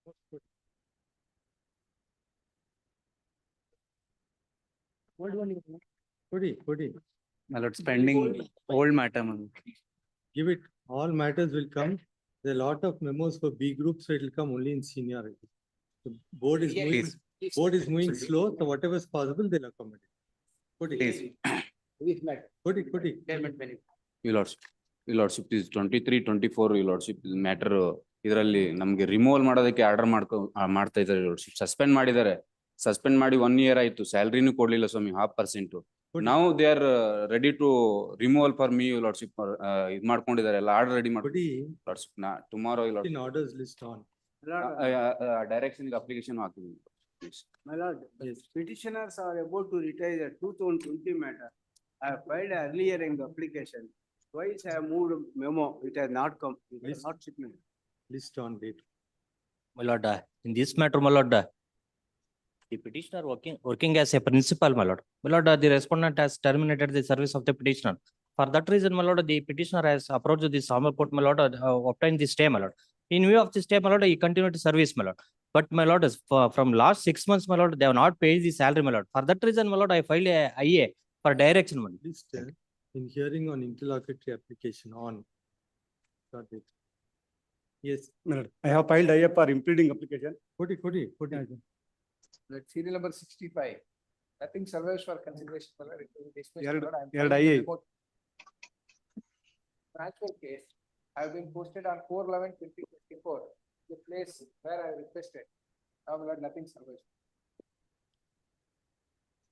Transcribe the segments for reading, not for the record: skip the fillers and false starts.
My lord, pending old matter, man. Give it, all matters will come. There are a lot of memos for B group, so it will come only in seniority. The board is moving slow, so whatever is possible, they'll accommodate. Put it. Put it. Your lordship is 23, 24, your lordship matter. ಇದರಲ್ಲಿ ನಮಗೆ removal ಮಾಡೋದಕ್ಕೆ order ಮಾಡ್ತಾ ಇದ್ದಾರೆ lordship. Suspend ಮಾಡಿದ್ದಾರೆ. Suspend ಮಾಡಿ 1 year ಆಯ್ತು. ಸ್ಯಾಲರಿನೂ ಕೊಡ್ಲಿಲ್ಲ ಸ್ವಾಮಿ 0.5%. Now they are ready to removal for me, lordship. ಇದು ಮಾಡ್ಕೊಂಡಿದ್ದಾರೆ ಎಲ್ಲ ಆರ್ಡರ್ ರೆಡಿ ಮಾಡಿ lordship. Tomorrow lordship. In orders list on. Direction application ಹಾಕಿದ್ದೀನಿ. My lord, yes. Petitioners are about to retire the 2020 matter. I have filed earlier in the application. Twice I have moved memo, it has not come, it has not shipment. List on date. My lord, in this matter, my lord, the petitioner working as a principal, my lord. My lord, the respondent has terminated the service of the petitioner. For that reason, my lord, the petitioner has approached the Samar court, my lord, obtained the stay, my lord. In view of the stay, my lord, he continued to service, my lord. But my lord, from last 6 months, my lord, they have not paid the salary, my lord. For that reason, my lord, I filed a IA for direction, my lord. List in hearing on interlocutory application on. Got it. Yes. I have filed IA for impleading application. Put it. That serial number 65. Nothing survives for consideration. My lord. It will be dismissed, my lord. I am ಎರಡು filing IA. report. Transfer case. I have been posted on 4/11/2024. The place where I requested. Now, my lord, nothing survives.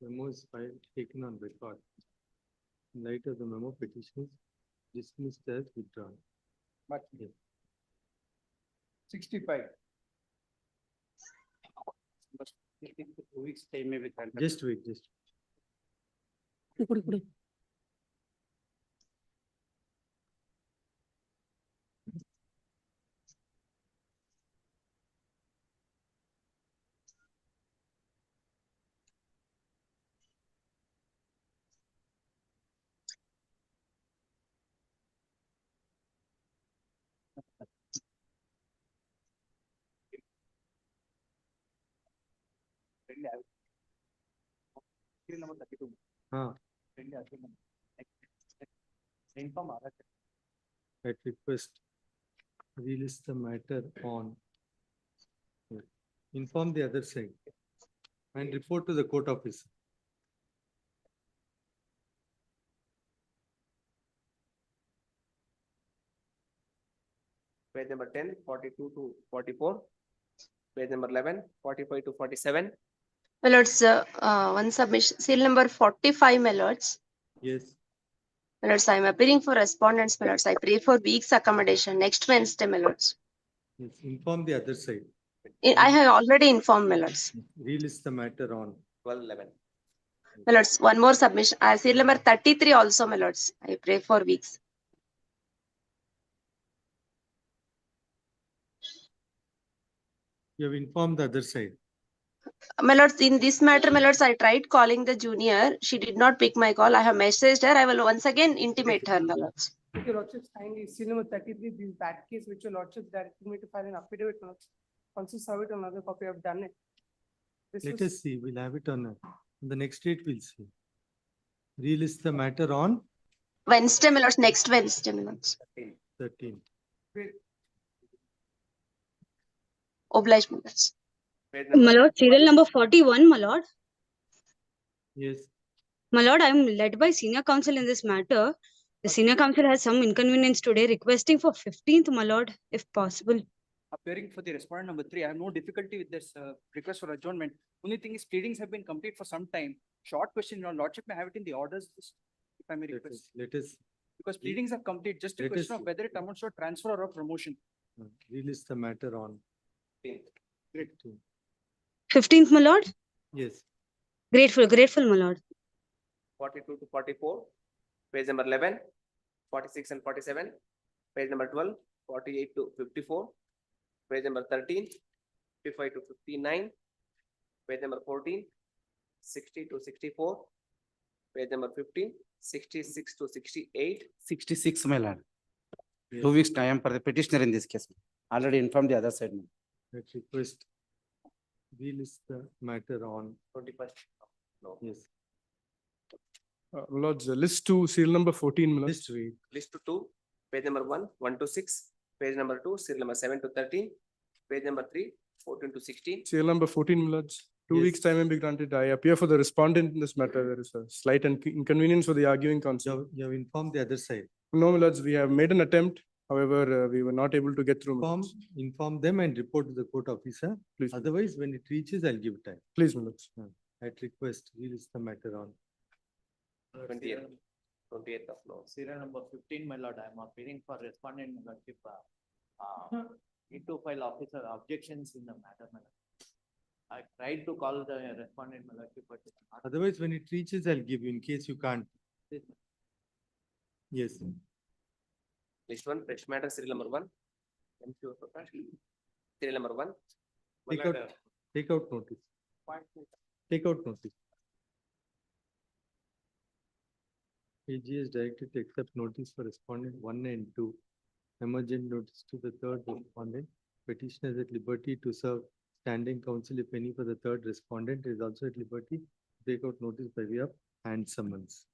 Memo is filed, taken on record. In light of the memo, petition is dismissed as withdrawn. But 65. Two weeks time maybe. Just wait. Serial number 32. Inform At request, release the matter on. Inform the other side and report to the court officer. Page number 10, 42 to 44. Page number 11, 45 to 47. My lords, one submission, seal number 45, my lords. Yes. My lords, I am appearing for respondents, my lords. I pray for week's accommodation next Wednesday, my lords. Yes. Inform the other side. I have already informed, my lords. Release the matter on. 12/11. My lords, one more submission. I have seal number 33 also, my lords. I pray for weeks. You have informed the other side. My lords, in this matter, my lords, I tried calling the junior. She did not pick my call. I have messaged her. I will once again intimate her, my lords. Your lordship, kindly seal number 33, this is that case which your lordship directed me to file an affidavit, my lords. Also serve it another copy, I have done it. Let us see, we'll have it on the next date, we'll see. Release the matter on Wednesday, my lords, next Wednesday, my lords. 13. Obliged, my lords. My lord, serial number 41, my lord. Yes. My lord, I am led by senior counsel in this matter. The senior counsel has some inconvenience today, requesting for 15th, my lord, if possible. Appearing for the respondent number 3, I have no difficulty with this request for adjournment. Only thing is, pleadings have been complete for some time. Short question, your lordship may have it in the orders list, if I may request. Let us. Because pleadings are complete, just a question of whether it amounts to a transfer or a promotion. Release the matter on. Great. 15th, my lord. Yes. Grateful, my lord. 42 to 44. Page number 11, 46 and 47. Page number 12, 48 to 54. Page number 13, 55 to 59. Page number 14, 60 to 64. Page number 15, 66 to 68. 66, my lord. 2 weeks time for the petitioner in this case. Already informed the other side. At request, we list the matter on 21st. yes. Lords, list two, serial number 14, my lord. List read. List to two, page number 1 to 6, page number 2, serial number 7 to 13, page number 3, 14 to 16. Serial number 14, my lords. 2 Yes. weeks time may be granted. I appear for the respondent in this matter. There is a slight inconvenience for the arguing counsel. You have informed the other side. No, my lords, we have made an attempt. However, we were not able to get through. my lords. Inform them and report to the court officer. Please, Otherwise, when it reaches, I'll give time. please, my lords. At request, we list the matter on 20th. 28th of law. Serial number 15, my lord, I am appearing for respondent my lordship. Need to file officer objections in the matter, my lord. I tried to call the respondent my lordship, but it's not. Otherwise, when it reaches, I'll give you in case you can't. Yes. List 1, fresh matter, serial number 1. Serial number 1. Take out notice. Take out notice. AG is directed to accept notice for respondent 1 and 2. Emergent notice to the third respondent. Petitioner is at liberty to serve standing counsel if any for the third respondent is also at liberty to take out notice by way of hand summons.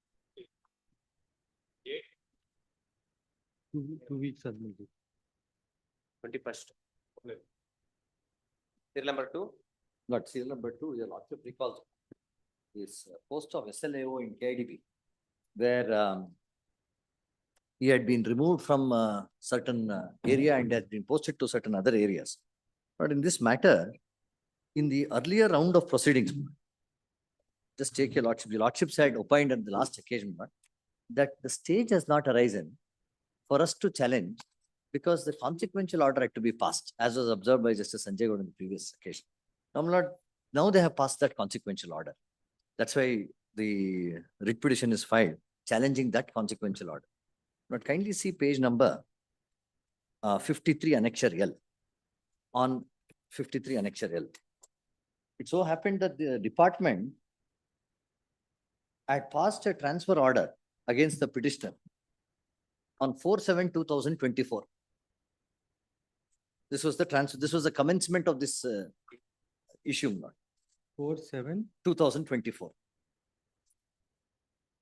2 weeks admitted. 21st. Serial number 2. Not serial number 2, your lordship recalls is post of SLAO in KIDB, where he had been removed from a certain area and had been posted to certain other areas. But in this matter, in the earlier round of proceedings, just take your lordship, the lordships had opined at the last occasion, but that the stage has not arisen for us to challenge because the consequential order had to be passed, as was observed by Justice Sanjay Gaur on the previous occasion. Now, my lord, now they have passed that consequential order. That's why the writ petition is filed, challenging that consequential order. But kindly see page number 53 annexure L. On 53 annexure L. It so happened that the department had passed a transfer order against the petitioner on 4/7/2024. This was the transfer. This was the commencement of this issue, Lord. 4/7. 2024.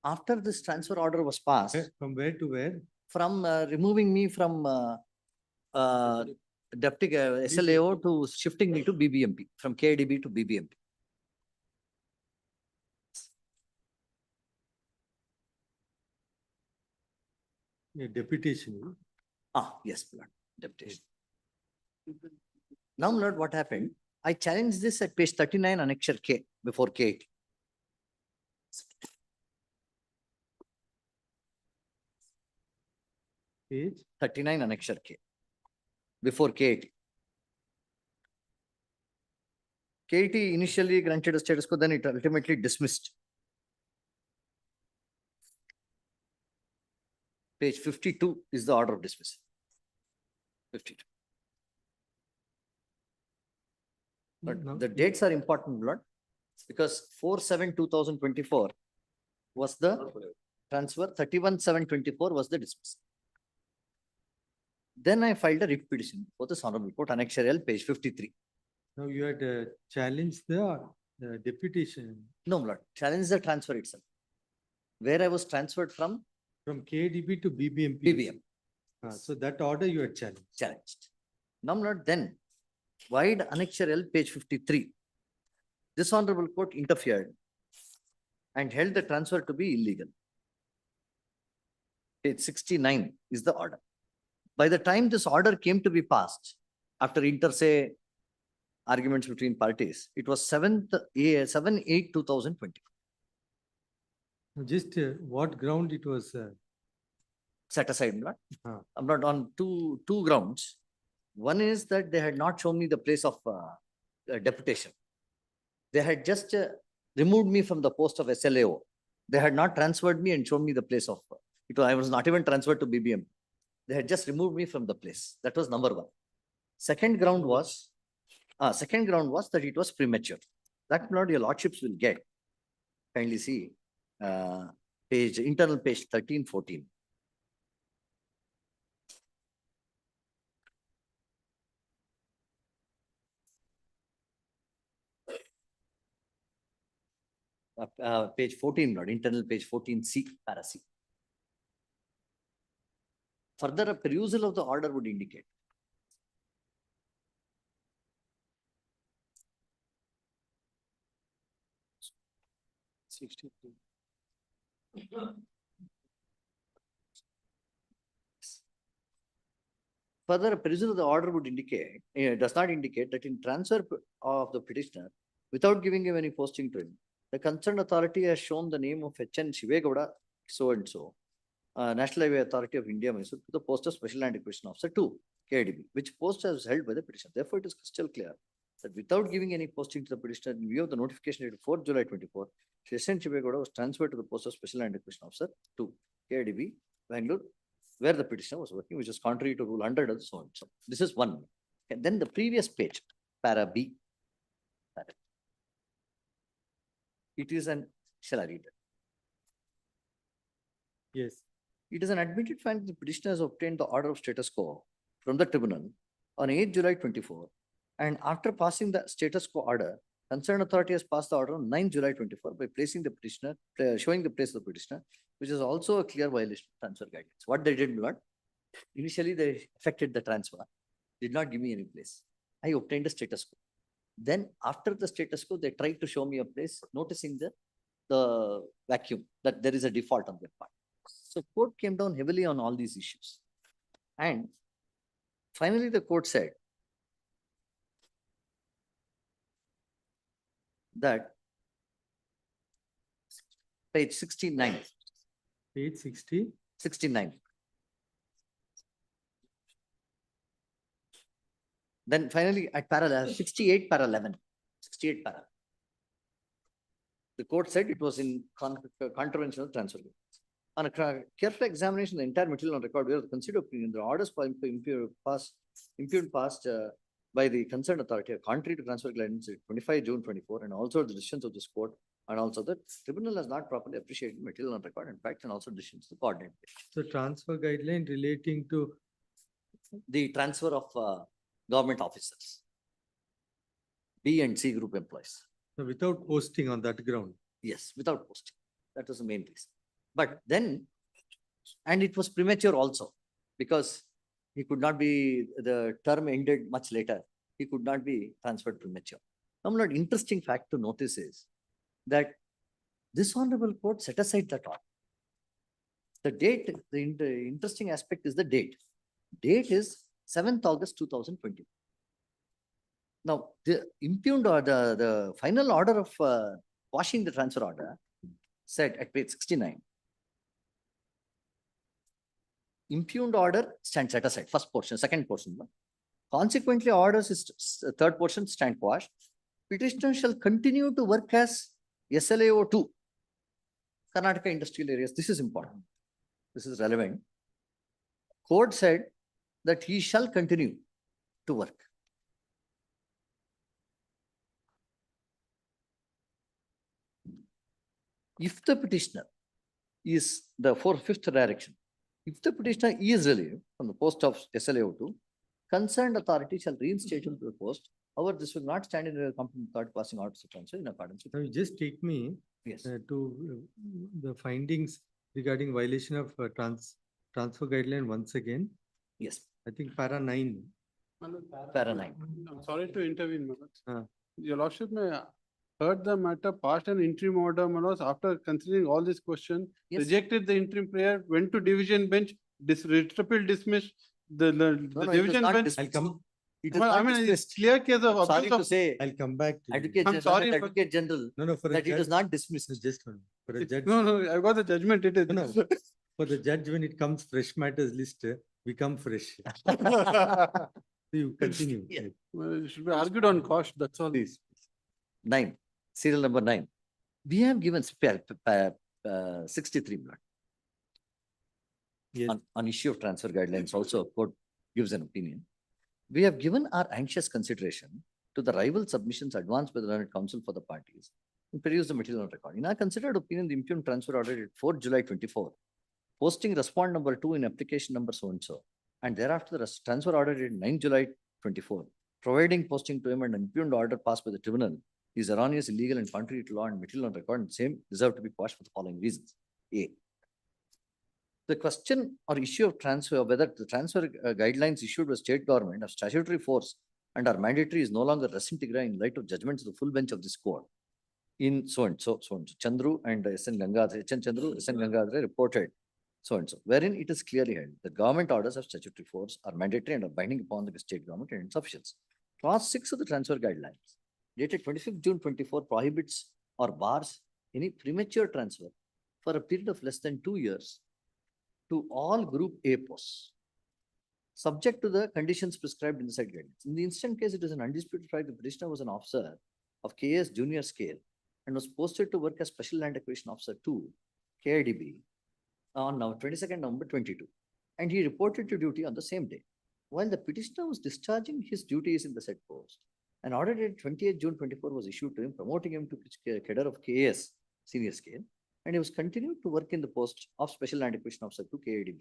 After this transfer order was passed, From where to where? from removing me from deputy SLAO to shifting me to BBMP, from KIDB to BBMP. Yeah, deputation. Yes, Lord, deputation. Now, Lord, what happened? I challenged this at page 39 annexure K before K. Page 39 annexure K before K. KT initially granted a status quo, then it ultimately dismissed. Page 52 is the order of dismissal. 52. But No. the dates are important, Lord, because 4/7/2024 was the transfer, 31/7/24 was the dismissal. Then I filed a writ petition for this honorable court, annexure L, page 53. Now you had challenged the deputation No, Lord, challenge the transfer itself. Where I was transferred from from KDB to BBMP. BBM, So that order you had challenged. challenged. Now, Lord, then, wide annexure L, page 53. This honorable court interfered and held the transfer to be illegal. Page 69 is the order. By the time this order came to be passed, after inter se arguments between parties, it was 7/8/2020. Just what ground it was? Set aside, Lord. Ah. I'm not on two grounds. One is that they had not shown me the place of deputation. They had just removed me from the post of SLAO. They had not transferred me and shown me the place of it. I was not even transferred to BBM. They had just removed me from the place. That was number one. Second ground was that it was premature. That, Lord, your lordships will get. Kindly see internal page 13, 14. page 14, Lord, internal page 14C, para C. Further, a perusal of the order would indicate. Further, a perusal of the order would indicate, does not indicate that in transfer of the petitioner, without giving him any posting to him, the concerned authority has shown the name of H.N. Shivegowda, so and so, National Highway Authority of India, Mysore, to the post of Special Land Acquisition Officer 2, KIDB, which post is held by the petitioner. Therefore, it is crystal clear that without giving any posting to the petitioner in view of the notification dated 4th July 24, H.N. Shivegowda was transferred to the post of Special Land Acquisition Officer 2, KIDB, Bangalore, where the petitioner was working, which is contrary to Rule 100 and so on. So this is one. And then the previous page, para B. It is an, shall I read it? Yes. It is an admitted fact that the petitioner has obtained the order of status quo from the tribunal on 8th July 24. And after passing the status quo order, concerned authority has passed the order on 9th July 24 by placing the petitioner, showing the place of the petitioner, which is also a clear violation of transfer guidelines. What they did, Lord, initially they effected the transfer, did not give me any place. I obtained a status quo. Then after the status quo, they tried to show me a place, noticing the vacuum, that there is a default on their part. So court came down heavily on all these issues. And finally, the court said that page 69. Page 60. 69. Then finally at para 68 para 11. 68 para. The court said it was in contravention of transfer. On a careful examination of the entire material on record, we have considered opinion, the orders impugned passed by the concerned authority are contrary to transfer guidelines 25 June 24 and also the decisions of this court, and also the tribunal has not properly appreciated material on record, in fact, and also decisions of the coordinate. So transfer guideline relating to the transfer of government officers, B and C group employees. so without posting on that ground. Yes, without posting. That was the main reason. But then, and it was premature also, because he could not be, the term ended much later. He could not be transferred premature. An interesting fact to notice is that this honorable court set aside that order. The date, the interesting aspect is the date. Date is 7th August 2020. Now, the impugned order, the final order of quashing the transfer order said at page 69. Impugned order stands set aside, first portion, second portion. Consequently, orders is third portion stand quashed. Petitioner shall continue to work as SLAO 2, Karnataka industrial areas. This is important. This is relevant. Court said that he shall continue to work. If the petitioner is the fifth direction, if the petitioner is relieved from the post of SLAO2, concerned authority shall reinstate him to the post. However, this will not stand in the competent authority passing orders of transfer in accordance with. Now, you just take me Yes. to the findings regarding violation of transfer guideline once again. Yes. I think para 9. Para 9. I'm sorry to intervene, Manoj. Uh. Your Lordship may heard the matter, passed an interim order, Manoj, after considering all this question, Yes. rejected the interim prayer, went to division bench, triple dismissed the No, it was division not bench. dismissed. I'll come. It is Well, I not mean, it's dismissed. clear case of Sorry abuse to of. say, I'll come back to you. Advocate I'm sorry General, for- Advocate General, No, for a that it is judge, not dismissed. just one. For a judge, No, I got the judgment, it is. No, for the judge, when it comes fresh matters list, we come fresh. You continue. Yeah. Well, it should be argued on cost, that's all. Please. 9, serial number 9. We have given 63 blood. Yes. On issue of transfer guidelines, also court gives an opinion. We have given our anxious consideration to the rival submissions advanced by the learned counsel for the parties and produce the material on record. In our considered opinion, the impugned transfer order dated 4th July 24, posting respond number 2 in application number so and so, and thereafter the transfer order dated 9 July 24, providing posting to him and impugned order passed by the tribunal is erroneous, illegal, and contrary to law and material on record, and same deserve to be quashed for the following reasons. A. The question or issue of transfer, whether the transfer guidelines issued by state government of statutory force and are mandatory is no longer res integra in light of judgments of the full bench of this court. In so and so, Chandru and S.N. Gangadhar, H.N. Chandru, S.N. Gangadhar reported so and so, wherein it is clearly held that government orders of statutory force are mandatory and are binding upon the state government and its officials. Clause 6 of the transfer guidelines, dated 25th June 24, prohibits or bars any premature transfer for a period of less than 2 years to all Group A posts, subject to the conditions prescribed in the said guidelines. In the instant case, it is an undisputed fact the petitioner was an officer of KS junior scale and was posted to work as Special Land Acquisition Officer 2, KIDB, on 22nd November 22, and he reported to duty on the same day. While the petitioner was discharging his duties in the said post, an order dated 28th June 24 was issued to him, promoting him to cadre of KS senior scale, and he was continued to work in the post of Special Land Acquisition Officer 2, KIDB,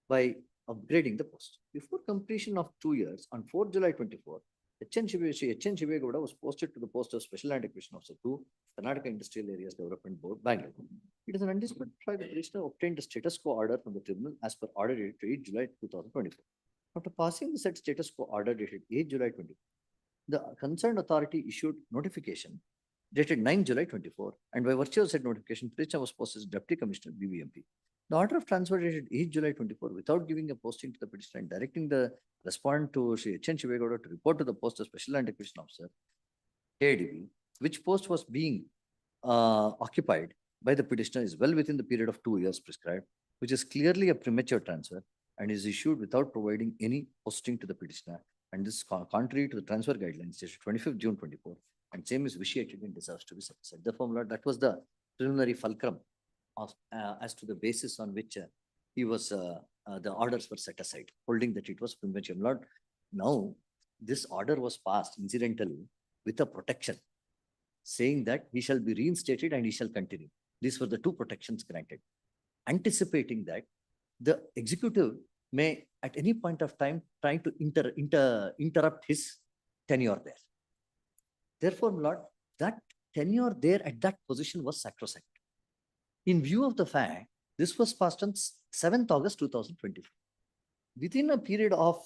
by upgrading the post. Before completion of 2 years, on 4th July 24, H.N. Shivegowda was posted to the post of Special Land Acquisition Officer 2, Karnataka Industrial Areas Development Board, Bangalore. It is an undisputed fact that the petitioner obtained a status quo order from the tribunal as per order dated 8 July 2024. After passing the said status quo order dated 8 July 24, the concerned authority issued notification dated 9 July 24, and by virtue of said notification, petitioner was posted as Deputy Commissioner BBMP. The order of transfer dated 8 July 24, without giving a posting to the petitioner and directing the respondent to H.N. Shivegowda to report to the post of Special Land Acquisition Officer, KIDB, which post was being occupied by the petitioner, is well within the period of 2 years prescribed, which is clearly a premature transfer and is issued without providing any posting to the petitioner, and this is contrary to the transfer guidelines dated 25th June 24, and same is vitiated and deserves to be set aside. Therefore, my lord, that was the preliminary fulcrum of, as to the basis on which he was the orders were set aside, holding that it was premature. My lord, now this order was passed incidentally with a protection, saying that he shall be reinstated and he shall continue. These were the two protections granted, anticipating that the executive may at any point of time try to interrupt his tenure there. Therefore, my lord, that tenure there at that position was sacrosanct. In view of the fact, this was passed on 7th August 2024. Within a period of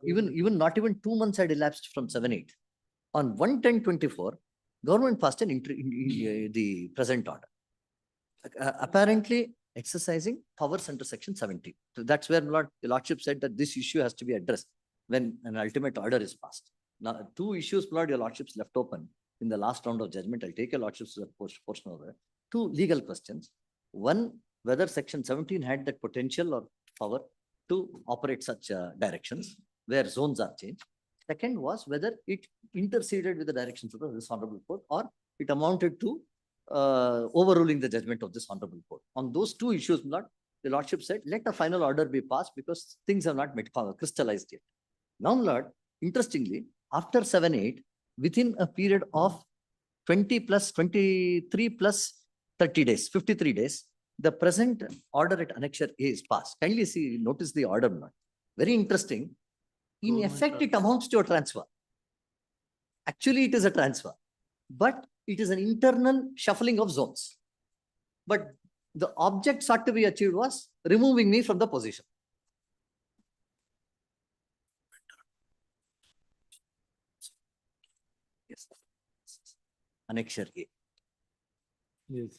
even not even 2 months had elapsed from 7/8. On 1/10/24, government passed the present order, apparently exercising powers under section 70. So that's where the lordship said that this issue has to be addressed when an ultimate order is passed. Now, 2 issues, my lord, your lordships left open in the last round of judgment. I'll take your lordships as a portion of that. 2 legal questions. One, whether section 17 had that potential or power to operate such directions where zones are changed. Second was whether it interceded with the directions of this honorable court, or it amounted to overruling the judgment of this honorable court. On those 2 issues, my lord, the lordship said, let a final order be passed because things have not crystallized yet. Now, my lord, interestingly, after 7/8, within a period of 20 plus 23 plus 30 days, 53 days, the present order at Annexure A is passed. Kindly see, notice the order, my lord. Very interesting. In effect, it amounts to a transfer. Actually, it is a transfer, but it is an internal shuffling of zones. But the object sought to be achieved was removing me from the position. Yes. Annexure A. Yes.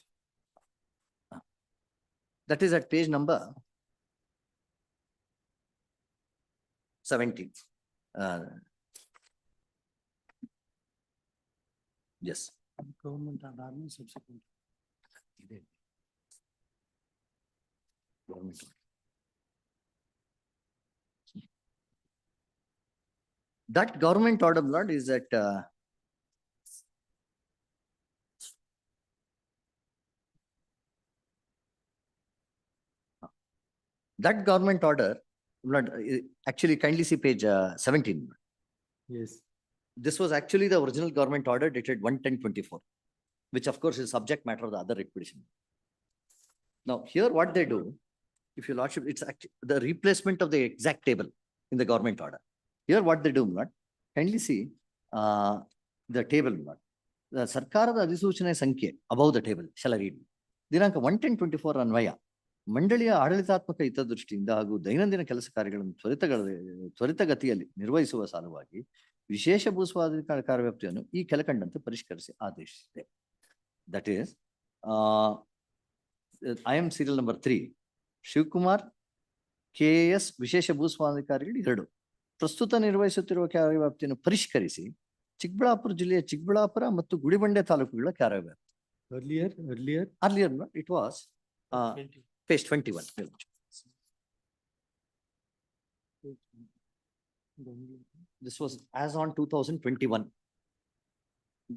That is at page number 17. Yes. Government and subsequent. Government. That government order, blood, is at that government order, blood, actually kindly see page 17. Yes. This was actually the original government order dated 1/10/24, which of course is subject matter of the other expedition. Now here what they do, if your lordship, it's actually the replacement of the exact table in the government order. Here what they do, Lord, kindly see the table, Lord. The ಸರ್ಕಾರದ ಅಧಿಸೂಚನೆ ಸಂಖ್ಯೆ above the table, shall I read? ದಿನಾಂಕ 1/10/24 ಅನ್ವಯ ಮಂಡಳಿಯ ಆಡಳಿತಾತ್ಮಕ ಹಿತದೃಷ್ಟಿಯಿಂದ ಹಾಗೂ ದೈನಂದಿನ ಕೆಲಸ ಕಾರ್ಯಗಳನ್ನು ತ್ವರಿತಗತಿಯಲ್ಲಿ ನಿರ್ವಹಿಸುವ ಸಲುವಾಗಿ ವಿಶೇಷ ಭೂಸ್ವಾಧೀನ ಕಾರ್ಯವ್ಯಾಪ್ತಿಯನ್ನು ಈ ಕೆಳಕಂಡಂತೆ ಪರಿಷ್ಕರಿಸಿ ಆದೇಶಿಸಿದೆ. That is, I am serial number 3. Shivakumar KAS ವಿಶೇಷ ಭೂಸ್ವಾಧೀನಾಧಿಕಾರಿಗಳು 2 ಪ್ರಸ್ತುತ ನಿರ್ವಹಿಸುತ್ತಿರುವ ಕಾರ್ಯವ್ಯಾಪ್ತಿಯನ್ನು ಪರಿಷ್ಕರಿಸಿ ಚಿಕ್ಕಬಳ್ಳಾಪುರ ಜಿಲ್ಲೆಯ ಚಿಕ್ಕಬಳ್ಳಾಪುರ ಮತ್ತು ಗುಡಿಬಂಡೆ ತಾಲೂಕುಗಳ ಕಾರ್ಯವ್ಯಾಪ್ತಿ. Earlier, it was page 21. This was as on 2021.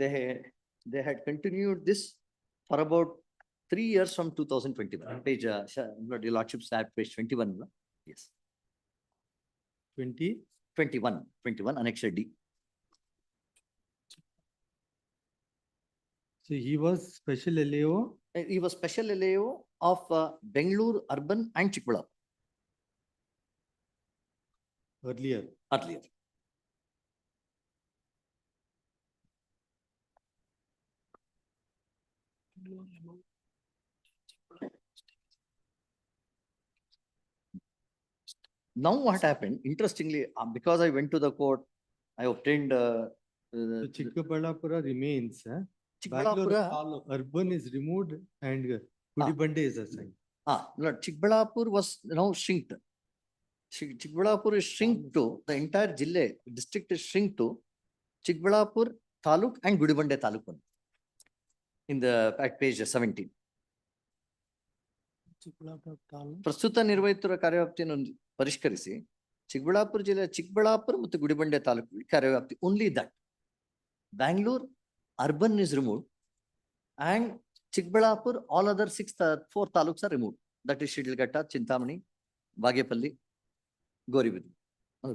They had continued this for about 3 years from 2021. Page, your lordships at page 21. Yes. 21, Annex D. So he was special LAO? He was special LAO of Bangalore, Urban and Chikkballapur. Earlier. Now what happened? Interestingly, because I went to the court, I obtained. So Chikkaballapura remains. Chikkaballapura, Bangalore, urban is removed and Gudibande is assigned. No, Chikkballapur was now shrinked. Chikkballapur is shrink to the entire Jille district is shrink to Chikkballapur Taluk and Gudibande Taluk in the at page 17. ಪ್ರಸ್ತುತ ನಿರ್ವಹಿಸುತ್ತಿರುವ ಕಾರ್ಯವ್ಯಾಪ್ತಿಯನ್ನು ಪರಿಷ್ಕರಿಸಿ ಚಿಕ್ಕಬಳ್ಳಾಪುರ ಜಿಲ್ಲೆಯ ಚಿಕ್ಕಬಳ್ಳಾಪುರ ಮತ್ತು Gudibande taluk ಕಾರ್ಯವ್ಯಾಪ್ತಿ only that. Bangalore urban is removed and Chikkballapur all other 4 taluks are removed. That is Shidilghata, Chintamani, Bagepalli, Goribidnu.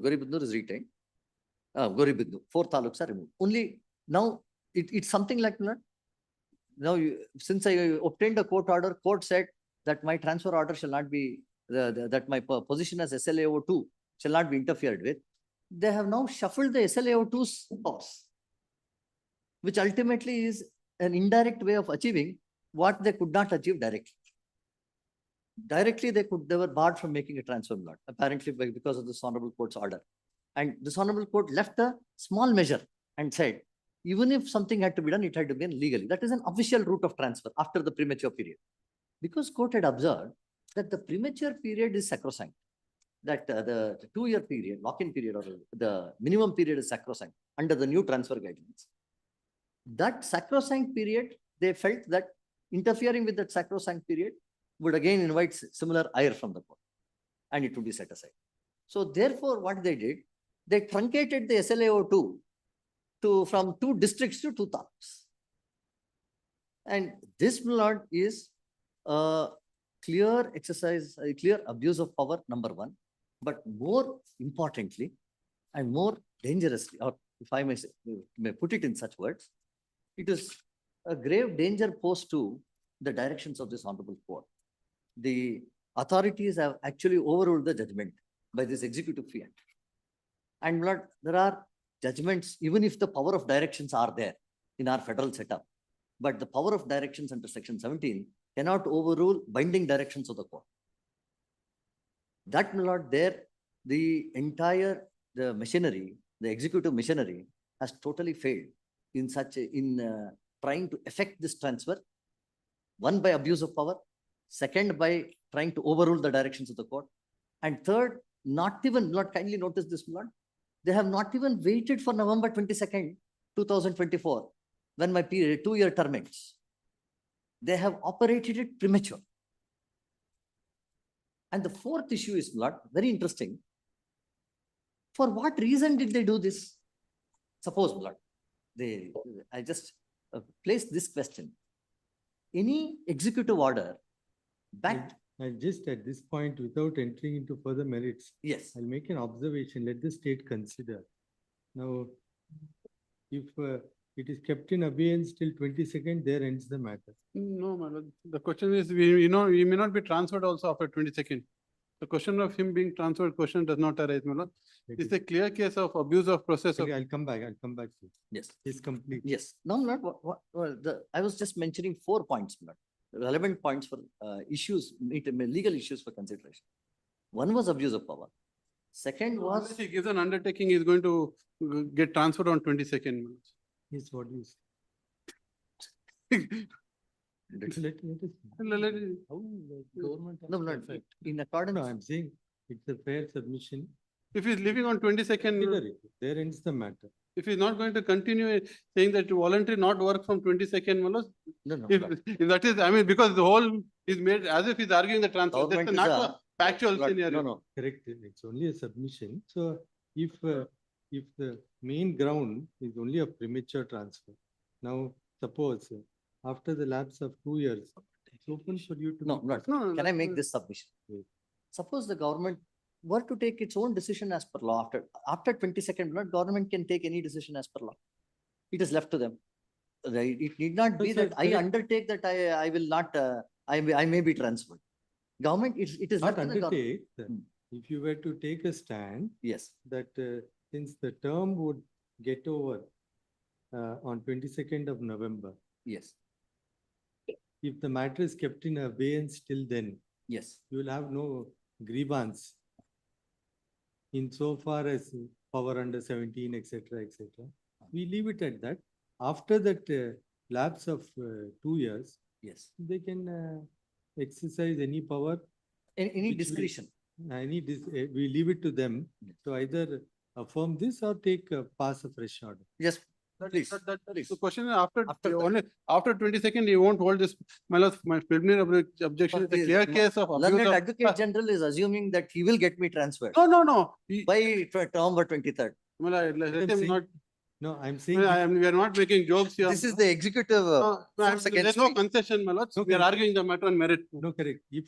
Goribidnu is retained. Goribidnu, 4 taluks are removed. Only now it's something like that. Now since I obtained a court order, court said that my transfer order shall not be, that my position as SLAO2 shall not be interfered with. They have now shuffled the SLAO2's powers, which ultimately is an indirect way of achieving what they could not achieve directly. Directly, they were barred from making a transfer, apparently because of this honorable court's order. And this honorable court left a small measure and said, even if something had to be done, it had to be done legally. That is an official route of transfer after the premature period. Because court had observed that the premature period is sacrosanct, that the 2-year period, lock-in period, or the minimum period is sacrosanct under the new transfer guidelines. That sacrosanct period, they felt that interfering with that sacrosanct period would again invite similar ire from the court and it would be set aside. So therefore, what they did, they truncated the SLAO2 from 2 districts to 2 taluks. And this, Lord, is a clear exercise, a clear abuse of power, number 1. But more importantly and more dangerously, or if I may put it in such words, it is a grave danger posed to the directions of this honorable court. The authorities have actually overruled the judgment by this executive fiat. And Lord, there are judgments, even if the power of directions are there in our federal setup, but the power of directions under section 17 cannot overrule binding directions of the court. That, my lord, there, the entire, the machinery, the executive machinery has totally failed in trying to effect this transfer. 1, by abuse of power. 2nd, by trying to overrule the directions of the court. And 3rd, not even, Lord, kindly notice this, Lord, they have not even waited for November 22nd, 2024, when my 2-year term ends. They have operated it premature. And the 4th issue is, Lord, very interesting. For what reason did they do this? Suppose, Lord, I just place this question. Any executive order backed. I just at this point, without entering into further merits, Yes. I'll make an observation. Let the state consider. Now, if it is kept in abeyance till 22nd, there ends the matter. No, my lord. The question is, we may not be transferred also after 22nd. The question of him being transferred question does not arise, my lord. It's a clear case of abuse of process of. Okay, I'll come back to you. Yes. It's complete. Yes, no, not well, I was just mentioning 4 points, my lord. Relevant points for issues, legal issues for consideration. One was abuse of power. Second was. Unless he gives an undertaking, he's going to get transferred on 22nd. Yes, what you say. Let- Let it. Let it- How the government has No, to not affect. in No, accordance. I'm saying it's a fair submission. If he's leaving on 22nd, Consider it. There ends the matter. if he's not going to continue saying that voluntary not work from 22nd, No, no. if that is, I mean, because the whole is made as if he's arguing the transfer, Government that's is not a factual Lord, scenario. No, no, Correct. It's only a submission. So if the main ground is only a premature transfer, now suppose after the lapse of 2 years, it's open for you to. no, be- not. No, Can I make this submission? Yes. Suppose the government were to take its own decision as per law after 22nd, not government can take any decision as per law. It is left to them. Right? It need not be No, sir, that I correct. undertake that I will not, I may be transferred. Government, it is Not left to the government. undertake. Hmm. If you were to take a stand Yes, that since the term would get over on 22nd of November, yes, if the matter is kept in abeyance till then, yes, you will have no grievance insofar as power under 17, etc., etc. We leave it at that. After that lapse of 2 years, yes. they can exercise any power, Any Which will- discretion. we leave it to them Yes. to either affirm this or pass a fresh order. Yes, please. That's the question is after, After only after 22nd, he won't hold this, my preliminary objection is a But clear the case of abuse Learned of. Advocate General is assuming that he will get me transferred No. by November 23rd. Well, let I'm him saying- not, No, I'm saying. we are not making jokes here. This is the executive. No, force there's against no me. concession, my lords. No, We are correct. arguing the matter on merit. No, correct. If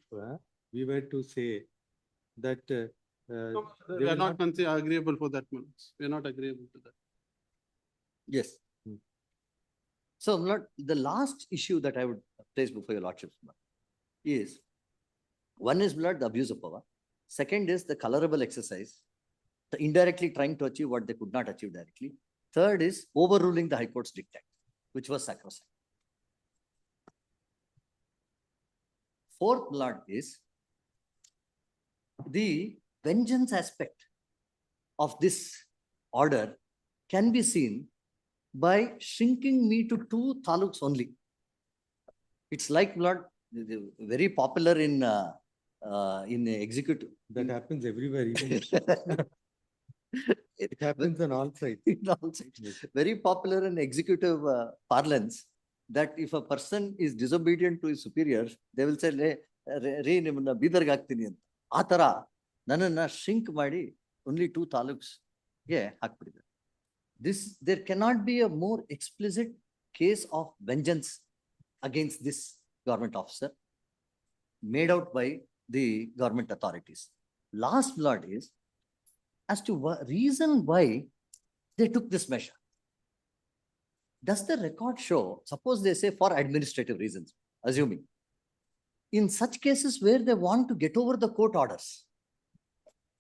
we were to say that No, they We are will not agreeable for that, my lords. We are not agreeable to that. Yes. Hmm. So, Lord, the last issue that I would place before your lordships is, one is, Lord, the abuse of power. Second is the colorable exercise, the indirectly trying to achieve what they could not achieve directly. Third is overruling the High Court's dictate, which was sacrosanct. Fourth, Lord, is the vengeance aspect of this order can be seen by shrinking me to 2 taluks only. It's like, Lord, very popular in executive. that happens everywhere. Even it happens on all sides. In all sides. Very popular in executive parlance, that if a person is disobedient to his superiors, they will say, "Re ನಿಮ್ಮನ್ನ ಬೀದರ್ಗೆ ಹಾಕ್ತೀನಿ ಅಂತ." ಆ ತರ ನನ್ನನ್ನ shrink ಮಾಡಿ only 2 taluks ಗೆ ಹಾಕ್ಬಿಟ್ಟಿದ್ದಾರೆ. There cannot be a more explicit case of vengeance against this government officer made out by the government authorities. Last, Lord, is as to reason why they took this measure. Does the record show, suppose they say for administrative reasons, assuming, in such cases where they want to get over the court orders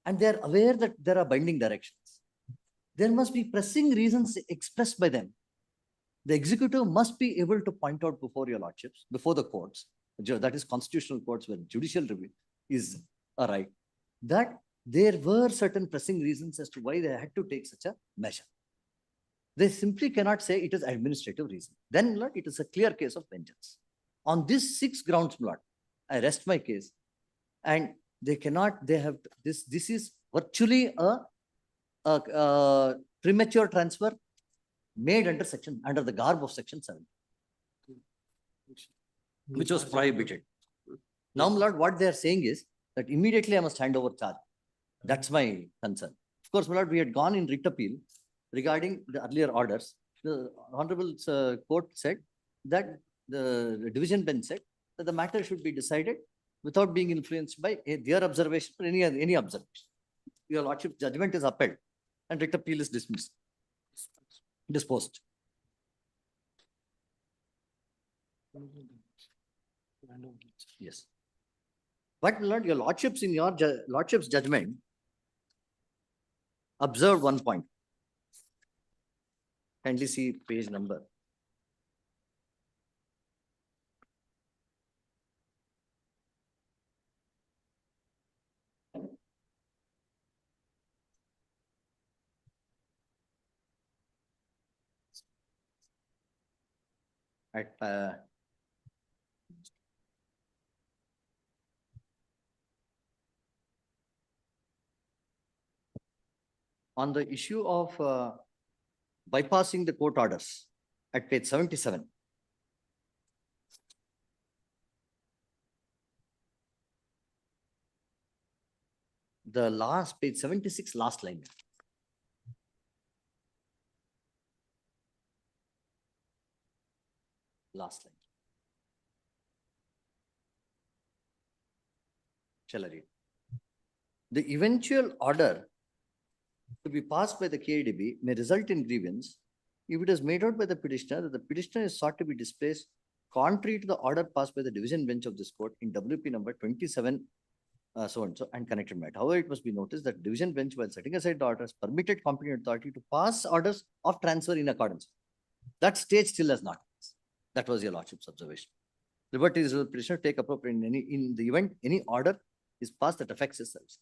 and they are aware that there are binding directions, there must be pressing reasons expressed by them. The executive must be able to point out before your lordships, before the courts, that is constitutional courts where judicial review is a right, that there were certain pressing reasons as to why they had to take such a measure. They simply cannot say it is administrative reason. Then, Lord, it is a clear case of vengeance. On this 6 grounds, Lord, I rest my case. And they cannot, they have, this is virtually a premature transfer made under the garb of section 7, which was prohibited. Now, Lord, what they are saying is that immediately I must hand over charge. That's my concern. Of course, Lord, we had gone in writ appeal regarding the earlier orders. The Honorable Court said that the division bench said that the matter should be decided without being influenced by their observation or any observation. Your lordship's judgment is upheld and writ appeal is disposed. Yes. But my lord, your lordships in your lordship's judgment observed one point. Kindly see page number. At on the issue of bypassing the court orders at page 77. The last page 76, last line. Last line. Shall I read? The eventual order to be passed by the KIDB may result in grievance if it is made out by the petitioner that the petitioner is sought to be displaced contrary to the order passed by the division bench of this court in WP number 27, so and so, and connected matter. However, it must be noticed that division bench, while setting aside the orders, permitted competent authority to pass orders of transfer in accordance. That stage still has not. That was your lordship's observation. Liberty is the petitioner take appropriate in the event any order is passed that affects his service.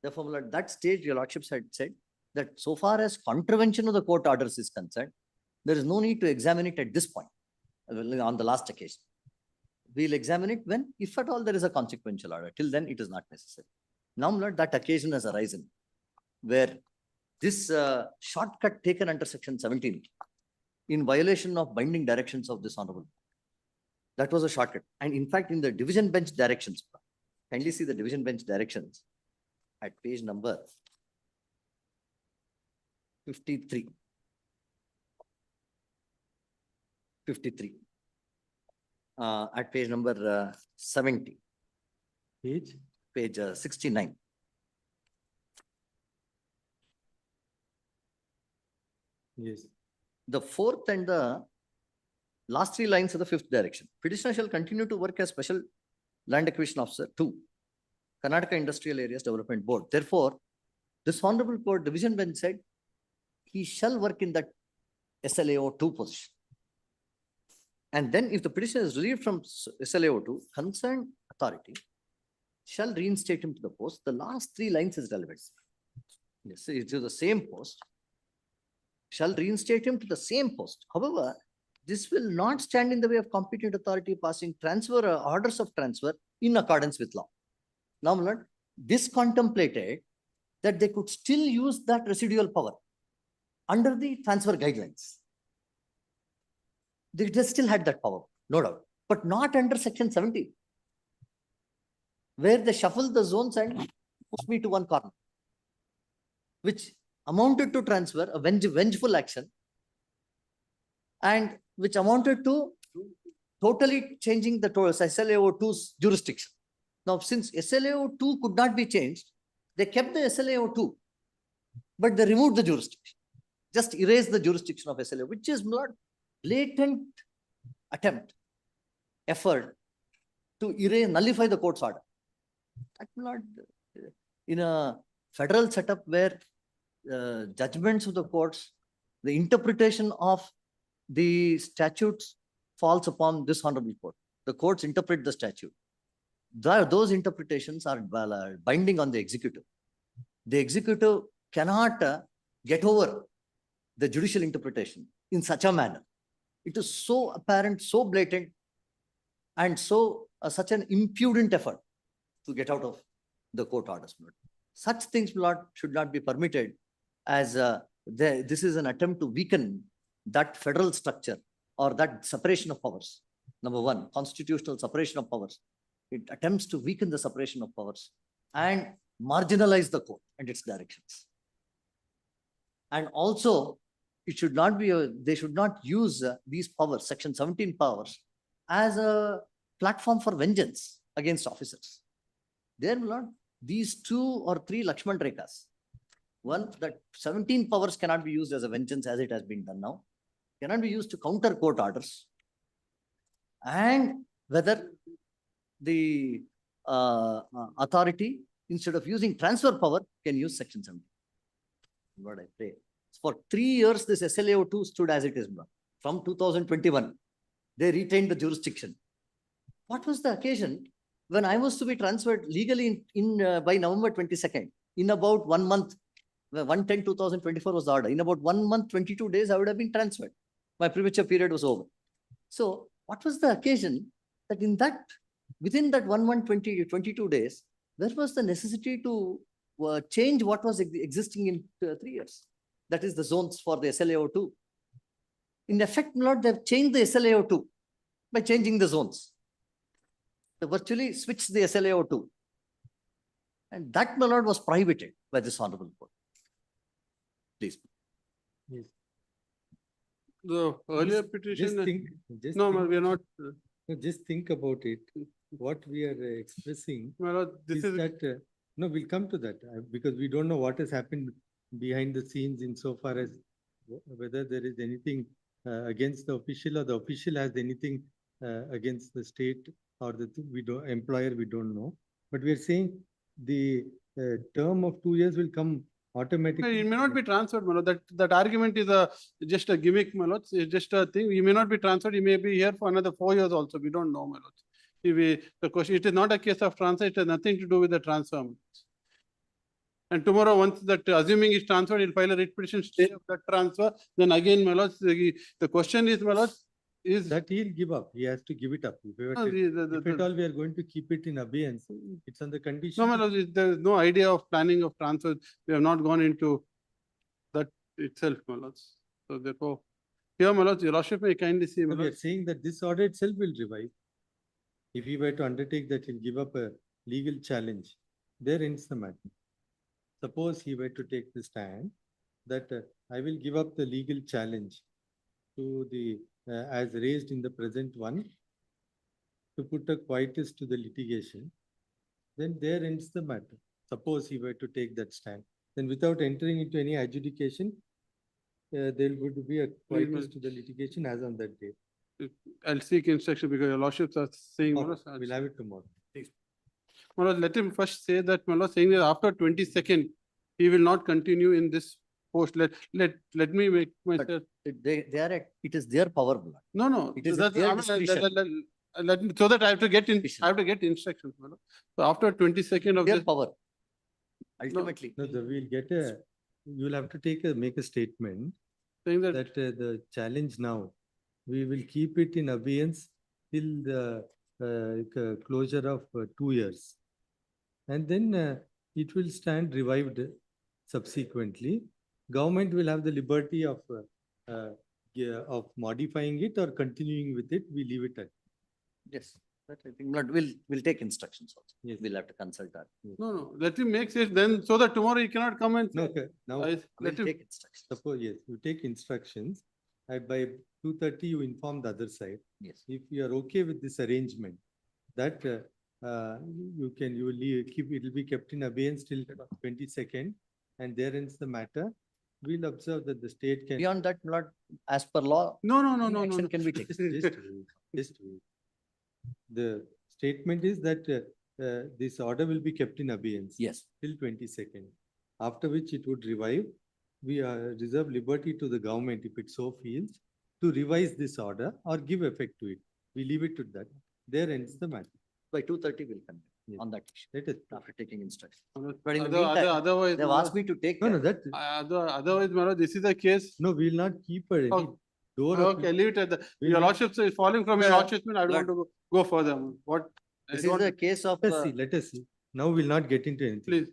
Therefore, at that stage, your lordships had said that so far as contravention of the court orders is concerned, there is no need to examine it at this point, on the last occasion. We'll examine it when, if at all, there is a consequential order. Till then, it is not necessary. Now, Lord, that occasion has arisen where this shortcut taken under section 17 in violation of binding directions of this honorable. That was a shortcut. And in fact, in the division bench directions, kindly see the division bench directions at page number 53. 53. At page number 70. Page 69. Yes. The fourth and the last three lines of the fifth direction. Petitioner shall continue to work as special land acquisition officer to Karnataka Industrial Areas Development Board. Therefore, this honorable court division bench said he shall work in that SLAO 2 position. And then if the petitioner is relieved from SLAO 2, concerned authority shall reinstate him to the post. The last three lines is relevant. Yes, it is the same post. Shall reinstate him to the same post. However, this will not stand in the way of competent authority passing transfer or orders of transfer in accordance with law. Now, Lord, this contemplated that they could still use that residual power under the transfer guidelines. They just still had that power, no doubt, but not under section 70, where they shuffled the zones and pushed me to one corner, which amounted to transfer, a vengeful action, and which amounted to totally changing the SLAO 2's jurisdiction. Now, since SLAO 2 could not be changed, they kept the SLAO 2, but they removed the jurisdiction, just erased the jurisdiction of SLAO, which is not blatant effort to erase, nullify the court's order. That will not, in a federal setup where judgments of the courts, the interpretation of the statutes falls upon this honorable court. The courts interpret the statute. Those interpretations are binding on the executive. The executive cannot get over the judicial interpretation in such a manner. It is so apparent, so blatant, and so such an impudent effort to get out of the court orders. Such things should not be permitted, as this is an attempt to weaken that federal structure or that separation of powers. Number one, constitutional separation of powers. It attempts to weaken the separation of powers and marginalize the court and its directions. And also, it should not be, they should not use these powers, section 17 powers, as a platform for vengeance against officers. There will not, these 2 or 3 Lakshman Rekhas. One, that 17 powers cannot be used as a vengeance as it has been done now, cannot be used to counter court orders. And whether the authority, instead of using transfer power, can use section 70. Lord, I pray. For 3 years, this SLAO2 stood as it is. From 2021, they retained the jurisdiction. What was the occasion when I was to be transferred legally by November 22nd? In about 1 month, 1/10/2024 was the order. In about 1 month, 22 days, I would have been transferred. My privileged period was over. So what was the occasion that within that 1 month, 22 days, there was the necessity to change what was existing in 3 years? That is the zones for the SLAO2. In effect, my lord, they've changed the SLAO2 by changing the zones. They virtually switched the SLAO2. And that, my lord, was prohibited by this honorable court. Please. Yes. The earlier Just petition, think, just no, think- we are not, no, just think about it. What we are expressing my lord, this is, that, no, we'll come to that because we don't know what has happened behind the scenes insofar as whether there is anything against the official or the official has anything against the state or the employer, we don't know. But we are saying the term of 2 years will come automatically. it may not be transferred, my lord. That argument is just a gimmick, my lord. It's just a thing. He may not be transferred. He may be here for another 4 years also. We don't know, my lord. The question, it is not a case of transfer. It has nothing to do with the transfer. My lord. And tomorrow, once that assuming is transferred, he'll file a writ petition stay of that transfer. Then again, my lord, the question is, my lord, is that he'll give up. He has to give it up. If at all we are going to keep it in abeyance, it's on the condition. no, my lord, there is no idea of planning of transfer. We have not gone into that itself, my lord. So therefore, here, my lord, your lordship may kindly see, my We are lord. saying that this order itself will revive. If he were to undertake that, he'll give up a legal challenge. There ends the matter. Suppose he were to take the stand that I will give up the legal challenge to the as raised in the present one to put a quietus to the litigation, then there ends the matter. Suppose he were to take that stand, then without entering into any adjudication, there would be a quietus to the litigation as on that day. I'll seek instruction because your lordships are saying, my lord, We'll have it tomorrow. my lord, let him first say that, my lord, saying that after 22nd, he will not continue in this post. Let me make myself. It is their power, my lord. No, It is that's, their I mean, discretion. let me, so that I have to get Discretion. I have to get instructions, my lord. So after 22nd of Their this, power. Ultimately. No, we'll get you'll have to make a statement saying that, that the challenge now, we will keep it in abeyance till the closure of 2 years. And then it will stand revived subsequently. Government will have the liberty of modifying it or continuing with it. We leave it at. Yes. That I think, my lord, we'll take instructions also. Yes. We'll have to consult that. no, let him make it then, so that tomorrow he cannot come and No, say. okay. Now, We'll Let him, take instructions. suppose, yes, you take instructions. By 2:30, you inform the other side. Yes. If you are okay with this arrangement, that you will keep, it will be kept in abeyance till 22nd, and there ends the matter. We'll observe that the state can. Beyond that, my lord, as per law, no. action can be taken. Just wait. The statement is that this order will be kept in abeyance. Yes. Till 22nd, after which it would revive. We reserve liberty to the government, if it so feels, to revise this order or give effect to it. We leave it to that. There ends the matter. By 2:30, we'll come Yes. on that issue, Let us. after taking instructions. Other- But in the other- meantime, Otherwise. they've asked me to take. No, no, that, Otherwise, my lord, this is the case. no, we will not keep any Oh, door. of- Okay, leave it at that. We'll Your leave- lordship is falling from your Yeah. lordship, I don't want to go further. What? I This don't is the want- case of, Let us see. Now we'll not get into anything. Please.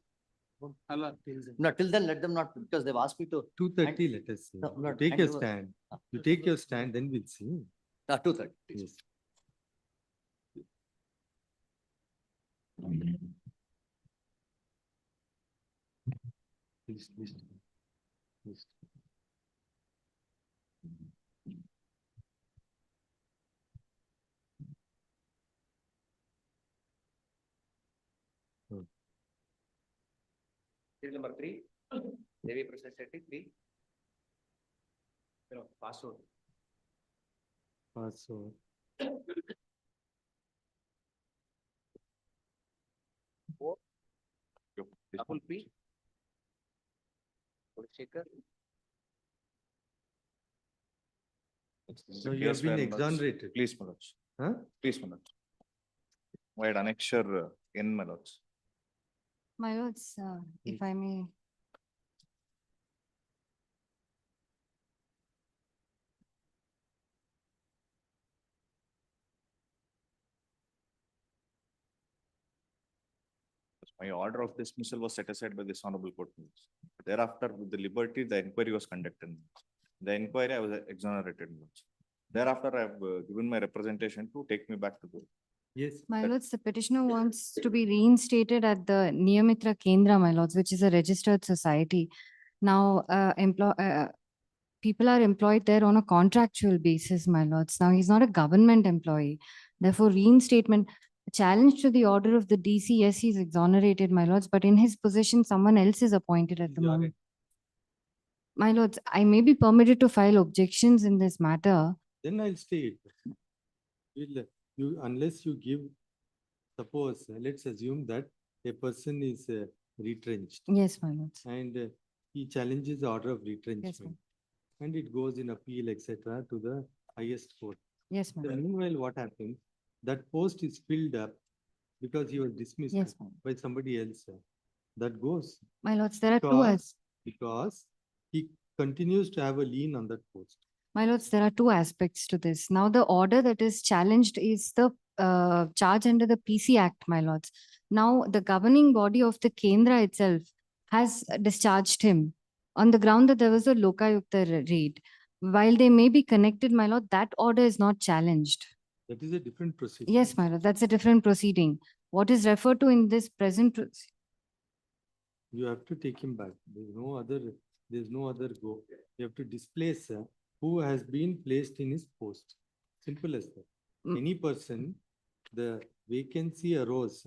Allah. no, till then, let them not, because they've asked me to, 2:30, let us see. No, You not take your hand over. stand. You take your stand, then we'll see. 2:30. Yes. Please. Case number 3, Devi Prasad Shetty, 3. Password. So. Rahul P. Abhishekar. So you have been exonerated. Please, my lords. Huh? Please, my lords. Wide annexure N, my lords. My lords, if I may. My order of dismissal was set aside by this honorable court. my lords. Thereafter, with the liberty, the inquiry was conducted. The inquiry, I was exonerated. my lords. Thereafter, I have given my representation to take me back to court. Yes. My lords, the petitioner wants to be reinstated at the Niyamitra Kendra, my lords, which is a registered society. Now, people are employed there on a contractual basis, my lords. Now, he's not a government employee. Therefore, reinstatement, challenge to the order of the DC, yes, he's exonerated, my lords, but in his position, someone else is appointed at the You are moment. My lords, I may be permitted to file objections in this matter. Then I'll stay it. You, unless you give, suppose, let's assume that a person is retrenched Yes, my lords. and he challenges the order of retrenchment. And it goes in appeal, etc., to the highest court. Yes, my So lord. meanwhile, what happens? That post is filled up because he was dismissed Yes, ma'am. by somebody else. That goes My lords, there are two because he continues to have a lien on that post. My lords, there are two aspects to this. Now, the order that is challenged is the charge under the PC Act, my lords. Now, the governing body of the Kendra itself has discharged him on the ground that there was a Lokayukta raid. While they may be connected, my lord, that order is not challenged. That is a different procedure. Yes, my lord, that's a different proceeding. What is referred to in this present You have to take him back. There's no other go. You have to displace who has been placed in his post. Simple as that. Mm. Any person, the vacancy arose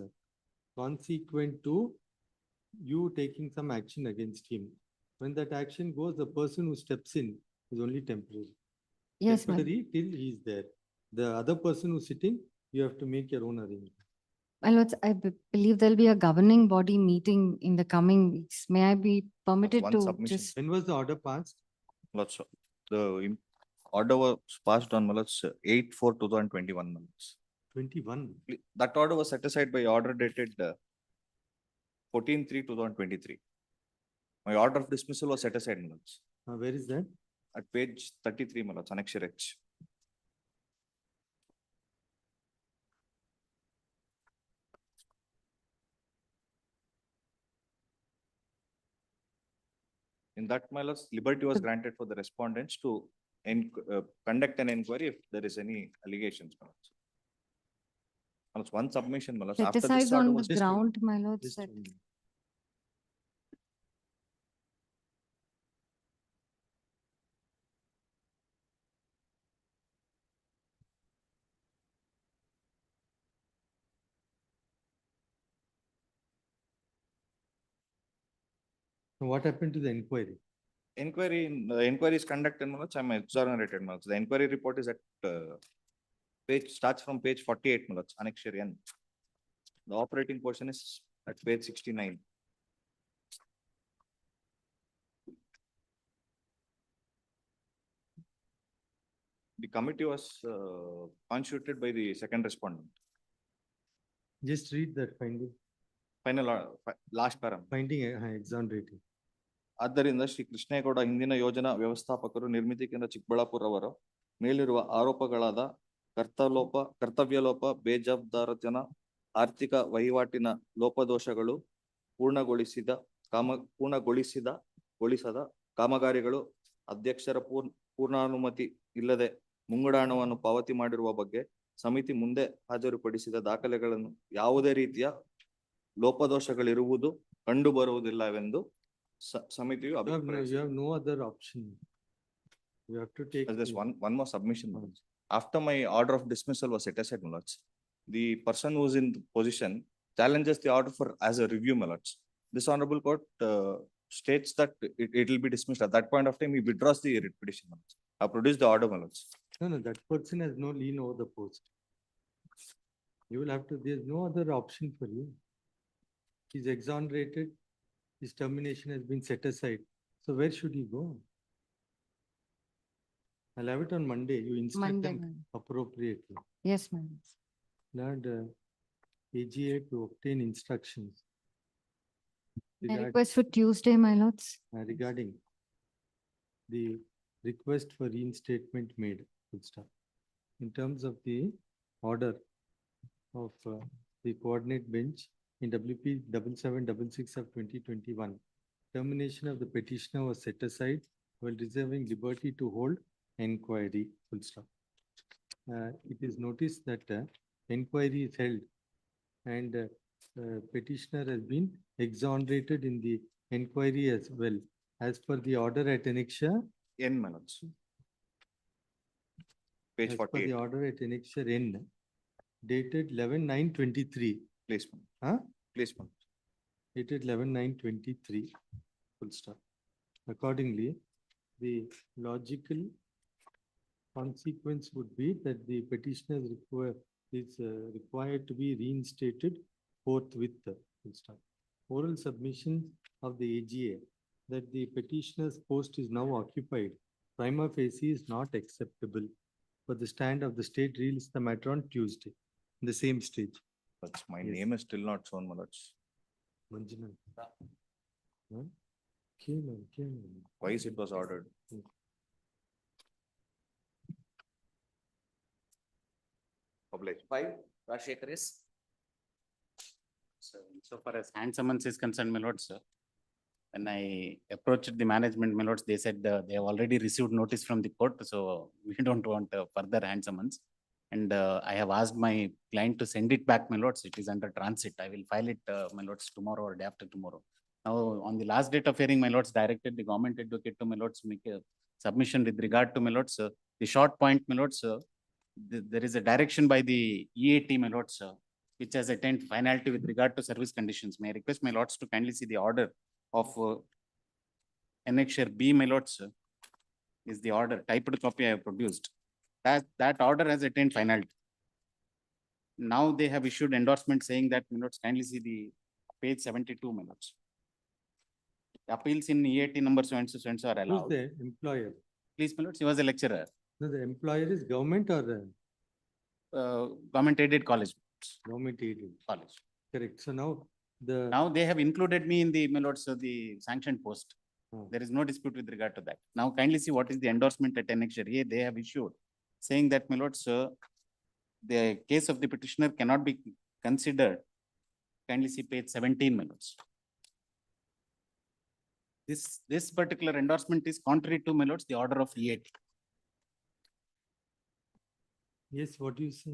consequent to you taking some action against him. When that action goes, the person who steps in is only temporary. Yes, my lord. Temporary till he is there. The other person who's sitting, you have to make your own arrangement. My lords, I believe there'll be a governing body meeting in the coming weeks. May I be permitted one to submission. just? When was the order passed? Lots of, the order was passed on, my lords, 8/4/2021. my lords. 21. That order was set aside by order dated 14/3/2023. My order of dismissal was set aside, my lords, Where is that? at page 33, my lords, annexure H. In that, my lords, liberty was granted for the respondents to conduct an inquiry if there is any allegations. my lords. My lords, one submission, my lords, Set after this aside order on was the Just- ground, my lords, Just that one minute. What happened to the inquiry? Inquiry is conducted, my lords, I'm exonerated, my lords. The inquiry report is at starts from page 48, my lords, annexure N. The operating portion is at page 69. The committee was constituted by the second respondent. Just read that finding. Final, last param. Finding exonerating. ಆದ್ದರಿಂದ ಶ್ರೀ ಕೃಷ್ಣೇಗೌಡ ಹಿಂದಿನ ಯೋಜನಾ ವ್ಯವಸ್ಥಾಪಕರು ನಿರ್ಮಿತಿ ಕೇಂದ್ರ ಚಿಕ್ಕಬಳ್ಳಾಪುರ ಅವರ ಮೇಲಿರುವ ಆರೋಪಗಳಾದ ಕರ್ತವ್ಯಲೋಪ, ಬೇಜವಾಬ್ದಾರತನ, ಆರ್ಥಿಕ ವಹಿವಾಟಿನ ಲೋಪದೋಷಗಳು, ಪೂರ್ಣಗೊಳಿಸದ ಕಾಮಗಾರಿಗಳು, ಅಧ್ಯಕ್ಷರ ಪೂರ್ಣಾನುಮತಿ ಇಲ್ಲದೆ ಮುಂಗಡ ಪಾವತಿ ಮಾಡಿರುವ ಬಗ್ಗೆ ಸಮಿತಿ ಮುಂದೆ ಹಾಜರುಪಡಿಸಿದ ದಾಖಲೆಗಳನ್ನು ಯಾವುದೇ ರೀತಿಯ ಲೋಪದೋಷಗಳಿರುವುದು ಕಂಡು ಬರುವುದಿಲ್ಲವೆಂದು ಸಮಿತಿಯು You have no other option. You have to take. There's one more submission. my lords. After my order of dismissal was set aside, my lords, the person who is in the position challenges the order for as a review, my lords. This honorable court states that it will be dismissed. At that point of time, he withdraws the writ petition. my lords. I produced the order, my lords. No, that person has no lien over the post. You will have to, there's no other option for you. He's exonerated. His termination has been set aside. So where should he go? I'll have it on Monday. You instruct Monday, them ma'am. appropriately. Yes, ma'am. Lord, AGA to obtain instructions. May I regard- request for Tuesday, my lords? regarding the request for reinstatement made, full stop. In terms of the order of the coordinate bench in WP 7766 of 2021, termination of the petitioner was set aside while reserving liberty to hold enquiry, full stop. It is noticed that enquiry is held and petitioner has been exonerated in the enquiry as well, as per the order at annexure. N, my lords. Page As per the 48, order at annexure N, dated 11/9/23. please, ma'am. Huh? Please, ma'am. Dated 11/9/23. Full stop. Accordingly, the logical consequence would be that the petitioner is required to be reinstated forthwith. Full stop. Oral submission of the AGA that the petitioner's post is now occupied prima facie is not acceptable. But the stand of the state reels the matter on Tuesday, in the same stage. But my Yes. name is still not shown, my lords. Manjunath. Huh? Came on. Twice it was ordered. Published. 5, Rajshekar is. So far as hand summons is concerned, my lords, when I approached the management, my lords, they said they have already received notice from the court, so we don't want further hand summons. And I have asked my client to send it back, my lords. It is under transit. I will file it, my lords, tomorrow or day after tomorrow. Now, on the last date of hearing, my lords directed the government advocate to my lords make a submission with regard to my lords. The short point, my lords, there is a direction by the EAT, my lords, which has attained finality with regard to service conditions. May I request my lords to kindly see the order of annexure B, my lords, is the order, typed copy I have produced. That order has attained finality. Now they have issued endorsement saying that, my lords, kindly see the page 72, my lords. Appeals in EAT number so and so are Who's allowed. the employer? Please, my lords, he was a lecturer, No, the employer is government or government aided college. government aided? College. Correct. So now the. Now they have included me in the, my lords, the sanctioned post. Hmm. There is no dispute with regard to that. Now kindly see what is the endorsement at annexure A they have issued, saying that, my lords, the case of the petitioner cannot be considered. Kindly see page 17, my lords. This particular endorsement is contrary to, my lords, the order of EAT. Yes, what do you say?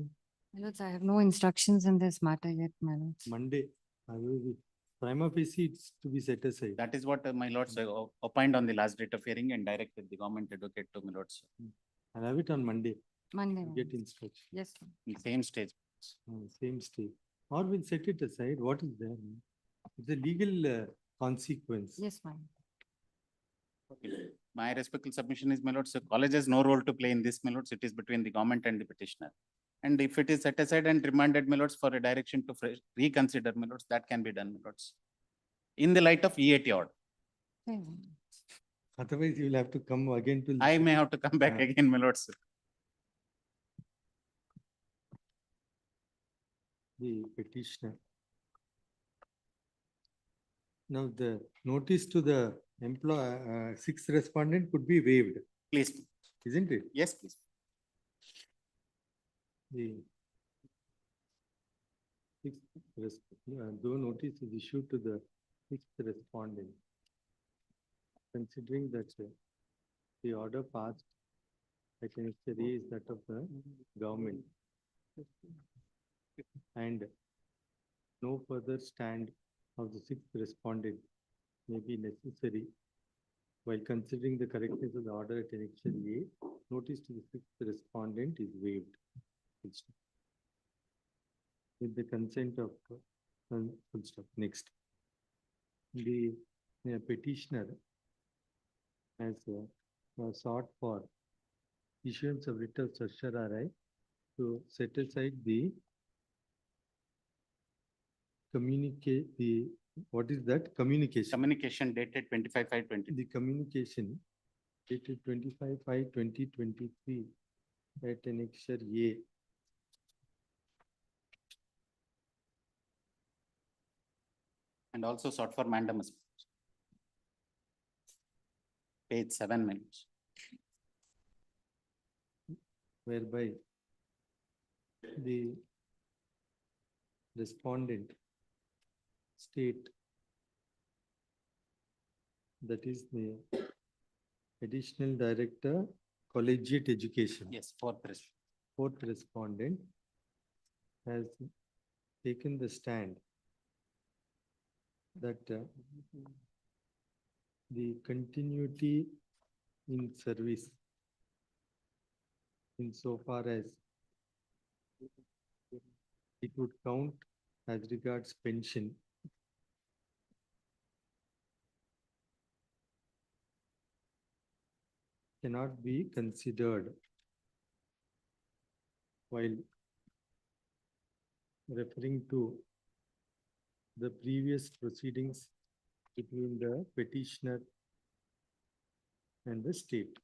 My lords, I have no instructions in this matter yet, my lords. Monday, I will be, prima facie it's to be set aside. That is what my lords opined on the last date of hearing and directed the government advocate to, my lords, I'll have it on Monday. Monday. You my Get lords. instruction. Yes, ma'am. in the same stage. Same state. Or we'll set it aside. What is there? It's a legal consequence. Yes, ma'am. My respectful submission is, my lords, college has no role to play in this, my lords. It is between the government and the petitioner. And if it is set aside and remanded, my lords, for a direction to reconsider, my lords, that can be done, my lords. In the light of EAT order, Okay, my lords. Otherwise, you will have to come again to. I may have to come back again, my lords. The petitioner. Now, the notice to the employer, sixth respondent could be waived, Please, isn't it? yes, please. The sixth though notice is issued to the sixth respondent. Considering that the order passed, I can say is that of the government. And no further stand of the sixth respondent may be necessary while considering the correctness of the order at annexure A, notice to the sixth respondent is waived. With the consent of full stop. Next. The petitioner has sought for issuance of writ of certiorari to set aside the What is that? Communication. Communication dated 25/5/20. The communication dated 25/5/2023 at annexure A. And also sought for mandamus. Page 7 minutes. Whereby the respondent state, that is the additional director, collegiate education. Yes, fourth. Fourth respondent has taken the stand that the continuity in service insofar as it would count as regards pension cannot be considered while referring to the previous proceedings between the petitioner and the state.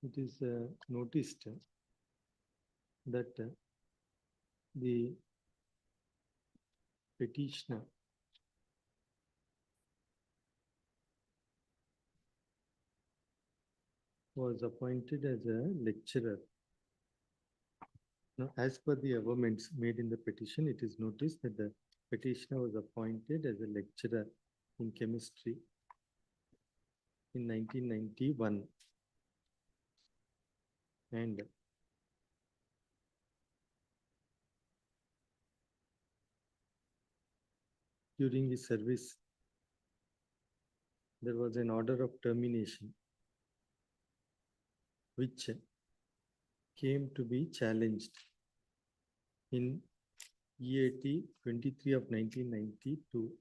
It is noticed that the petitioner was appointed as a lecturer. Now, as per the amendments made in the petition, it is noticed that the petitioner was appointed as a lecturer in chemistry in 1991. And during his service, there was an order of termination which came to be challenged in EAT 23 of 1992.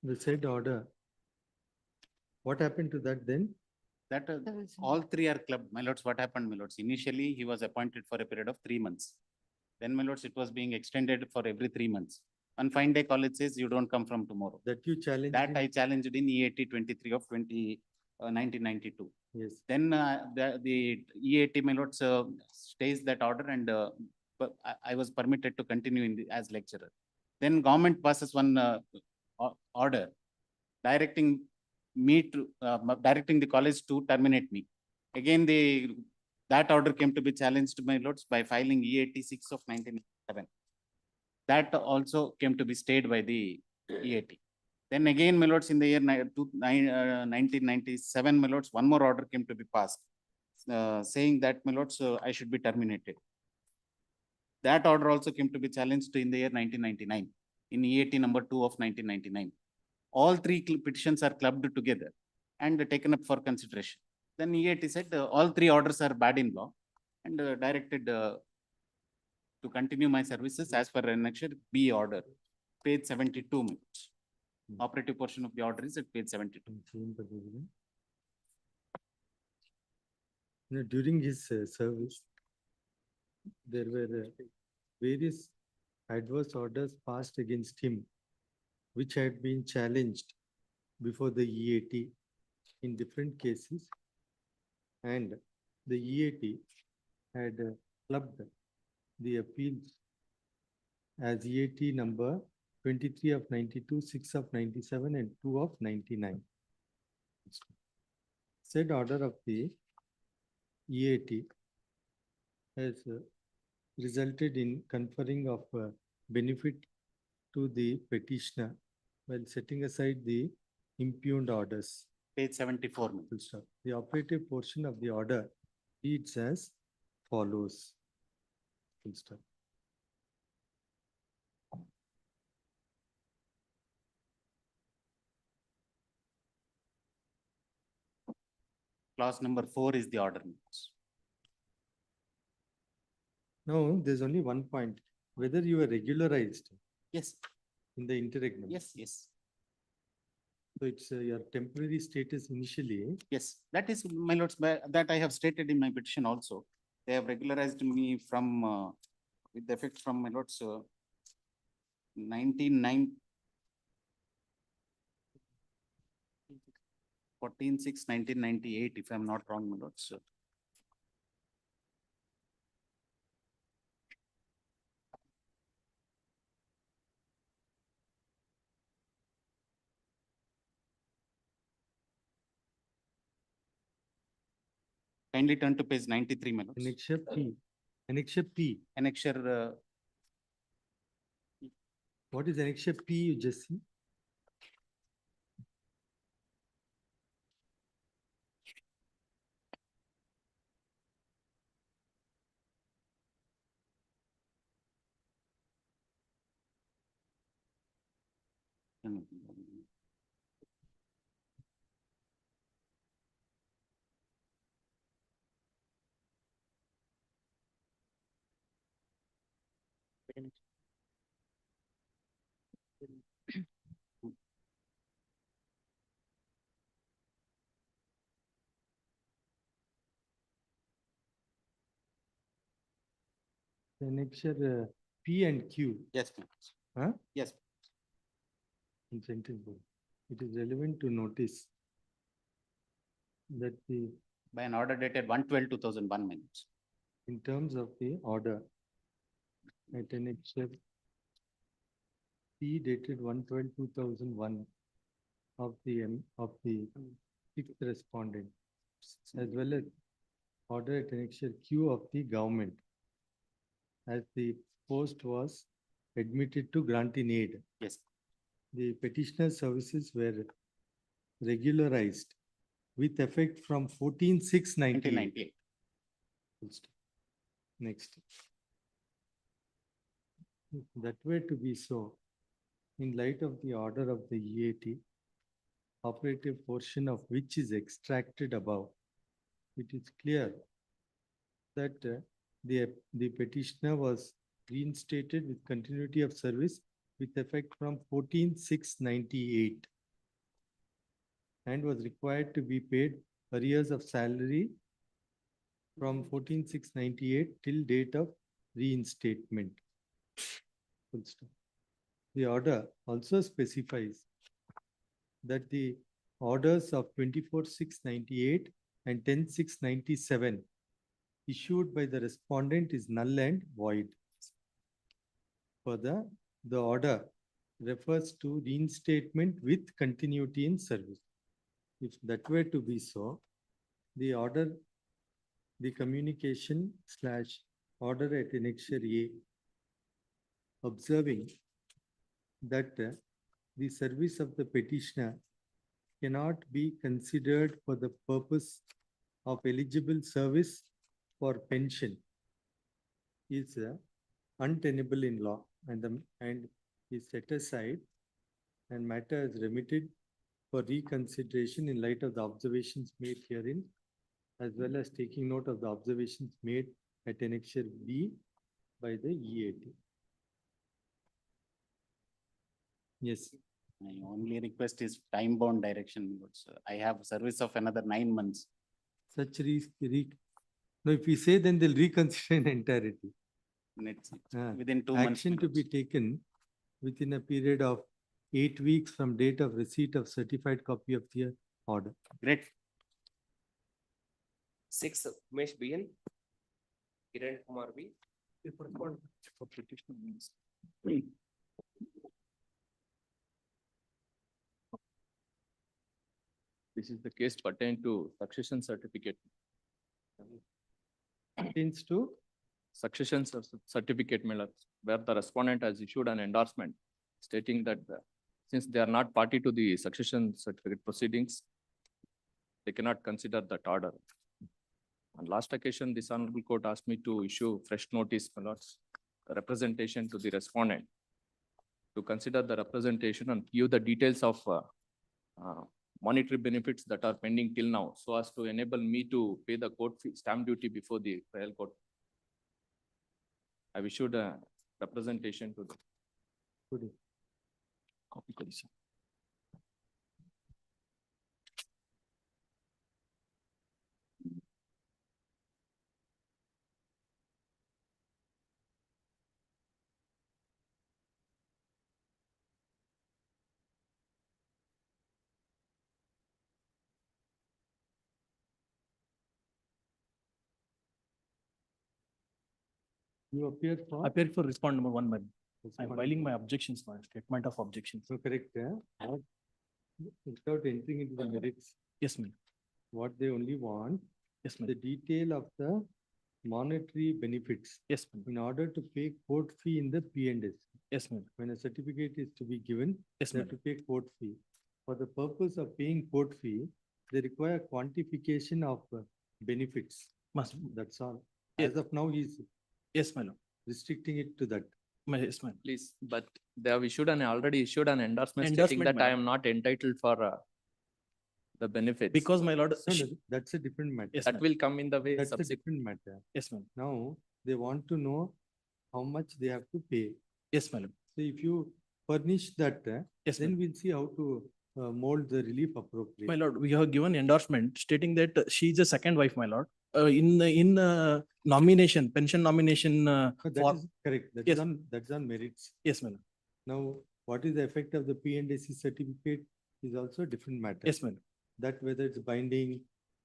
The said order, what happened to that then? That There was- all three are clubbed, my lords. What happened, my lords? Initially, he was appointed for a period of 3 months. Then, my lords, it was being extended for every 3 months. One fine day, college says you don't come from tomorrow. That you challenged? That in- I challenged in EAT 23 of 1992. Yes. Then the EAT, my lords, stays that order, and but I was permitted to continue as lecturer. Then government passes one order directing me to directing the college to terminate me. Again, that order came to be challenged, my lords, by filing EAT 6 of 1997. That also came to be stayed by the EAT. Then again, my lords, in the year 1997, my lords, one more order came to be passed, saying that, my lords, I should be terminated. That order also came to be challenged in the year 1999, in EAT number 2 of 1999. All three petitions are clubbed together and taken up for consideration. Then EAT said all three orders are bad in law, and directed to continue my services as per annexure B order, page 72 minutes. Operative portion of the order is at page 72. During his service, there were various adverse orders passed against him, which had been challenged before the EAT in different cases. And the EAT had clubbed the appeals as EAT number 23 of 92, 6 of 97, and 2 of 99. Said order of the EAT has resulted in conferring of benefit to the petitioner while setting aside the impugned orders. Page 74 minutes. Full stop. The operative portion of the order reads as follows. Full stop. Clause number 4 is the order minutes. No, there's only one point, whether you are regularized. Yes. in the interregnum. Yes, yes, So it's your temporary status initially. yes. That is, my lords, that I have stated in my petition also. They have regularized me from, with effect from, my lords, 19 14/6/1998, if I'm not wrong, my lords. Kindly turn to page 93, my lords. Annexure P. Annexure P. Annexure, What is annexure P, you just see? Annexure P and Q. yes, my lords. Huh? Yes, In sentence book. It is relevant to notice that the, by an order dated 1/12/2001, my lords. in terms of the order, at annexure P dated 1/12/2001 of the sixth respondent, as well as order at annexure Q of the government, as the post was admitted to grant in aid. Yes, The petitioner services were regularized with effect from 14/6/1998. 1998. Next. If that were to be so, in light of the order of the EAT, operative portion of which is extracted above, it is clear that the petitioner was reinstated with continuity of service with effect from 14/6/98 and was required to be paid arrears of salary from 14/6/98 till date of reinstatement. Full stop. The order also specifies that the orders of 24/6/98 and 10/6/97 issued by the respondent is null and void. Further, the order refers to reinstatement with continuity in service. If that were to be so, the order, the communication / order at annexure A, observing that the service of the petitioner cannot be considered for the purpose of eligible service for pension, is untenable in law and is set aside and matter is remitted for reconsideration in light of the observations made herein, as well as taking note of the observations made at annexure B by the EAT. Yes. My only request is time bound direction, my lords. I have service of another 9 months. Such no, if we say, then they'll reconsider in entirety. And it's Ah, within 2 months. Action my to be lords. taken within a period of 8 weeks from date of receipt of certified copy of the order. Great. 6, Umesh BN. Kiran Kumar B. This is the case pertaining to succession certificate. Pertains to Succession certificate, my lords, where the respondent has issued an endorsement stating that since they are not party to the succession certificate proceedings, they cannot consider that order. On last occasion, this honorable court asked me to issue fresh notice, my lords, representation to the respondent to consider the representation and give the details of monetary benefits that are pending till now, so as to enable me to pay the court fee, stamp duty before the trial court. I've issued a representation to them. Good. Copy ಕೊಡಿ sir. You appeared for? Appear for respond number 1, madam. I'm Respond. filing my objections, my statement of objections. So correct, what, without entering into the merits, Yes, ma'am. what they only want, Yes, the ma'am. detail of the monetary benefits Yes, ma'am. in order to pay court fee in the P&S. Yes, ma'am. When a certificate is to be given, Yes, they have ma'am. to pay court fee. For the purpose of paying court fee, they require quantification of benefits. Must. That's all. Yes. As of now, he's Yes, madam. restricting it to that. Yes, ma'am. Please, but they have issued already issued an endorsement stating Endorsement, that I madam. am not entitled for the benefits. Because my lord, No, no, that's a different matter. yes, That ma'am. will come in the way That's a subsequent. different matter. Yes, ma'am. Now, they want to know how much they have to pay. Yes, madam. So if you furnish that, Yes, then ma'am. we'll see how to mold the relief My appropriately. lord, we have given endorsement stating that she is a second wife, my lord. In nomination, pension nomination, No, for, that is correct. Yes. That's on merits. yes, madam. Now, what is the effect of the P&S certificate is also a different matter. Yes, madam. That whether it's binding,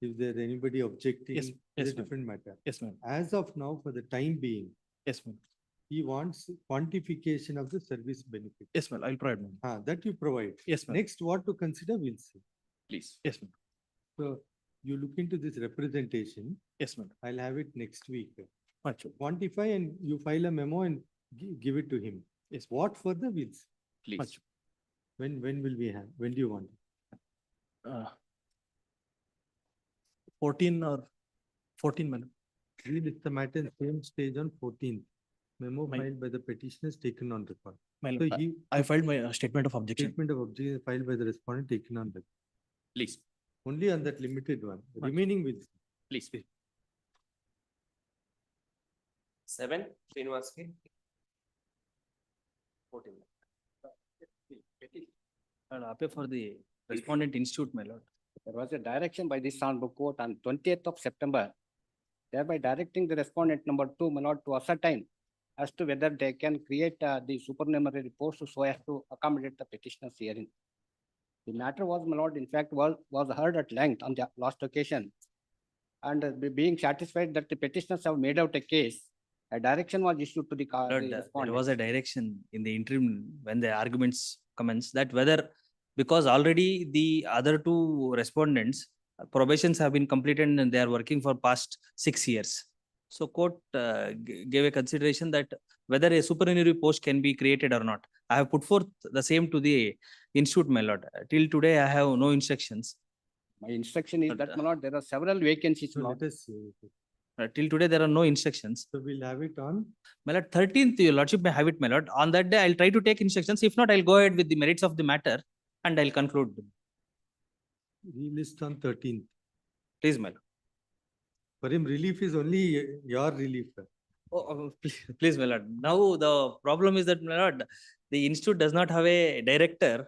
if there anybody objecting, Yes, is yes, a ma'am. different matter. Yes, ma'am. As of now, for the time being, Yes, ma'am. he wants quantification of the service benefit. Yes, ma'am. I'll provide, ma'am. That you provide. Yes, ma'am. Next, what to consider, we'll see. Please. Yes, ma'am. So you look into this representation. Yes, ma'am. I'll have it next week. Much. Quantify and you file a memo and give it to him. Yes. What further will see? Please. Much. When will we have? When do you want? 14 or 14, madam. Read the matter in same stage on 14th. Memo My- filed by the petitioners taken on record. My So lord, he I filed my statement of objection. statement of objection filed by the respondent taken on record. Please. Only on that limited one. Much. Remaining will. Please. 7, Srinivas. 14. I'll appear for the respondent institute, my lord. There was a direction by this honorable court on 20th of September, thereby directing the respondent number 2, my lord, to ascertain as to whether they can create the supernumerary post so as to accommodate the petitioner's hearing. The matter was, my lord, in fact, was heard at length on the last occasion. And being satisfied that the petitioners have made out a case, a direction was issued to the Lord, there respondent. was a direction in the interim when the arguments commence that whether, because already the other two respondents, probations have been completed and they are working for past 6 years. So court gave a consideration that whether a supernumerary post can be created or not. I have put forth the same to the institute, my lord. Till today, I have no instructions. My instruction is But, that, my lord, there are several vacancies, So my lord. let us see. Till today, there are no instructions. So we'll have it on. My lord, 13th, your lordship may have it, my lord. On that day, I'll try to take instructions. If not, I'll go ahead with the merits of the matter and I'll conclude. Relist on 13th. Please, my lord. For him, relief is only your relief. Please, my lord. Now, the problem is that, my lord, the institute does not have a director.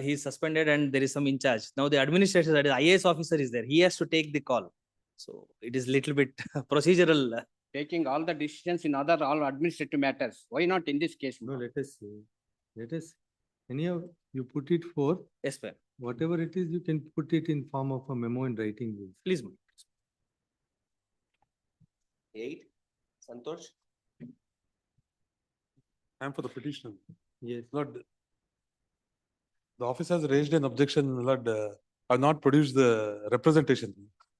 He is suspended and there is some in charge. Now, the administrator, that is IAS officer is there. He has to take the call. So it is little bit procedural. Taking all the decisions in other all administrative matters. Why not in this case? No, let us see. Let us, anyhow, you put it for, Yes, ma'am. whatever it is, you can put it in form of a memo in writing. Please, ma'am. 8, Santosh. I am for the petitioner. Yes. Lord, the office has raised an objection, Lord, I have not produced the representation.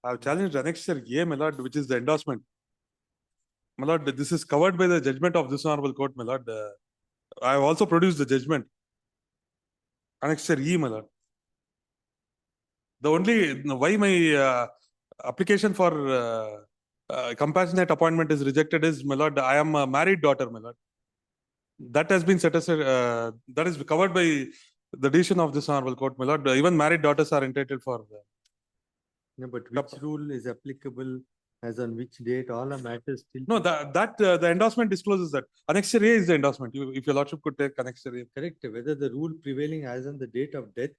I have challenged annexure A, my lord, which is the endorsement. My lord, this is covered by the judgment of this honorable court, my lord. I have also produced the judgment. Annexure E, my lord. The only, why my application for compassionate appointment is rejected is, my lord, I am a married daughter, my lord. That has been set aside, that is covered by the decision of this honorable court, my lord. Even married daughters are entitled for. No, but which rule is applicable as on which date all the matters still. No, the endorsement discloses that. Annexure A is the endorsement. If your lordship could take annexure A. Correct, whether the rule prevailing as on the date of death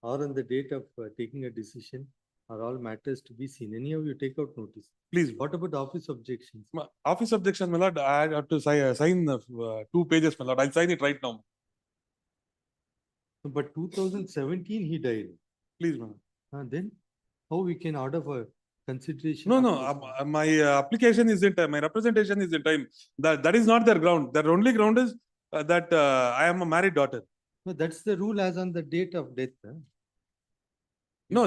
or on the date of taking a decision are all matters to be seen. Anyhow, you take out notice. Please. What about office objections? Office objection, my lord, I have to sign 2 pages, my lord. I'll sign it right now. But 2017 he died. Please, my lord. Then how we can order for consideration? No, of no, this? my application is in time, my representation is in time. That is not their ground. Their only ground is that I am a married daughter. No, that's the rule as on the date of death. No,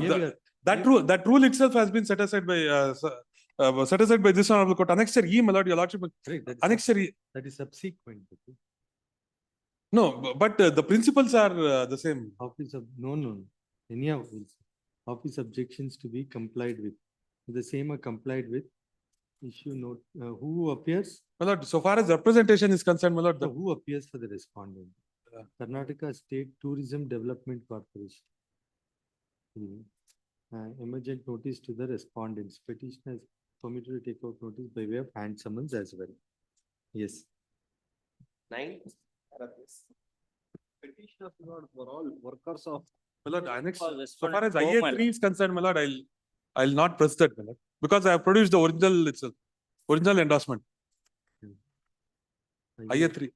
that rule itself has been set aside by this honorable court. Annexure E, my lord, your lordship. Annexure E. That is subsequent. No, but the principles are the same. Office of, no. Anyhow, office objections to be complied with. The same are complied with. Issue note, who appears? My lord, so far as representation is concerned, my lord. So who appears for the respondent? Karnataka State Tourism Development Corporation. Emergent notice to the respondents. Petitioners permitted to take out notice by way of hand summons as well. Yes. 9. Petitioners were all workers of. My lord, annex, so respondent far as go, my IA3 is concerned, my lord, I'll not press that, my lord, because I have produced the original itself, original endorsement. IA3.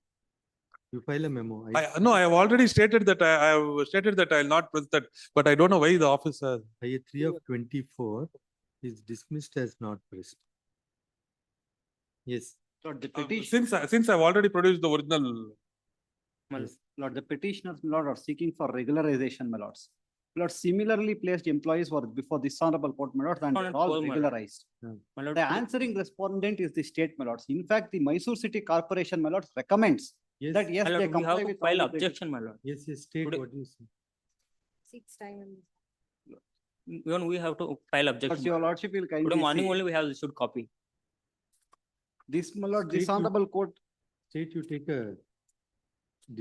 You file a memo. No, I have already stated that I have stated that I will not press that, but I don't know why the officer. IA3 of 24 is dismissed as not pressed. Yes. Lord, the petition, Since I've already produced the original. Lord, the petitioners, my lord, are seeking for regularization, my lords. My lord, similarly placed employees were before this honorable court, my lords, and they're all regularized. My lord, The answering respondent is the state, my lords. In fact, the Mysore City Corporation, my lords, recommends Yes. that yes, my they lord, we have comply to with file all the objection, my lord. Yes, state Today- what you say. Even we have to file But objection. your lordship will kindly Today morning see. only we have issued copy. This, my lord, this State you- honorable court, State you take a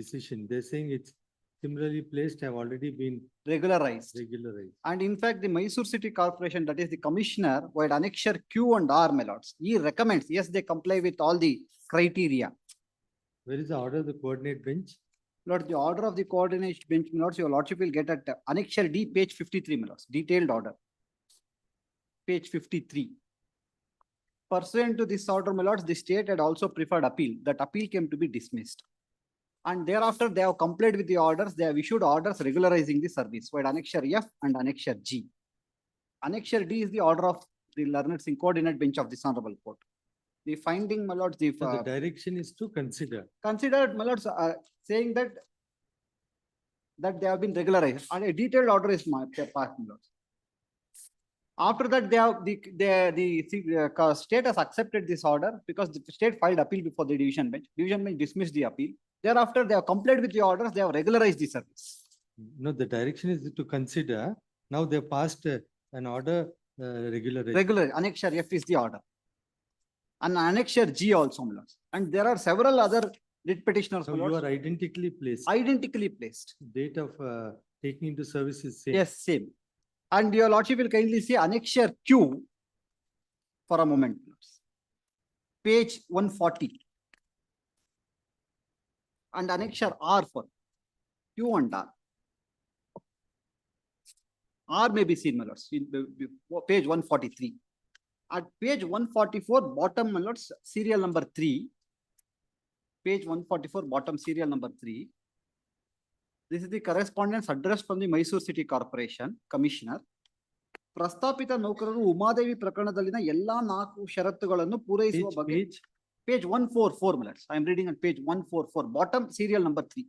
decision. They're saying it's similarly placed have already been regularized. regularized. And in fact, the Mysore City Corporation, that is the commissioner, while annexure Q and R, my lords, he recommends, yes, they comply with all the criteria. Where is the order of the coordinate bench? Lord, the order of the coordination bench, my lords, your lordship will get at annexure D, page 53, my lords, detailed order. Page 53. Pursuant to this order, my lords, the state had also preferred appeal. That appeal came to be dismissed. And thereafter, they have complied with the orders. They have issued orders regularizing the service, while annexure F and annexure G. Annexure D is the order of the learned Singh coordinate bench of this honorable court. The finding, my lords, So the direction is to consider. considered, my lords, saying that they have been regularized, and a detailed order is passed, my lords. After that, they have the state has accepted this order because the state filed appeal before the division bench. Division bench dismissed the appeal. Thereafter, they have complied with the orders. They have regularized the service. No, the direction is to consider. Now they passed an order regularization. Regular annexure F is the order, and annexure G also, my lords. And there are several other writ petitioners, So my you lords, are identically placed. identically placed. Date of taking into service is same. Yes, same. And your lordship will kindly see annexure Q for a moment, lords. Page 140. And annexure R for Q and R. R may be seen, my lords, in page 143. At page 144, bottom, my lords, serial number 3. Page 144, bottom, serial number 3. This is the correspondence addressed from the Mysore City Corporation Commissioner. ಪ್ರಸ್ತಾಪಿತ ನೌಕರರು ಉಮಾದೇವಿ ಪ್ರಕರಣದಲ್ಲಿನ ಎಲ್ಲಾ 4 ಷರತ್ತುಗಳನ್ನು ಪೂರೈಸುವ ಬಗ್ಗೆ page 144, minutes. I am reading on page 144, bottom, serial number 3.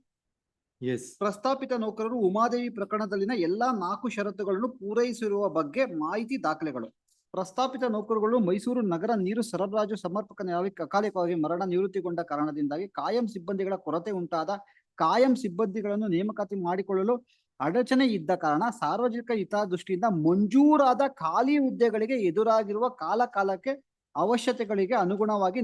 Yes. ಪ್ರಸ್ತಾಪಿತ ನೌಕರರು ಉಮಾದೇವಿ ಪ್ರಕರಣದಲ್ಲಿನ ಎಲ್ಲಾ 4 ಷರತ್ತುಗಳನ್ನು ಪೂರೈಸಿರುವ ಬಗ್ಗೆ ಮಾಹಿತಿ ದಾಖಲೆಗಳು. ಪ್ರಸ್ತಾಪಿತ ನೌಕರರು ಮೈಸೂರು ನಗರ ನೀರು ಸರಬರಾಜು ಸಮರ್ಪಕ ನ್ಯಾಯಾಲಯಕ್ಕೆ ಅಕಾಲಿಕವಾಗಿ ಮರಣ ನಿವೃತ್ತಿಗೊಂಡ ಕಾರಣದಿಂದಾಗಿ ಕಾಯಂ ಸಿಬ್ಬಂದಿಗಳ ಕೊರತೆ ಉಂಟಾದ ಕಾಯಂ ಸಿಬ್ಬಂದಿಗಳನ್ನು ನೇಮಕಾತಿ ಮಾಡಿಕೊಳ್ಳಲು ಅಡಚಣೆ ಇದ್ದ ಕಾರಣ ಸಾರ್ವಜನಿಕ ಹಿತದೃಷ್ಟಿಯಿಂದ ಮಂಜೂರಾದ ಖಾಲಿ ಹುದ್ದೆಗಳಿಗೆ ಎದುರಾಗಿರುವ ಕಾಲಕ್ಕೆ ಅವಶ್ಯಕತೆಗಳಿಗೆ ಅನುಗುಣವಾಗಿ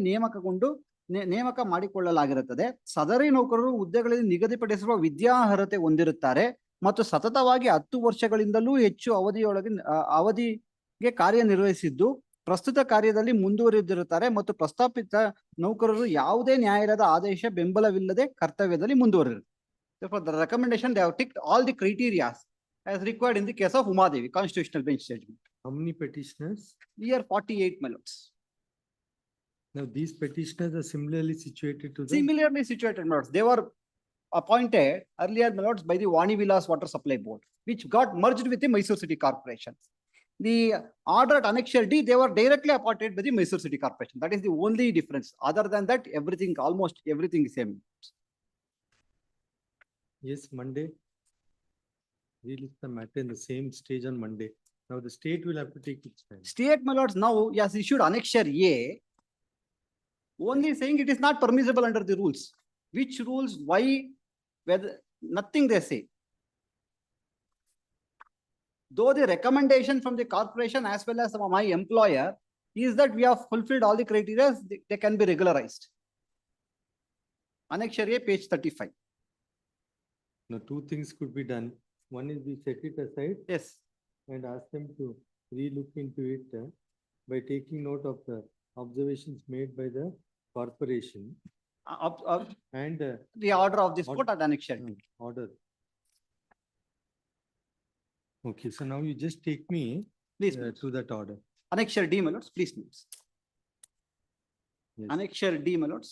ನೇಮಕ ಮಾಡಿಕೊಳ್ಳಲಾಗಿರುತ್ತದೆ. ಸದರಿ ನೌಕರರು ಹುದ್ದೆಗಳಲ್ಲಿ ನಿಗದಿಪಡಿಸಿರುವ ವಿದ್ಯಾರ್ಹತೆ ಹೊಂದಿರುತ್ತಾರೆ ಮತ್ತು ಸತತವಾಗಿ 10 ವರ್ಷಗಳಿಂದಲೂ ಹೆಚ್ಚು ಅವಧಿಗೆ ಕಾರ್ಯನಿರ್ವಹಿಸಿದ್ದು ಪ್ರಸ್ತುತ ಕಾರ್ಯದಲ್ಲಿ ಮುಂದುವರಿದಿರುತ್ತಾರೆ ಮತ್ತು ಪ್ರಸ್ತಾಪಿತ ನೌಕರರು ಯಾವುದೇ ನ್ಯಾಯಾಲಯದ ಆದೇಶ ಬೆಂಬಲವಿಲ್ಲದೆ ಕರ್ತವ್ಯದಲ್ಲಿ ಮುಂದುವರಿದರು. Therefore, the recommendation, they have ticked all the criteria as required in the case of Umadevi, constitutional bench judgment. How many petitioners? Here 48, my lords. Now, these petitioners are similarly situated to the. Similarly situated, my lords. They were appointed earlier, my lords, by the Vani Vilas Water Supply Board, which got merged with the Mysore City Corporation. The order at Annexure D, they were directly appointed by the Mysore City Corporation. That is the only difference. Other than that, everything, almost everything is same. Yes, Monday. We'll list the matter in the same stage on Monday. Now the state will have to take its time. State, my lords, now has issued Annexure A, only saying it is not permissible under the rules. Which rules, why, whether, nothing they say. Though the recommendation from the corporation as well as my employer is that we have fulfilled all the criteria, they can be regularized. Annexure A, page 35. Now, two things could be done. One is we set it aside. Yes. And ask them to re-look into it by taking note of the observations made by the corporation. And The order of this court at Annexure D. Order. Okay, so now you just take me Please, to that order. Annexure D, my lords, please. Yes. Annexure D, my lords.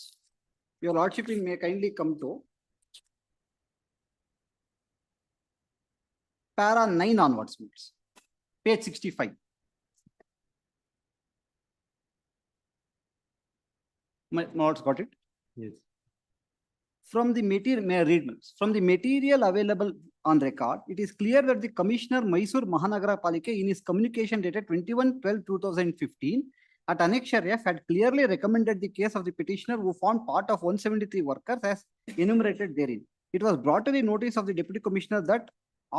Your lordship may kindly come to para 9 onwards, my lords. Page 65. My lords got it? Yes. From the material, may I read, my lords? From the material available on record, it is clear that the Commissioner Mysore Mahanagara Palike in his communication dated 21/12/2015 at Annexure F had clearly recommended the case of the petitioner who formed part of 173 workers as enumerated therein. It was brought to the notice of the Deputy Commissioner that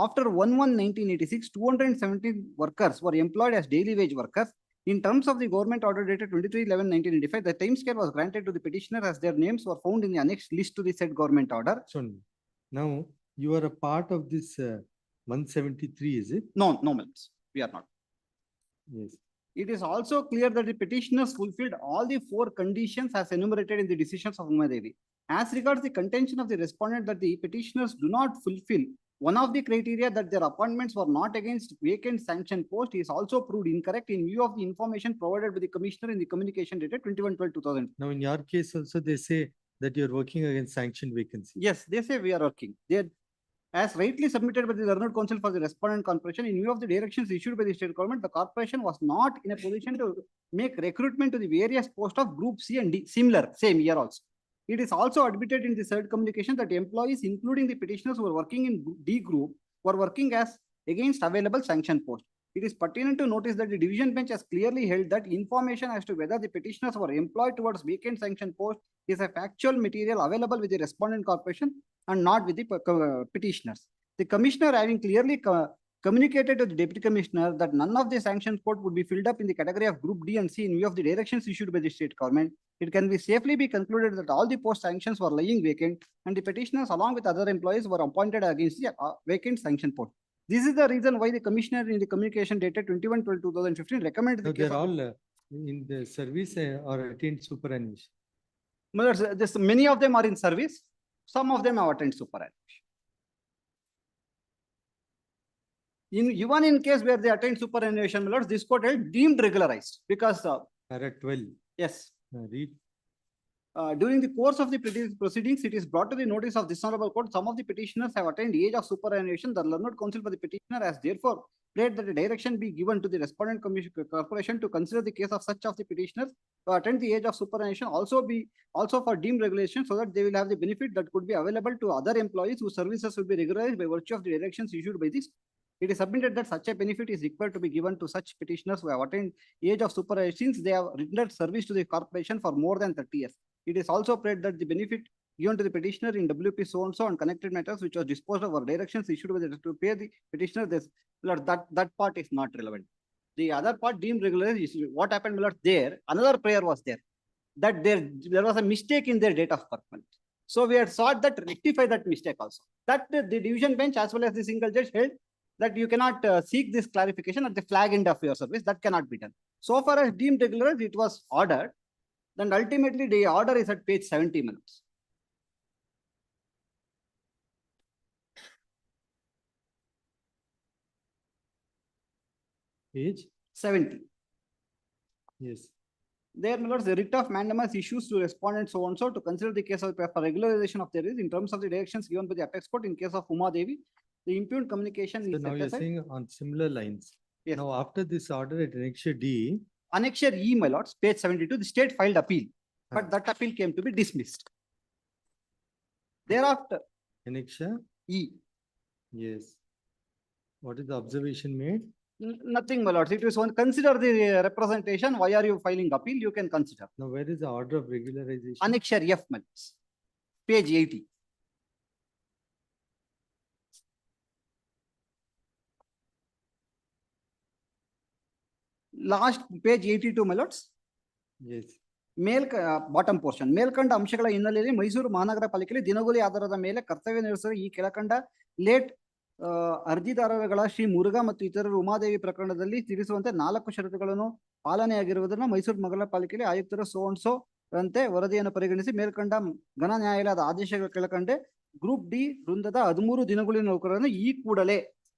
after 1/1/1986, 217 workers were employed as daily wage workers. In terms of the government order dated 23/11/1985, the time scale was granted to the petitioner as their names were found in the annexed list to the said government order. So now you are a part of this 173, is it? No, no, madams, we are not. Yes. It is also clear that the petitioners fulfilled all the 4 conditions as enumerated in the decisions of Umadevi. As regards the contention of the respondent that the petitioners do not fulfill one of the criteria that their appointments were not against vacant sanction post is also proved incorrect in view of the information provided by the commissioner in the communication dated 21/12/2000. Now, in your case also, they say that you're working against sanctioned vacancy. Yes, they say we are working. They, as rightly submitted by the learned counsel for the respondent corporation, in view of the directions issued by the state government, the corporation was not in a position to make recruitment to the various posts of Group C and D, similar, same year also. It is also admitted in the said communication that employees, including the petitioners who were working in D group, were working as against available sanction post. It is pertinent to notice that the division bench has clearly held that information as to whether the petitioners were employed towards vacant sanction post is a factual material available with the respondent corporation and not with the petitioners. The commissioner having clearly communicated to the deputy commissioner that none of the sanction post would be filled up in the category of Group D and C in view of the directions issued by the state government, it can be safely be concluded that all the post sanctions were lying vacant and the petitioners along with other employees were appointed against the vacant sanction post. This is the reason why the commissioner in the communication dated 21/12/2015 recommended the No, case they're of. all in the service or attained superannuation. Many of them are in service. Some of them have attained superannuation. Even in case where they attained superannuation, my lords, this court held deemed regularized because. Para 12. Yes. Read. During the course of the proceedings, it is brought to the notice of this honorable court. Some of the petitioners have attained age of superannuation. The learned counsel for the petitioner has therefore prayed that a direction be given to the respondent corporation to consider the case of such of the petitioners to attain the age of superannuation also for deemed regulation, so that they will have the benefit that could be available to other employees whose services will be regularized by virtue of the directions issued by this. It is submitted that such a benefit is required to be given to such petitioners who have attained age of superannuation since they have rendered service to the corporation for more than 30 years. It is also prayed that the benefit given to the petitioner in WP so-and-so and connected matters which was disposed of or directions issued by the to pay the petitioner this, that part is not relevant. The other part deemed regularized is what happened, my lord, there. Another prayer was there that there was a mistake in their date of birth. So we had sought that rectify that mistake also. That the division bench as well as the single judge held that you cannot seek this clarification at the flag end of your service. That cannot be done. So far as deemed regularized, it was ordered. Then ultimately the order is at page 70 minutes. Page 70. yes. There, my lords, the writ of mandamus issues to respondent so and so to consider the case of for regularization of their is in terms of the directions given by the apex court in case of Uma Devi. The impugned communication So is now set you're aside. saying on similar lines. Yes. Now after this order at Annexure D, Annexure E, my lords, page 72, the state filed appeal, but Ah. that appeal came to be dismissed. Thereafter, Annexure, E, yes. What is the observation made? nothing, my lords. It is one, consider the representation. Why are you filing appeal? You can consider. Now where is the order of regularization? Annexure F, my lords, page 80. Last page 82, my lords. Yes. Bottom portion ಮೇಲ್ಕಂಡ ಅಂಶಗಳ ಹಿನ್ನೆಲೆಯಲ್ಲಿ ಮೈಸೂರು ಮಹಾನಗರ ಪಾಲಿಕೆಯಲ್ಲಿ ದಿನಗೂಲಿ ಆಧಾರದ ಮೇಲೆ ಕರ್ತವ್ಯ ನಿರ್ವಹಿಸುವ ಈ ಕೆಳಕಂಡ ಲೇಟ್ ಅರ್ಜಿದಾರರುಗಳ ಶ್ರೀ ಮುರುಘಾ ಮತ್ತು ಇತರರು ಉಮಾದೇವಿ ಪ್ರಕರಣದಲ್ಲಿ ತಿಳಿಸುವಂತೆ 4 ಷರತ್ತುಗಳನ್ನು ಪಾಲನೆಯಾಗಿರುವುದನ್ನು ಮೈಸೂರು ನಗರ ಪಾಲಿಕೆಯಲ್ಲಿ ಆಯುಕ್ತರು ಸೋ ರಂತೆ ವರದಿಯನ್ನು ಪರಿಗಣಿಸಿ ಮೇಲ್ಕಂಡ ಘನ ನ್ಯಾಯಾಲಯದ ಆದೇಶಗಳ ಕೆಳಕಂಡೆ ಗ್ರೂಪ್ ಡಿ ವೃಂದದ 13 ದಿನಗೂಲಿ ನೌಕರರನ್ನು ಈ ಕೂಡಲೇ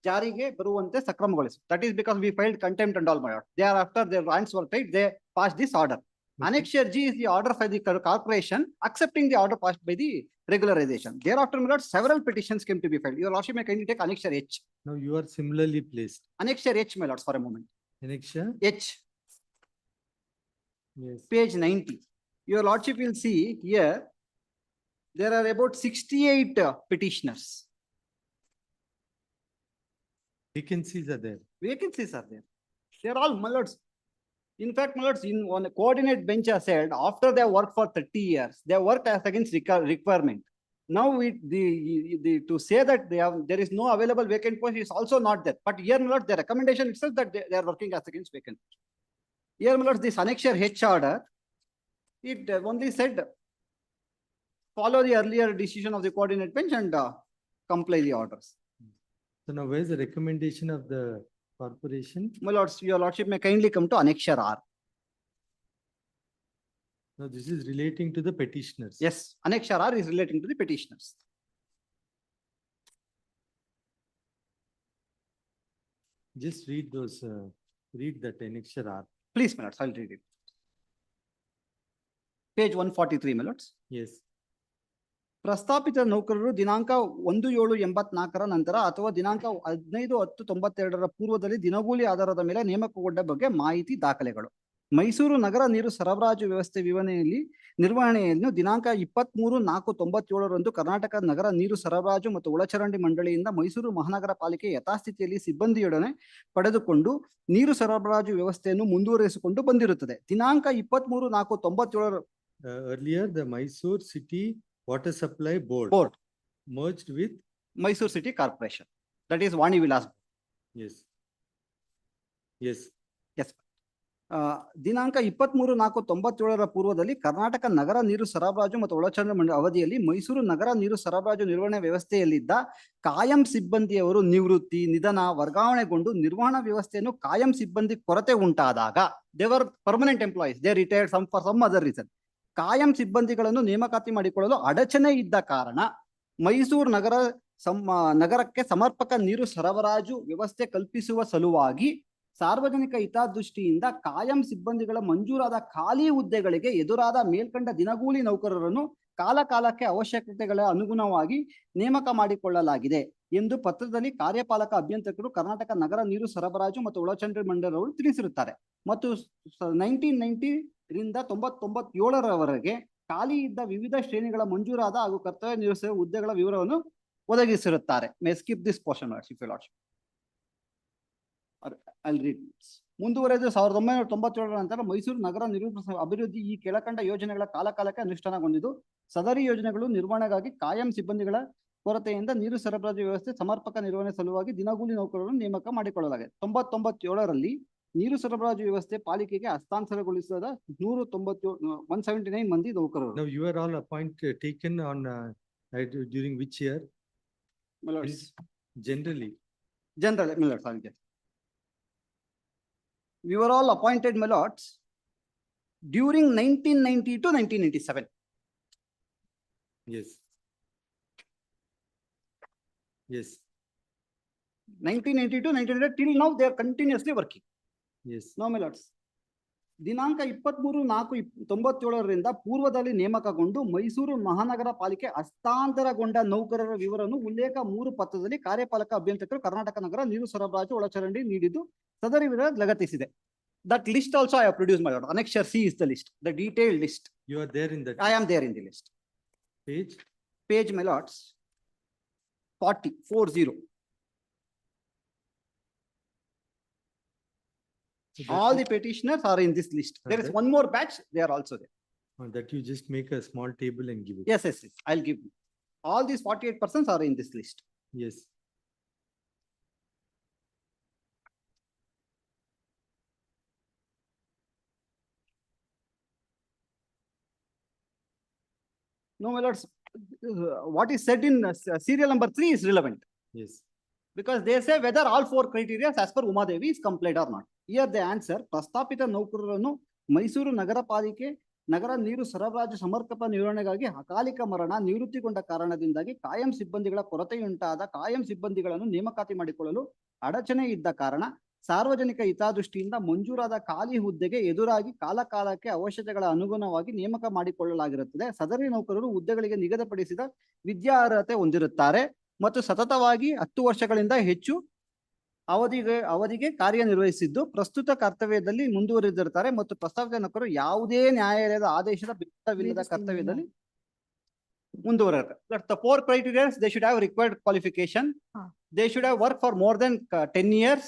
ಜಾರಿಗೆ ಬರುವಂತೆ ಸಕ್ರಮಗೊಳಿಸಿ. That is because we filed contempt and all, my lord. Thereafter their ranks were paid, they passed this order. Annexure G is the order by the corporation accepting the order passed by the regularization. Thereafter, my lord, several petitions came to be filed. Your lordship may kindly take Annexure H. Now you are similarly placed. Annexure H, my lords, for a moment. Annexure, H, yes. page 90. Your lordship will see here, there are about 68 petitioners. Vacancies are there. Vacancies are there. They are all, my lords. In fact, my lords, in one coordinate bench has said, after they have worked for 30 years, they have worked as against requirement. Now to say that there is no available vacant post is also not there. But here, my lords, the recommendation itself that they are working as against vacant post. Here, my lords, this Annexure H order, it only said, follow the earlier decision of the coordinate bench and comply the orders. So now where is the recommendation of the corporation? My lords, your lordship may kindly come to Annexure R. Now this is relating to the petitioners. Yes, Annexure R is relating to the petitioners. Just read those, read that Annexure R. Please, my lords, I'll read it. Page 143, my lords. Yes. ಪ್ರಸ್ತಾಪಿತ ನೌಕರರು ದಿನಾಂಕ 1/7/84 ನಂತರ ಅಥವಾ ದಿನಾಂಕ 15/10/92 ಪೂರ್ವದಲ್ಲಿ ದಿನಗೂಲಿ ಆಧಾರದ ಮೇಲೆ ನೇಮಕಗೊಂಡ ಬಗ್ಗೆ ಮಾಹಿತಿ ದಾಖಲೆಗಳು. ಮೈಸೂರು ನಗರ ನೀರು ಸರಬರಾಜು ವ್ಯವಸ್ಥೆ ನಿರ್ವಹಣೆಯನ್ನು ದಿನಾಂಕ 23/4/97 ಕರ್ನಾಟಕ ನಗರ ನೀರು ಸರಬರಾಜು ಮತ್ತು ಒಳಚರಂಡಿ ಮಂಡಳಿಯಿಂದ ಮೈಸೂರು ಮಹಾನಗರ ಪಾಲಿಕೆ ಯಥಾಸ್ಥಿತಿಯಲ್ಲಿ ಸಿಬ್ಬಂದಿಯೊಡನೆ ಪಡೆದುಕೊಂಡು ನೀರು ಸರಬರಾಜು ವ್ಯವಸ್ಥೆಯನ್ನು ಮುಂದುವರಿಸಿಕೊಂಡು ಬಂದಿರುತ್ತದೆ. ದಿನಾಂಕ 23/4/97 Earlier, the Mysore City Water Supply Board merged with Mysore City Corporation. That is Vani Vilas. yes. Yes. Yes. ದಿನಾಂಕ 23/4/97 ಪೂರ್ವದಲ್ಲಿ ಕರ್ನಾಟಕ ನಗರ ನೀರು ಸರಬರಾಜು ಮತ್ತು ಒಳಚರಂಡಿ ಮಂಡಳಿ ಅವಧಿಯಲ್ಲಿ ಮೈಸೂರು ನಗರ ನೀರು ಸರಬರಾಜು ನಿರ್ವಹಣೆ ವ್ಯವಸ್ಥೆಯಲ್ಲಿದ್ದ ಕಾಯಂ ಸಿಬ್ಬಂದಿಯವರು ನಿವೃತ್ತಿ, ನಿಧನ, ವರ್ಗಾವಣೆಗೊಂಡು ನಿರ್ವಹಣಾ ವ್ಯವಸ್ಥೆಯನ್ನು ಕಾಯಂ ಸಿಬ್ಬಂದಿ ಕೊರತೆ ಉಂಟಾದಾಗ, they were permanent employees, they retired for some other reason. ಕಾಯಂ ಸಿಬ್ಬಂದಿಗಳನ್ನು ನೇಮಕಾತಿ ಮಾಡಿಕೊಳ್ಳಲು ಅಡಚಣೆ ಇದ್ದ ಕಾರಣ ಮೈಸೂರು ನಗರಕ್ಕೆ ಸಮರ್ಪಕ ನೀರು ಸರಬರಾಜು ವ್ಯವಸ್ಥೆ ಕಲ್ಪಿಸುವ ಸಲುವಾಗಿ ಸಾರ್ವಜನಿಕ ಹಿತದೃಷ್ಟಿಯಿಂದ ಕಾಯಂ ಸಿಬ್ಬಂದಿಗಳ ಮಂಜೂರಾದ ಖಾಲಿ ಹುದ್ದೆಗಳಿಗೆ ಎದುರಾದ ಮೇಲ್ಕಂಡ ದಿನಗೂಲಿ ನೌಕರರನ್ನು ಕಾಲಕಾಲಕ್ಕೆ ಅವಶ್ಯಕತೆಗಳ ಅನುಗುಣವಾಗಿ ನೇಮಕ ಮಾಡಿಕೊಳ್ಳಲಾಗಿದೆ ಎಂದು ಪತ್ರದಲ್ಲಿ ಕಾರ್ಯಪಾಲಕ ಅಭಿಯಂತಕರು ಕರ್ನಾಟಕ ನಗರ ನೀರು ಸರಬರಾಜು ಮತ್ತು ಒಳಚರಂಡಿ ಮಂಡಳಿಯವರು ತಿಳಿಸಿರುತ್ತಾರೆ. ಮತ್ತು 1990 ರಿಂದ 1997 ಖಾಲಿ ಇದ್ದ ವಿವಿಧ ಶ್ರೇಣಿಗಳ ಮಂಜೂರಾದ ಹಾಗೂ ಕರ್ತವ್ಯ ನಿರ್ವಹಿಸುವ ಹುದ್ದೆಗಳ ವಿವರವನ್ನು ಒದಗಿಸಿರುತ್ತಾರೆ. May skip this portion if you lordship. I'll read. ಮುಂದುವರೆದು 1997 ನಂತರ ಮೈಸೂರು ನಗರ ನೀರು ಅಭಿವೃದ್ಧಿ ಈ ಕೆಳಕಂಡ ಯೋಜನೆಗಳ ಕಾಲಕಾಲಕ್ಕೆ ಅನುಷ್ಠಾನಗೊಂಡಿದ್ದು, ಸದರಿ ಯೋಜನೆಗಳು ನಿರ್ವಹಣೆಗಾಗಿ ಕಾಯಂ ಸಿಬ್ಬಂದಿಗಳ ಕೊರತೆಯಿಂದ ನೀರು ಸರಬರಾಜು ವ್ಯವಸ್ಥೆ ಸಮರ್ಪಕ ನಿರ್ವಹಣೆ ಸಲುವಾಗಿ ದಿನಗೂಲಿ ನೌಕರರನ್ನು ನೇಮಕ ಮಾಡಿಕೊಳ್ಳಲಾಗಿದೆ. 1997 ನೀರು ಸರಬರಾಜು ವ್ಯವಸ್ಥೆ ಪಾಲಿಕೆಗೆ ಹಸ್ತಾಂತರಗೊಳಿಸಿದ 179 ಮಂದಿ ನೌಕರರು. Now you are all appointed, taken on during which year? My lords. Generally. My lords, we were all appointed, my lords, during 1990 to 1997. Yes. Yes, 1990 to 1900, till now, they are continuously working. yes. No, my lords. ದಿನಾಂಕ 23/4/97ರಿಂದ ಪೂರ್ವದಲ್ಲಿ ನೇಮಕಗೊಂಡು ಮೈಸೂರು ಮಹಾನಗರ ಪಾಲಿಕೆ ಹಸ್ತಾಂತರಗೊಂಡ ನೌಕರರ ವಿವರವನ್ನು ಉಲ್ಲೇಖ 3 ಪತ್ರದಲ್ಲಿ ಕಾರ್ಯಪಾಲಕ ಅಭಿಯಂತಕರು ಕರ್ನಾಟಕ ನಗರ ನೀರು ಸರಬರಾಜು ಒಳಚರಂಡಿ ನೀಡಿದ್ದು ಸದರಿ ವಿವರ ಲಗತ್ತಿಸಿದೆ. That list also I have produced, my lord. Annexure C is the list, the detailed list. You are there in that. I am there in the list. Page. Page, my lords, 40. So All that the petitioners are in this list. There is that- one more batch, they are also there. That you just make a small table and give it. Yes, I'll give you. All these 48 persons are in this list. Yes. No, my lords, what is said in serial number 3 is relevant. Yes. Because they say whether all 4 criteria as per Uma Devi is complied or not. Here they answer, ಪ್ರಸ್ತಾಪಿತ ನೌಕರರನ್ನು ಮೈಸೂರು ನಗರ ಪಾಲಿಕೆ ನಗರ ನೀರು ಸರಬರಾಜು ಸಮರ್ಪಕ ನಿರ್ವಹಣೆಗಾಗಿ ಅಕಾಲಿಕ ಮರಣ ನಿವೃತ್ತಿಗೊಂಡ ಕಾರಣದಿಂದಾಗಿ ಕಾಯಂ ಸಿಬ್ಬಂದಿಗಳ ಕೊರತೆಯುಂಟಾದ ಕಾಯಂ ಸಿಬ್ಬಂದಿಗಳನ್ನು ನೇಮಕಾತಿ ಮಾಡಿಕೊಳ್ಳಲು ಅಡಚಣೆ ಇದ್ದ ಕಾರಣ ಸಾರ್ವಜನಿಕ ಹಿತದೃಷ್ಟಿಯಿಂದ ಮಂಜೂರಾದ ಖಾಲಿ ಹುದ್ದೆಗೆ ಎದುರಾಗಿ ಕಾಲಕಾಲಕ್ಕೆ ಅವಶ್ಯಕತೆಗಳ ಅನುಗುಣವಾಗಿ ನೇಮಕ ಮಾಡಿಕೊಳ್ಳಲಾಗಿರುತ್ತದೆ. ಸದರಿ ನೌಕರರು ಹುದ್ದೆಗಳಿಗೆ ನಿಗದಿಪಡಿಸಿದ ವಿದ್ಯಾರ್ಹತೆ ಹೊಂದಿರುತ್ತಾರೆ ಮತ್ತು ಸತತವಾಗಿ 10 ವರ್ಷಗಳಿಂದ ಹೆಚ್ಚು ಅವಧಿಗೆ ಕಾರ್ಯನಿರ್ವಹಿಸಿದ್ದು ಪ್ರಸ್ತುತ ಕರ್ತವ್ಯದಲ್ಲಿ ಮುಂದುವರಿದಿರುತ್ತಾರೆ ಮತ್ತು ಪ್ರಸ್ತಾವಿತ ನೌಕರರು ಯಾವುದೇ ನ್ಯಾಯಾಲಯದ ಆದೇಶದ ಬಿಟ್ಟವಿಲ್ಲದ ಕರ್ತವ್ಯದಲ್ಲಿ ಮುಂದುವರಿಯುತ್ತಾರೆ. That's the 4 criteria. They should have required qualification. They should have worked for more than 10 years.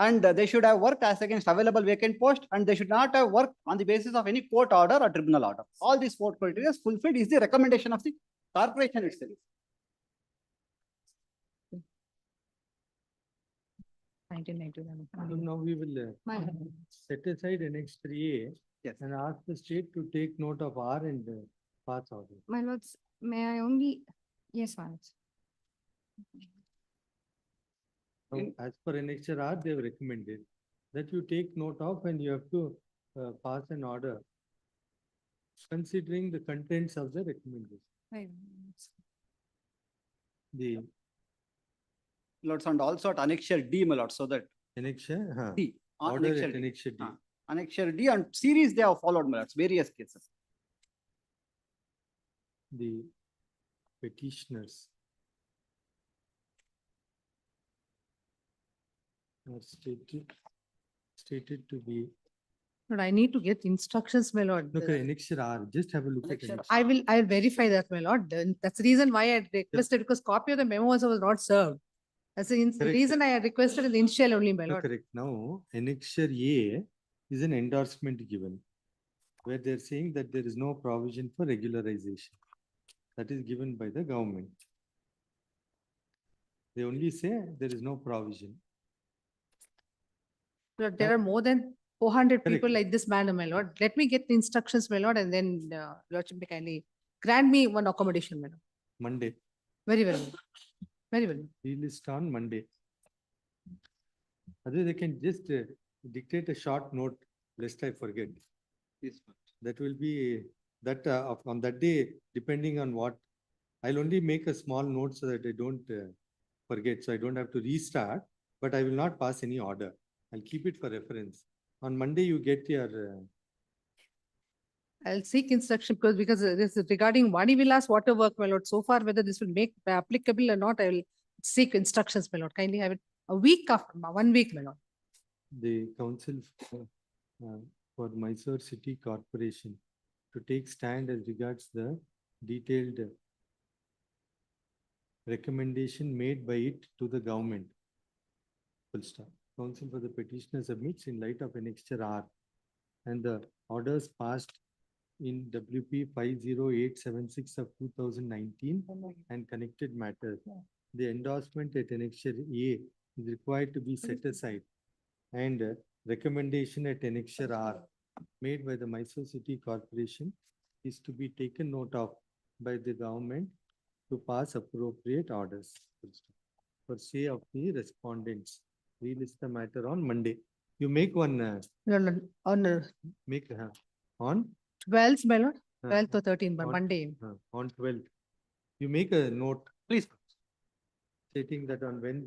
And they should have worked as against available vacant post, and they should not have worked on the basis of any court order or tribunal order. All these 4 criteria fulfilled is the recommendation of the corporation itself. So now we will set aside annex 3A. Yes. And ask the state to take note of R and pass order. My lords, may I only, yes, my lords. So as per annexure R, they have recommended that you take note of and you have to pass an order considering the contents of the recommendation. The Lords, and also at annexure D, my lord, so that annexure, D. order Annexure at D. annexure D. Annexure D and series they have followed, my lords, various cases. The petitioners are stated to be, But I need to get instructions, my lord. look at annexure R, just have a look at Annexure annexure. I'll verify that, my lord. And that's the reason why I requested, because copy of the memo also was not served. That's the Correct. reason I had requested in the initial only, my No, lord. correct. Now, annexure A is an endorsement given where they're saying that there is no provision for regularization. That is given by the government. They only say there is no provision. Lord, there are more than 400 people Correct. like this manner, my lord. Let me get the instructions, my lord, and then lordship may kindly grant me one accommodation, my lord. Monday, Very well, my lord. Very well. relist on Monday. Other they can just dictate a short note, lest I forget. That will be that on that day, depending on what, I'll only make a small note so that I don't forget. So I don't have to restart, but I will not pass any order. I'll keep it for reference. On Monday, you get your, I'll seek instruction because this is regarding Vani Vilas water work, my lord. So far, whether this will make applicable or not, I will seek instructions, my lord. Kindly have it a week after, 1 week, my lord. the council for Mysore City Corporation to take stand as regards the detailed recommendation made by it to the government. Full stop. Council for the petitioner submits in light of annexure R and the orders passed in WP 50876 of 2019 and connected matters. The endorsement at annexure A is required to be set aside and recommendation at annexure R made by the Mysore City Corporation is to be taken note of by the government to pass appropriate orders. For say of the respondents, relist the matter on Monday. You make one, No, no, on make, on, 12th, my lord, uh, 12th or 13th, on- Monday. on 12th. You make a note, Please. stating that on when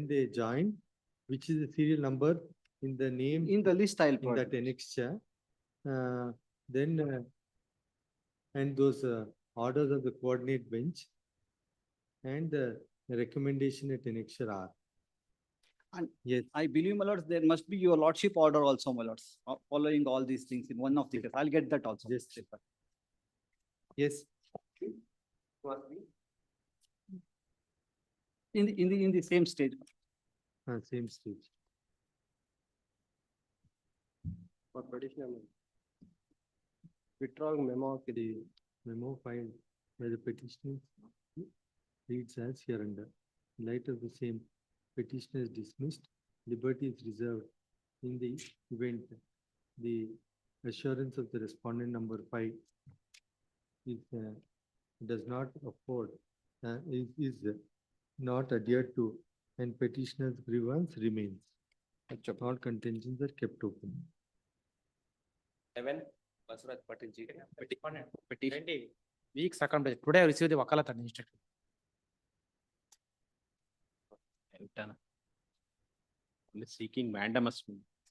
they join, which is the serial number in the name. In the list, I'll In that provide. annexure, then, and those orders of the coordinate bench and the recommendation at annexure R. And Yes, I believe, my lords, there must be your lordship order also, my lords, following all these things in one of the cases. I'll get that also. yes, yes, In the same stage. same stage. For petitioner. Withdrawal memo of The memo filed by the petitioner reads as hereunder. In light of the same, petitioner is dismissed, liberty is reserved in the event the assurance of the respondent number 5 is does not afford, is not adhered to, and petitioner's grievance remains. All contentions are kept open. 11, Basurat Patil ji. Petition. Week circumstances. Today I received the Wakalat instruction. Only seeking mandamus.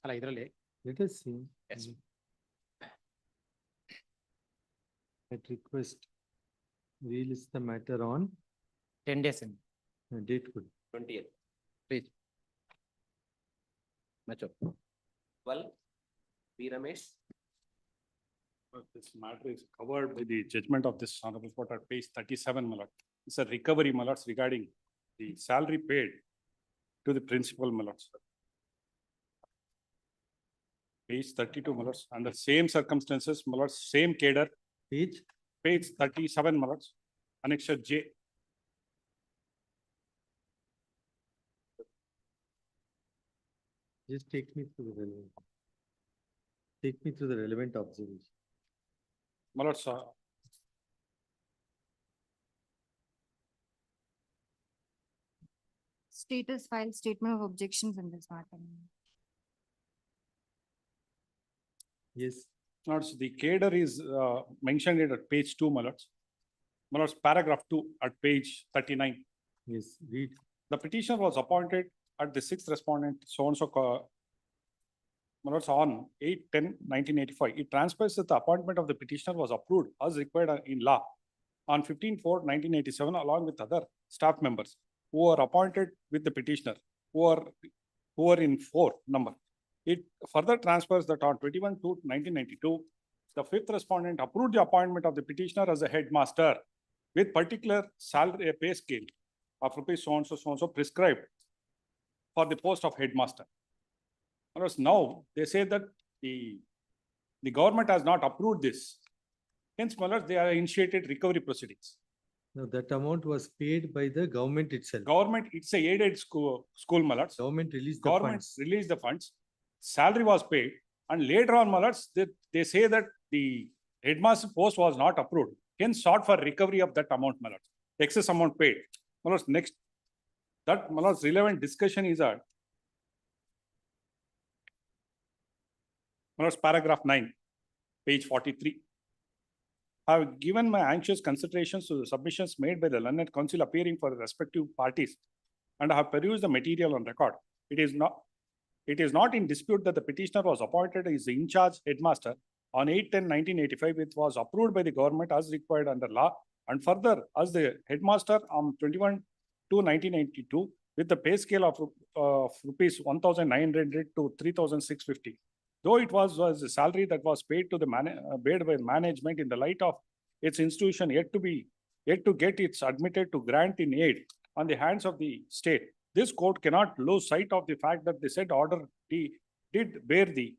Ala idrale. Let us see. Yes. At request, relist the matter on 10 days in. date could. 20th. Please. Match up. 12, B Ramesh. This matter is covered by the judgment of this honorable court at page 37, my lord. It's a recovery, my lords, regarding the salary paid to the principal, my lords. Page 32, my lords, under same circumstances, my lords, same cadre, page 37, my lords, annexure J. Just take me through the relevant. Take me through the relevant observation. My lords, Status file statement of objections in this matter. Yes, lords, the cadre is mentioned at page 2, my lords. My lords, paragraph 2 at page 39. yes, read. The petitioner was appointed at the sixth respondent, so and so. My lords, on 8/10/1985, it transpires that the appointment of the petitioner was approved as required in law on 15/4/1987, along with other staff members who were appointed with the petitioner, who are in 4 number. It further transfers that on 21/2/1992, the fifth respondent approved the appointment of the petitioner as a headmaster with particular salary pay scale of rupees so and so prescribed for the post of headmaster. Whereas now they say that the government has not approved this. Hence, my lords, they are initiated recovery proceedings. Now that amount was paid by the government itself. Government, it's a aided school, my lords. Government released the Government funds. released the funds, salary was paid, and later on, my lords, they say that the headmaster post was not approved. Hence, sought for recovery of that amount, my lords. Excess amount paid. My lords, next, that, my lords, relevant discussion is at my lords, paragraph 9, page 43. I have given my anxious considerations to the submissions made by the learned counsel appearing for the respective parties, and I have perused the material on record. It is not in dispute that the petitioner was appointed as the in-charge headmaster on 8/10/1985, which was approved by the government as required under law, and further as the headmaster on 21/2/1992 with the pay scale of rupees 1,900 to 3,650. Though it was a salary that was paid to the paid by management in the light of its institution yet to get its admitted to grant in aid on the hands of the state. This court cannot lose sight of the fact that the said order did bear the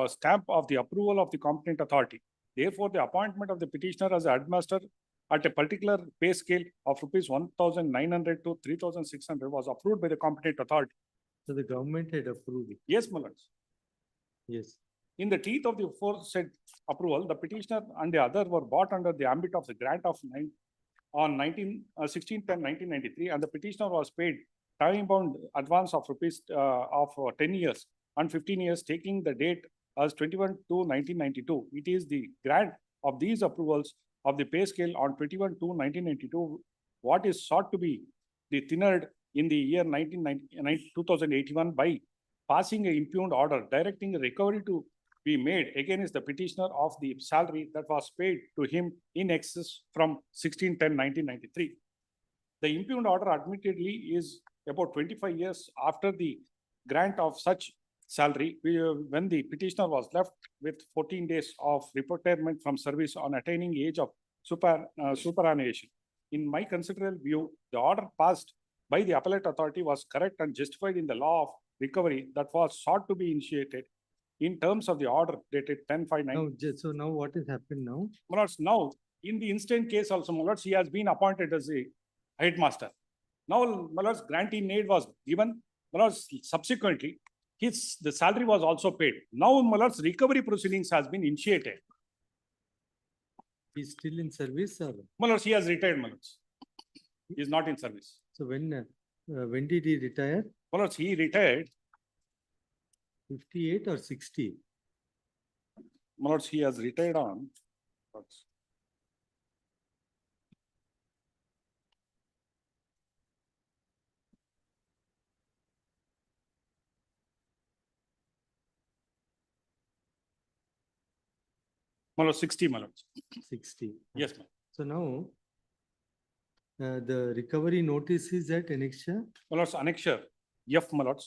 stamp of the approval of the competent authority. Therefore, the appointment of the petitioner as headmaster at a particular pay scale of rupees 1,900 to 3,600 was approved by the competent authority. So the government had approved it. Yes, my lords. Yes. In the teeth of the aforesaid approval, the petitioner and the other were brought under the ambit of the grant of 16/10/1993, and the petitioner was paid time-bound advance of rupees of 10 years and 15 years, taking the date as 21/2/1992. It is the grant of these approvals of the pay scale on 21/2/1992, what is sought to be the tenured in the year 2081 by passing a impugned order directing a recovery to be made against the petitioner of the salary that was paid to him in excess from 16/10/1993. The impugned order admittedly is about 25 years after the grant of such salary, when the petitioner was left with 14 days of retirement from service on attaining age of superannuation. In my considerable view, the order passed by the appellate authority was correct and justified in the law of recovery that was sought to be initiated in terms of the order dated 10/5/19. Now, so now what has happened now? My lords, now, in the instant case also, my lords, he has been appointed as a headmaster. Now, my lords, grant in aid was given, my lords, subsequently, the salary was also paid. Now, my lords, recovery proceedings has been initiated. He's still in service or? My lords, he has retired, my lords. He is not in service. So when did he retire? My lords, he retired. 58 or 60? My lords, he has retired on. My lords, 60, my lords. 60. Yes, ma'am. So now, the recovery notice is at annexure? My lords, annexure, F, my lords.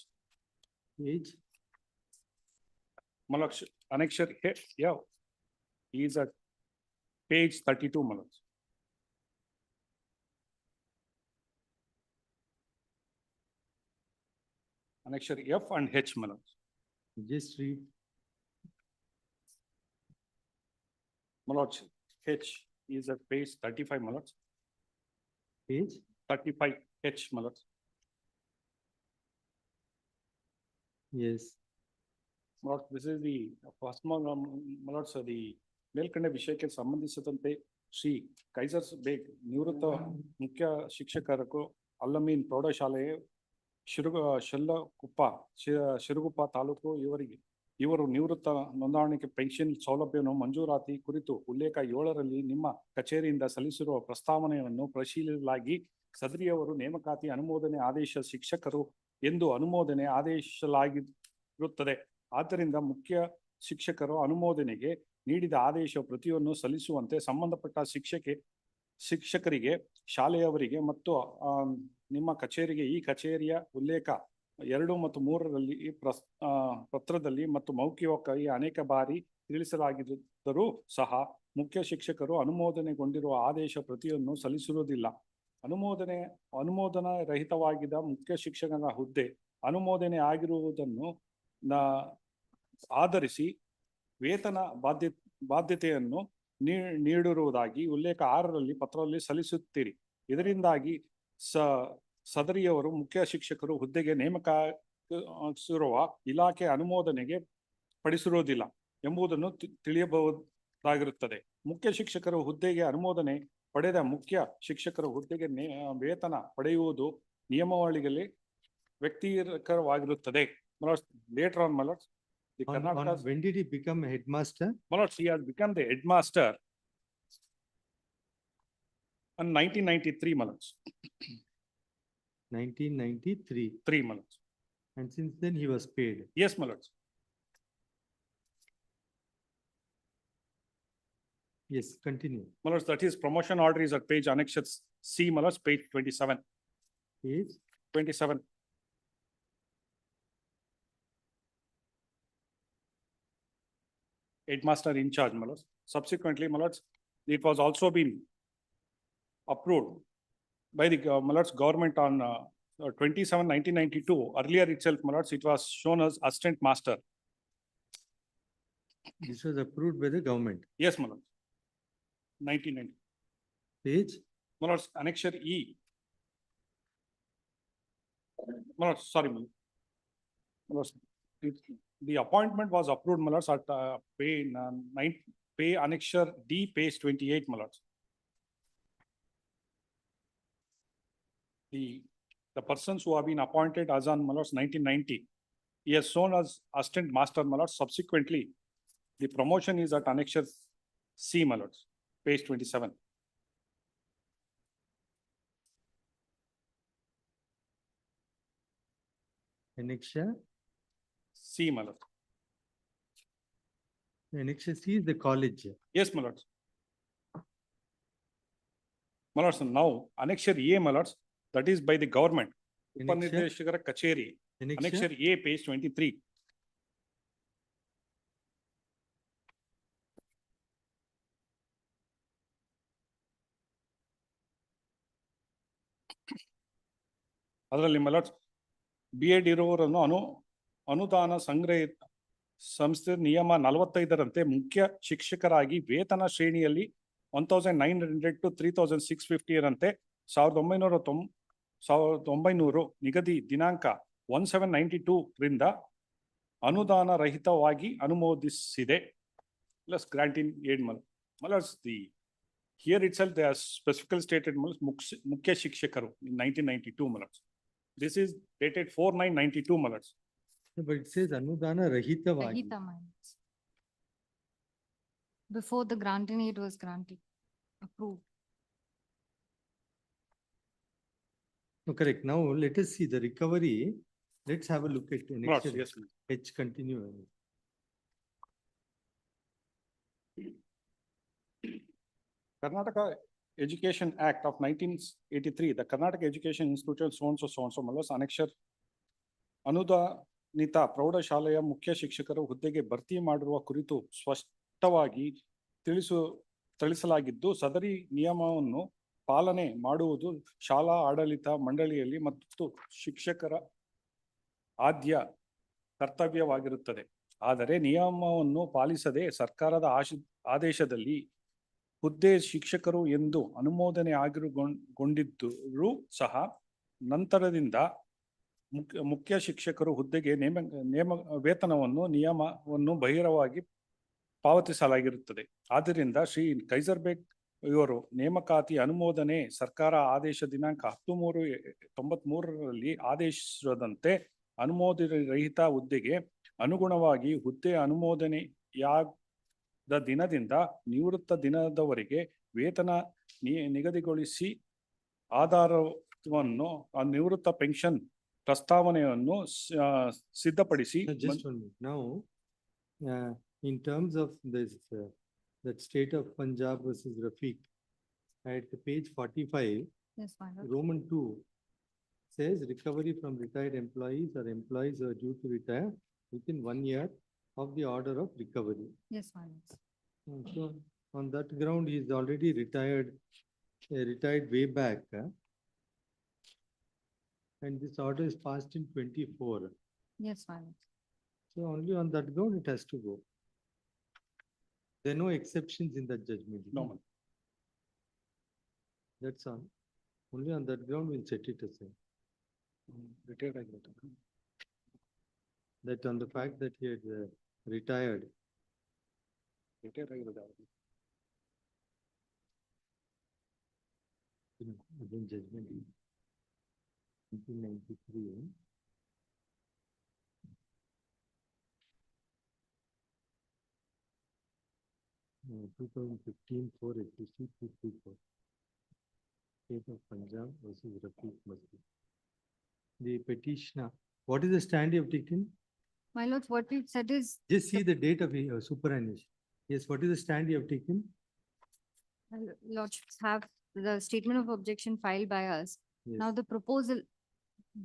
Age? My lords, annexure, yeah. He is at page 32, my lords. Annexure F and H, my lords. Just read. My lords, H is at page 35, my lords. Page? 35, H, my lords. Yes. My lords, this is the first one, my lords, the ಮೇಲ್ಕಂಡ ವಿಷಯಕ್ಕೆ ಸಂಬಂಧಿಸಿದಂತೆ ಶ್ರೀ ಕೈಸರ್ಸ್ ಬೇಗ್ ನಿವೃತ್ತ ಮುಖ್ಯ ಶಿಕ್ಷಕರು ಅಲ್ಲಮೀನ್ ಪ್ರೌಢಶಾಲೆಯ ಶಿರಗುಪ್ಪ ತಾಲೂಕು ಇವರು ನಿವೃತ್ತ ನೋಂದಾವಣಿಗೆ pension ಸೌಲಭ್ಯವನ್ನು ಮಂಜೂರಾತಿ ಕುರಿತು ಉಲ್ಲೇಖ 7ರಲ್ಲಿ ನಿಮ್ಮ ಕಚೇರಿಯಿಂದ ಸಲ್ಲಿಸಿರುವ ಪ್ರಸ್ತಾವನೆಯನ್ನು ಪರಿಶೀಲಿಸಲಾಗಿ ಸದರಿಯವರು ನೇಮಕಾತಿ ಅನುಮೋದನೆ ಆದೇಶ ಶಿಕ್ಷಕರು ಎಂದು ಅನುಮೋದನೆ ಆದೇಶಲಾಗಿರುತ್ತದೆ. ಆದ್ದರಿಂದ ಮುಖ್ಯ ಶಿಕ್ಷಕರು ಅನುಮೋದನೆಗೆ ನೀಡಿದ ಆದೇಶ ಪ್ರತಿಯನ್ನು ಸಲ್ಲಿಸುವಂತೆ ಸಂಬಂಧಪಟ್ಟ ಶಿಕ್ಷಕರಿಗೆ ಶಾಲೆಯವರಿಗೆ ಮತ್ತು ನಿಮ್ಮ ಕಚೇರಿಗೆ ಈ ಕಚೇರಿಯ ಉಲ್ಲೇಖ 2 ಮತ್ತು 3ರಲ್ಲಿ ಈ ಪತ್ರದಲ್ಲಿ ಮತ್ತು ಮೌಖಿಕವಾಗಿ ಅನೇಕ ಬಾರಿ ತಿಳಿಸಲಾಗಿದ್ದರೂ ಸಹ ಮುಖ್ಯ ಶಿಕ್ಷಕರು ಅನುಮೋದನೆಗೊಂಡಿರುವ ಆದೇಶ ಪ್ರತಿಯನ್ನು ಸಲ್ಲಿಸಿರುವುದಿಲ್ಲ. ಅನುಮೋದನಾ ರಹಿತವಾಗಿದ್ದ ಮುಖ್ಯ ಶಿಕ್ಷಕನ ಹುದ್ದೆ ಅನುಮೋದನೆ ಆಗಿರುವುದನ್ನು ಆಧರಿಸಿ ವೇತನ ಬಾಧ್ಯತೆಯನ್ನು ನೀಡಿರುವುದಾಗಿ ಉಲ್ಲೇಖ 6ರಲ್ಲಿ ಪತ್ರದಲ್ಲಿ ಸಲ್ಲಿಸುತ್ತೀರಿ. ಇದರಿಂದಾಗಿ ಸದರಿಯವರು ಮುಖ್ಯ ಶಿಕ್ಷಕರು ಹುದ್ದೆಗೆ ನೇಮಕಿಸಿರುವ ಇಲಾಖೆ ಅನುಮೋದನೆಗೆ ಪಡಿಸಿರುವುದಿಲ್ಲ ಎಂಬುದನ್ನು ತಿಳಿಯಬಹುದಾಗಿರುತ್ತದೆ. ಮುಖ್ಯ ಶಿಕ್ಷಕರು ಹುದ್ದೆಗೆ ಅನುಮೋದನೆ ಪಡೆದ ಮುಖ್ಯ ಶಿಕ್ಷಕರ ಹುದ್ದೆಗೆ ವೇತನ ಪಡೆಯುವುದು ನಿಯಮಾವಳಿಗಳಲ್ಲಿ ವ್ಯಕ್ತಿಗತವಾಗಿರುತ್ತದೆ. Later on, my lords, the Karnataka. When did he become a headmaster? My lords, he has become the headmaster in 1993, my lords. 1993. 3, my lords. And since then he was paid. Yes, my lords. Yes, continue. My lords, that is promotion order is at page annexure C, my lords, page 27. Page 27. Headmaster in charge, my lords. Subsequently, my lords, it was also been approved by the my lords government on 27/1992. Earlier itself, my lords, it was shown as assistant master. This was approved by the government. Yes, my lords. 1990. Page? My lords, annexure E. My lords, sorry, my lords. The appointment was approved, my lords, at pay annexure D, page 28, my lords. The persons who have been appointed as on, my lords, 1990, he has shown as assistant master, my lord. Subsequently, the promotion is at annexure C, my lord, page 27. Annexure, C, my lord. annexure C is the college. Yes, my lord. My lords, now annexure A, my lords, that is by the government. Annexure? Upanirdeshakara Kacheri, Annexure, annexure A, page 23. ಅದರಲ್ಲಿ my lords, B.Ed ಇರುವವರನ್ನು ಅನುದಾನ ಸಂಗ್ರಹಿತ ಸಂಸ್ಥೆ ನಿಯಮ 45ರಂತೆ ಮುಖ್ಯ ಶಿಕ್ಷಕರಾಗಿ ವೇತನ ಶ್ರೇಣಿಯಲ್ಲಿ 1900 to 3650 ರಂತೆ 1900 ನಿಗದಿ ದಿನಾಂಕ 1792 ರಿಂದ ಅನುದಾನ ರಹಿತವಾಗಿ ಅನುಮೋದಿಸಿದೆ. Plus granting aid. My lords, here itself they are specifically stated ಮುಖ್ಯ ಶಿಕ್ಷಕರು in 1992, my lords. This is dated 4992, my lords. but it says Anudana Rahitavagi. Rahita, my lords. Before the granting aid was granted, approved. No, correct. Now let us see the recovery. Let's have a look at Lords, annexure yes, my lord. H continue. Karnataka Education Act of 1983, the Karnataka Education Institution so and so, my lords, annexure ಅನುದಾನಿತ ಪ್ರೌಢಶಾಲೆಯ ಮುಖ್ಯ ಶಿಕ್ಷಕರು ಹುದ್ದೆಗೆ ಭರ್ತಿ ಮಾಡಿರುವ ಕುರಿತು ಸ್ಪಷ್ಟವಾಗಿ ತಿಳಿಸಲಾಗಿದ್ದು, ಸದರಿ ನಿಯಮವನ್ನು ಪಾಲನೆ ಮಾಡುವುದು ಶಾಲಾ ಆಡಳಿತ ಮಂಡಳಿಯಲ್ಲಿ ಮತ್ತು ಶಿಕ್ಷಕರ ಆದ್ಯ ಕರ್ತವ್ಯವಾಗಿರುತ್ತದೆ. ಆದರೆ ನಿಯಮವನ್ನು ಪಾಲಿಸದೆ ಸರ್ಕಾರದ ಆದೇಶದಲ್ಲಿ ಹುದ್ದೆ ಶಿಕ್ಷಕರು ಎಂದು ಅನುಮೋದನೆ ಆಗಿರುಗೊಂಡಿದ್ದರೂ ಸಹ ನಂತರದಿಂದ ಮುಖ್ಯ ಶಿಕ್ಷಕರು ಹುದ್ದೆಗೆ ವೇತನವನ್ನು ನಿಯಮವನ್ನು ಬಹಿರಂಗವಾಗಿ ಪಾವತಿಸಲಾಗಿರುತ್ತದೆ. ಆದ್ದರಿಂದ ಶ್ರೀ ಕೈಸರ್ಬೇಗ್ ಇವರು ನೇಮಕಾತಿ ಅನುಮೋದನೆ ಸರ್ಕಾರ ಆದೇಶ ದಿನಾಂಕ 1393ರಲ್ಲಿ ಆದೇಶಿಸಿದಂತೆ ಅನುಮೋದನೆ ರಹಿತ ಹುದ್ದೆಗೆ ಅನುಗುಣವಾಗಿ ಹುದ್ದೆ ಅನುಮೋದನೆಯಾದ ದಿನದಿಂದ ನಿವೃತ್ತ ದಿನದವರೆಗೆ ವೇತನ ನಿಗದಿಗೊಳಿಸಿ ಆಧಾರವನ್ನು ನಿವೃತ್ತ ಪೆನ್ಷನ್ ಪ್ರಸ್ತಾವನೆಯನ್ನು ಸಿದ್ಧಪಡಿಸಿ. Just one minute. Now, in terms of this, that state of Punjab versus Rafiq, at page 45, Yes, my lord. Roman 2 says recovery from retired employees or employees who are due to retire within 1 year of the order of recovery. Yes, my lord. So on that ground, he is already retired way back. And this order is passed in 24. Yes, my lord. So only on that ground it has to go. There are no exceptions in that judgment. No, my lord. That's all. Only on that ground we'll set it aside. Retired ಆಗಿರುತ್ತೆ. That on the fact that he had retired. Retired ಆಗಿರೋದು ಯಾವುದು? Again judgment. 1993. 2015 4 HCC 234. State of Punjab versus Rafiq Masjid. The petitioner, what is the stand you have taken? My lord, what we said is, Just see the date of superannuation. Yes, what is the stand you have taken? lordships have the statement of objection filed by us. Yes. Now, the proposal,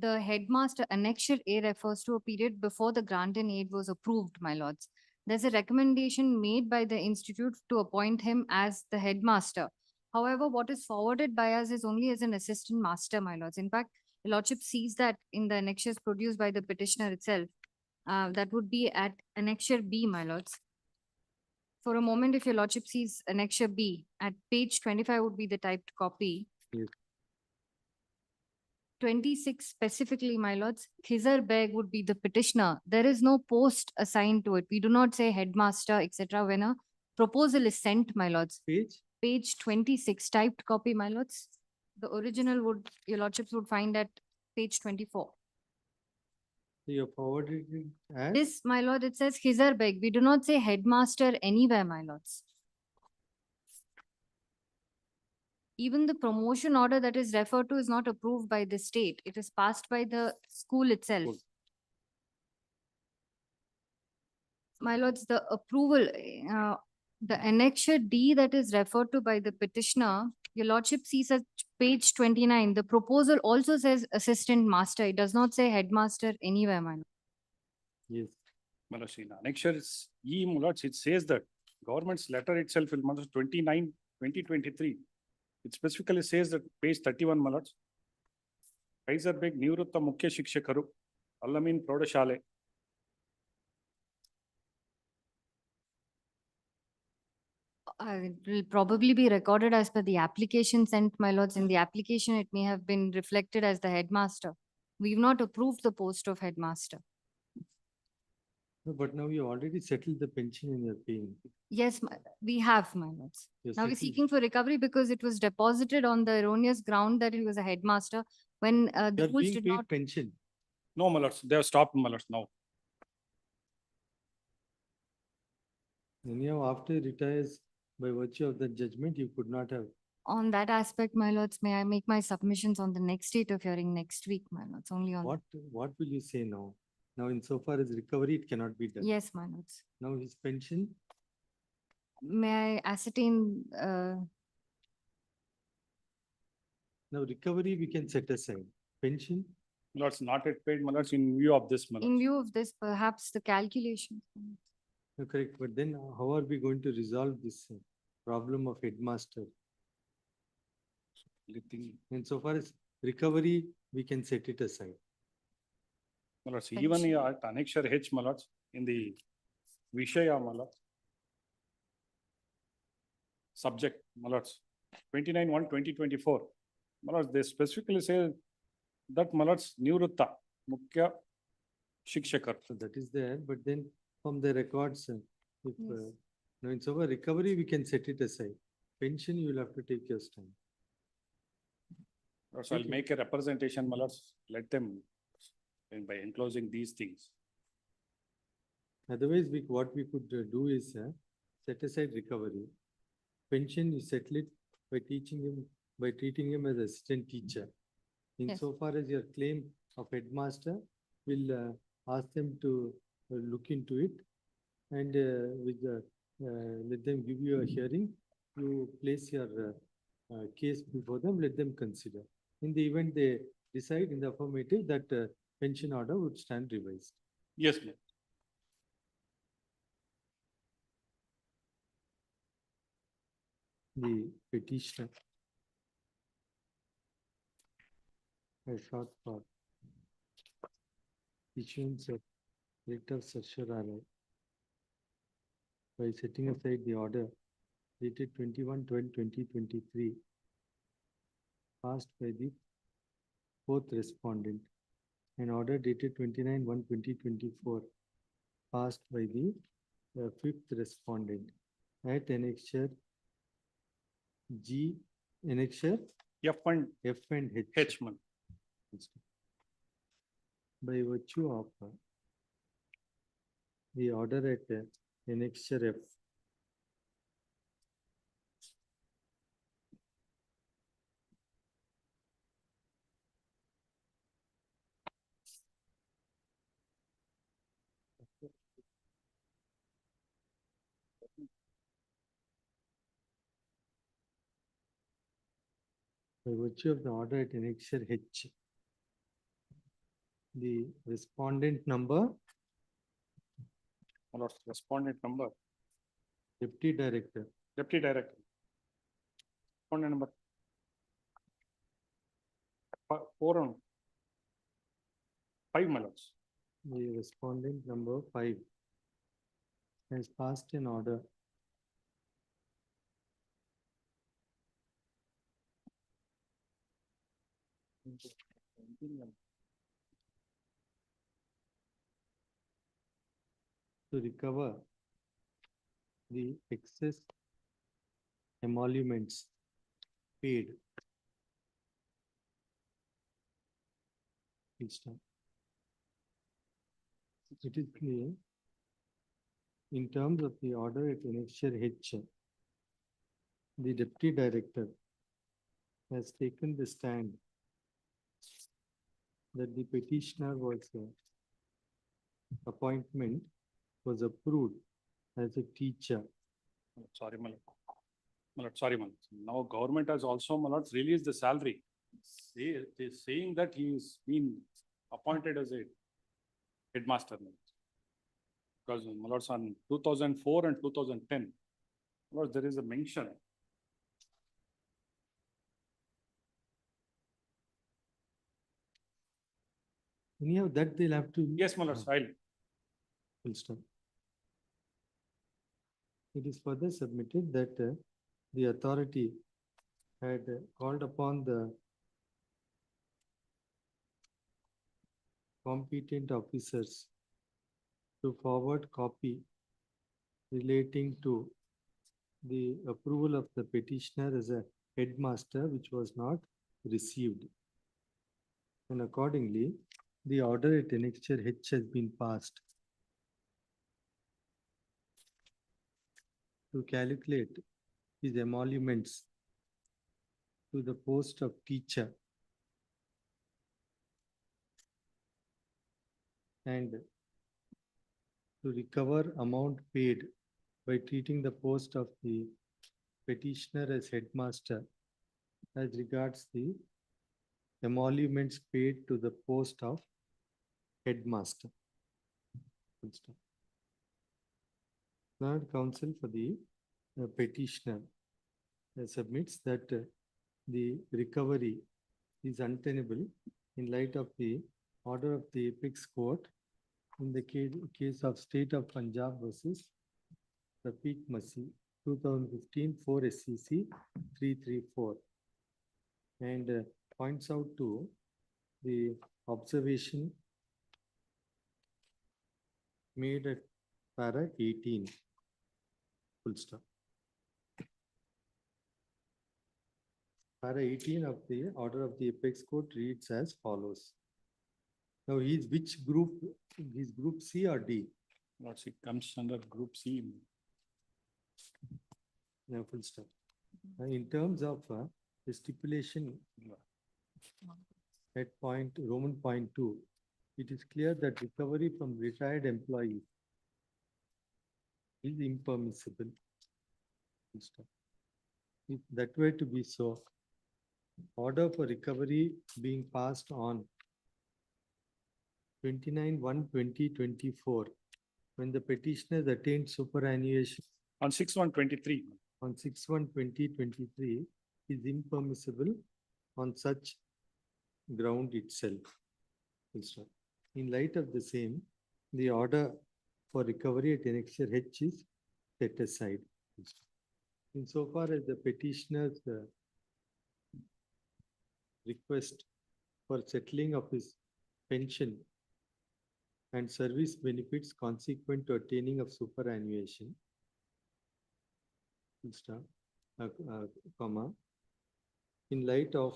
the headmaster annexure A refers to a period before the grant in aid was approved, my lords. There's a recommendation made by the institute to appoint him as the headmaster. However, what is forwarded by us is only as an assistant master, my lords. In fact, the lordship sees that in the annexures produced by the petitioner itself. That would be at annexure B, my lords. For a moment, if your lordship sees annexure B, at page 25 would be the typed copy. Yes. 26 specifically, my lords, Khizar Beg would be the petitioner. There is no post assigned to it. We do not say headmaster, etc. when a proposal is sent, my lords. Page? Page 26, typed copy, my lords. The original would, your lordships would find at page 24. You forwarded it as? This, my lord, it says Hizarbeg. We do not say headmaster anywhere, my lords. Even the promotion order that is referred to is not approved by the state. It is passed by the school itself. School. My lords, the approval, the annexure D that is referred to by the petitioner, your lordship sees at page 29, the proposal also says assistant master. It does not say headmaster anywhere, my lord. Yes. My lords, in annexures E, my lords, it says that government's letter itself in month 29, 2023. It specifically says that page 31, my lords. Kaiserbeg Nivrutta Mukhya Shikshakaru, Allamin Prodashale. It will probably be recorded as per the application sent, my lords. In the application, it may have been reflected as the headmaster. We've not approved the post of headmaster. No, but now you already settled the pension and you're paying. Yes, we have, my lords. You're Now we're settled. seeking for recovery because it was deposited on the erroneous ground that he was a headmaster when the You're rules being did paid not. pension. No, my lords, they have stopped, my lords, now. Anyhow, after he retires, by virtue of the judgment, you could not have. On that aspect, my lords, may I make my submissions on the next date of hearing next week, my lords, only on. What will you say now? Now, insofar as recovery, it cannot be done. Yes, my lords. Now his pension, May I ascertain, now recovery, we can set aside. Pension, My lords, not yet paid, my lords, in view of this, my in lords. view of this, perhaps the calculation. you're correct, but then how are we going to resolve this problem of headmaster? Insofar as recovery, we can set it aside. My lords, even at annexure H, my lords, in the Vishaya, my lords. Subject, my lords, 29/1/2024. My lords, they specifically say that, my lords, Nivrutta Mukhya Shikshakar. So that is there, but then from the records, if, Yes. no, insofar recovery, we can set it aside. Pension, you will have to take your stand. So I'll make a representation, my lords, let them, and by enclosing these things. Otherwise, what we could do is set aside recovery. Pension, you settle it by treating him as assistant teacher. Insofar as your claim of headmaster, we'll ask them to look into it and let them give you a hearing. You place your case before them, let them consider. In the event they decide in the affirmative that pension order would stand revised. Yes, ma'am. The petitioner has sought for issuance of writ of certiorari by setting aside the order dated 21/12/2023 passed by the fourth respondent, an order dated 29/1/2024 passed by the fifth respondent at annexure G, annexure F and F and H. H, ma'am. By virtue of the order at annexure F. By virtue of the order at annexure H, the respondent number, My lords, respondent number, deputy director, deputy director. Respondent number. 4 on 5, my lords. the respondent number 5 has passed an order to recover the excess emoluments paid. Each time. It is clear. In terms of the order at annexure H, the deputy director has taken the stand that the petitioner was appointment was approved as a teacher. Sorry, my lord. My lord, sorry, my lord. Now government has also, my lord, released the salary. They is saying that he is been appointed as a headmaster. My lord. Because, my lords, on 2004 and 2010, my lord, there is a mention. Anyhow, that they'll have to. Yes, my lord, I'll. Full stop. It is further submitted that the authority had called upon the competent officers to forward copy relating to the approval of the petitioner as a headmaster, which was not received. And accordingly, the order at annexure H has been passed to calculate his emoluments to the post of teacher and to recover amount paid by treating the post of the petitioner as headmaster as regards the emoluments paid to the post of headmaster. Third counsel for the petitioner submits that the recovery is untenable in light of the order of the apex court in the case of State of Punjab versus Rafiq Masih, 2015 4 SCC 334, and points out to the observation made at para 18. Full stop. Para 18 of the order of the apex court reads as follows. Now, he's which group? He's group C or D? Lords, it comes under group C. No, full stop. In terms of the stipulation at point Roman point 2, it is clear that recovery from retired employees is impermissible. Full stop. If that were to be so, order for recovery being passed on 29/1/2024, when the petitioners attained superannuation On 6/1/23. on 6/1/2023 is impermissible on such ground itself. Full stop. In light of the same, the order for recovery at annexure H is set aside. Full stop. Insofar as the petitioner's request for settling of his pension and service benefits consequent to attaining of superannuation, comma, in light of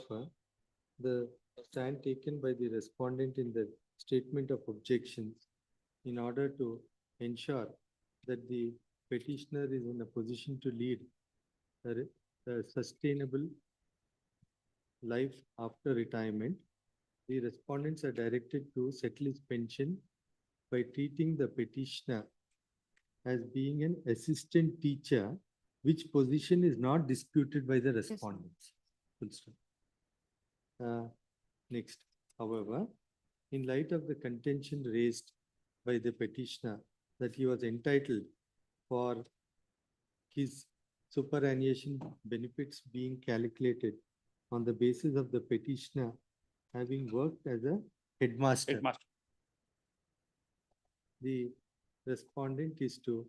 the stand taken by the respondent in the statement of objections, in order to ensure that the petitioner is in a position to lead a sustainable life after retirement, the respondents are directed to settle his pension by treating the petitioner as being an assistant teacher, which position is not disputed by the respondents. Full stop. Next, however, in light of the contention raised by the petitioner that he was entitled for his superannuation benefits being calculated on the basis of the petitioner having worked as a headmaster. Headmaster. The respondent is to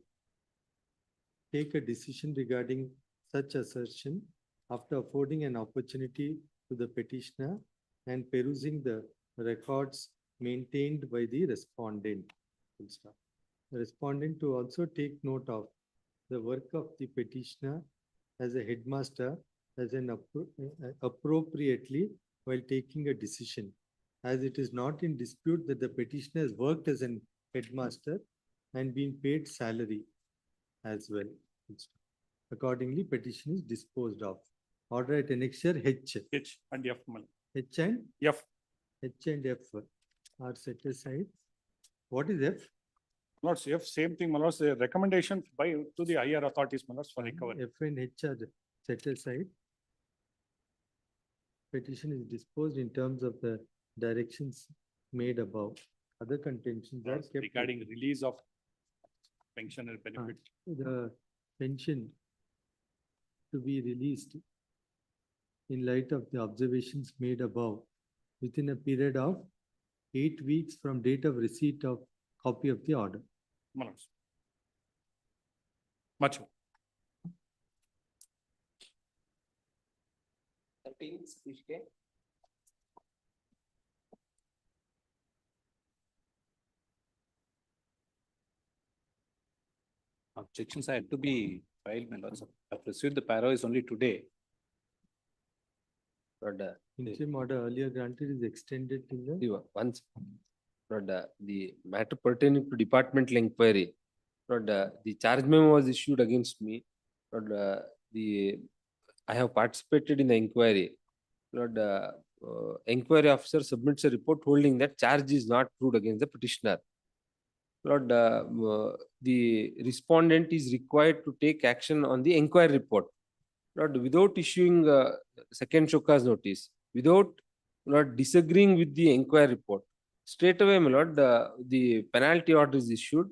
take a decision regarding such assertion after affording an opportunity to the petitioner and perusing the records maintained by the respondent. Full stop. The respondent to also take note of the work of the petitioner as a headmaster as an appropriately while taking a decision, as it is not in dispute that the petitioner has worked as an headmaster and been paid salary as well. Accordingly, petition is disposed of. Order at annexure H. H and F, my lord. H and F. H and F are set aside. What is F? My lords, F, same thing, my lords, the recommendation by to the higher authorities, my lords, for recovery. F and H are set aside. Petition is disposed in terms of the directions made above. Other contentions are kept. Regarding release of pensioner benefit. The pension to be released in light of the observations made above within a period of 8 weeks from date of receipt of copy of the order. My lords. Much. 13, speech K. Objections are yet to be filed, my lords. I've received the para is only today. But Interim order earlier granted is extended till the once, but the matter pertaining to departmental inquiry, but the charge memo was issued against me. But I have participated in the inquiry. But inquiry officer submits a report holding that charge is not proved against the petitioner. But the respondent is required to take action on the inquiry report. But without issuing second show cause notice, without disagreeing with the inquiry report, straight away, my lord, the penalty order is issued.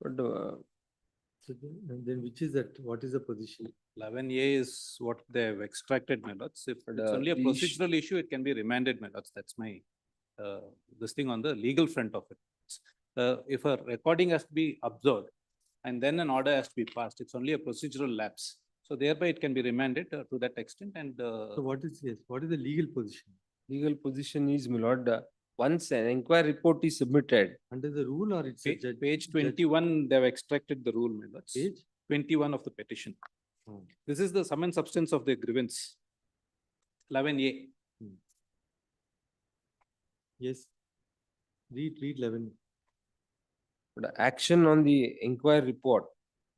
But so then which is that? What is the position? 11A is what they have extracted, my lords. If But, it's only a the procedural issue, it can be remanded, my lords. That's my this thing on the legal front of it. If a recording has to be observed and then an order has to be passed, it's only a procedural lapse. So thereby it can be remanded to that extent and So what is the legal position? legal position is, my lord, once an inquiry report is submitted, Under the rule or it's a judge? page 21, they have extracted the rule, my lords. Page? 21 of the petition. This is the sum and substance of the grievance. 11A. Yes. Read 11. the action on the inquiry report,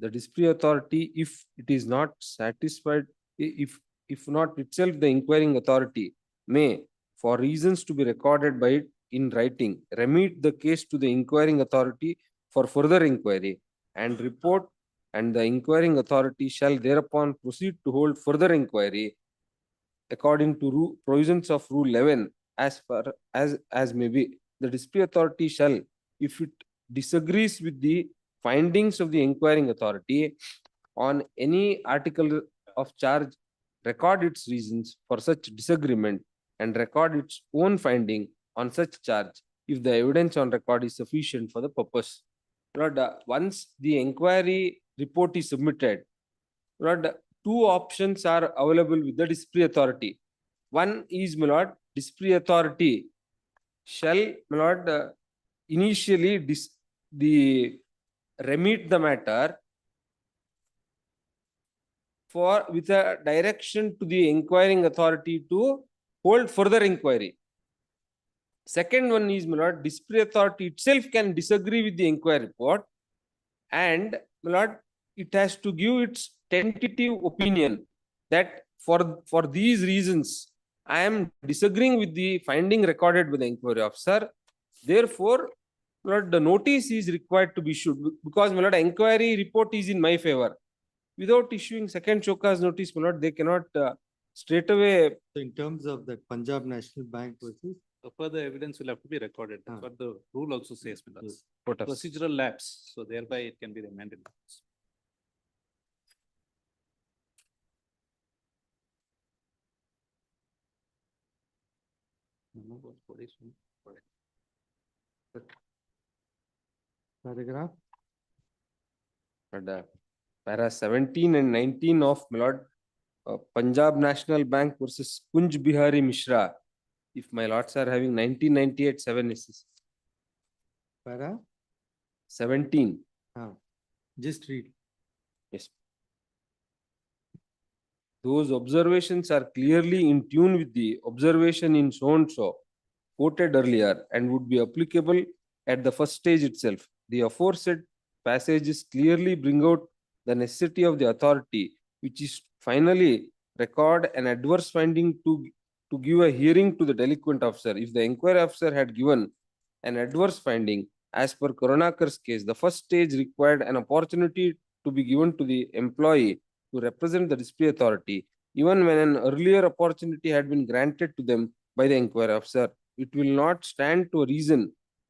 the disciplinary authority, if it is not satisfied, if not itself, the inquiring authority may, for reasons to be recorded by it in writing, remit the case to the inquiring authority for further inquiry and report, and the inquiring authority shall thereupon proceed to hold further inquiry according to provisions of Rule 11 as far as may be. The disciplinary authority shall, if it disagrees with the findings of the inquiring authority on any article of charge, record its reasons for such disagreement and record its own finding on such charge if the evidence on record is sufficient for the purpose. Lord, once the inquiry report is submitted, Lord, two options are available with the disciplinary authority. One is, my lord, disciplinary authority shall, my lord, initially remit the matter with a direction to the inquiring authority to hold further inquiry. Second one is, my lord, disciplinary authority itself can disagree with the inquiry report, and, my lord, it has to give its tentative opinion that for these reasons, I am disagreeing with the finding recorded by the inquiry officer. Therefore, my lord, the notice is required to be issued because, my lord, inquiry report is in my favor. Without issuing second show cause notice, my lord, they cannot straight away. So in terms of that Punjab National Bank versus further evidence will have to be recorded. That's what the rule also says, my lords. What else? Procedural lapse, so thereby it can be remanded. paragraph. But para 17 and 19 of, my lord, Punjab National Bank versus Kunj Bihari Mishra. If my lords are having 1998 7 is Para? 17. Just read. Yes. Those observations are clearly in tune with the observation in so and so quoted earlier and would be applicable at the first stage itself. The aforesaid passages clearly bring out the necessity of the authority, which is finally record an adverse finding to give a hearing to the delinquent officer. If the inquiry officer had given an adverse finding, as per Karnataka's case, the first stage required an opportunity to be given to the employee to represent the disciplinary authority, even when an earlier opportunity had been granted to them by the inquiry officer. It will not stand to reason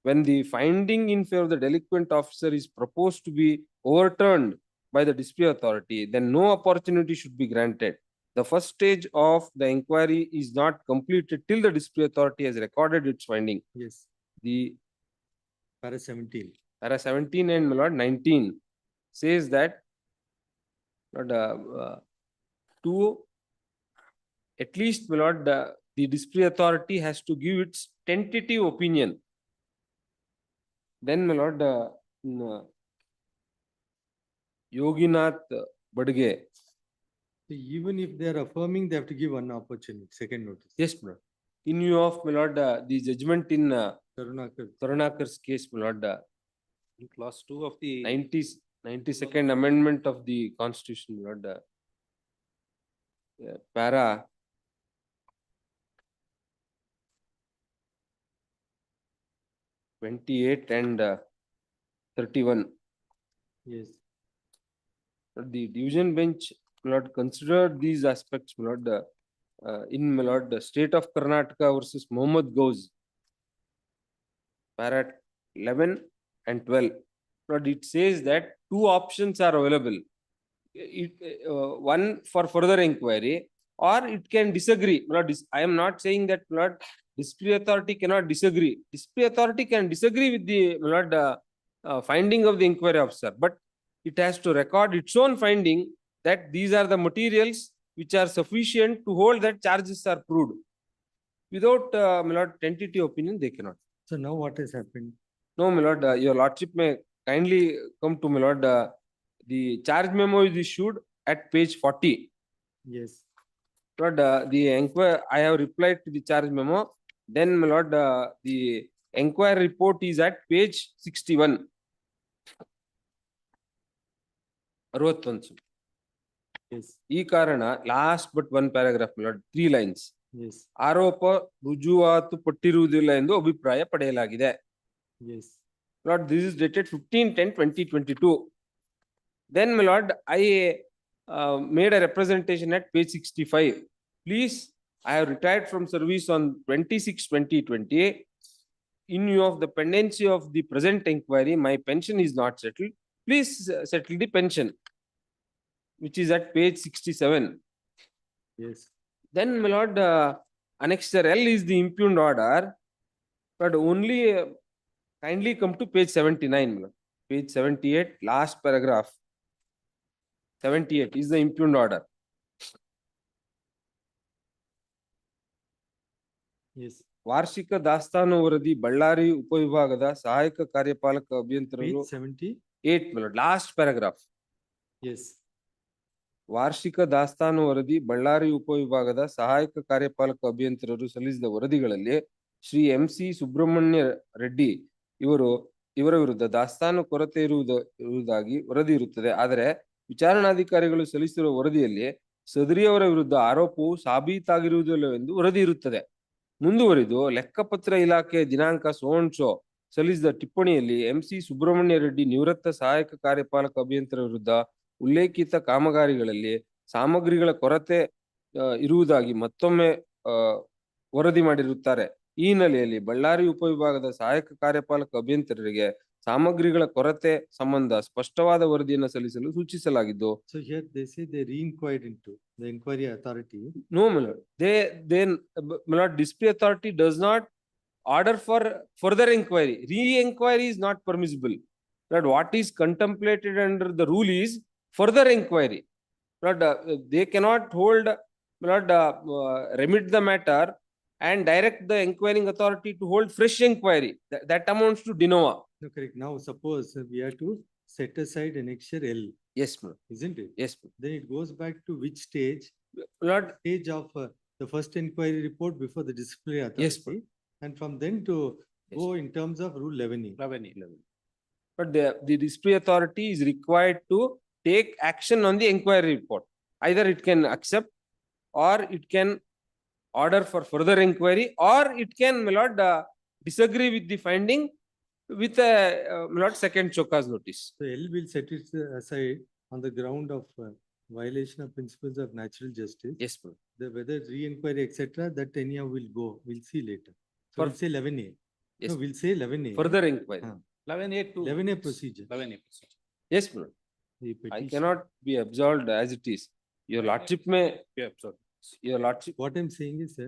when the finding in favor of the delinquent officer is proposed to be overturned by the disciplinary authority, then no opportunity should be granted. The first stage of the inquiry is not completed till the disciplinary authority has recorded its finding. Yes, The para 17. para 17 and my lord 19 says that to at least my lord the disciplinary authority has to give its tentative opinion. Then my lord Yoginath Badge. Even if they are affirming, they have to give one opportunity, second notice. Yes, my lord. In view of my lord the judgment in Karnataka. Karnataka's case, my lord In clause 2 of the 92nd amendment of the constitution, my lord para 28 and 31. Yes. The division bench, my lord, considered these aspects, my lord, in my lord, the state of Karnataka versus Mohammed Gauze, para 11 and 12. Lord, it says that two options are available. One for further inquiry, or it can disagree. Lord, I am not saying that Lord, disciplinary authority cannot disagree. Disciplinary authority can disagree with the Lord finding of the inquiry officer, but it has to record its own finding that these are the materials which are sufficient to hold that charges are proved. Without my lord tentative opinion, they cannot. So now what has happened? No, my lord, your lordship may kindly come to my lord. The charge memo is issued at page 40. Yes. Lord, the inquiry, I have replied to the charge memo. Then, my lord, the inquiry report is at page 61. 61. Yes. ಈ ಕಾರಣ last but one paragraph lord 3 lines. Yes. ಆರೋಪ ರುಜುವಾತು ಪಟ್ಟಿರುವುದಿಲ್ಲ ಎಂದು ಅಭಿಪ್ರಾಯ ಪಡೆಯಲಾಗಿದೆ. Yes. Lord, this is dated 15/10/2022. Then, my lord, I made a representation at page 65. Please, I have retired from service on 26/2020. In view of the pendency of the present inquiry, my pension is not settled. Please settle the pension, which is at page 67. Yes. Then, my lord, annexure L is the impugned order, but only kindly come to page 79. My lord. Page 78, last paragraph. 78 is the impugned order. Yes. ವಾರ್ಷಿಕ ದಾಸ್ತಾನು ವರದಿ ಬಳ್ಳಾರಿ ಉಪವಿಭಾಗದ ಸಹಾಯಕ ಕಾರ್ಯಪಾಲಕ ಅಭಿಯಂತರರು Page 78. 8 my lord, last paragraph. Yes. ವಾರ್ಷಿಕ ದಾಸ್ತಾನು ವರದಿ ಬಳ್ಳಾರಿ ಉಪವಿಭಾಗದ ಸಹಾಯಕ ಕಾರ್ಯಪಾಲಕ ಅಭಿಯಂತರರು ಸಲ್ಲಿಸಿದ ವರದಿಗಳಲ್ಲಿ ಶ್ರೀ MC ಸುಬ್ರಹ್ಮಣ್ಯ ರೆಡ್ಡಿ ಇವರ ವಿರುದ್ಧ ದಾಸ್ತಾನು ಕೊರತೆ ಇರುವುದಾಗಿ ವರದಿ ಇರುತ್ತದೆ. ಆದರೆ ವಿಚಾರಣಾಧಿಕಾರಿಗಳು ಸಲ್ಲಿಸಿರುವ ವರದಿಯಲ್ಲಿ ಸದರಿಯವರ ವಿರುದ್ಧ ಆರೋಪವು ಸಾಬೀತಾಗಿರುವುದಿಲ್ಲವೆಂದು ವರದಿ ಇರುತ್ತದೆ. ಮುಂದುವರಿದು ಲೆಕ್ಕಪತ್ರ ಇಲಾಖೆ ದಿನಾಂಕ ಸೋನ್ಶೋ ಸಲ್ಲಿಸಿದ ಟಿಪ್ಪಣಿಯಲ್ಲಿ MC ಸುಬ್ರಹ್ಮಣ್ಯ ರೆಡ್ಡಿ ನಿವೃತ್ತ ಸಹಾಯಕ ಕಾರ್ಯಪಾಲಕ ಅಭಿಯಂತರ ವಿರುದ್ಧ ಉಲ್ಲೇಖಿತ ಕಾಮಗಾರಿಗಳಲ್ಲಿ ಸಾಮಗ್ರಿಗಳ ಕೊರತೆ ಇರುವುದಾಗಿ ಮತ್ತೊಮ್ಮೆ ವರದಿ ಮಾಡಿರುತ್ತಾರೆ. ಈ ಹಿನ್ನೆಲೆಯಲ್ಲಿ ಬಳ್ಳಾರಿ ಉಪವಿಭಾಗದ ಸಹಾಯಕ ಕಾರ್ಯಪಾಲಕ ಅಭಿಯಂತರರಿಗೆ ಸಾಮಗ್ರಿಗಳ ಕೊರತೆ ಸಂಬಂಧ ಸ್ಪಷ್ಟವಾದ ವರದಿಯನ್ನು ಸಲ್ಲಿಸಲು ಸೂಚಿಸಲಾಗಿದ್ದು. So here they say they re-inquired into the inquiry authority. No, my lord. My lord, disciplinary authority does not order for further inquiry. Re-inquiry is not permissible. Lord, what is contemplated under the rule is further inquiry. Lord, they cannot hold, Lord, remit the matter and direct the inquiring authority to hold fresh inquiry. That amounts to de novo. No, correct. Now suppose we have to set aside annexure L. Yes, ma'am. Isn't it? Yes, ma'am. Then it goes back to which stage? Lord, Stage of the first inquiry report before the disciplinary authority. Yes, ma'am. And from then to Go in terms of rule 11A. 11A. But the disciplinary authority is required to take action on the inquiry report. Either it can accept or it can order for further inquiry, or it can, my lord, disagree with the finding with a, my lord, second show cause notice. So L will set it aside on the ground of violation of principles of natural justice. Yes, bro. The whether re-inquiry, etc., that anyhow will go, we'll see later. So For- we'll say 11A. Yes. No, we'll say 11A. Further inquiry. 11A to. 11A procedure. 11A procedure. Yes, bro. The I petition. cannot be absolved as it is. Your lordship may, Yeah, sorry. your lordship. What I'm saying is,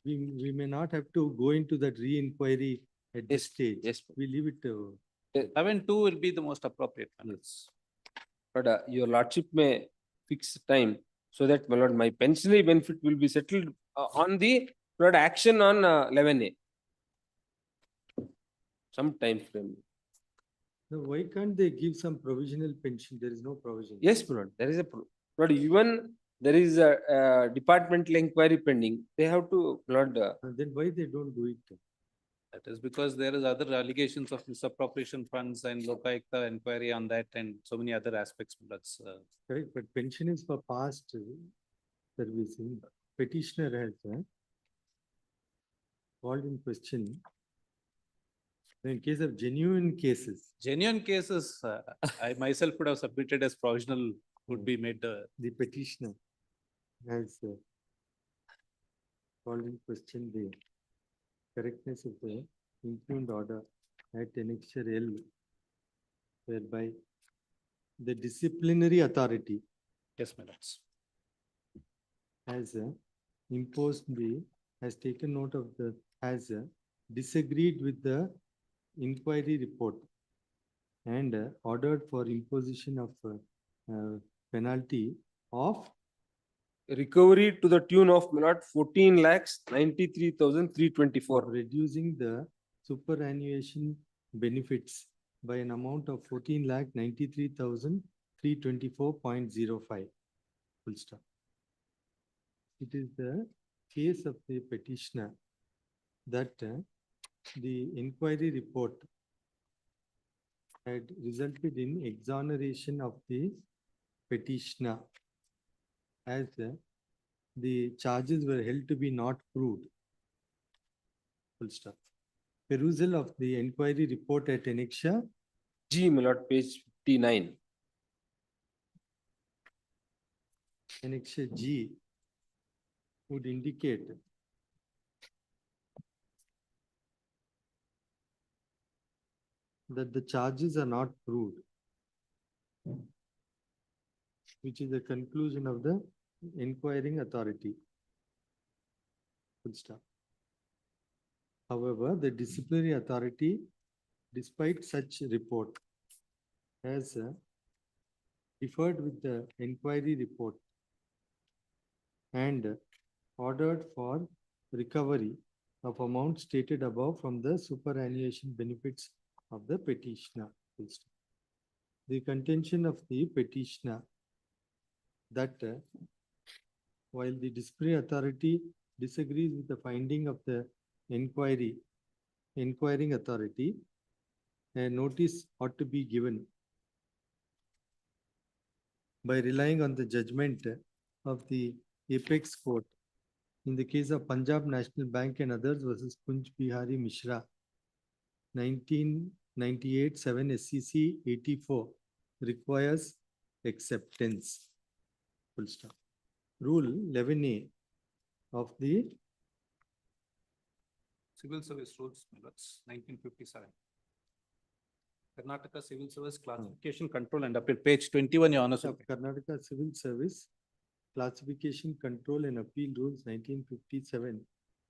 we may not have to go into that re-inquiry at this Yes, stage. yes. We leave it to. 11.2 will be the most appropriate. one. Yes. But your lordship may fix time so that, my lord, my pensionary benefit will be settled on the, my lord, action on 11A. Some time frame. Now, why can't they give some provisional pension? There is no provision. Yes, my lord, there is a, but even there is a departmental inquiry pending, they have to, my lord, And then why they don't do it? That is because there is other allegations of misappropriation funds and lokaयुಕ್ta inquiry on that and so many other aspects. That's Correct, but pension is for past servicing. Petitioner has called in question. In case of genuine cases, genuine cases. I myself would have submitted as provisional would be made. the petitioner has called in question the correctness of the impugned order at annexure L, whereby the disciplinary authority Yes, my lords. has imposed has taken note of has disagreed with the inquiry report and ordered for imposition of penalty of recovery to the tune of, my lord, 14,93,324. reducing the superannuation benefits by an amount of 14,93,324.05. Full stop. It is the case of the petitioner that the inquiry report had resulted in exoneration of the petitioner as the charges were held to be not proved. Full stop. Perusal of the inquiry report at annexure G, my lord, page 59. annexure G would indicate that the charges are not proved, which is the conclusion of the inquiring authority. Full stop. However, the disciplinary authority, despite such report, has differed with the inquiry report and ordered for recovery of amount stated above from the superannuation benefits of the petitioner. Full stop. The contention of the petitioner that while the disciplinary authority disagrees with the finding of the inquiring authority, a notice ought to be given by relying on the judgment of the apex court in the case of Punjab National Bank and others versus Kunj Bihari Mishra, 1998 7 SCC 84 requires acceptance. Full stop. Rule 11A of the Civil Service Rules, my lords, 1957. Karnataka Civil Service Classification Control and Appeal, page 21, Your Honor. of Karnataka Civil Service Classification Control and Appeal Rules 1957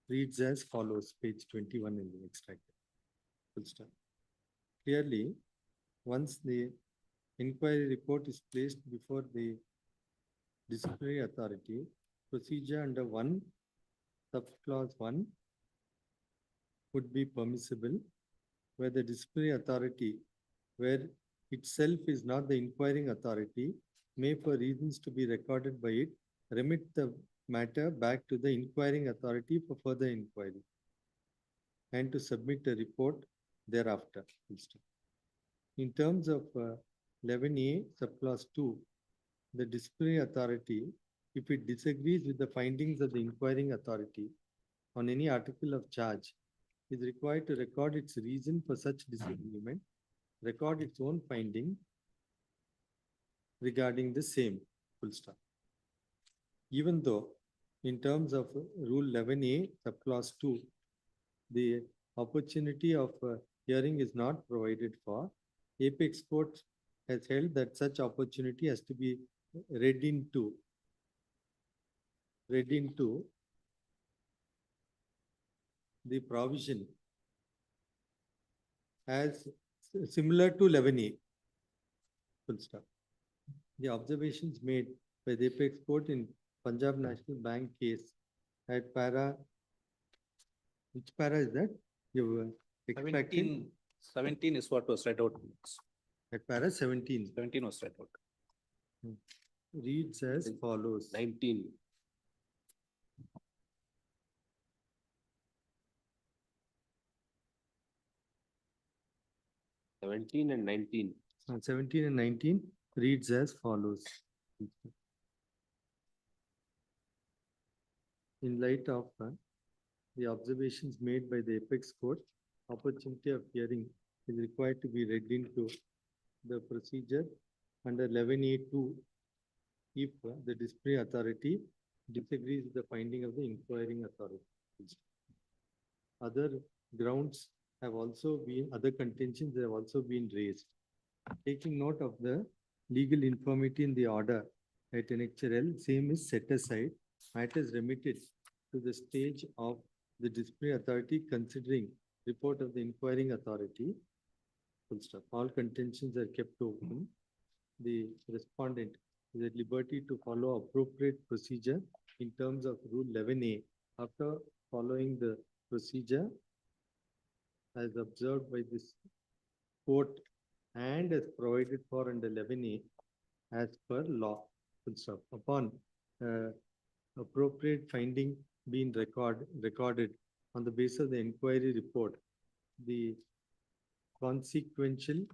reads as follows, page 21 in the extract. Full stop. Clearly, once the inquiry report is placed before the disciplinary authority, procedure under 1 subclause 1 would be permissible, where the disciplinary authority, where itself is not the inquiring authority, may for reasons to be recorded by it, remit the matter back to the inquiring authority for further inquiry. and to submit a report thereafter. Full stop. In terms of 11A subclause 2, the disciplinary authority, if it disagrees with the findings of the inquiring authority on any article of charge, is required to record its reason for such disagreement, record its own finding regarding the same. Full stop. Even though in terms of Rule 11A subclause 2, the opportunity of hearing is not provided for, Apex Court has held that such opportunity has to be read into the provision as similar to 11A. Full stop. The observations made by the Apex Court in Punjab National Bank case at para, which para is that? You expected 17 is what was read out. at para 17. 17 was read out. Reads as follows. 19. and 17 and 19 reads as follows. In light of the observations made by the Apex Court, opportunity of hearing is required to be read into the procedure under 11A2 if the disciplinary authority disagrees with the finding of the inquiring authority. Other grounds have also been, other contentions have also been raised. Taking note of the legal infirmity in the order at annexure L, same is set aside, matters remitted to the stage of the disciplinary authority considering report of the inquiring authority. Full stop. All contentions are kept open. The respondent is at liberty to follow appropriate procedure in terms of Rule 11A after following the procedure as observed by this court and as provided for under 11A as per law. Full stop. Upon appropriate finding being recorded on the basis of the inquiry report, the consequential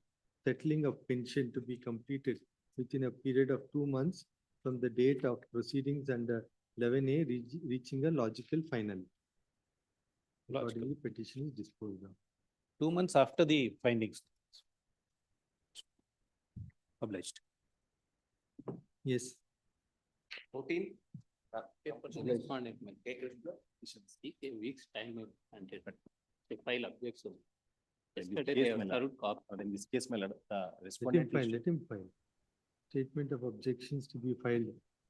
settling of pension to be completed within a period of 2 months from the date of proceedings under 11A reaching a logical final. Accordingly, petition is disposed of. 2 months after the findings. Published. Yes. 14. Respondent may take a week's time and to file objection. Yesterday they have served copy. In this case, my lord, the Let him respondent. file, let him file. Statement of objections to be filed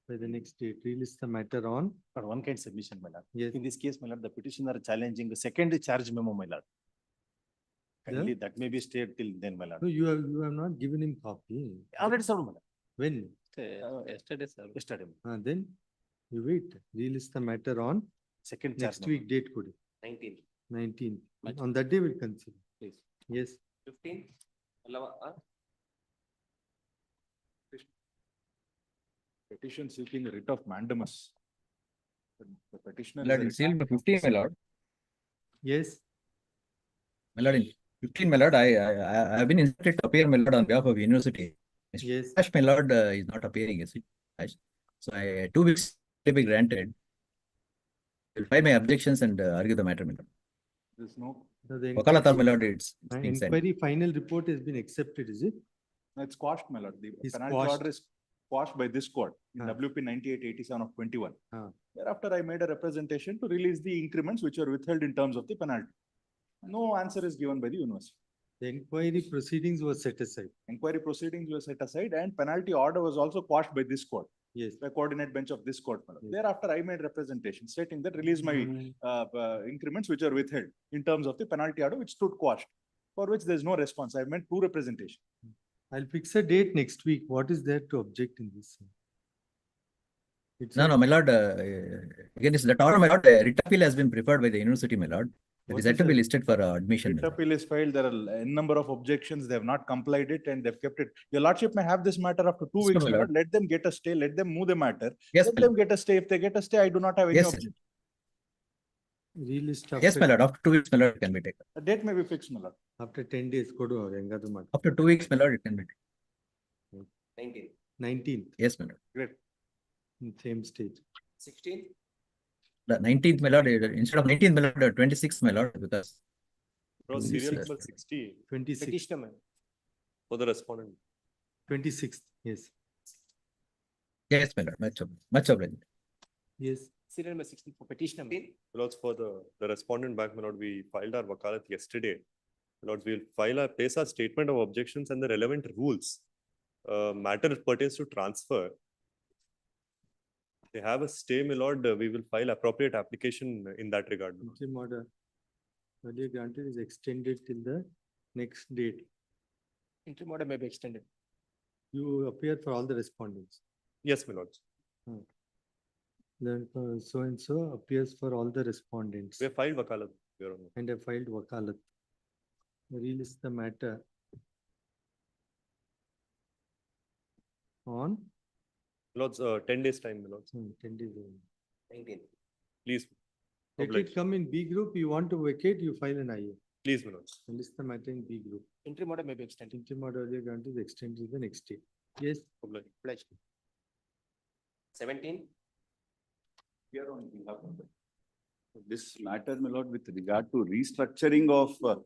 by the next date. Relist the matter on. For one kind submission, my lord. Yes. In this case, my lord, the petitioner challenging the second charge memo, my lord. Kindly, that may be stayed till then, my lord. No, you have not given him copy. Already served, my lord. Yesterday When? served. Yesterday. Then you wait. Relist the matter on Second charge. next week date could 19. 19. On that day we'll consider. Please. Yes. 15. Petition seeking writ of mandamus. The petitioner. My lord, in seal 15, my lord. Yes. My lord, in 15, my lord, I have been instructed to appear, my lord, on behalf of university. Yes. Ash, my lord, is not appearing, is it? Ash. So 2 weeks will be granted. Will file my objections and argue the matter, my lord. There's no, The Wakalatar, my lord, it's being sent. inquiry final report has been accepted, is it? it's quashed, my lord. The It's penalty quashed. order is quashed by this court in Ah. WP 9887 of 21. Ah. Thereafter, I made a representation to release the increments which were withheld in terms of the penalty. No answer is given by the university. The inquiry proceedings were set aside. Inquiry proceedings were set aside and penalty order was also quashed by this court, Yes. the coordinate bench of this court, my lord. Yes. Thereafter, I made representation stating that release my increments which are withheld in terms of the penalty order which stood quashed, for which there is no response. I made 2 representations. I'll fix a date next week. What is there to object in this? It's No, a- no, my lord, again, is that order, my lord, writ appeal has been preferred by the university, my lord. It What is yet is to be that? listed for admission. Writ appeal is filed, there are a number of objections, they have not complied it and they've kept it. Your lordship may have this matter after 2 Yes, weeks, my my lord. lord. Let them get a stay, let them move the matter. Yes, Let my them lord. get a stay. If they get a stay, I do not have any Yes, sir. objection. Relist Yes, my lord, after 2 weeks, my lord, it can be taken. The date may be fixed, my lord. after 10 days, kodu hengadu madu. After 2 weeks, my lord, it can be taken. 19, 19th, Yes, my lord. Great. same stage. 16, The 19th, my lord, instead of 19th, my lord, 26th, my lord, because. Serial 26th. number 60 26th, petitioner, man. for the respondent. 26th, yes, Yes, my lord, much obliged. yes. Serial number 16 for petitioner. man. Lords, for the respondent back, my lord, we filed our wakalat yesterday. Lords, we'll place our statement of objections and the relevant rules. Matter pertains to transfer. They have a stay, my lord, we will file appropriate application in that regard. my lord. Interim order earlier granted is extended till the next date. Interim order may be extended. You appear for all the respondents. Yes, my lords. Then so and so appears for all the respondents. We have filed wakalat, Your Honor. And I filed wakalat. Relist the matter on Lords, 10 days time, my lords. 10 days. only. 19. Please, Let oblige. it come in B group, you want to vacate, you file an IA. Please, my lords. List the matter in B group. Interim order may be extended. Interim order earlier granted is extended to the next day. Yes, Oblige. Pledged. 17, Here on behalf of this matter, my lord, with regard to restructuring of, File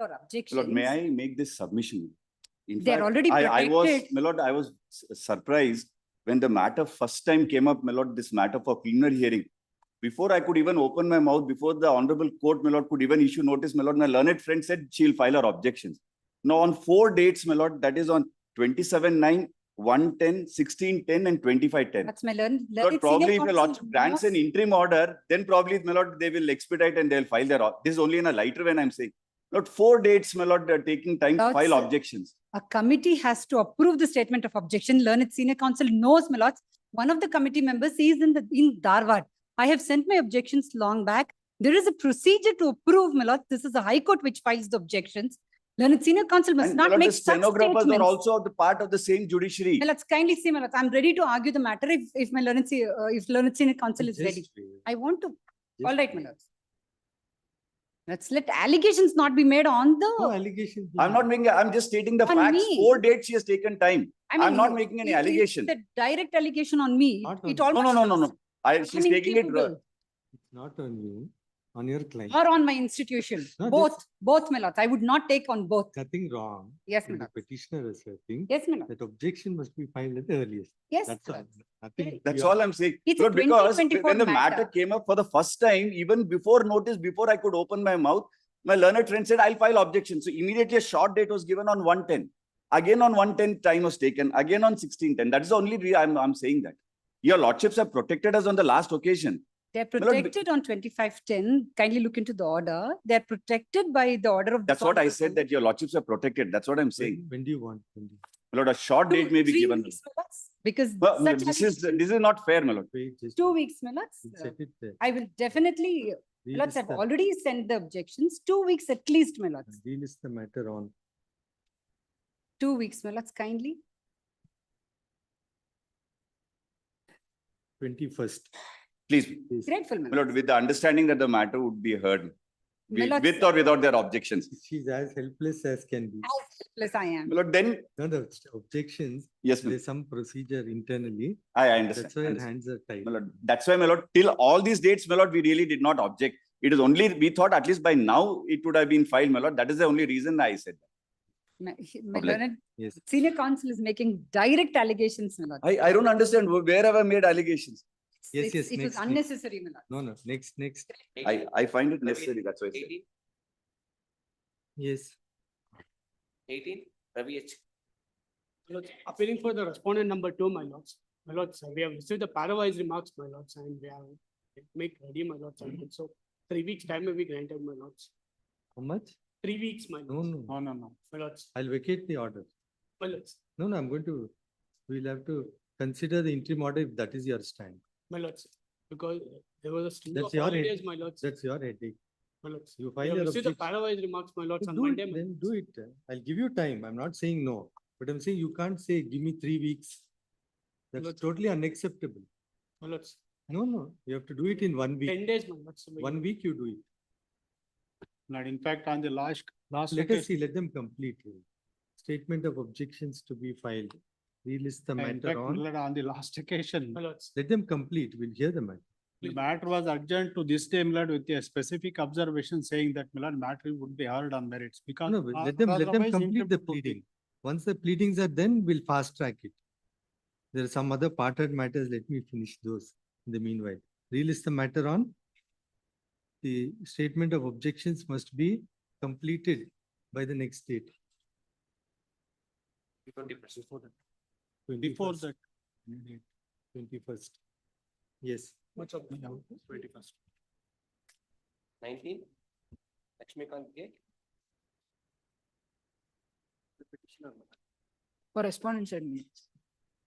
or my objections. lord, may I make this submission? In They're fact, already I was, protected. my lord, I was surprised when the matter first time came up, my lord, this matter for preliminary hearing. Before I could even open my mouth, before the honorable court, my lord, could even issue notice, my lord, my learned friend said she'll file her objections. Now on 4 dates, my lord, that is on 27/9, 1/10, 16/10 and 25/10. That's my learn. Lord, probably if your lordship grants an interim order, then probably, my lord, they will expedite and they'll file their, this is only in a lighter when I'm saying. Lord, 4 dates, my lord, they're taking time to file Lords, objections. A committee has to approve the statement of objection. Learned senior counsel knows, my lords. One of the committee members is in Dharwad. I have sent my objections long back. There is a procedure to approve, my lords. This is the High Court which files the objections. Learned senior counsel must And my not lord, make the such stenographers are statements. also the part of the same judiciary. My lords, kindly see, my lords, I'm ready to argue the matter if my learned, if learned senior counsel is Just ready. wait. I want to, Just all right, my wait. lords. Let's let allegations not be made on No the, allegations. I'm not making, I'm just stating the On facts. me. 4 dates she has taken time. I mean. I'm not making any if allegation. The direct allegation on me, Not it on- almost. No. She's I'm taking it. incapable. It's not on you, on your client. Or on my institution, No, both, my lords. I would not take on both. Nothing wrong. Yes, my And the lords. petitioner is asserting Yes, my lord. that objection must be filed at the earliest. Yes, That's my all. lords. Nothing. That's you are- all I'm saying. It's a Lord, because 2024 when the matter matter. came up for the first time, even before notice, before I could open my mouth, my learned friend said, I'll file objection. So immediately a short date was given on 1/10. Again on 1/10 time was taken. Again on 16/10. That is the only reason I'm saying that. Your lordships have protected us on the last occasion. They're My lord, protected on 2510. Kindly look into the order. They're protected by the order of. That's what I Honorable said, that your lordships are protected. That's what I'm When, saying. when do you want? When do you- My lord, a short date may be 3 given. weeks, my lords, because Well, such this allegations- is not fair, my lord. Wait, just 2 wait. weeks, my lords. We'll set it there. I will definitely, my lords, Relist I've the- already sent the objections. 2 weeks at least, my lords. Relist the matter on 2 weeks, my lords, kindly. 21st. Please, Please. Grateful, my my lords. lord, with the understanding that the matter would be heard My lords, with or without their objections. She's as helpless as can be. as helpless I am. My lord, then, No, the objections, yes, my lord, there's some procedure internally. I understand. That's why your understand. hands are tied. My lord, that's why, my lord, till all these dates, my lord, we really did not object. It is only, we thought at least by now it would have been filed, my lord. That is the only reason I said that. My Oblige. learned Yes. senior counsel is making direct allegations, my lord. I don't understand where have I made allegations? Yes, yes, It was next. unnecessary, my lord. No, next. I find it necessary, that's why I said. 18, Yes. 18, Ravi H. Lords, appearing for the respondent number 2, my lords. My lords, we have received the parallelized remarks, my lords, and we have made ready, my lords. And so 3 weeks time may be granted, my lords. How much? 3 weeks, my No, lords. no. No. My lords, I'll vacate the order. my lords, No, I'm going to, we'll have to consider the interim order if that is your stand. my lords. Because there was a string That's of your holidays, my lords. That's your headache. My lords. You We file have your received the objection. parallelized remarks, my lords, on Do Monday. it, my then lords. do it. I'll give you time. I'm not saying no, but I'm saying you can't say, give me 3 weeks. That's Lords. totally unacceptable. My lords, No, you have to do it in 1 week. 10 days, my lords. 1 week you do it. Now, in fact, on the last Let us see, let them complete. Statement of objections to be filed. Relist the in matter fact, on. on the last occasion, My lords. Let them complete. We'll hear the matter. the matter was adjourned to this day, my lord, with a specific observation saying that, my lord, matter would be heard on merits because. No, but let them otherwise complete the contempt would be- pleading. Once the pleadings are done, we'll fast track it. There are some other parted matters. Let me finish those in the meanwhile. Relist the matter on. The statement of objections must be completed by the next date. 21st. 21st. 21st. Yes. Much of 21st. 19. Lakshmikant K. Petitioner. For respondents admin.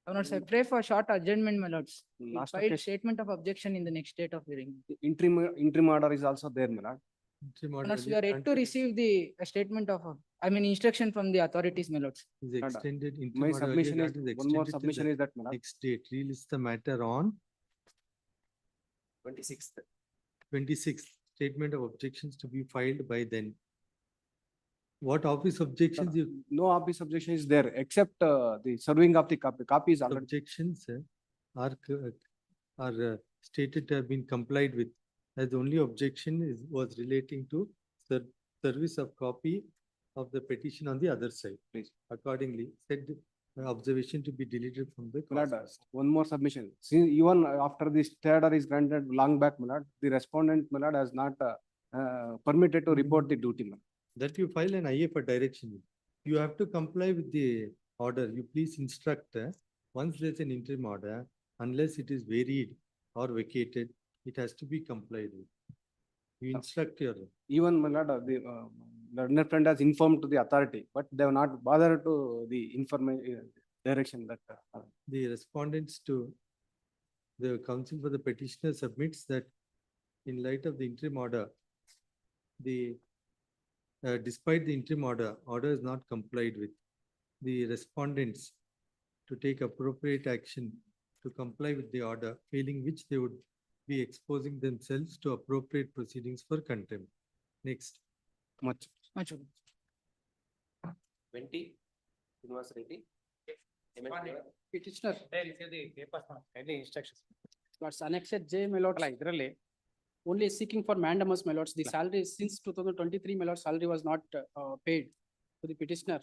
My lords, I pray for short adjournment, my lords. We Last filed occasion. statement of objection in the next date of hearing. Interim order is also there, my lord. Interim My order lords, we are yet to receive the statement of, instruction from the authorities, my lords. Is extended. My interim order submission earlier is, granted one more extended till submission the is that, my lord. next date. Relist the matter on 26th. 26th. Statement of objections to be filed by then. What office objections you? No office objection is there, except the serving of the copy. Copy is already. Objections are stated to have been complied with. As the only objection was relating to service of copy of the petition on the other side. Please. Accordingly, said observation to be deleted from the. My lord, one more submission. Since even after the stay order is granted long back, my lord, the respondent, my lord, has not permitted to report the duty, my lord. That you file an IA for direction. You have to comply with the order. You please instruct, once there's an interim order, unless it is varied or vacated, it has to be complied with. You instruct your. Even, my lord, the learned friend has informed to the authority, but they have not bothered to the information direction that. The respondents to the counsel for the petitioner submits that in light of the interim order, despite the interim order is not complied with. The respondents to take appropriate action to comply with the order, failing which they would be exposing themselves to appropriate proceedings for contempt. Next. Much. 20. Srinivas Reddy. Petitioner. Lords, annexed J, my lords, only seeking for mandamus, my lords. The salary since 2023, my lords, salary was not paid to the petitioner.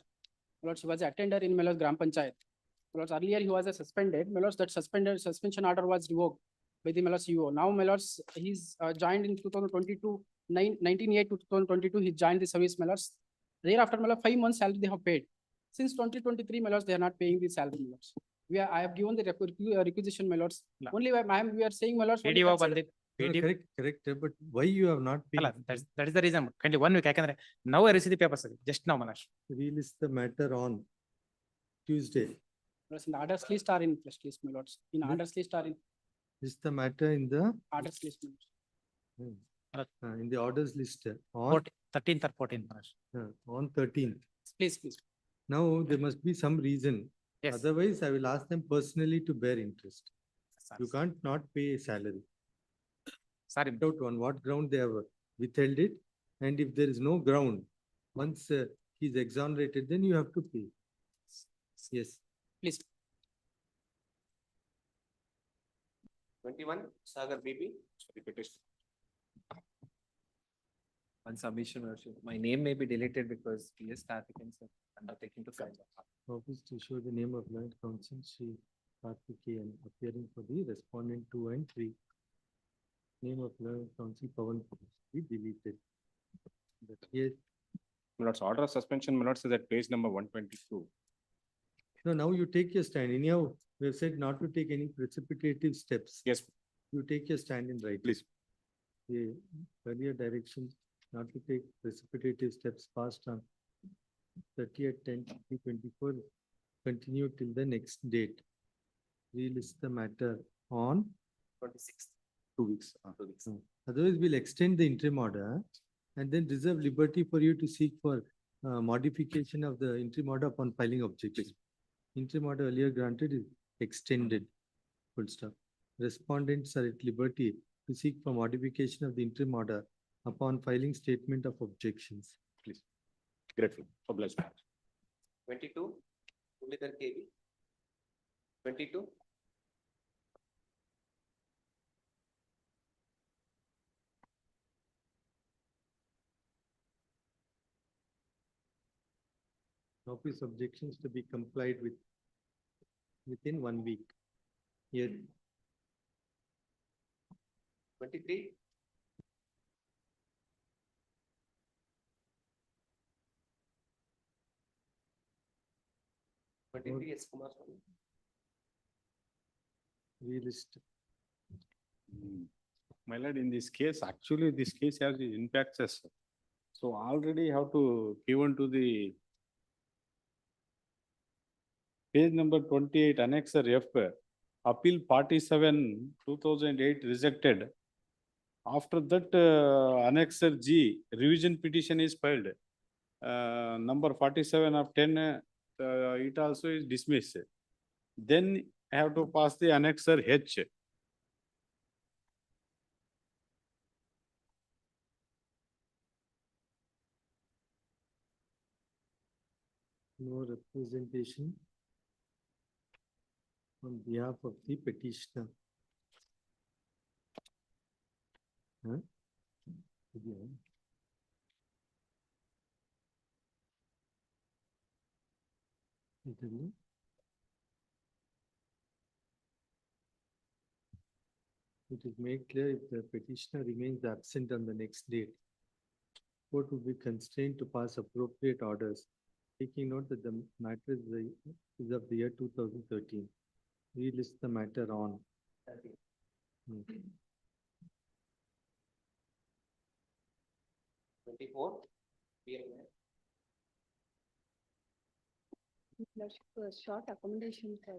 My lords, he was a attender in my lords Gram Panchayat. My lords, earlier he was a suspended. My lords, that suspension order was revoked by the my lords UO. Now, my lords, he's joined in 2022, 19/8 to 2022, he joined the service, my lords. Thereafter, my lords, 5 months salary they have paid. Since 2023, my lords, they are not paying the salary, my lords. I have given the requisition, my lords. Only we are saying, my lords. only consider- Correct, but why you have not paid? That is the reason. Kindly 1 week. Now I received the papers. Just now, Manash. Relist the matter on Tuesday. In the orders list are in first list, my lords. In Hmm. orders list are in Is the matter in the, orders list. My lords. in the orders list on, 13th or 14th, Manash. on 13th. Please. Now, there must be some reason. Yes. Otherwise, I will ask them personally to bear interest. You can't not pay a salary. Sorry. Out on what ground they have withheld it, and if there is no ground, once he's exonerated, then you have to pay. Yes. Please. 21. Sagar BP. One submission, Your Worship. My name may be deleted because PS applicants are undertaking to file. Office to show the name of learned counsel, Sri Karthikeyan, appearing for the respondent 2 and 3. Name of learned counsel Pawan be deleted. But here, My lords, order of suspension, my lords, is at page number 122. no, now you take your stand. Anyhow, we have said not to take any precipitative steps. Yes. You take your stand in right. Please. The earlier direction not to take precipitative steps passed on 30/10/2024 continue till the next date. Relist the matter on 26th. 2 weeks. Otherwise, we'll extend the interim order and then reserve liberty for you to seek for modification of the interim order upon filing objection. Interim order earlier granted is extended. Full stop. respondents are at liberty to seek for modification of the interim order upon filing statement of objections. Please. Grateful, obliged. 22, Muralidhar KB. 22, Office objections to be complied with within 1 week. Here, 23, S. Kumaraswamy. relist. My lord, in this case, actually, this case has the impacts as. So already have to given to the page number 28, annexer F, appeal 47, 2008 rejected. After that, annexer G, revision petition is filed. Number 47 of 10, it also is dismissed. Then I have to pass the annexer H. No representation on behalf of the petitioner. Huh? Yeah. Interview. It is made clear if the petitioner remains absent on the next date, court will be constrained to pass appropriate orders, taking note that the matter is of the year 2013. We list the matter on. Hmm. 24, Short accommodation for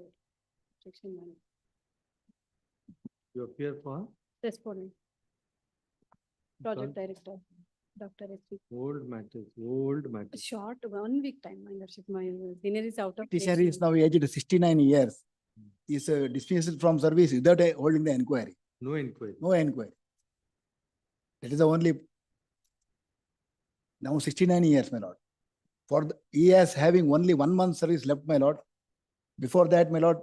objection one. You appear for Respondent. Project Director, Dr. S. old matters, old matters. Short 1 week time, my lordship, my senior is out of. Petitioner is now aged 69 years. Is dismissed from service without holding the inquiry. No inquiry. No inquiry. That is the only. Now 69 years, my lord. He has having only 1 month service left, my lord. Before that, my lord,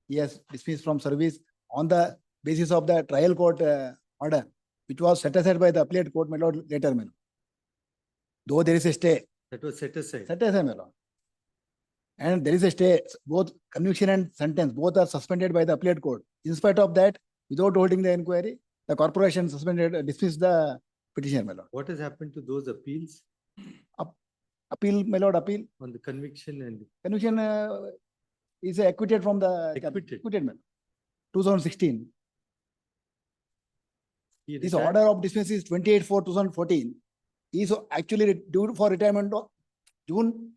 he has dismissed from service on the basis of the trial court order, which was set aside by the appellate court, my lord, later, my lord. Though there is a stay. That was set aside. Set aside, my lord. And there is a stay, both conviction and sentence, both are suspended by the appellate court. In spite of that, without holding the inquiry, the corporation dismissed the petition, my lord. What has happened to those appeals Appeal, my lord, appeal. on the conviction and Conviction is acquitted from the. Acquitted. Acquitted, my lord. 2016. he This retired? order of dismissal is 28/4/2014. He is actually due for retirement of June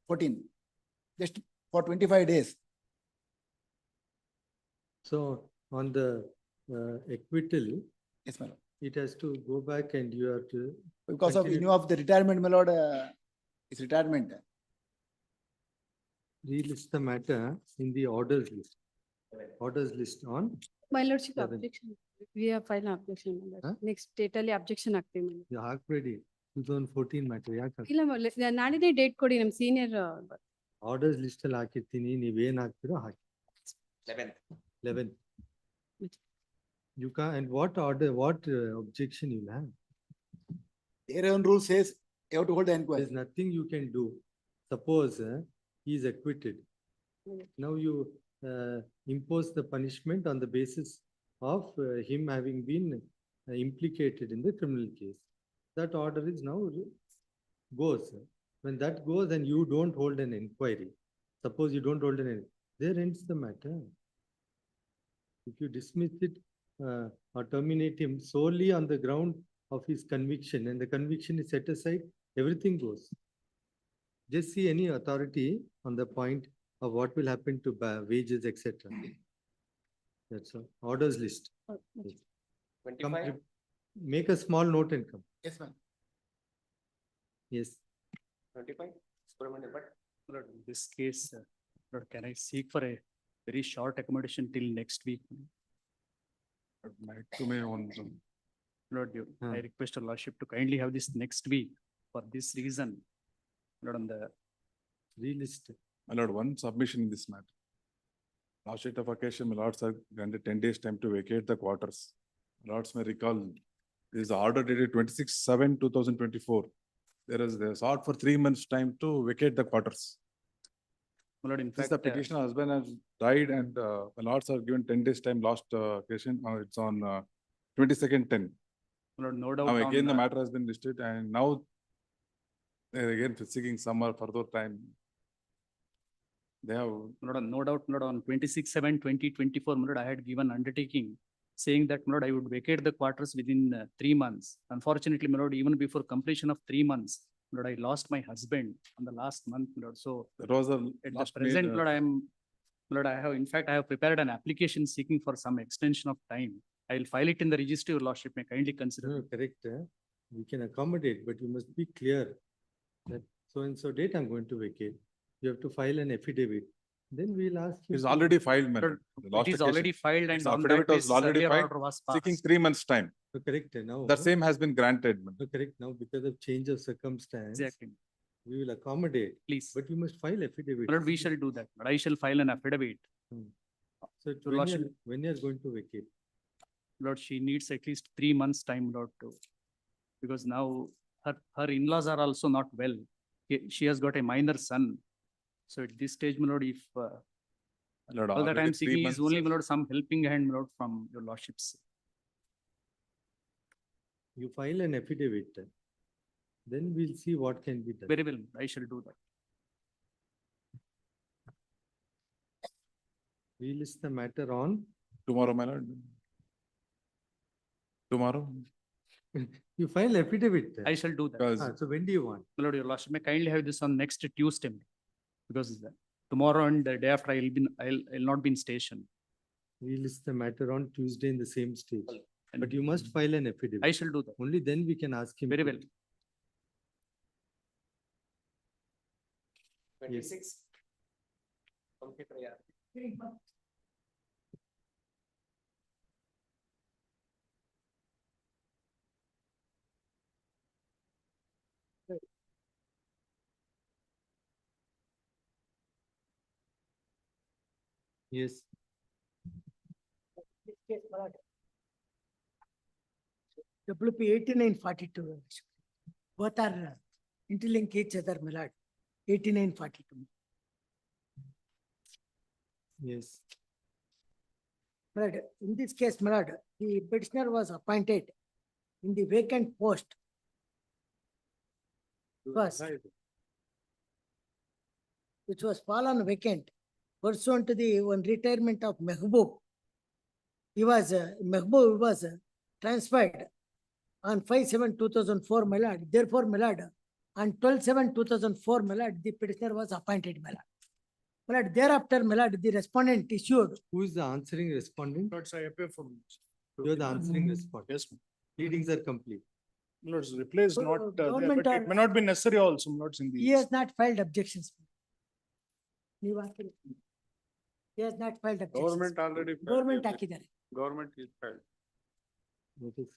14, just for 25 days. So on the acquittal, Yes, my lord. it has to go back and you have to. Because of Continue. renew of the retirement, my lord, it's retirement. Relist the matter in the orders list. Orders list on My lordship, Seven. objection. We have filed an objection. my lord. Huh? Next totally objection ಆಗ್ತೀವಿ. my lord. the ಹಾಕ್ಬೇಡಿ 2014 matter ಯಾಕೆ ಇಲ್ಲ ನಾಡಿನೇ date ಕೊಡಿ ನಮ್ senior. Orders list ಅಲ್ಲಿ ಹಾಕಿರ್ತೀನಿ ನೀವೇನ್ ಹಾಕ್ತಿರೋ ಹಾಕಿ 11th. 11. You can and what order, what objection you have? Their own rule says you have to hold the inquiry. There's nothing you can do. Suppose he is acquitted. Now you impose the punishment on the basis of him having been implicated in the criminal case. That order is now goes. When that goes and you don't hold an inquiry, suppose you don't hold an inquiry, there ends the matter. If you dismiss it or terminate him solely on the ground of his conviction and the conviction is set aside, everything goes. Just see any authority on the point of what will happen to wages, etc. That's all. Orders list. Yes. Come 25, make a small note and come. Yes, ma'am. Yes. 25, Subramanian Bhatt. Lord, in this case, Lord, can I seek for a very short accommodation till next week? To me, one. Lord, Hmm. I request your lordship to kindly have this next week for this reason. Lord, on the Relist. My lord, one submission in this matter. Last date of occasion, my lords are granted 10 days time to vacate the quarters. My lords may recall, this is the order dated 26/7/2024. There's sought for 3 months time to vacate the quarters. my Lord, in Since fact, the petitioner husband has died and my lords are given 10 days time last occasion, it's on 22/10. my Lord, no doubt Now on, again, the matter has been listed and now they're again seeking some more further time. They have, my Lord, no doubt, my Lord, on 26/7/2024, my Lord, I had given undertaking saying that, my Lord, I would vacate the quarters within 3 months. Unfortunately, my Lord, even before completion of 3 months, my Lord, I lost my husband on the last month, my Lord. So that was the at the last present, made, Lord, my Lord, in fact, I have prepared an application seeking for some extension of time. I will file it in the registry, your lordship may kindly consider. No, correct. We can accommodate, but you must be clear that so and so date I'm going to vacate. You have to file an affidavit. Then we'll ask you. is already filed, my lord. The last It is occasion. already filed Its and on that affidavit was basis, already earlier filed, order was seeking passed. 3 months time. Correct now. The same has been granted. my lord. Correct now because of change of circumstance. Exactly, We will accommodate, please. but you must file affidavit. My Lord, we shall do that. But I shall file an affidavit. So Your lordship, when you're going to vacate? Lord, she needs at least 3 months time, Lord, to, because now her in-laws are also not well. She has got a minor son. So at this stage, my Lord, if My lord, all that already I'm 3 seeking is months. only, my Lord, some helping hand, my Lord, from your lordships. You file an affidavit. Then we'll see what can be done. Very well, I shall do that. We list the matter on. Tomorrow, my lord. Tomorrow. You file affidavit. I shall do that. Because So when do you want? My Lord, your lordship may kindly have this on next Tuesday. Because tomorrow and the day after I'll not be in station. We list the matter on Tuesday in the same stage. But you must file an affidavit. I shall do that. Only then we can ask him. Very to- well. 26. Computer, yeah. Yes. WP 8942. Both are interlink each other, my lord. 8942. Yes. My lord, in this case, my lord, the petitioner was appointed in the vacant post. First, which was fallen vacant pursuant to the one retirement of Mehboob. Mehboob was transferred on 5/7/2004, my lord. Therefore, my lord, on 12/7/2004, my lord, the petitioner was appointed, my lord. My lord, thereafter, my lord, the respondent issued. Who is the answering respondent? Lords, I appear for. You are the answering respondent. Yes. Pleadings are complete. Lords, reply is So, not there, government but it are- may not be necessary also, lords, in the. He has not filed objections. ನೀವು ಹಾಕಿರಿ. He has not filed objections. Government already. filed Government the- ಹಾಕಿದ್ದಾರೆ. Government is filed. Notice.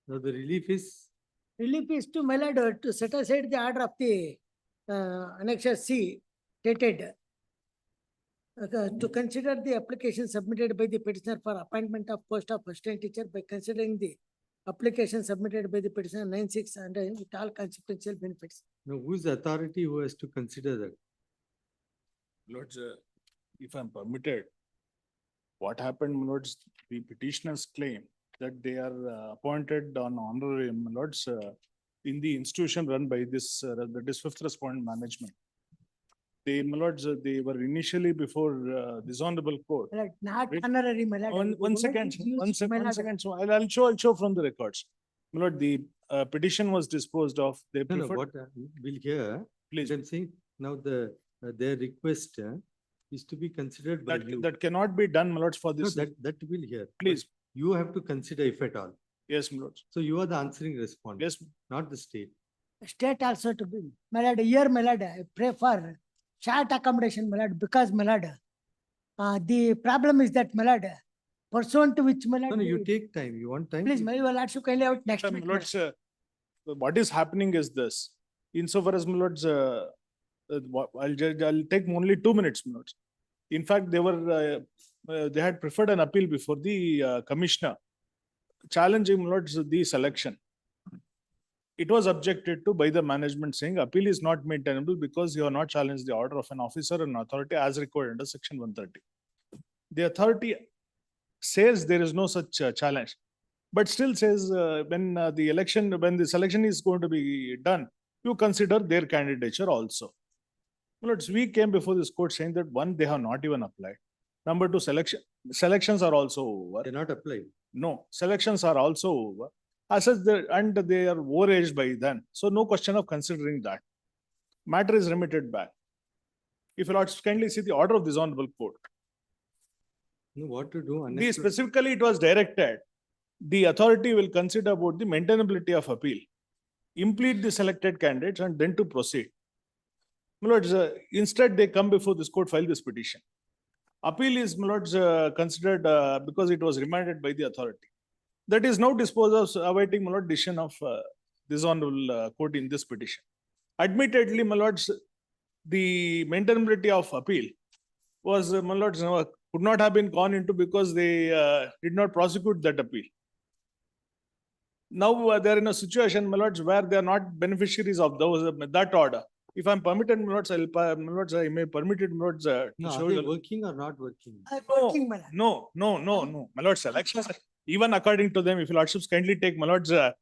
Now the relief is, Relief is to, my lord, to set aside the order of the annexure C dated to consider the application submitted by the petitioner for appointment of post of assistant teacher by considering the application submitted by the petitioner 9/6 and with all consequential benefits. now who is the authority who has to consider that? Lords, if I'm permitted, what happened, my lords, the petitioners claim that they are appointed on honorarium, my lords, in the institution run by this, that is fifth respondent management. They, my lords, they were initially before this honorable court. My lord, not Wait. honorary, my lord. One The word second, is used, one my lord. second, so I'll show from the records. My lord, the petition was disposed of, they No, no, preferred, what we'll hear. please, I'm saying now their request is to be considered by you. that cannot be done, my lords, for No, this. that will hear. But Please, You have to consider if at all. yes, my lords, So you are the answering respondent. yes, Not the state. State also to be, my lord, here, my lord, I pray for short accommodation, my lord, because, my lord, the problem is that, my lord, pursuant to which, my No, lord, no, you we- take time. You want time? please, my lordship, kindly have it next My week. my lords, what is happening is this, insofar as my lords, I'll take only 2 minutes, my lords. In fact, they had preferred an appeal before the commissioner, challenging, my lords, the selection. It was objected to by the management saying appeal is not made tenable because you have not challenged the order of an officer and authority as required under section 130. The authority says there is no such challenge, but still says when the selection is going to be done, you consider their candidature also. Lords, we came before this court saying that one, they have not even applied. Number two, selections are also over. They're not applied. No, selections are also over. As such, and they are overaged by then. So no question of considering that. Matter is remitted back. If you lords kindly see the order of this honorable court. No, what to do? Specifically, it was directed. The authority will consider about the maintainability of appeal, implead the selected candidates, and then to proceed. My lords, instead, they come before this court, file this petition. Appeal is, my lords, considered because it was remanded by the authority. That is now disposed of, awaiting, my lord, decision of this honorable court in this petition. Admittedly, my lords, the maintainability of appeal was, my lords, could not have been gone into because they did not prosecute that appeal. Now they are in a situation, my lords, where they are not beneficiaries of that order. If I'm permitted, my lords, my lords, I may permit it, my lords. No, are they working or not working? Working, my lord. No. My lords, selections, even according to them, if your lordships kindly take, my lords, WP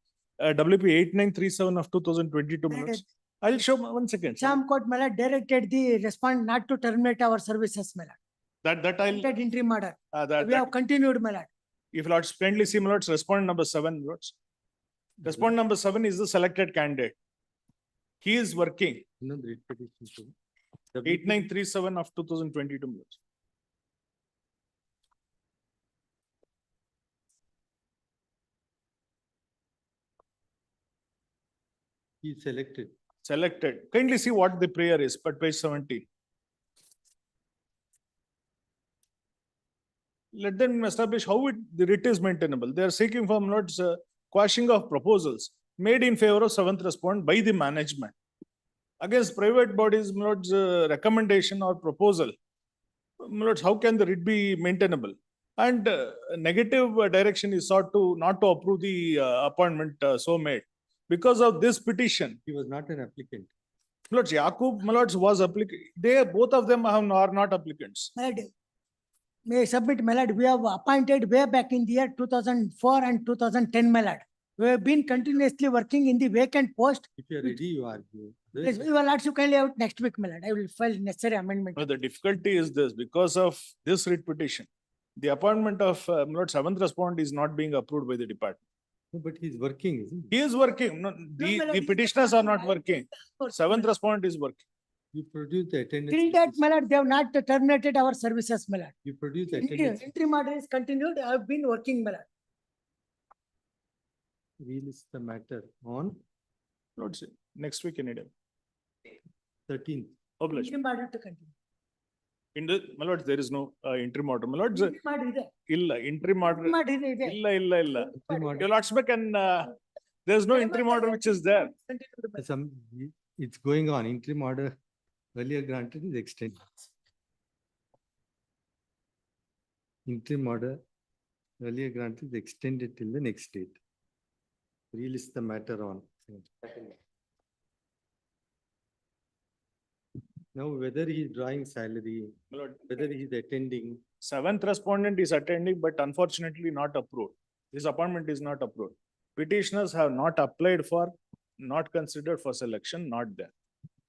8937 of 2022, my lords. I'll show 1 second. Sham Court, my lord, directed the respondent not to terminate our services, my lord. That I'll. That interim order. That, We have continued, my lord. If lords kindly see, my lords, respondent number 7, lords. Respondent number 7 is the selected candidate. He is working. 8937 of 2022, my lords. He is selected. Selected. Kindly see what the prayer is, but page 17. Let them establish how the writ is maintainable. They are seeking from lords quashing of proposals made in favor of 7th respondent by the management against private bodies, lords, recommendation or proposal. Lords, how can the writ be maintainable? And negative direction is sought to not to approve the appointment so made. Because of this petition, He was not an applicant. Lords, Yakub, my lords, was applicant. Both of them are not applicants. My lord, may I submit, my lord, we have appointed way back in the year 2004 and 2010, my lord. We have been continuously working in the vacant post. If you are ready, you argue. Yes, we will also kindly have it next week, my lord. I will file necessary amendment. No, the difficulty is this, because of this writ petition, the appointment of my lord 7th respondent is not being approved by the department. No, but he is working, isn't He is working. No, my lord, the he- petitioners are not working. 7th respondent is working. he? You produce the attendance. Till that, list. my lord, they have not terminated our services, my lord. You produce the attendance. Interim order is continued. I have been working, my lord. Relist the matter on Lords, next week any day. 13th. Obliged. Interim order to continue. In the, my lords, there is no interim order. My lords, Interim order ಇದೆ. interim order. Interim order ಇದೆ. Illa. Interim order. Your lordship can, there's no interim order which is there. Continue, my lord. Some, it's going on. Interim order earlier granted is extended. Interim order earlier granted is extended till the next date. Relist the matter on. Now, whether he is drawing salary, My lord, whether he is attending, 7th respondent is attending, but unfortunately not approved. His appointment is not approved. Petitioners have not applied for, not considered for selection, not there.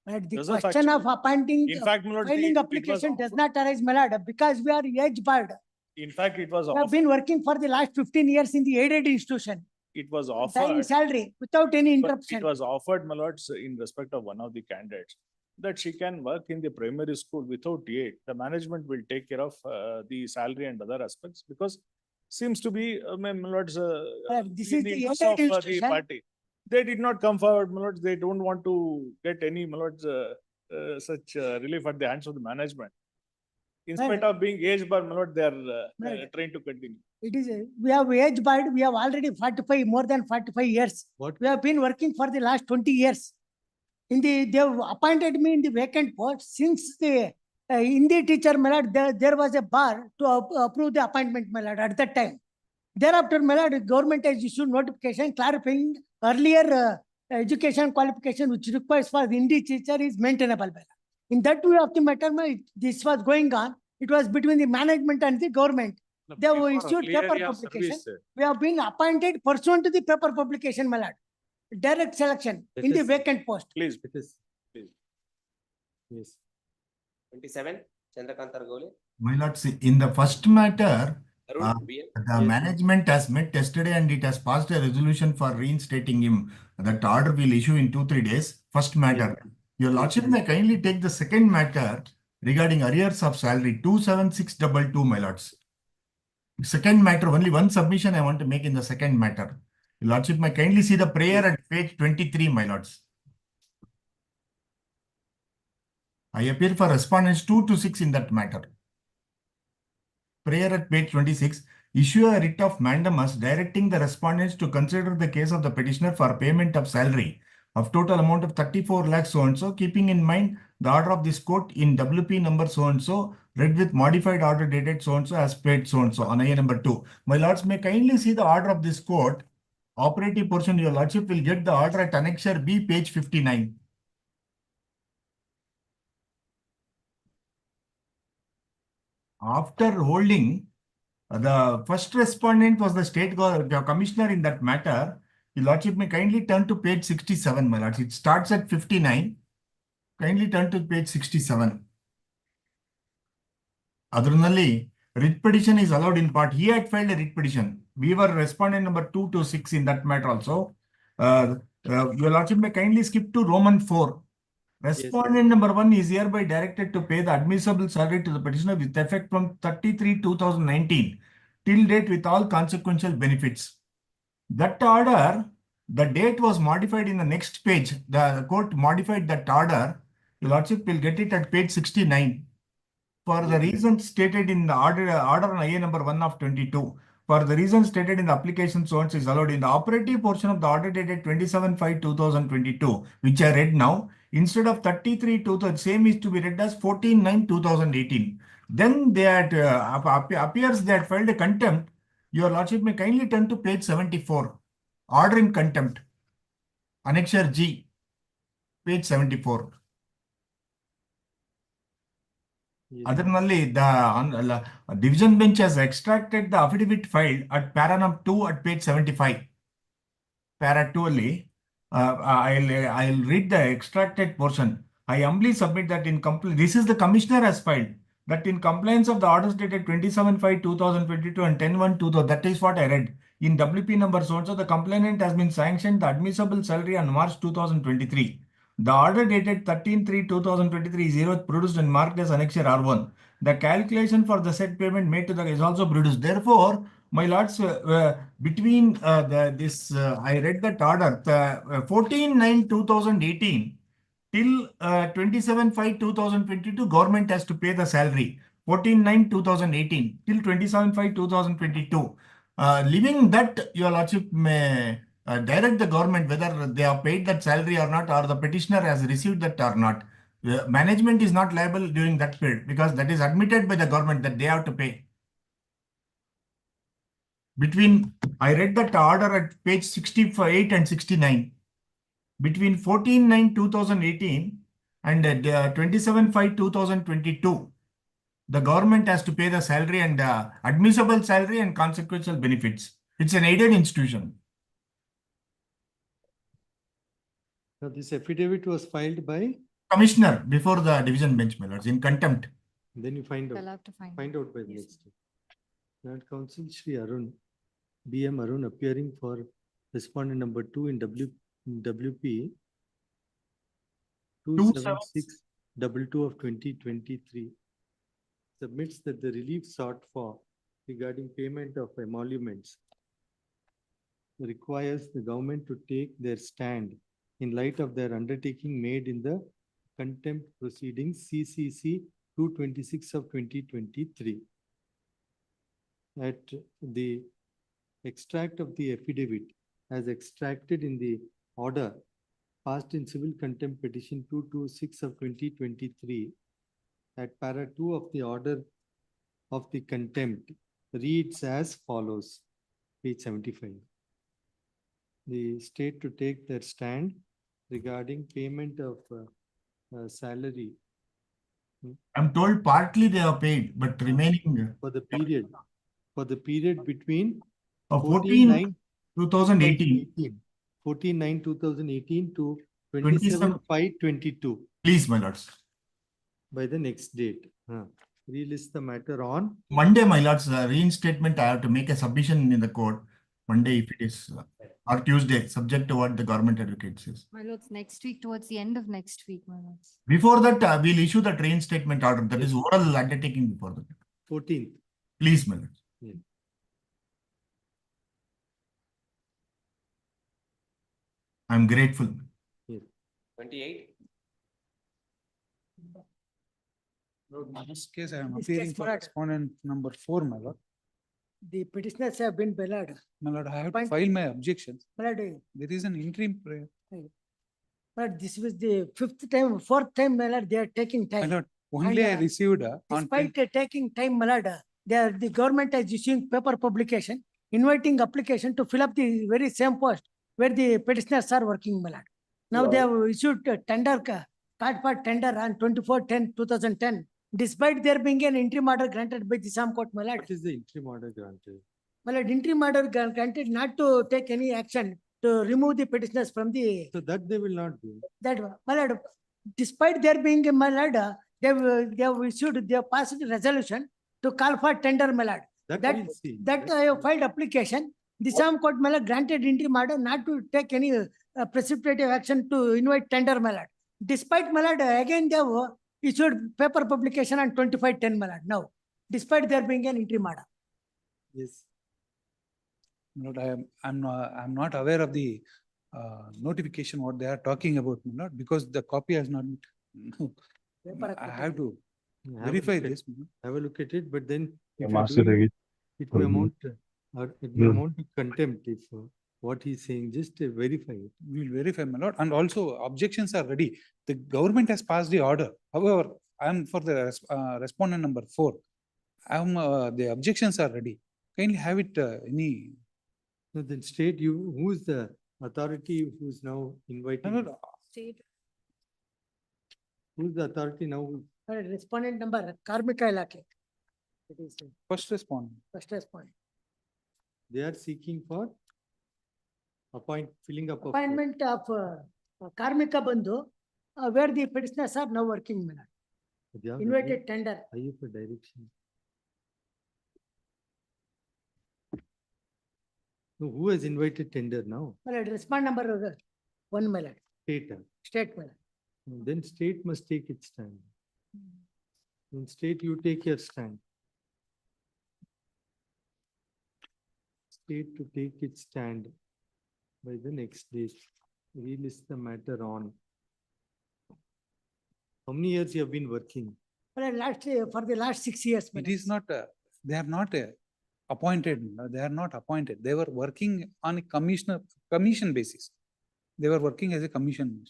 But the There's a question of factual- appointing, In fact, my lord, filing it was application does offered- not arise, my lord, because we are age barred. In fact, it was We have offered, been working for the last 15 years in the aided institution. it was Time offered. salary without any But interruption. it was offered, my lords, in respect of one of the candidates, that she can work in the primary school without aid. The management will take care of the salary and other aspects, because seems to be, my lords, This in is the the interest aided of the institution. party. They did not come forward, my lords. They don't want to get any, my lords, such relief at the hands of the management. In spite of being aged, but my lord, they are Right. trying to continue. It is, we have age barred, we have already 45, more than 45 years. What? We have been working for the last 20 years. They have appointed me in the vacant post since the Hindi teacher, my lord, there was a bar to approve the appointment, my lord, at that time. Thereafter, my lord, government has issued notification clarifying earlier education qualification which requires for the Hindi teacher is maintainable, my lord. In that way of the matter, this was going on. It was between the management and the government. They have issued paper publication. We have been appointed pursuant to the paper publication, my lord. Direct selection in the vacant post. Please. It is. Yes. 27, Chandrakant Argole, My lord, see, in the first matter, Arun, BM. the management has met yesterday and it has passed a resolution for reinstating him. That order will issue in 2-3 days. First matter. Your lordship may kindly take the second matter regarding arrears of salary 27622, my lords. Second matter, only one submission I want to make in the second matter. Your lordship may kindly see the prayer at page 23, my lords. I appear for respondents 2 to 6 in that matter. Prayer at page 26, issue a writ of mandamus directing the respondents to consider the case of the petitioner for payment of salary of total amount of 34 lakhs so-and-so, keeping in mind the order of this court in WP number so-and-so, read with modified order dated so-and-so as paid so-and-so on IA number 2. My lords may kindly see the order of this court. Operative portion, your lordship will get the order at Annexure B, page 59. After holding, the first respondent was the state commissioner in that matter. Your lordship may kindly turn to page 67, my lords. It starts at 59. Kindly turn to page 67. Additionally, writ petition is allowed in part. He had filed a writ petition. We were respondent number 2 to 6 in that matter also. Your lordship may kindly skip to Roman 4. Respondent number 1 is hereby directed to pay the admissible salary to the petitioner with effect from 33/2019 till date with all consequential benefits. That order, the date was modified in the next page. The court modified that order. Your lordship will get it at page 69. For the reasons stated in the order on IA number 1 of 22. For the reasons stated in the application so is allowed in the operative portion of the order dated 27/5/2022, which I read now. Instead of 33/2000, same is to be read as 14/9/2018. Then they had appears they had filed a contempt. Your lordship may kindly turn to page 74. Order in contempt. Annexure G, page 74. Additionally, the division bench has extracted the affidavit filed at para number 2 at page 75. Para 2 only. I'll read the extracted portion. I humbly submit that in compliance, this is the commissioner has filed, that in compliance of the orders dated 27/5/2022 and 10/1/2000, that is what I read. In WP number so-and-so, the complainant has been sanctioned the admissible salary on March 2023. The order dated 13/3/2023 is produced and marked as Annexure R1. The calculation for the said payment made to the is also produced. Therefore, my lords, between I read that order, 14/9/2018 till 27/5/2022, government has to pay the salary. 14/9/2018 till 27/5/2022. Leaving that, your lordship may direct the government whether they have paid that salary or not, or the petitioner has received that or not. Management is not liable during that period because that is admitted by the government that they have to pay. I read that order at page 68 and 69. Between 14/9/2018 and 27/5/2022, the government has to pay the salary and admissible salary and consequential benefits. It's an aided institution. Now, this affidavit was filed by? Commissioner before the division bench, my lords, in contempt. Then you find They'll out. have to Find out by the Yes. next day. Lord Counsel Shri Arun, BM Arun appearing for respondent number 2 in WP 27622 of 2023 submits that the relief sought for regarding payment of emoluments requires the government to take their stand in light of their undertaking made in the contempt proceedings CCC 2/26 of 2023. At the extract of the affidavit as extracted in the order passed in civil contempt petition 226 of 2023 at para 2 of the order of the contempt reads as follows, page 75. The state to take their stand regarding payment of salary I'm told partly they are paid, but remaining for the period between 14, 2018. 14/9/2018 to 27. 27/5/22 Please, my lords. by the next date. Relist the matter on Monday, my lords, reinstatement, I have to make a submission in the court. Monday, if it is, or Tuesday, subject to what the government advocate says. My lords, next week, towards the end of next week, my lords. Before that, we'll issue the reinstatement order. That is oral undertaking before that. 14th. Please, my lords. Yeah. I'm grateful. 28. In this case, I am This appearing case, for my lord. respondent number 4, my lord. The petitioners have been bellowed. My lord, I have to Point. file my objections. My lord, There is an interim prayer. but this was the fourth time, my lord, they are taking My time. lord, only I And, received on Despite taking time, my lord, the government is issuing paper publication, inviting application to fill up the very same post where the petitioners are working, my lord. Now they have issued a tender, card for tender on 24/10/2010, despite there being an interim order granted by the Assam court, my lord. What is the interim order granted? My lord, interim order granted not to take any action to remove the petitioners from the, So that they will not do. that, my lord, despite there being a, my lord, they have passed a resolution to call for tender, my lord. That That, we'll see. that I have filed application. The Assam court, my lord, granted interim order not to take any precipitative action to invite tender, my lord. Despite, my lord, again they have issued paper publication on 25/10, my lord, now, despite there being an interim order. Yes. my lord, I'm not aware of the notification what they are talking about, my lord, because the copy has not. I have to verify this. my lord. Have a look at it, but then if Master you do Regi- it may amount, it may Hmm. amount to contempt if what he's saying, just verify it. We will verify, my lord, and also objections are ready. The government has passed the order. However, I am for the respondent number 4. The objections are ready. Kindly have it any. No, then state you, who is the authority who's now inviting? My lord, State. Who's the authority now? Respondent number, Karmika Ilake. It is First respondent. first respondent. They are seeking for filling up. Appointment of Karmika Bandhu, where the petitioners are now working, my lord. Invited tender. Are you for direction? No, who has invited tender now? My lord, respond number 1, my lord. State. State, my lord. Then state must take its stand. In state, you take your stand. State to take its stand by the next date. Relist the matter on. How many years you have been working? For the last 6 years. It is not, they are not appointed, they are not appointed. They were working on a commission basis. They were working as a commission.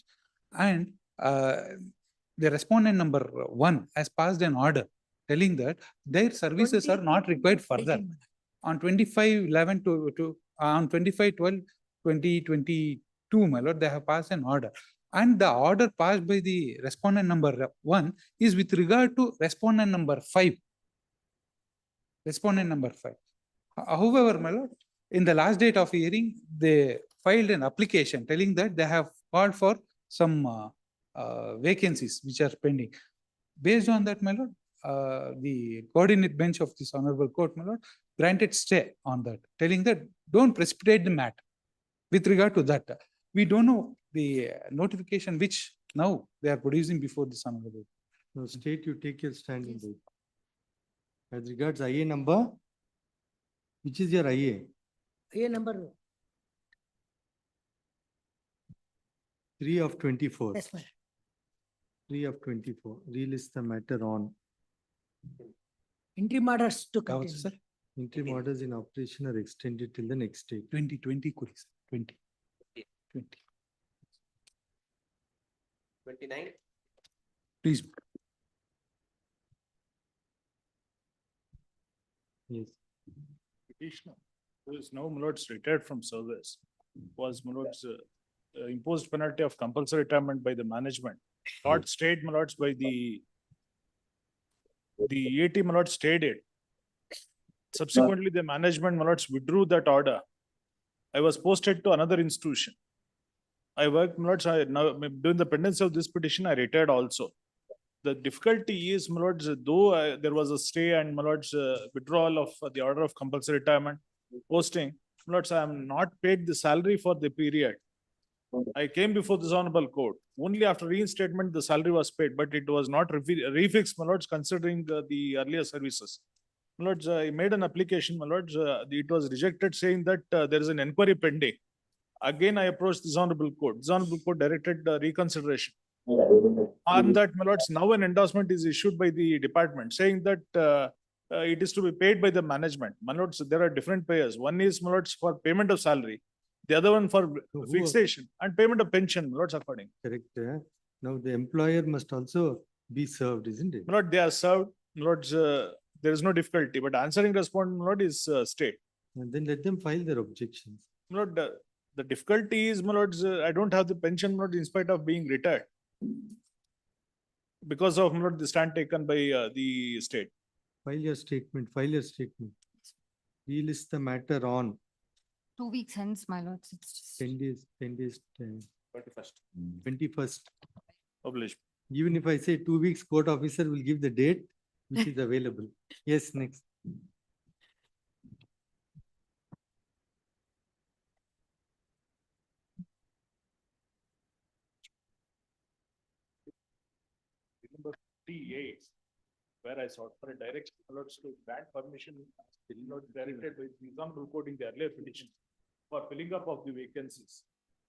And the respondent number 1 has passed an order telling that their services are not required further. On 25/11 on 25/12/2022, my lord, they have passed an order. And the order passed by the respondent number 1 is with regard to respondent number 5. Respondent number 5. However, my lord, in the last date of hearing, they filed an application telling that they have called for some vacancies which are pending. Based on that, my lord, the coordinate bench of this honorable court, my lord, granted stay on that, telling that don't precipitate the matter. With regard to that, we don't know the notification which now they are producing before this honorable. No, state you take your stand in it. As regards IA number, which is your IA? IA number 3 of 24. Yes, ma'am. 3 of 24. Relist the matter on Interim orders to Now, continue. sir, interim orders in operation are extended till the next date. 2020 ಕೊಡಿ sir, 20. 20. 29. Please. Yes. Petitioner, who is now my lords retired from service, was my lords imposed penalty of compulsory retirement by the management. Not stayed my lords by the EAT my lords stayed it. Subsequently, the management my lords withdrew that order. I was posted to another institution. I worked my lords, now during the pendency of this petition, I retired also. The difficulty is, my lords, though there was a stay and my lords withdrawal of the order of compulsory retirement posting, my lords, I am not paid the salary for the period. I came before this honorable court. Only after reinstatement, the salary was paid, but it was not refixed, my lords, considering the earlier services. My lords, I made an application, my lords, it was rejected, saying that there is an inquiry pending. Again, I approached this honorable court. This honorable court directed reconsideration. On that, my lords, now an endorsement is issued by the department saying that it is to be paid by the management. My lords, there are different payers. One is, my lords, for payment of salary. The other one for fixation and payment of pension, my lords, according. Correct. Now the employer must also be served, isn't it? My lord, they are served. My lords, there is no difficulty, but answering respondent, my lord, is state. And then let them file their objections. My lord, the difficulty is, my lords, I don't have the pension, my lord, in spite of being retired. Because of, my lord, the stand taken by the state. File your statement, file your statement. Relist the matter on 2 weeks hence, my lords. It's just. 10 days, 21st. 21st. Published. Even if I say 2 weeks, court officer will give the date which is available. Yes, next. Number 58, where I sought for a direction, my lords, to grant permission, still not directed by the honorable court in the earlier petition for filling up of the vacancies.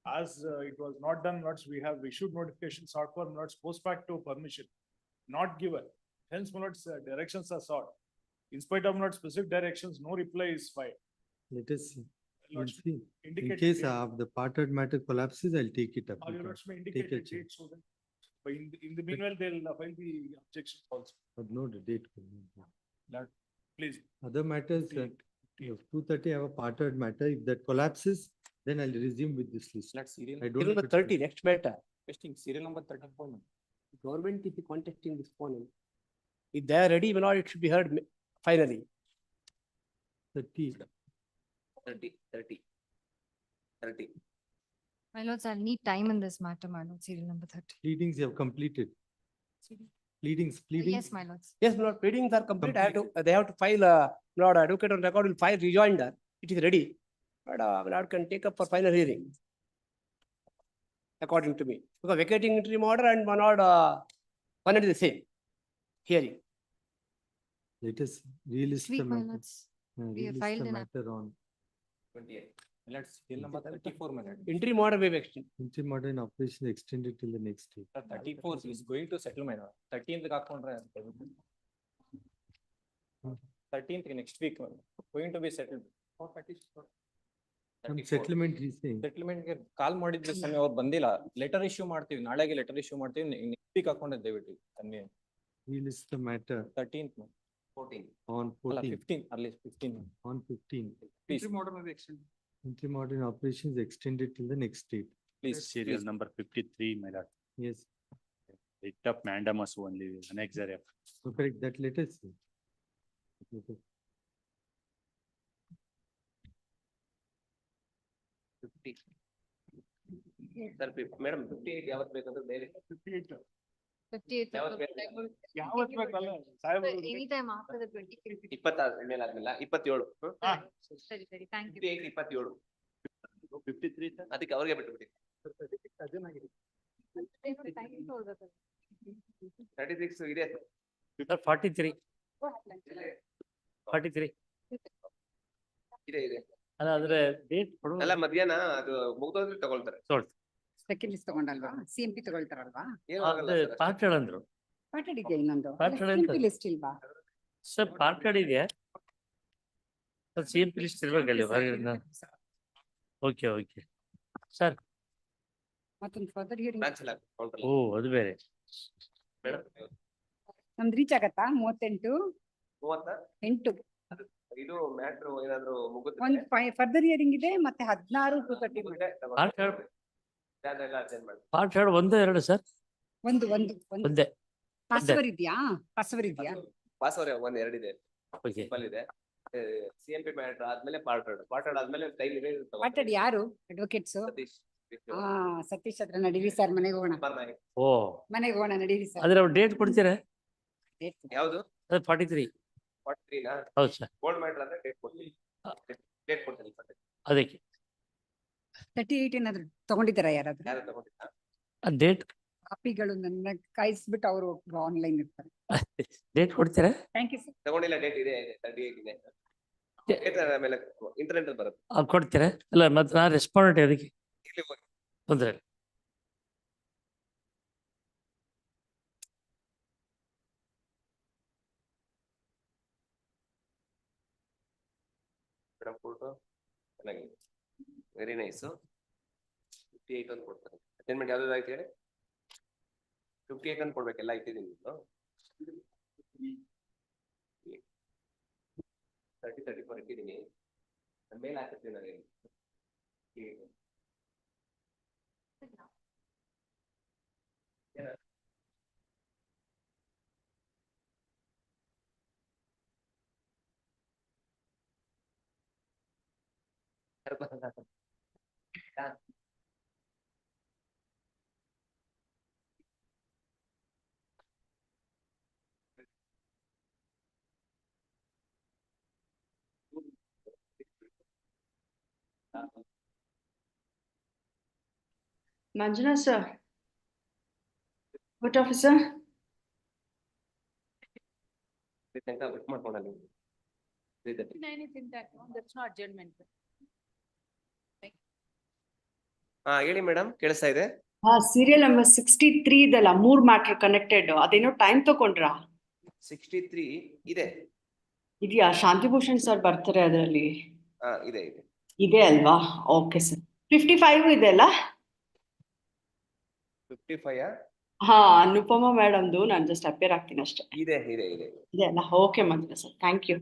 As it was not done, lords, we have issued notifications sought for, lords, post facto permission, not given. Hence, my lords, directions are sought. In spite of not specific directions, no reply is filed. Let us see. We'll Lords, see. In indicate case date. of the parted matter collapses, I'll take it up. Or your because lords may take indicate a a date so that, but in the meanwhile, they'll file the objections also. But no, the date. Lord, please. Other matters, 2:30 I have a parted matter. If that collapses, then I'll resume with this list. Let's serial. I don't Serial know number if it's- 30, next matter. Questing serial number 34. Government is contesting this point. If they are ready, my lord, it should be heard finally. 30. 30. My lords, I'll need time in this matter, my lord, serial number 30. Pleadings you have completed. Pleadings. Yes, my lords. Yes, my lord, pleadings are complete. I have to, they have to file, my lord, advocate on record will file rejoinder. It is ready. But my lord can take up for final hearing. According to me, because vacating interim order and my lord, one is the same. Hearing. Let us relist Sweet, the my matter. lords. We have Relist filed the an matter on 28. Let's serial number 34 minute. Interim order waive extent. interim order in operation extended till the next day. 34 is going to settle my lord. 13th ಹಾಕೊಂಡ್ರೆ 13th next week going to be settled. Some settlement he's saying. Settlement ಗೆ ಕಾಲ್ ಮಾಡಿದ್ವಿ ಸ್ವಾಮಿ, ಅವ್ರು ಬಂದಿಲ್ಲ. Letter issue ಮಾಡ್ತೀವಿ, ನಾಳೆಗೆ letter issue ಮಾಡ್ತೀವಿ. Next week ಹಾಕೊಂಡೆ ದಯವಿಟ್ಟು ತನ್ನಿ. Relist the matter 13th 14 on ಅಲ್ಲ 14. 15 early 15 On 15. please order waive extent. Interim order in operations extended till the next date. please Serial number 53, my lord. Yes. Writ of mandamus only, unexecuted. So correct, that let us see. Okay. 50 sir madam 58 ಯಾವತ್ತು ಬೇಕಂದ್ರೆ ಬೇರೆ 58. 58. ಯಾವತ್ತು ಯಾವತ್ತು ಬೇಕಲ್ಲ, ಸಾಹೇಬ್ರು Anytime after the 25th. 20 ಮೇಲೆ ಆದ್ಮೇಲೆ 27 ಹಾ, Sorry, thank you. 58 27 53 sir. ಅದಕ್ಕೆ ಅವ್ರಿಗೆ ಬಿಟ್ಬಿಡಿ. 36 ಇದೆ Sir, 43. 43. ಇದೆ ಅಲ್ಲ ಆದ್ರೆ ಡೇಟ್ ಅಲ್ಲ ಮಧ್ಯಾಹ್ನ ಅದು ಮುಗ್ದೋದ್ರೆ ತಗೊಳ್ತಾರೆ. ಸೆಕೆಂಡ್ ಲಿಸ್ಟ್ ತಗೊಂಡಲ್ವಾ CMP ತಗೊಳ್ತಾರಲ್ವಾ ಏನು ಆಗಲ್ಲ sir. ಪಾಠ ಅಂದ್ರು. ಪಾಠ ಇದೆಯಾ ಇನ್ನೊಂದು ಪಾಠ ಎಂತ? ಲಿಸ್ಟ್ ಇಲ್ವಾ? ಸರ್ ಪಾರ್ಟೆಡ್ ಇದೆಯಾ? CMP ಲಿಸ್ಟ್ ಇರ್ಬೇಕಲ್ಲಿ ಹೊರಗಿಂದ. Okay okay sir. ಮತ್ತೊಂದು ಫರ್ದರ್ ಹಿಯರಿಂಗ್ ಓ ಅದು ಬೇರೆ. ನಮ್ದು ರೀಚ್ ಆಗತ್ತಾ 38 8 ಇದು ಮ್ಯಾಟ್ರು ಏನಾದ್ರು ಮುಗಿದ್ರೆ ಒಂದು ಫರ್ದರ್ ಹಿಯರಿಂಗ್ ಇದೆ ಮತ್ತೆ 16 to 30 ಪಾರ್ಟೆಡ್ 1, 2 ಸರ್. ಒಂದು ಒಂದೇ. ಪಾಸ್ವರ್ ಇದೆಯಾ? ಪಾಸ್ವರ್ ಇದೆಯಾ? ಪಾಸ್ವರ್ಡ್ ಒಂದ್ ಎರಡಿದೆ. ಓಕೆ. ಸಿಂಪಲ್ ಇದೆ. CMP ಮ್ಯಾಟ್ರ್ ಆದ್ಮೇಲೆ ಪಾರ್ಟೆಡ್ ಆದ್ಮೇಲೆ ಟೈಮ್ ಇದೆ. ಪಾರ್ಟೆಡ್ ಯಾರು? ಅಡ್ವೊಕೇಟ್ಸ್? ಸತೀಶ್. ಸತೀಶ್ ಹತ್ರ ನಡೀರಿ ಸರ್, ಮನೆಗೆ ಹೋಗೋಣ. ಓ ಮನೆಗೆ ಹೋಗೋಣ ನಡೀರಿ ಸರ್. ಅದ್ರ ಡೇಟ್ ಕೊಡ್ತೀರಾ? ಯಾವುದು? 43. 43 ನಾ? ಹೌದು ಸರ್. ಗೋಲ್ಡ್ ಮ್ಯಾಟ್ರ್ ಅಂದ್ರೆ ಡೇಟ್ ಕೊಡ್ತೀನಿ. ಡೇಟ್ ಕೊಡ್ತೀನಿ. ಅದಕ್ಕೆ 38 ಏನಾದ್ರು ತಗೊಂಡಿದ್ದಾರಾ ಯಾರಾದ್ರೂ? ಯಾರು ತಗೊಂಡಿದ್ದ? ಡೇಟ್ ಕಾಪಿಗಳು ನನ್ನ ಕಾಯಿಸ್ಬಿಟ್ಟು ಅವರು ಆನ್ಲೈನ್ ಇರ್ತಾರೆ. ಡೇಟ್ ಕೊಡ್ತೀರಾ? Thank you sir. ತಗೊಂಡಿಲ್ಲ, ಡೇಟ್ ಇದೆ 38 ಇದೆ. ಆಮೇಲೆ ಇಂಟರ್ನೆಟ್ ಬರುತ್ತೆ. ಕೊಡ್ತೀರಾ? ಅಲ್ಲ ಮತ್ತೆ ನಾನು ರೆಸ್ಪಾಂಡೆಂಟ್ ಅದಕ್ಕೆ ಇಲ್ಲಿ ಹೋಗಿ ತೊಂದ್ರೆ. ಫೋಟೋ ಚೆನ್ನಾಗಿದೆ, ವೆರಿ ನೈಸ್. 58 ಅಂತ ಕೊಡ್ತಾರೆ. ಅಟೆಂಡ್ಮೆಂಟ್ ಯಾವ್ದು ಆಯ್ತು ಹೇಳಿ? 58 ಅಂತ ಕೊಡ್ಬೇಕೆಲ್ಲ ಇಟ್ಟಿದ್ದೀನಿ. 34 ಇಟ್ಟಿದ್ದೀನಿ. ಮೇಲೆ ಹಾಕಿರ್ತೀನಿ ನಾನು. Manjuna sir. What officer? ಮಾಡ್ಕೊಂಡಲ್ಲಿ 39 is intact, no? That's not adjournment. ಹೇಳಿ ಮೇಡಮ್, ಕೇಳಿಸ್ತಾ ಇದೆ? ಸೀರಿಯಲ್ ನಂಬರ್ 63 ಇದಲ್ಲ, 3 ಮ್ಯಾಟರ್ ಕನೆಕ್ಟೆಡ್. ಅದೇನೋ ಟೈಮ್ ತಗೊಂಡ್ರಾ? 63 ಇದೆ. ಇದೆಯಾ? ಶಾಂತಿಭೂಷಣ್ ಸರ್ ಬರ್ತಾರೆ ಅದರಲ್ಲಿ. ಇದೆ ಇದೆ ಅಲ್ವಾ? Okay sir. 55 ಇದೆ ಅಲ್ಲ? 55 ಅನುಪಮಾ ಮೇಡಮ್ದು ನಾನು ಜಸ್ಟ್ ಅಪೇರ್ ಆಗ್ತೀನಿ ಅಷ್ಟೇ. ಇದೆ ಅಲ್ಲ? ಓಕೆ ಮಂಜುನಾ sir, thank you.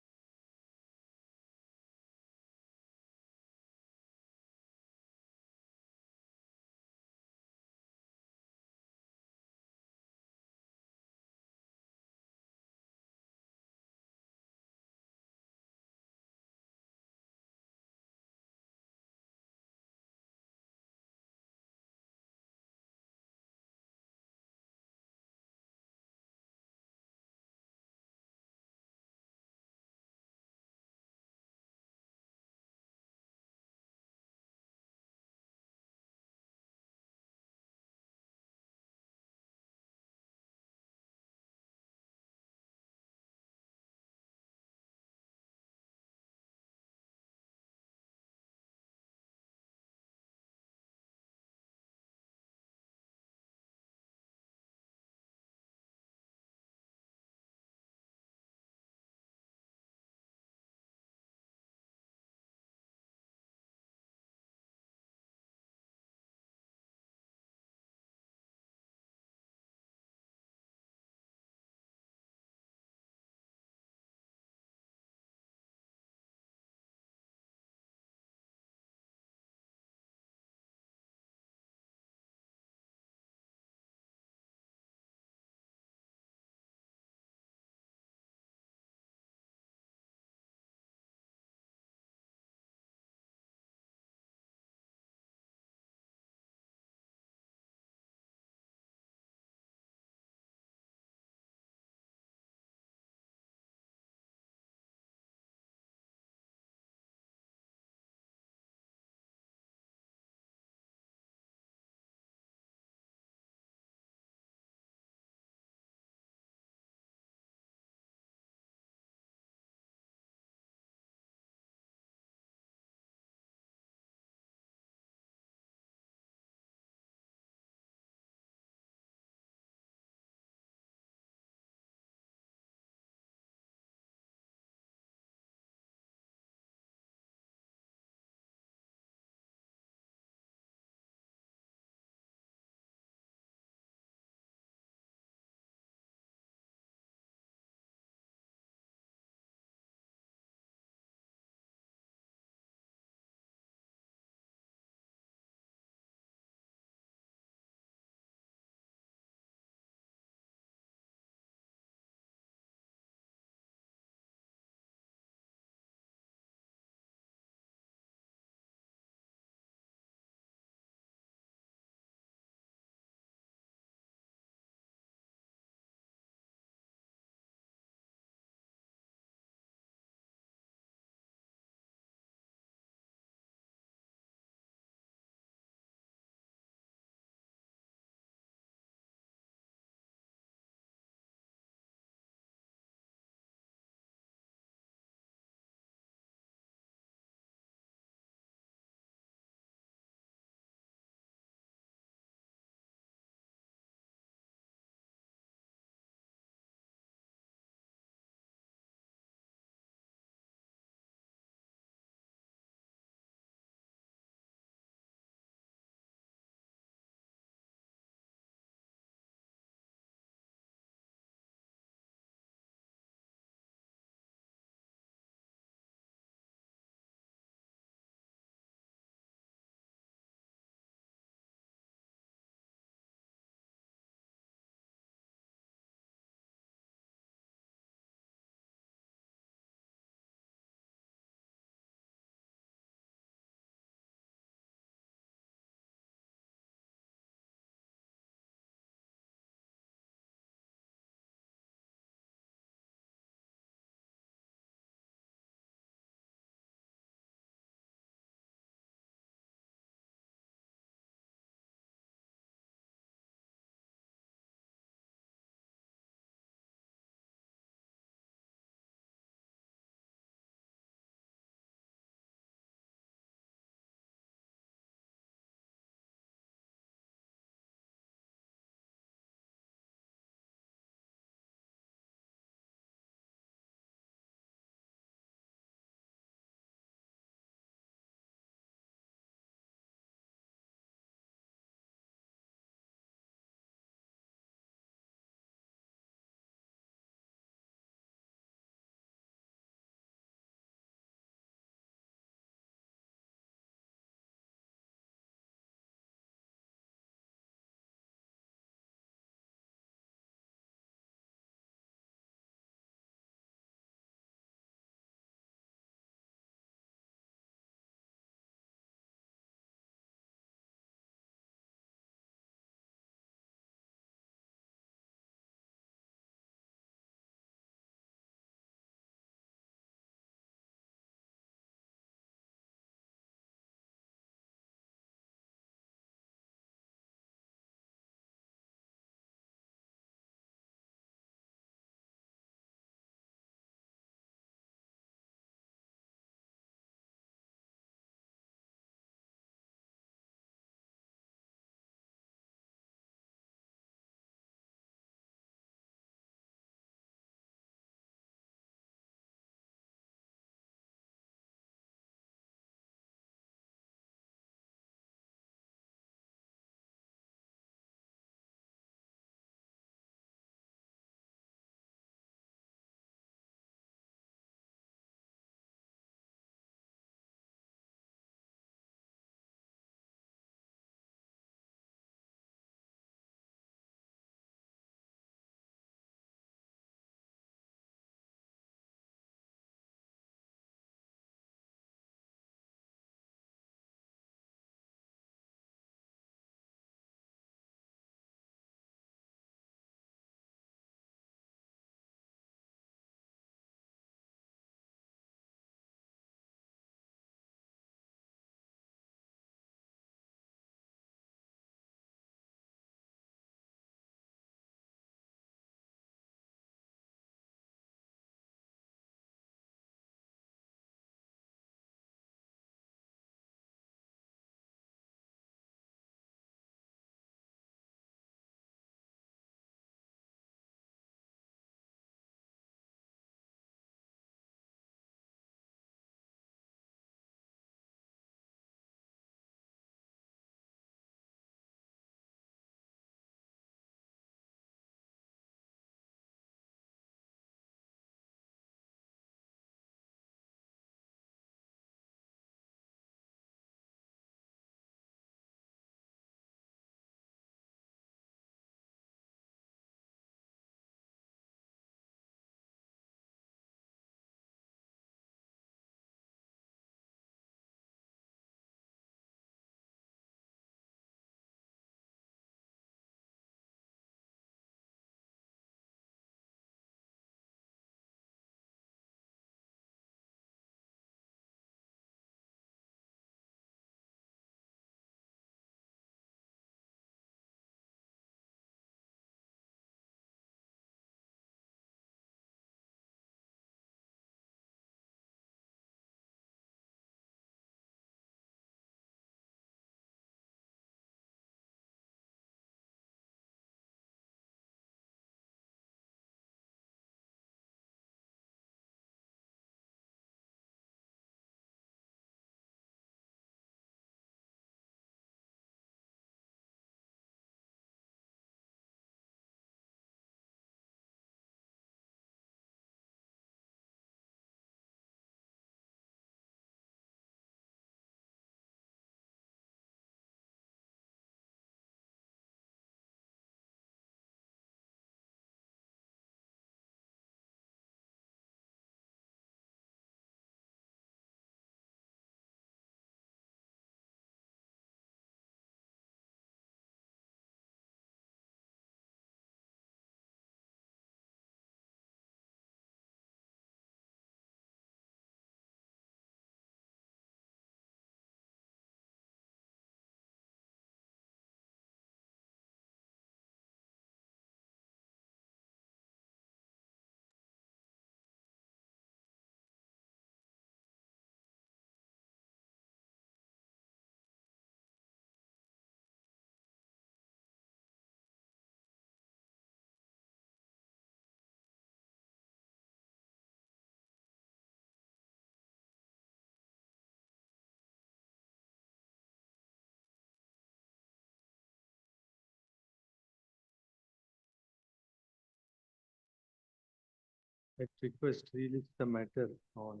At request, relist the matter on.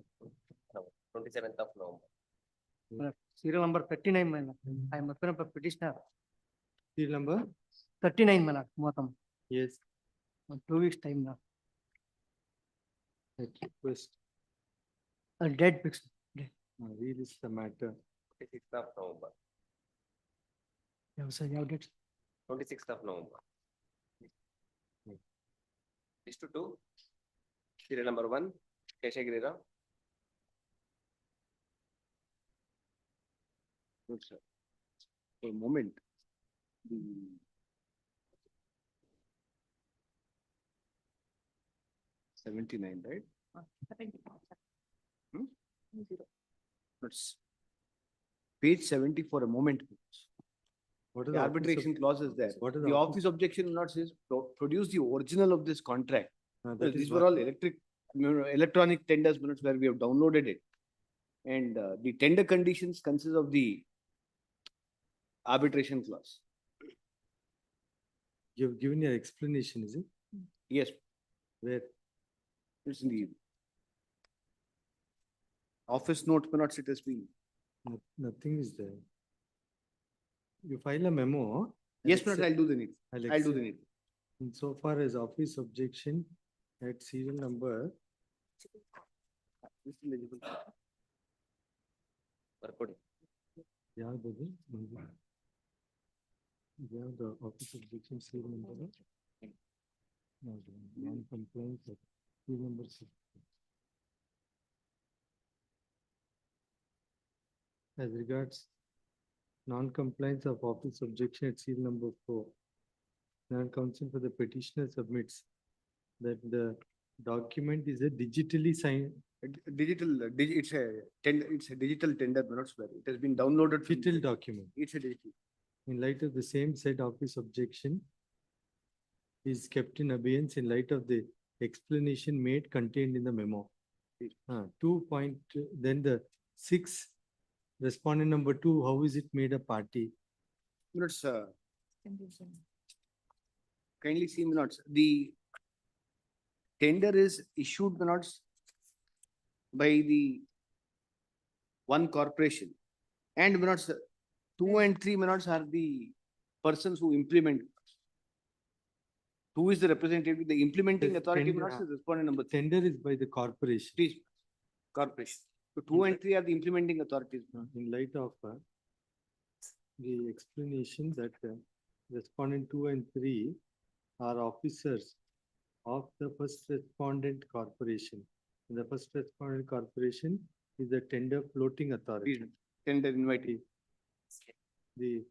27th of November. Serial number 39, my lord. I am a petitioner. Serial number? 39, my lord. Motam. Yes, 2 weeks time now. at request, A dead fix. relist the matter. 26th of November. Yeah, sir, you have dates. 26th of November. List 2. Serial number 1, Keshagiri Rao. Good, sir. For a moment. 79, right? Let's page 70 for a moment. What is The the office arbitration ob- clause is there. What is The office objection not says produce the original of this contract. that is These what- were all electronic tenders minutes where we have downloaded it. And the tender conditions consist of the arbitration clause. You've given your explanation, is it? Yes, Where? it's in the office note minutes it has been. Nothing is there. You file a memo. Yes, accept- minutes, I'll do the need. I'll I'll do the accept. need. Insofar as office objection at serial number, This is eligible. Barcode. ಯಾವ್ದದು? ಯಾವ್ದು office objection serial number? Non-compliance of serial number 6. As regards non-compliance of office objection at serial number 4. Non-counsel for the petitioner submits that the document is a digitally signed It's a digital tender minutes where it has been downloaded. from digital the- document. It's a digital. In light of the same said office objection is kept in abeyance in light of the explanation made contained in the memo. 2 point, then the 6, respondent number 2, how is it made a party? Minutes, kindly see minutes. The tender is issued minutes by the one corporation. And minutes, 2 and 3 minutes are the persons who implement. 2 is the representative, the implementing The authority tender- minutes is respondent number 3. Tender is by the corporation. Please, corporation. So 2 and 3 are the implementing authorities. In light of the explanation that respondent 2 and 3 are officers of the first respondent corporation. And the first respondent corporation is the tender floating authority. Please, tender invitee. The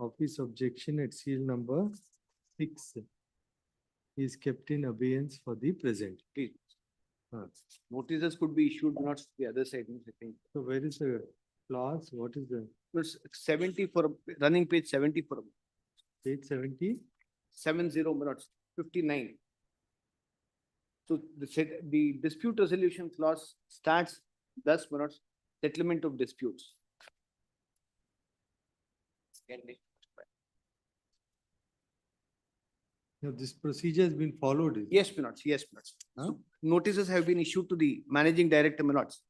office objection at seal number 6 is kept in abeyance for the present. Please. Uh, Notices could be issued not the other side. I think. So where is the clause? What is the It's 70 for, running page 70 for page 70? 70 minutes, 59. So the dispute resolution clause starts thus minutes, settlement of disputes. Now, this procedure has been followed. is it? Yes, minutes, yes, minutes. Huh? So notices have been issued to the managing director minutes.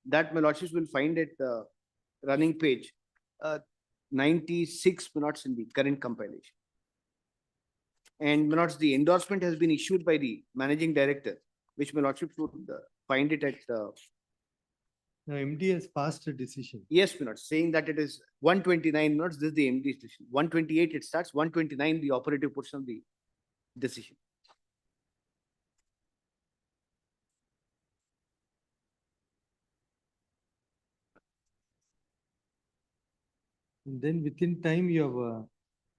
That minutes will find it running page 96 minutes in the current compilation. And minutes, the endorsement has been issued by the managing director, which minutes would find it at Now, MD has passed a decision. yes, minutes, saying that it is 129 minutes, this is the MD's decision. 128 it starts, 129 the operative portion of the decision. And then within time you have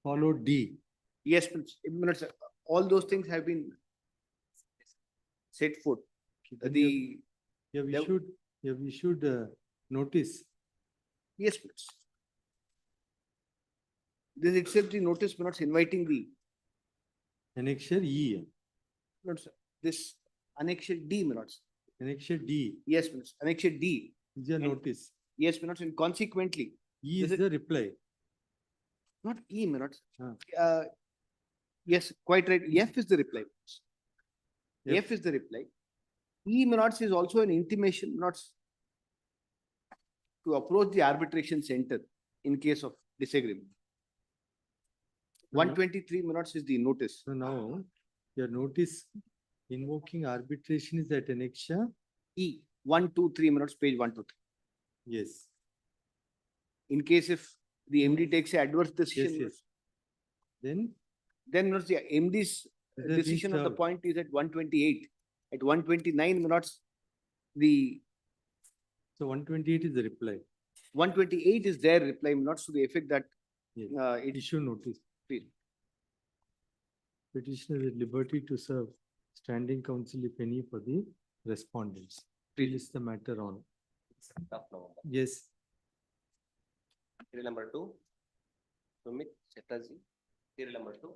followed D. Yes, minutes, all those things have been set forth. Then The, You there- have issued notice. yes, minutes. This itself the notice minutes inviting the, Annexure E, minutes, this annexure D minutes. annexure D Yes, minutes, annexure D. is your And- notice. Yes, minutes, and consequently, E Is is it- the reply. not E minutes. Huh. Yes, quite right. F is the reply. F. F is the reply. E, my lords, is also an intimation, my lords, to approach the arbitration center in case of disagreement. 123 minutes is the notice. So now, your notice invoking arbitration is at annexure? E, 123 minutes, page 123. Yes. In case if the MD takes a adverse Yes, decision, yes. Then, then the MD's This has been decision of the served. point is at 128. At 129 minutes, the so 128 is the reply. 128 is their reply, not to the effect that Yes. it Issue notice. Please. Petitioner is at liberty to serve standing counsel if any for the respondents. Please list the matter on. Yes. Serial number 2. Sumit Chatterjee. Serial number 2.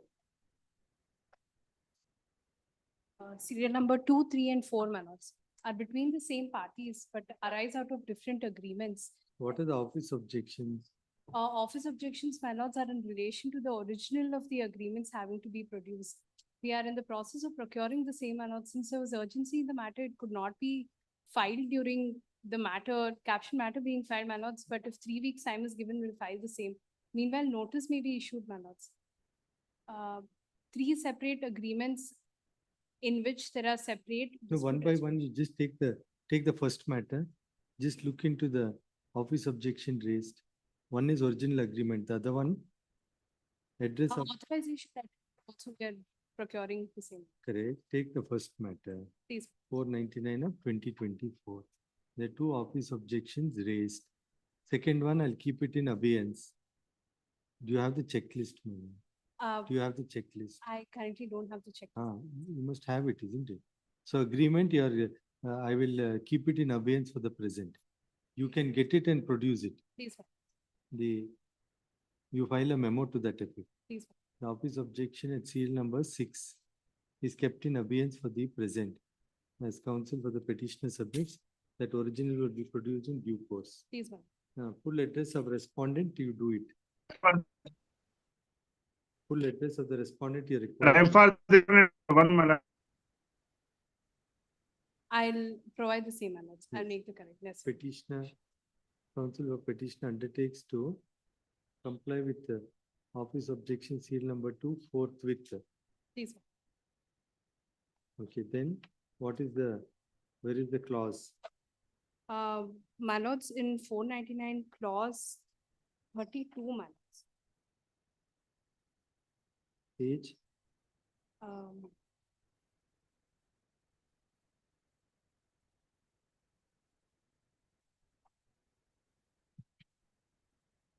Serial number 2, 3, and 4 manors are between the same parties but arise out of different agreements. What are the office objections? Office objections, my lords, are in relation to the original of the agreements having to be produced. We are in the process of procuring the same, my lords. Since there was urgency in the matter, it could not be filed during the matter, caption matter being filed, my lords. But if 3 weeks time is given, we'll file the same. Meanwhile, notice may be issued, my lords. 3 separate agreements in which there are separate. So one by one, you just take the first matter. Just look into the office objection raised. One is original agreement, the other one address of, Authorization that also we are procuring the same. correct. Take the first matter, Please. 499 of 2024. The 2 office objections raised. Second one, I'll keep it in abeyance. Do you have the checklist, madam? Do you have the checklist? I currently don't have the check. You must have it, isn't it? So agreement, I will keep it in abeyance for the present. You can get it and produce it. Please. You file a memo to that effect. Please. The office objection at serial number 6 is kept in abeyance for the present. As counsel for the petitioner submits, that original will be produced in due course. Please. Full address of respondent, you do it. Full address of the respondent you require. I'll provide the same, my lords. I'll make the correctness. Petitioner, counsel for petitioner undertakes to comply with the office objection serial number 2 forthwith. Please. Okay, then where is the clause? My lords, in 499 clause 32, my lords. Page?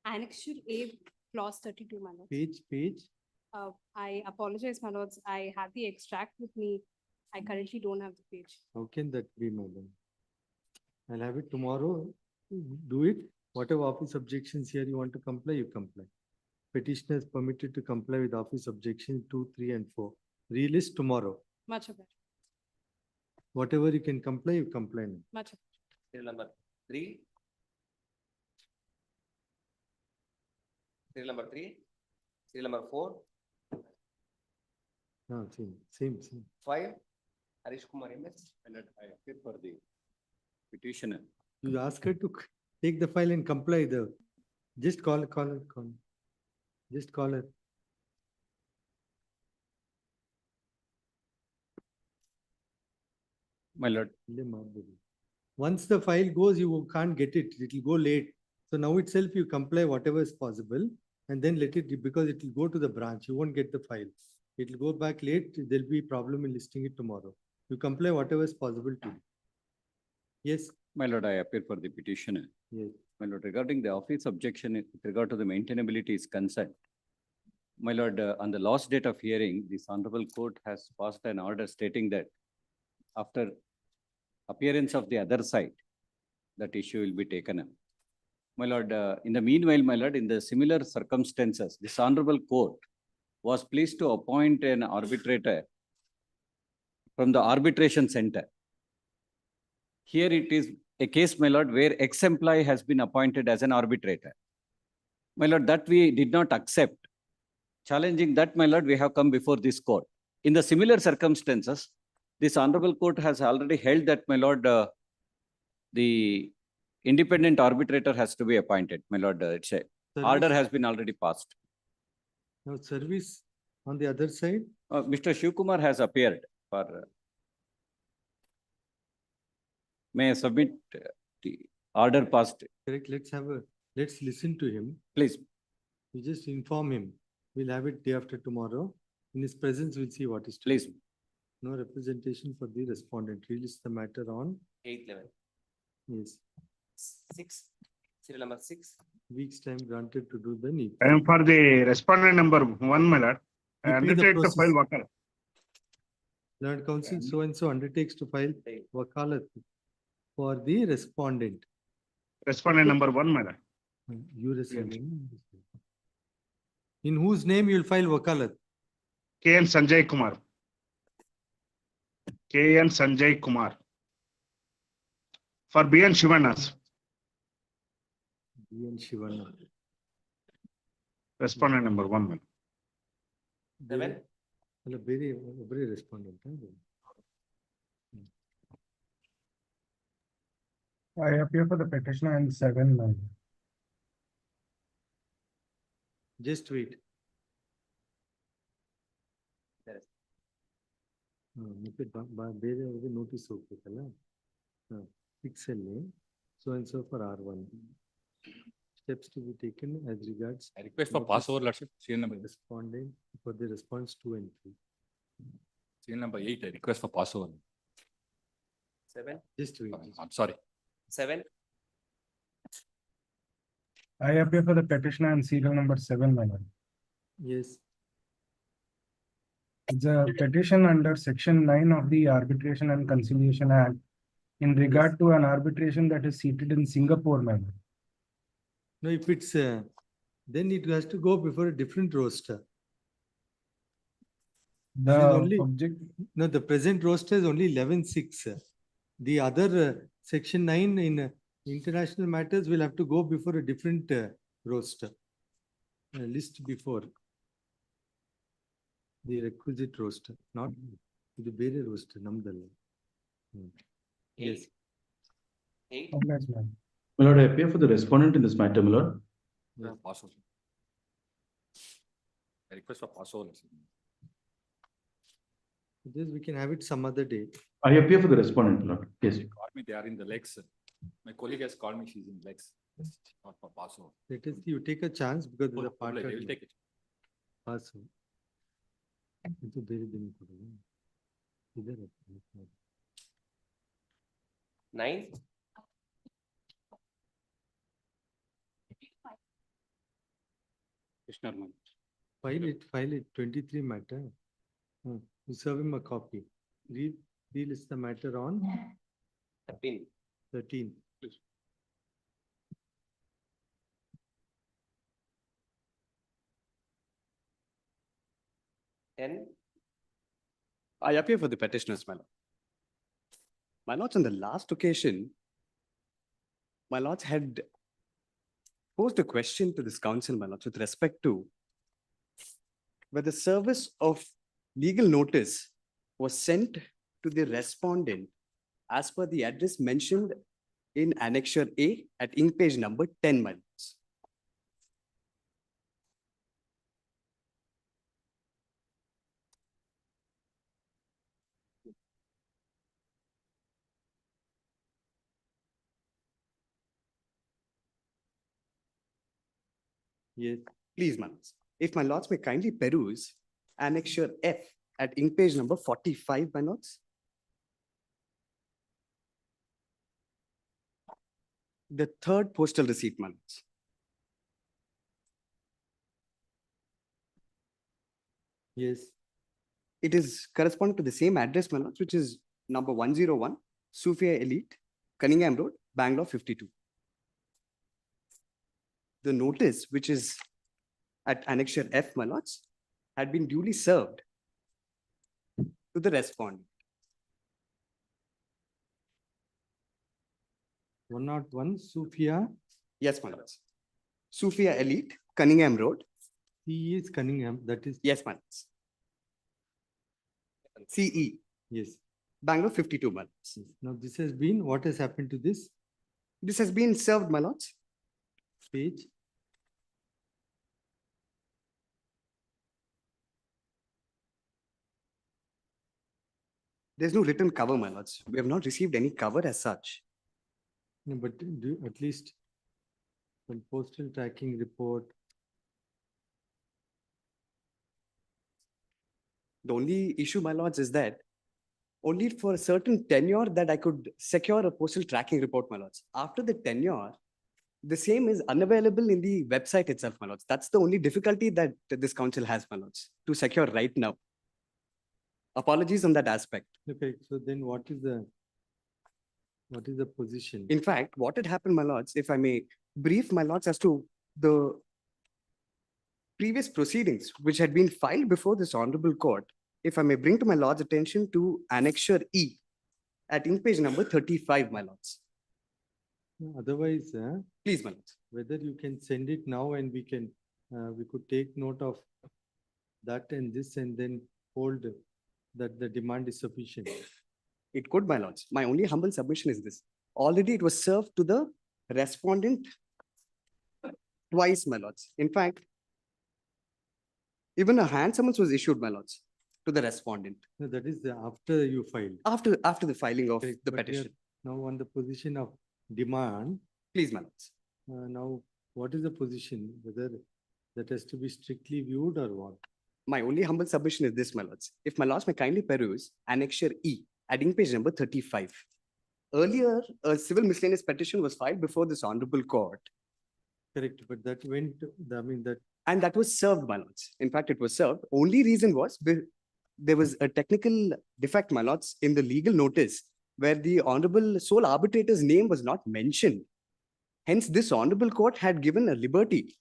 Annexure A, clause 32, my lords. Page? I apologize, my lords. I have the extract with me. I currently don't have the page. How can that be, madam? I'll have it tomorrow. Do it. Whatever office objections here you want to comply, you comply. Petitioner is permitted to comply with office objection 2, 3, and 4. Relist tomorrow. Much of it. Whatever you can comply, you comply now. Much of it. Serial number 3. Serial number 3. Serial number 4. No, same. 5. Harish Kumar MS. And I appear for the petitioner. You ask her to take the file and comply just call her. Just call her. My lord. Once the file goes, you can't get it. It will go late. So now itself you comply whatever is possible and then let it, because it will go to the branch. You won't get the file. It will go back late. There'll be a problem in listing it tomorrow. You comply whatever is possible to. Yes. My lord, I appear for the petitioner. Yes. My lord, regarding the office objection with regard to the maintainability is concerned. My lord, on the last date of hearing, this honorable court has passed an order stating that after appearance of the other side, that issue will be taken up. My lord, in the meanwhile, my lord, in the similar circumstances, this honorable court was pleased to appoint an arbitrator from the arbitration center. Here it is a case, my lord, where ex-employee has been appointed as an arbitrator. My lord, that we did not accept. Challenging that, my lord, we have come before this court. In the similar circumstances, This honorable court has already held that, my lord, the independent arbitrator has to be appointed, my lord. It's a order has been already passed. Now service on the other side. Mr. Shivkumar has appeared for. May I submit the order passed? Correct. Let's listen to him. Please. We just inform him. We'll have it day after tomorrow. In his presence, we'll see what is. Please. No representation for the respondent. Release the matter on. 8/11. Yes. 6, serial number 6. Weeks time granted to do the need. I am for the respondent number 1, my lord. I Repeat the undertake to process. file wakalat. Learned counsel so and so undertakes to file wakalat for the respondent. Respondent number 1, my lord. You respondent. In whose name you will file wakalat? KN Sanjay Kumar. KN Sanjay Kumar. For BN Shivanas. BN Shivana. Respondent number 1, my lord. 7. ಅಲ್ಲ ಬೇರೆ ಒಬ್ಬರೇ respondent. I appear for the petitioner and 7, my lord. Just wait. ಮತ್ತೆ ಬೇರೆ ಅವ್ರಿಗೆ notice ಹೋಗ್ಬೇಕಲ್ಲ. 6 ಅಲ್ಲಿ so and so for R1. Steps to be taken as regards. I request for passover, Lordship, serial number, Respondent for the response 2 and 3. serial number 8, I request for passover. 7. Just wait. I'm sorry. 7. I appear for the petitioner and serial number 7, my lord. Yes. It's a petition under section 9 of the Arbitration and Conciliation Act in regard to an arbitration that is seated in Singapore, my lord. No, if it's, then it has to go before a different roster. The only- object, No, the present roster is only 11/6. The other section 9 in international matters will have to go before a different roster. List before. The requisite roster, not the ಬೇರೆ roster, ನಮ್ದಲ್ಲ. Yes. 8. congrats, ma'am. My lord, I appear for the respondent in this matter, my lord. Passover. I request for passover. This we can have it some other day. I appear for the respondent, my lord. Yes. They called me, they are in the legs. My colleague has called me, she's in legs. Not for passover. Let us see, you take a chance because there's a part. They will take it. Passover. ಇದು ಬೇರೆ ದಿನ ಕೊಡೋದು. ಇದರ 9. Commissioner, man. File it, 23 matter. You serve him a copy. Relist the matter on 13. 13. Please. I appear for the petitioners, my lord. My lords, on the last occasion, my lords had posed a question to this council, my lords, with respect to whether service of legal notice was sent to the respondent as per the address mentioned in Annexure A at ink page number 10, my lords. Yes. Please, my lords, if my lords may kindly peruse Annexure F at ink page number 45, my lords. The third postal receipt, my lords. Yes. It is corresponding to the same address, my lords, which is number 101, Sophia Elite, Cunningham Road, Bangalore 52. The notice, which is at Annexure F, my lords, had been duly served to the respondent. 101 Sophia. Yes, my lords. Sophia Elite, Cunningham Road. He is Cunningham, that is. Yes, my lords. CE. Yes. Bangalore 52, my lords. Now this has been, what has happened to this This has been served, my lords. page? There's no written cover, my lords. We have not received any cover as such. No, but do at least one postal tracking report. The only issue, my lords, is that only for a certain tenure that I could secure a postal tracking report, my lords. After the tenure, the same is unavailable in the website itself, my lords. That's the only difficulty that this council has, my lords, to secure right now. Apologies on that aspect. Okay, so then what is the position? In fact, what had happened, my lords, if I may brief my lords as to the previous proceedings which had been filed before this honorable court, if I may bring to my lord's attention to Annexure E at in page number 35, my lords. Otherwise, Please, my lords. whether you can send it now and we can, we could take note of that and this and then hold that the demand is sufficient. It could, my lords. My only humble submission is this. Already it was served to the respondent twice, my lords. In fact, even a hand summons was issued, my lords, to the respondent No, that is after you filed. after the filing of Correct, the but we are petition. Now on the position of demand, Please, my lords. now what is the position? Whether that has to be strictly viewed or what? My only humble submission is this, my lords. If my lords may kindly peruse Annexure E, adding page number 35. Earlier, a civil miscellaneous petition was filed before this honorable court, Correct, but that went, I mean, that, and that was served, my lords. In fact, it was served. Only reason was there was a technical defect, my lords, in the legal notice where the honorable sole arbitrator's name was not mentioned. Hence, this honorable court had given a liberty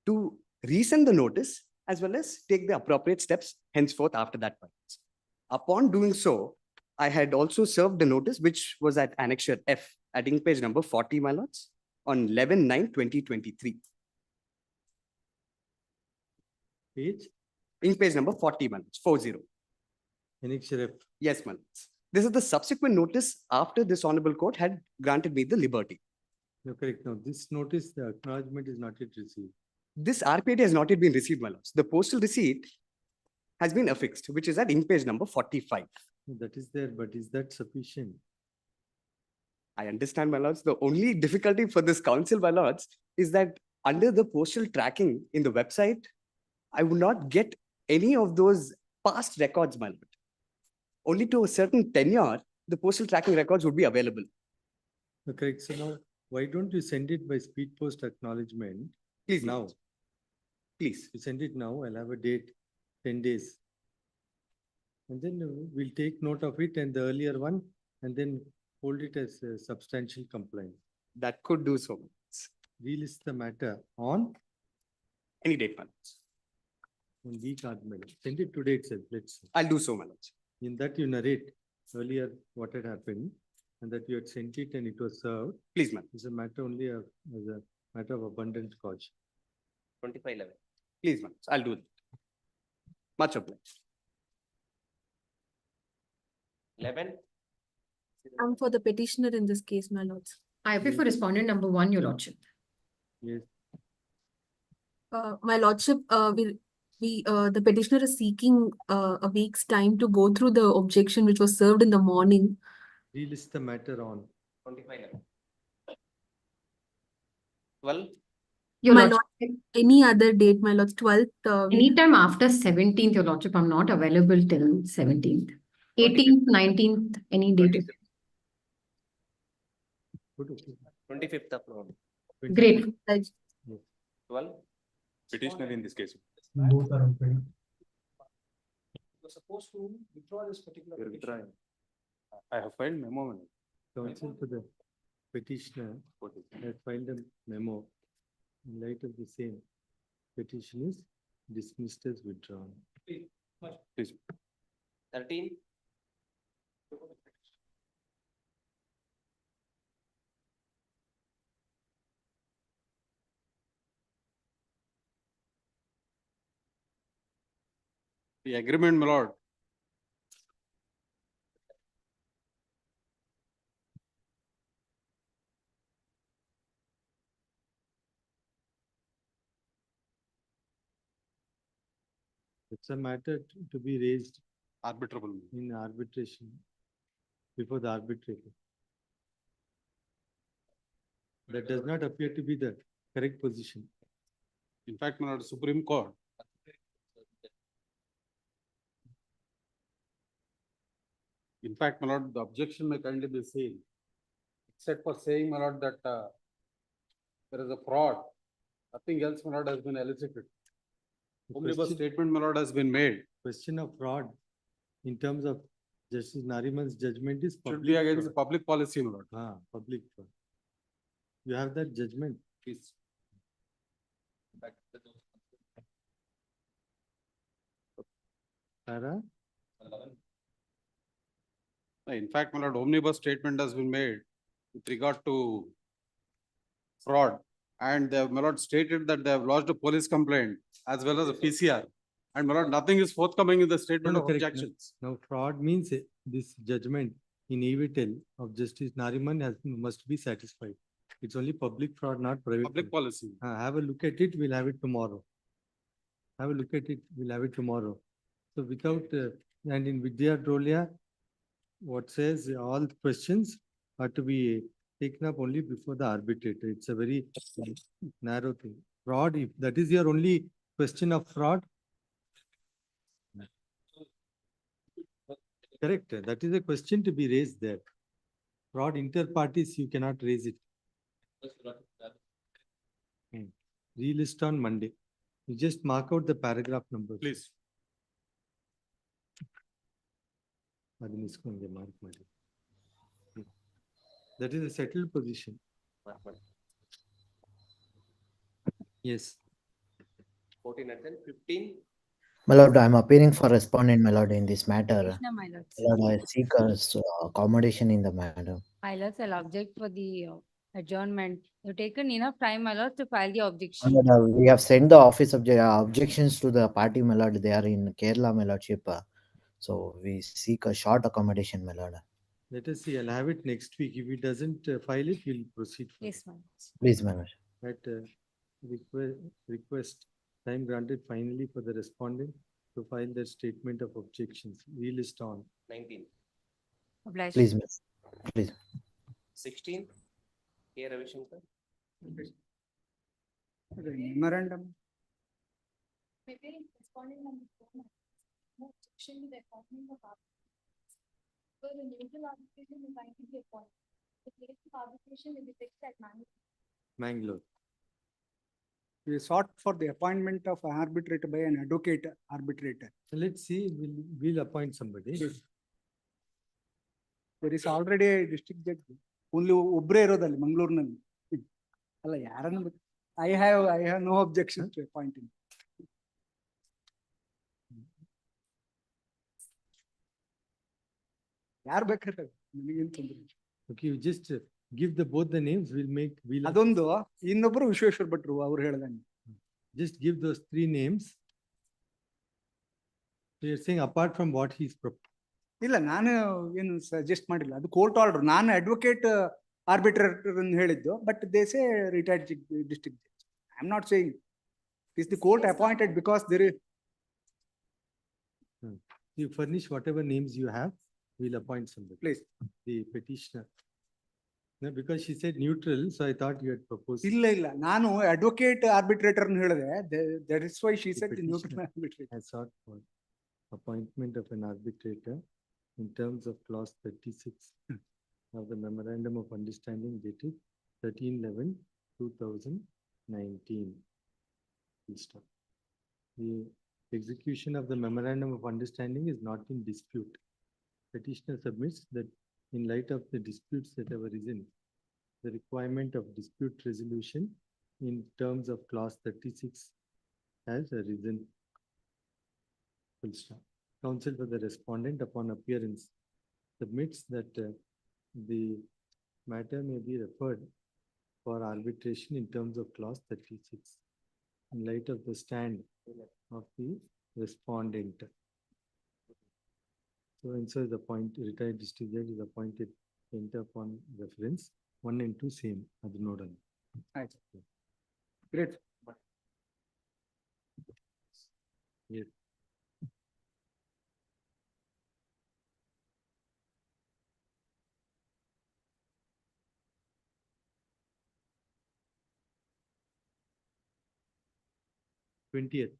to resend the notice as well as take the appropriate steps henceforth after that. my lords. Upon doing so, I had also served the notice which was at Annexure F, adding page number 40, my lords, on 11/9/2023. page, In page number 40, my lords, 40. annexure F. Yes, my lords. This is the subsequent notice after this honorable court had granted me the liberty. No, correct. Now, this notice, the acknowledgement is not yet received. This RPT has not yet been received, my lords. The postal receipt has been affixed, which is at in page number 45. That is there, but is that sufficient? I understand, my lords. The only difficulty for this council, my lords, is that under the postal tracking in the website, I would not get any of those past records, my lord. Only to a certain tenure, the postal tracking records would be available. No, correct. So now, why don't you send it by speed post acknowledgement Please, now? lords. Please. You send it now, I'll have a date, 10 days. And then we'll take note of it and the earlier one, and then hold it as a substantial complaint. That could do so. Relist the matter on Any date, my lords. week ಆದ್ಮೇಲೆ. Send it today itself, let's see. I'll do so, my lords. In that you narrate earlier what had happened and that you had sent it and it was served. Please, ma'am. It's a matter only as a matter of abundant caution. 25/11. Please, ma'am. I'll do that. Much obliged. 11. I'm for the petitioner in this case, my lords. I appeal for respondent number 1, your lordship. Yes, My lordship, the petitioner is seeking a week's time to go through the objection which was served in the morning. relist the matter on 25/11. 12. Your My lordship, lord, any other date, my lords, 12th. anytime after 17th, your lordship, I'm not available till 17th. 18th, 19th, any date. is- Good, okay. 25th of November. Great. 12. Petitioner in this case. You're supposed to withdraw this particular You're petition. withdrawing. I have filed memo. Counsel for the petitioner has filed a memo. In light of the same, petition is dismissed as withdrawn. Please. 13. The agreement, my lord. It's a matter to be raised Arbitrable. in arbitration before the arbitrator. That does not appear to be the correct position. In fact, my lord, Supreme Court. In fact, my lord, the objection may kindly be seen, except for saying, my lord, that there is a fraud. Nothing else, my lord, has been elicited. The Only the question- statement, my lord, has been made. Question of fraud in terms of Justice Nariman's judgment is Should be public against the fraud. public policy, my lord. Public fraud. You have that judgment. Please. Para? In fact, my lord, omnibus statement has been made with regard to fraud. And they have, my lord, stated that they have lodged a police complaint as well as a PCR. And my lord, nothing is forthcoming in the statement No, of correct. objections. Now fraud means this judgment in Eviction of Justice Nariman must be satisfied. It's only public fraud, not private. Public fraud. policy. Have a look at it, we'll have it tomorrow. Have a look at it, we'll have it tomorrow. So without, and in Vidya Drolia, what says all questions are to be taken up only before the arbitrator. It's a very narrow thing. Fraud, if that is your only question of fraud. Correct, that is a question to be raised there. Fraud inter parties, you cannot raise it. Relist on Monday. You just mark out the paragraph number. Please. That is a settled position. Yes. 14 and then 15. My lord, I am appearing for respondent, my lord, in this matter. Krishna, my lords. My lord, I seek accommodation in the matter. My lords, I'll object for the adjournment. You've taken enough time, my lords, to file the My objection. lord, we have sent the office objections to the party, my lord. They are in Kerala, my lordship. So we seek a short accommodation, my lord. Let us see, I'll have it next week. If he doesn't file it, we'll proceed. Yes, my lords. Please, my lord. That request time granted finally for the respondent to file their statement of objections. Relist on. 19. Obliged. Please, miss. Please. 16. K. Ravishankar. Memorandum. Mangalore. We sought for the appointment of an arbitrator by an advocate arbitrator. So let's see, we'll appoint somebody. There is already a district judge. Only ಒಬ್ರೇ ಇರೋದಲ್ಲಿ ಮಂಗಳೂರಿನಲ್ಲಿ. ಅಲ್ಲ ಯಾರನ್ನು I have no objection to appointing. ಯಾರು ಬೇಕಾದ್ರೆ ನನಗೇನು ತೊಂದರೆ ಇಲ್ಲ. Okay, you just give both the names, we'll. ಅದೊಂದು ಇನ್ನೊಬ್ರು ವಿಶ್ವೇಶ್ವರ ಭಟ್ರು ಅವ್ರು ಹೇಳ್ದಂಗೆ. Just give those three names. So you're saying apart from what he's proposed. ಇಲ್ಲ ನಾನು ಏನು ಸಜೆಸ್ಟ್ ಮಾಡಿಲ್ಲ, ಅದು ಕೋರ್ಟ್ ಆರ್ಡರ್. ನಾನು ಅಡ್ವೊಕೇಟ್ ಆರ್ಬಿಟ್ರೇಟರ್ ಹೇಳಿದ್ದು, but they say retired district judge. I am not saying is the court appointed because there is. You furnish whatever names you have, we'll appoint somebody. Please. The petitioner. No, because she said neutral, so I thought you had proposed. ಇಲ್ಲ ನಾನು advocate arbitrator ಹೇಳಿದೆ, that is why she said the neutral petitioner arbitrator. has sought for appointment of an arbitrator in terms of clause 36 of the memorandum of understanding dated 13/11/2019. Full stop. The execution of the memorandum of understanding is not in dispute. Petitioner submits that in light of the disputes that have arisen, the requirement of dispute resolution in terms of clause 36 has arisen. Full stop. Counsel for the respondent upon appearance submits that the matter may be referred for arbitration in terms of clause 36 in light of the stand of the respondent. So and so the point, retired district judge is appointed enter upon reference, 1 and 2 same, adu nodana. ಆಯ್ತು. Great. Yes. 20th.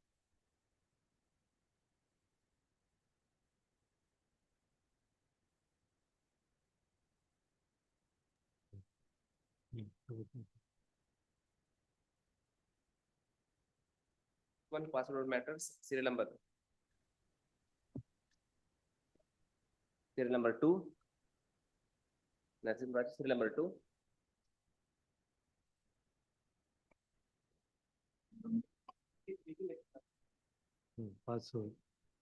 One password matters, serial number. Serial number 2. Nothing but serial number 2. Password.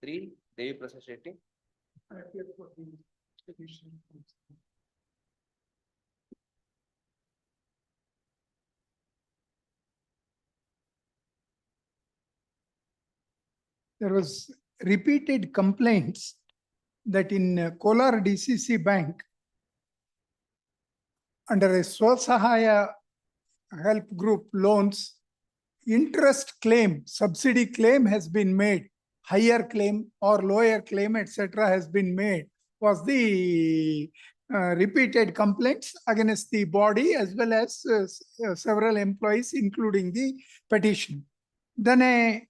3. Devi process rating. There was repeated complaints that in Kolar DCC Bank, under a Swasahaya help group loans, interest claim, subsidy claim has been made, higher claim or lower claim, etc. has been made, was the repeated complaints against the body as well as several employees, including the petition. Then a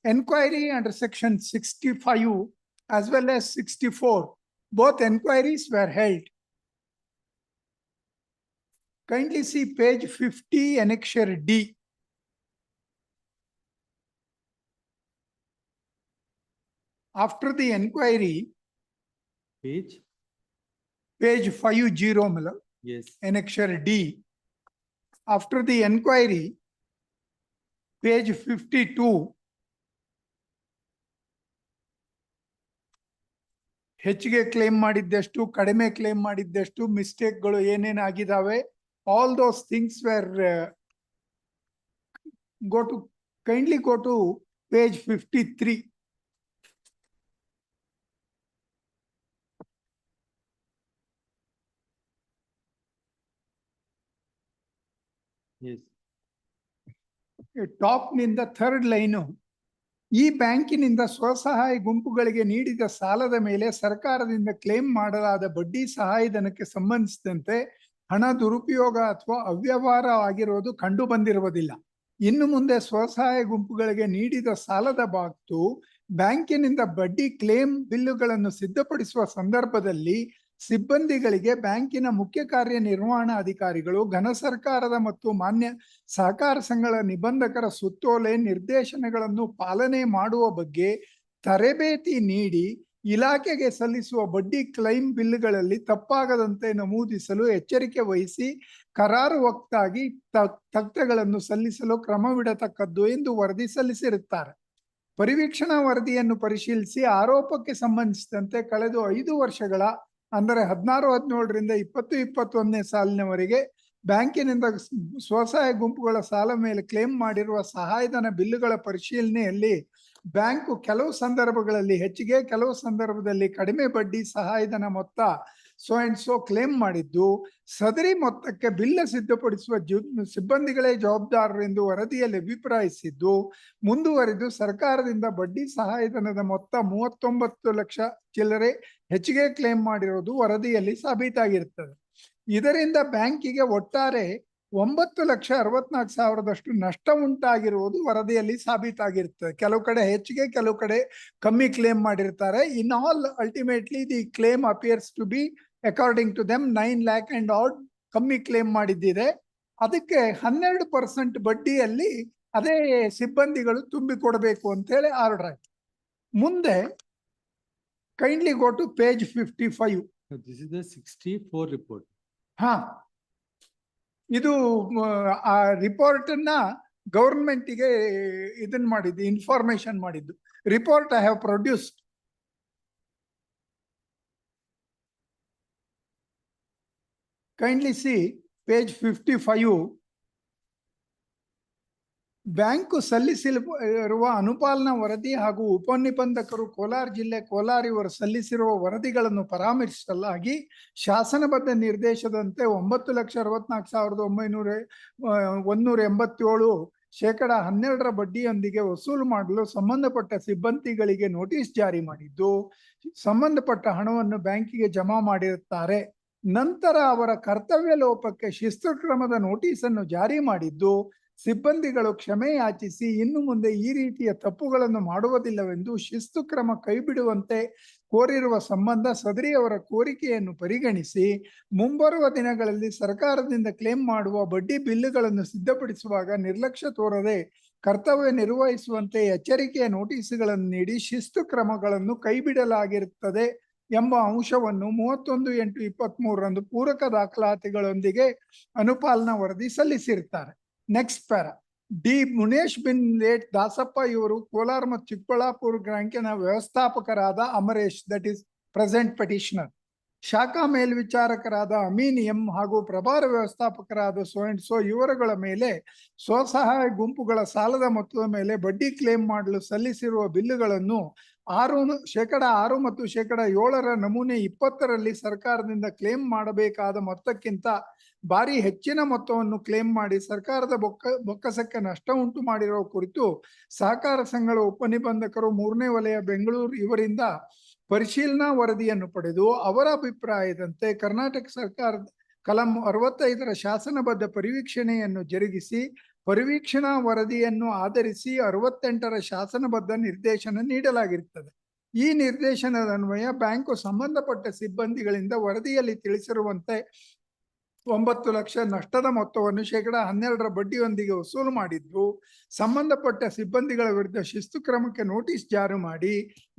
inquiry under section 65 as well as 64, both inquiries were held. Kindly see page 50, annexure D. After the inquiry, Page? page 50, Mala, Yes. annexure D. After the inquiry, page 52, ಹೆಚ್ಚಿಗೆ claim ಮಾಡಿದ್ದೆಷ್ಟು, ಕಡಿಮೆ claim ಮಾಡಿದ್ದೆಷ್ಟು, ಮಿಸ್ಟೇಕ್ಗಳು ಏನೇನು ಆಗಿದಾವೆ, all those things were kindly go to page 53. Yes. Top ನಿಂದ third line, ಈ ಬ್ಯಾಂಕಿನಿಂದ ಸ್ವಸಹಾಯ ಗುಂಪುಗಳಿಗೆ ನೀಡಿದ ಸಾಲದ ಮೇಲೆ ಸರ್ಕಾರದಿಂದ ಕ್ಲೇಮ್ ಮಾಡಲಾದ ಬಡ್ಡಿ ಸಹಾಯಧನಕ್ಕೆ ಸಂಬಂಧಿಸಿದಂತೆ ಹಣ ದುರುಪಯೋಗ ಅಥವಾ ಅವ್ಯವಹಾರ ಆಗಿರುವುದು ಕಂಡು ಬಂದಿರುವುದಿಲ್ಲ. ಇನ್ನು ಮುಂದೆ ಸ್ವಸಹಾಯ ಗುಂಪುಗಳಿಗೆ ನೀಡಿದ ಸಾಲದ ಬಾಬ್ತು ಬ್ಯಾಂಕಿನಿಂದ ಬಡ್ಡಿ ಕ್ಲೇಮ್ ಬಿಲ್ಲುಗಳನ್ನು ಸಿದ್ಧಪಡಿಸುವ ಸಂದರ್ಭದಲ್ಲಿ ಸಿಬ್ಬಂದಿಗಳಿಗೆ ಬ್ಯಾಂಕಿನ ಮುಖ್ಯ ಕಾರ್ಯನಿರ್ವಹಣಾಧಿಕಾರಿಗಳು, ಘನ ಸರ್ಕಾರದ ಮತ್ತು ಮಾನ್ಯ ಸಹಕಾರ ಸಂಘಗಳ ನಿಬಂಧಕರ ಸುತ್ತೋಲೆ ನಿರ್ದೇಶನಗಳನ್ನು ಪಾಲನೆ ಮಾಡುವ ಬಗ್ಗೆ ತರಬೇತಿ ನೀಡಿ ಇಲಾಖೆಗೆ ಸಲ್ಲಿಸುವ ಬಡ್ಡಿ ಕ್ಲೈಮ್ ಬಿಲ್ಗಳಲ್ಲಿ ತಪ್ಪಾಗದಂತೆ ನಮೂದಿಸಲು ಎಚ್ಚರಿಕೆ ವಹಿಸಿ ಕರಾರುವಕ್ತಾಗಿ ತಕ್ತೆಗಳನ್ನು ಸಲ್ಲಿಸಲು ಕ್ರಮವಿಡತಕ್ಕದ್ದು ಎಂದು ವರದಿ ಸಲ್ಲಿಸಿರುತ್ತಾರೆ. ಪರಿವೀಕ್ಷಣಾ ವರದಿಯನ್ನು ಪರಿಶೀಲಿಸಿ ಆರೋಪಕ್ಕೆ ಸಂಬಂಧಿಸಿದಂತೆ ಕಳೆದ 5 ವರ್ಷಗಳ ಅಂದರೆ 16-17ರಿಂದ 20-21ನೇ ಸಾಲಿನವರೆಗೆ ಬ್ಯಾಂಕಿನಿಂದ ಸ್ವಸಹಾಯ ಗುಂಪುಗಳ ಸಾಲ ಮೇಲೆ ಕ್ಲೇಮ್ ಮಾಡಿರುವ ಸಹಾಯಧನ ಬಿಲ್ಲುಗಳ ಪರಿಶೀಲನೆಯಲ್ಲಿ ಬ್ಯಾಂಕು ಕೆಲವು ಸಂದರ್ಭಗಳಲ್ಲಿ ಹೆಚ್ಚಿಗೆ, ಕೆಲವು ಸಂದರ್ಭದಲ್ಲಿ ಕಡಿಮೆ ಬಡ್ಡಿ ಸಹಾಯಧನ ಮೊತ್ತ ಸೋ ಕ್ಲೇಮ್ ಮಾಡಿದ್ದು, ಸದರಿ ಮೊತ್ತಕ್ಕೆ ಬಿಲ್ಲ ಸಿದ್ಧಪಡಿಸುವ ಸಿಬ್ಬಂದಿಗಳೇ ಜವಾಬ್ದಾರರು ಎಂದು ವರದಿಯಲ್ಲಿ ಅಭಿಪ್ರಾಯಿಸಿದ್ದು, ಮುಂದುವರಿದು ಸರ್ಕಾರದಿಂದ ಬಡ್ಡಿ ಸಹಾಯಧನದ ಮೊತ್ತ 39 ಲಕ್ಷ ಚಿಲ್ಲರೆ ಹೆಚ್ಚಿಗೆ ಕ್ಲೇಮ್ ಮಾಡಿರೋದು ವರದಿಯಲ್ಲಿ ಸಾಬೀತಾಗಿರುತ್ತದೆ. ಇದರಿಂದ ಬ್ಯಾಂಕಿಗೆ ಒಟ್ಟಾರೆ 9,64,000 ನಷ್ಟ ಉಂಟಾಗಿರುವುದು ವರದಿಯಲ್ಲಿ ಸಾಬೀತಾಗಿರ್ತದೆ. ಕೆಲವು ಕಡೆ ಹೆಚ್ಚಿಗೆ, ಕೆಲವು ಕಡೆ ಕಮ್ಮಿ ಕ್ಲೇಮ್ ಮಾಡಿರ್ತಾರೆ. In all ultimately the claim appears to be according to them 9 lakh and odd ಕಮ್ಮಿ ಕ್ಲೇಮ್ ಮಾಡಿದ್ದಿದೆ. ಅದಕ್ಕೆ 12% ಬಡ್ಡಿಯಲ್ಲಿ ಅದೇ ಸಿಬ್ಬಂದಿಗಳು ತುಂಬಿ ಕೊಡಬೇಕು ಅಂತೇಳಿ ಆರ್ಡರ್ ಆಯ್ತು. ಮುಂದೆ kindly go to page 55. This is the 64 report. ಹಾ, ಇದು ಆ ರಿಪೋರ್ಟ್ ಅನ್ನ ಗವರ್ಮೆಂಟಿಗೆ ಇದನ್ನ ಮಾಡಿದ್ದು, ಇನ್ಫಾರ್ಮೇಶನ್ ಮಾಡಿದ್ದು. Report I have produced. Kindly see page 55. Bank ಸಲ್ಲಿಸಿರುವ ಅನುಪಾಲನಾ ವರದಿ ಹಾಗೂ ಉಪನಿಬಂಧಕರು ಕೋಲಾರ ಜಿಲ್ಲೆ ಕೋಲಾರ ಇವರು ಸಲ್ಲಿಸಿರುವ ವರದಿಗಳನ್ನು ಪರಾಮರ್ಶಿಸಲಾಗಿ ಶಾಸನಬದ್ಧ ನಿರ್ದೇಶದಂತೆ 9,64,187 (12% ಬಡ್ಡಿಯೊಂದಿಗೆ ವಸೂಲು ಮಾಡಲು ಸಂಬಂಧಪಟ್ಟ ಸಿಬ್ಬಂದಿಗಳಿಗೆ ನೋಟಿಸ್ ಜಾರಿ ಮಾಡಿದ್ದು, ಸಂಬಂಧಪಟ್ಟ ಹಣವನ್ನು ಬ್ಯಾಂಕಿಗೆ ಜಮಾ ಮಾಡಿರುತ್ತಾರೆ. ನಂತರ ಅವರ ಕರ್ತವ್ಯ ಲೋಪಕ್ಕೆ ಶಿಸ್ತು ಕ್ರಮದ ನೋಟಿಸ್ ಅನ್ನು ಜಾರಿ ಮಾಡಿದ್ದು, ಸಿಬ್ಬಂದಿಗಳು ಕ್ಷಮೆ ಯಾಚಿಸಿ ಇನ್ನು ಮುಂದೆ ಈ ರೀತಿಯ ತಪ್ಪುಗಳನ್ನು ಮಾಡುವುದಿಲ್ಲವೆಂದು ಶಿಸ್ತು ಕ್ರಮ ಕೈಬಿಡುವಂತೆ ಕೋರಿರುವ ಸಂಬಂಧ ಸದರಿಯವರ ಕೋರಿಕೆಯನ್ನು ಪರಿಗಣಿಸಿ ಮುಂಬರುವ ದಿನಗಳಲ್ಲಿ ಸರ್ಕಾರದಿಂದ ಕ್ಲೇಮ್ ಮಾಡುವ ಬಡ್ಡಿ ಬಿಲ್ಲುಗಳನ್ನು ಸಿದ್ಧಪಡಿಸುವಾಗ ನಿರ್ಲಕ್ಷ್ಯ ತೋರದೆ ಕರ್ತವ್ಯ ನಿರ್ವಹಿಸುವಂತೆ ಎಚ್ಚರಿಕೆಯ ನೋಟಿಸ್ಗಳನ್ನು ನೀಡಿ ಶಿಸ್ತು ಕ್ರಮಗಳನ್ನು ಕೈಬಿಡಲಾಗಿರುತ್ತದೆ ಎಂಬ ಅಂಶವನ್ನು 31/8/23 ಪೂರಕ ದಾಖಲಾತಿಗಳೊಂದಿಗೆ ಅನುಪಾಲನಾ ವರದಿ ಸಲ್ಲಿಸಿರುತ್ತಾರೆ. Next para. ಡಿ ಮುನೇಶ್ ಬಿನ್ ಲೇಟ್ ದಾಸಪ್ಪ ಇವರು ಕೋಲಾರ ಮತ್ತು ಚಿಕ್ಕಬಳ್ಳಾಪುರ ಬ್ಯಾಂಕಿನ ವ್ಯವಸ್ಥಾಪಕರಾದ Amaresh, that is present petitioner, ಶಾಖಾ ಮೇಲ್ವಿಚಾರಕರಾದ ಅಮೀನ್ ಎಂ ಹಾಗೂ ಪ್ರಭಾರ ವ್ಯವಸ್ಥಾಪಕರಾದ ಸೋ ಇವರುಗಳ ಮೇಲೆ ಸ್ವಸಹಾಯ ಗುಂಪುಗಳ ಸಾಲದ ಮೊತ್ತದ ಮೇಲೆ ಬಡ್ಡಿ ಕ್ಲೇಮ್ ಮಾಡಲು ಸಲ್ಲಿಸಿರುವ ಬಿಲ್ಲುಗಳನ್ನು 6% ಮತ್ತು 7% ನಮೂನೆ 20ರಲ್ಲಿ ಸರ್ಕಾರದಿಂದ ಕ್ಲೇಮ್ ಮಾಡಬೇಕಾದ ಮೊತ್ತಕ್ಕಿಂತ ಭಾರಿ ಹೆಚ್ಚಿನ ಮೊತ್ತವನ್ನು ಕ್ಲೇಮ್ ಮಾಡಿ ಸರ್ಕಾರದ ಬೊಕ್ಕಸಕ್ಕೆ ನಷ್ಟ ಉಂಟು ಮಾಡಿರುವ ಕುರಿತು ಸಹಕಾರ ಸಂಘಗಳ ಉಪನಿಬಂಧಕರು 3ನೇ ವಲಯ ಬೆಂಗಳೂರು ಇವರಿಂದ ಪರಿಶೀಲನಾ ವರದಿಯನ್ನು ಪಡೆದು ಅವರ ಅಭಿಪ್ರಾಯದಂತೆ ಕರ್ನಾಟಕ ಸರ್ಕಾರದ ಕಲಂ 65ರ ಶಾಸನಬದ್ಧ ಪರಿವೀಕ್ಷಣೆಯನ್ನು ಜರುಗಿಸಿ ಪರಿವೀಕ್ಷಣಾ ವರದಿಯನ್ನು ಆಧರಿಸಿ 68ರ ಶಾಸನಬದ್ಧ ನಿರ್ದೇಶನ ನೀಡಲಾಗಿರುತ್ತದೆ. ಈ ನಿರ್ದೇಶನದ ಅನ್ವಯ ಬ್ಯಾಂಕು ಸಂಬಂಧಪಟ್ಟ ಸಿಬ್ಬಂದಿಗಳಿಂದ ವರದಿಯಲ್ಲಿ ತಿಳಿಸಿರುವಂತೆ 9 ಲಕ್ಷ ನಷ್ಟದ ಮೊತ್ತವನ್ನು 12% ಬಡ್ಡಿಯೊಂದಿಗೆ ವಸೂಲು ಮಾಡಿದ್ದು, ಸಂಬಂಧಪಟ್ಟ ಸಿಬ್ಬಂದಿಗಳ ವಿರುದ್ಧ ಶಿಸ್ತು ಕ್ರಮಕ್ಕೆ ನೋಟಿಸ್ ಜಾರಿ ಮಾಡಿ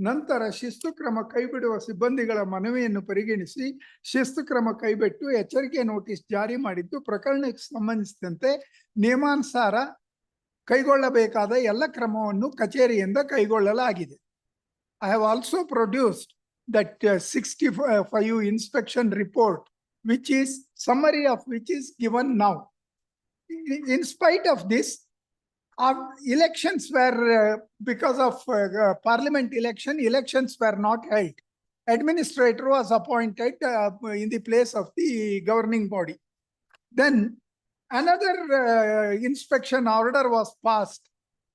ನಂತರ ಶಿಸ್ತು ಕ್ರಮ ಕೈಬಿಡುವ ಸಿಬ್ಬಂದಿಗಳ ಮನವಿಯನ್ನು ಪರಿಗಣಿಸಿ ಶಿಸ್ತು ಕ್ರಮ ಕೈಬಿಟ್ಟು ಎಚ್ಚರಿಕೆ ನೋಟಿಸ್ ಜಾರಿ ಮಾಡಿದ್ದು, ಪ್ರಕರಣಕ್ಕೆ ಸಂಬಂಧಿಸಿದಂತೆ ನಿಯಮಾನುಸಾರ ಕೈಗೊಳ್ಳಬೇಕಾದ ಎಲ್ಲ ಕ್ರಮವನ್ನು ಕಚೇರಿಯಿಂದ ಕೈಗೊಳ್ಳಲಾಗಿದೆ. I have also produced that 65 inspection report, which is summary of which is given now. In spite of this, elections were because of parliament elections were not held. Administrator was appointed in the place of the governing body. Then another inspection order was passed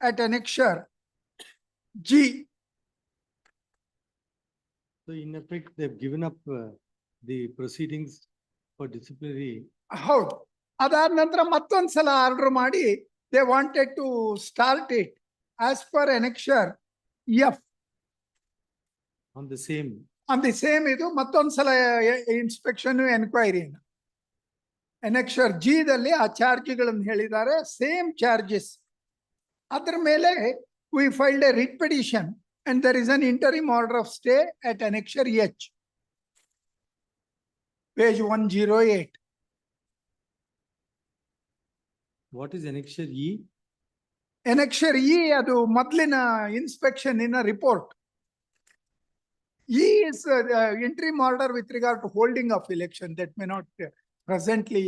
at annexure G. So in effect, they've given up the proceedings for disciplinary. ಹೌದು. ಅದಾದ ನಂತರ ಮತ್ತೊಂದ್ಸಲ order ಮಾಡಿ they wanted to start it as per annexure F. On the same. ಇದು ಮತ್ತೊಂದ್ಸಲ inspection enquiry annexure G ದಲ್ಲಿ ಆ ಚಾರ್ಜ್ಗಳನ್ನು ಹೇಳಿದ್ದಾರೆ, same charges. ಅದ್ರ ಮೇಲೆ we filed a writ petition and there is an interim order of stay at annexure H, page 108. What is annexure E? Annexure E ಅದು ಮೊದಲಿನ inspection ಇನ report. E is interim order with regard to holding of election that may not presently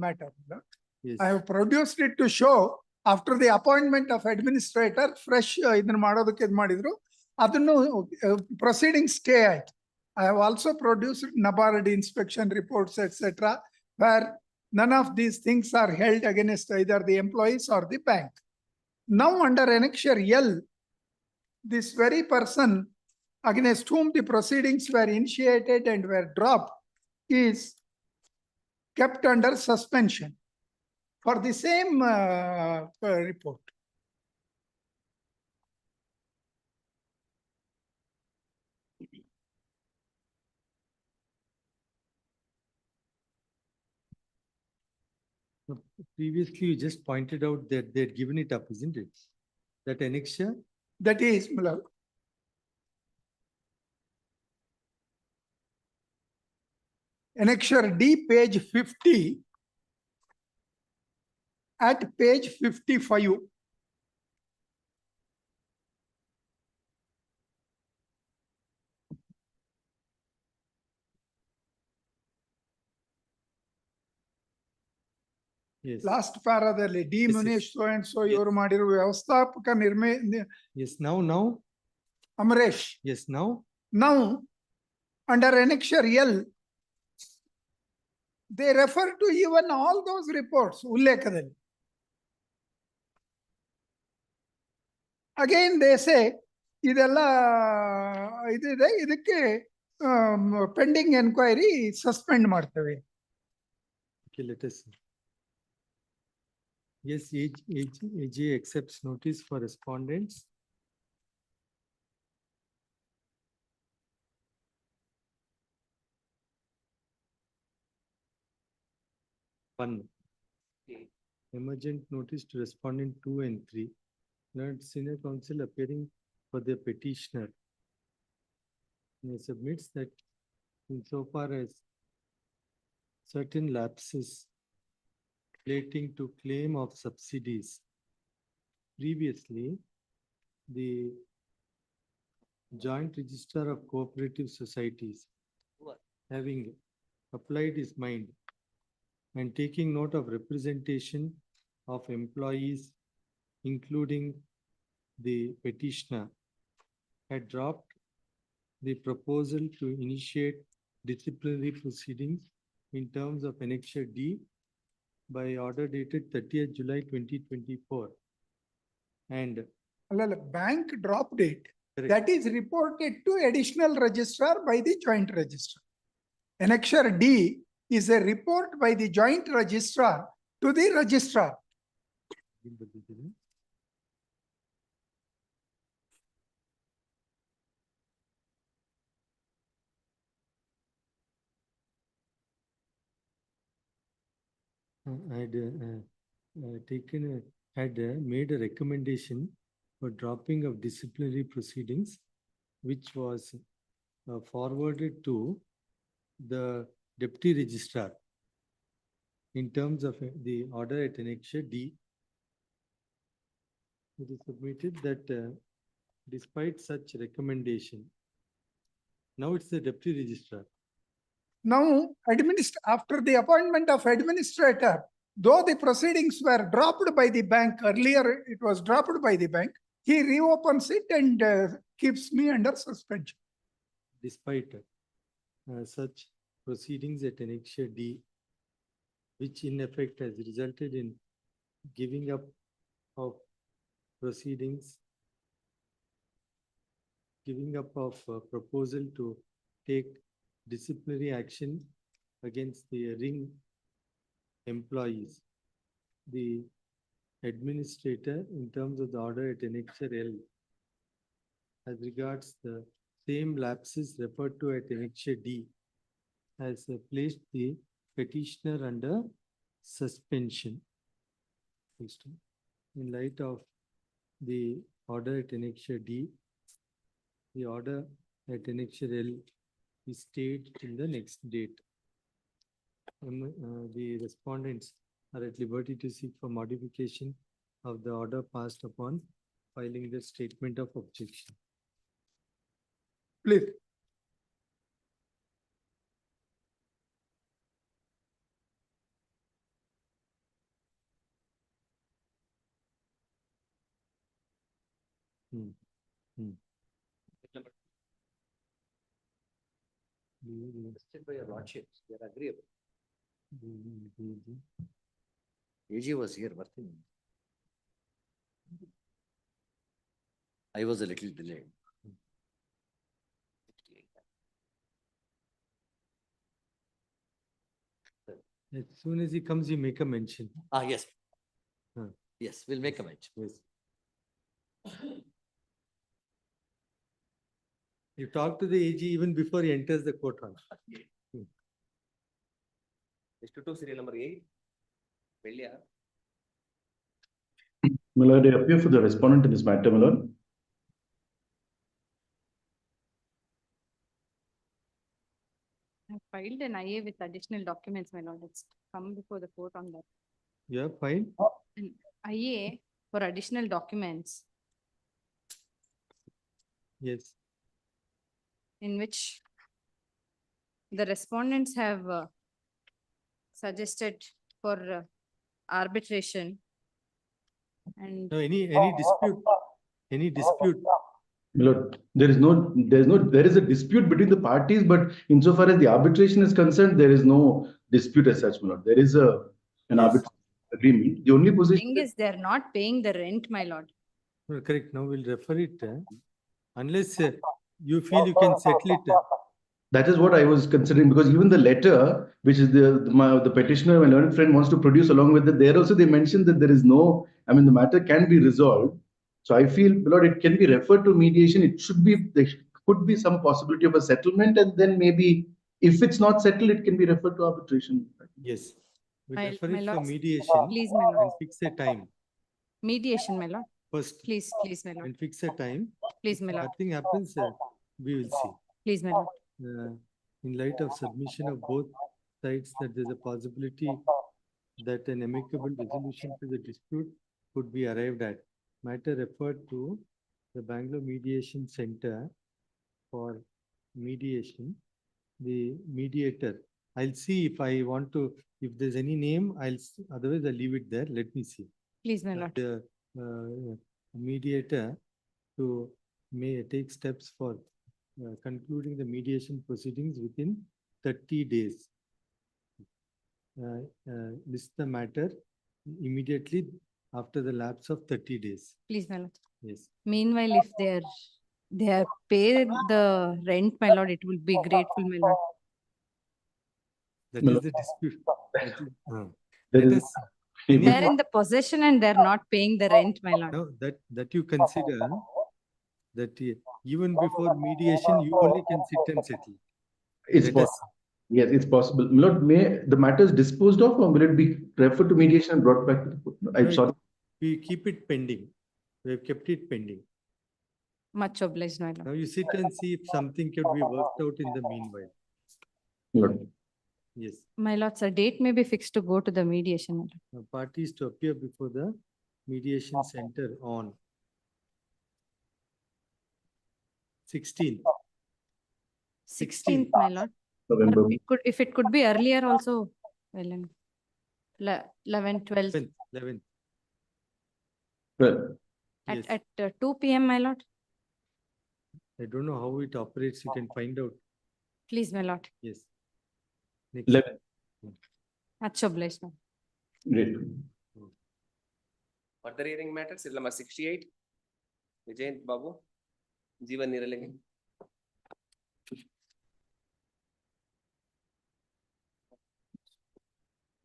matter. Yes. I have produced it to show after the appointment of administrator fresh ಇದನ್ನ ಮಾಡೋದಕ್ಕೆ ಇದು ಮಾಡಿದ್ರು, ಅದನ್ನು proceeding stay ಆಯ್ತು. I have also produced NABARD inspection reports etc. where none of these things are held against either the employees or the bank. Now under annexure L, this very person against whom the proceedings were initiated and were dropped is kept under suspension for the same report. Previously, you just pointed out that they had given it up, isn't it? That annexure? That is, annexure D, page 50, at page 55. Yes. Last paradalli D Munesh so and so ivaru ಮಾಡಿರುವ ವ್ಯವಸ್ಥಾಪಕ Yes, now. Amresh. Yes, now. Now, under annexure L, they refer to even all those reports, ಉಲ್ಲೇಖದಲ್ಲಿ. Again, they say, ಇದೆಲ್ಲ ಇದಿದೆ, ಇದಕ್ಕೆ pending enquiry suspend ಮಾಡ್ತೇವೆ. Okay, let us see. Yes, AG accepts notice for respondents. One. Emergent notice to respondent 2 and 3. Not senior counsel appearing for the petitioner. He submits that insofar as certain lapses relating to claim of subsidies. Previously, the Joint Registrar of Cooperative Societies, having applied his mind and taking note of representation of employees, including the petitioner, had dropped the proposal to initiate disciplinary proceedings in terms of Annexure D by order dated 30th July 2024. And Bank dropped it. Correct. That is reported to additional registrar by the joint registrar. Annexure D is a report by the joint registrar to the registrar. had made a recommendation for dropping of disciplinary proceedings, which was forwarded to the deputy registrar in terms of the order at Annexure D. It is submitted that despite such recommendation, now it's the deputy registrar. Now, after the appointment of administrator, though the proceedings were dropped by the bank earlier, it was dropped by the bank, he reopens it and keeps me under suspension. Despite such proceedings at Annexure D, which in effect has resulted in giving up of proceedings, giving up of proposal to take disciplinary action against the ring employees. The administrator, in terms of the order at Annexure L, as regards the same lapses referred to at Annexure D, has placed the petitioner under suspension. In light of the order at Annexure D, the order at Annexure L is stayed till the next date. The respondents are at liberty to seek for modification of the order passed upon filing the statement of objection. Please. Question by your lordships, they are agreeable. AG was here working. I was a little delayed. As soon as he comes, you make a mention. Yes. Huh. Yes, we'll make a mention. Yes. You talk to the AG even before he enters the court hall. Serial number 8. My lord, I appear for the respondent in this matter, my lord. I filed an IA with additional documents, my lord. It's come before the court on that. You have filed? An IA for additional documents Yes. in which the respondents have suggested for arbitration and No, any dispute. My lord, there is a dispute between the parties, but insofar as the arbitration is concerned, there is no dispute as such, my lord. There is an Yes. arbitration agreement. The only thing position is they're not paying the rent, my lord. No, correct. Now we'll refer it. Unless you feel you can settle it. That is what I was considering, because even the letter, which is the petitioner, my learned friend wants to produce along with it, there also they mentioned that there is no, I mean, the matter can be resolved. So I feel, Lord, it can be referred to mediation. It should be, there could be some possibility of a settlement, and then maybe if it's not settled, it can be referred to arbitration. Yes. We My- refer my it for lords, mediation please, my lord. and fix a time Mediation, my lord. first Please, my lord. and fix a time. Please, my If lord. nothing happens, we will see. Please, my lord. In light of submission of both sides, that there's a possibility that an amicable resolution to the dispute could be arrived at. Matter referred to the Bangalore Mediation Center for mediation. The mediator, I'll see if I want to, if there's any name, otherwise I'll leave it there. Let me see. Please, my lord. The mediator to may take steps for concluding the mediation proceedings within 30 days. List the matter immediately after the lapse of 30 days. Please, my lord. Yes. Meanwhile, if they are paid the rent, my lord, it will be grateful, my lord. That No. is the dispute. There Let is- us, They're in the possession and they're not paying the rent, my lord. no, that you consider that even before mediation, you only can sit and settle. It's Let us- possible. Yes, it's possible. Lord, may the matter is disposed of, or will it be referred to mediation and brought back to the court? I'm No, sorry. We keep it pending. We have kept it pending. Much obliged, my lord. Now you sit and see if something could be worked out in the meanwhile. Lord. Yes. My lords, a date may be fixed to go to the mediation, my lord. Parties to appear before the mediation center on 16th. 16th, my lord. Or November. if it could be earlier also, well, and 11, 12, 11th. Well, Yes. at 2 p.m., my lord. I don't know how it operates. You can find out. Please, my lord. Yes. Next. 11. Much obliged, my Great. Further hearing matters, seal number 68. Vijay Babu, Jeevan Niralinga.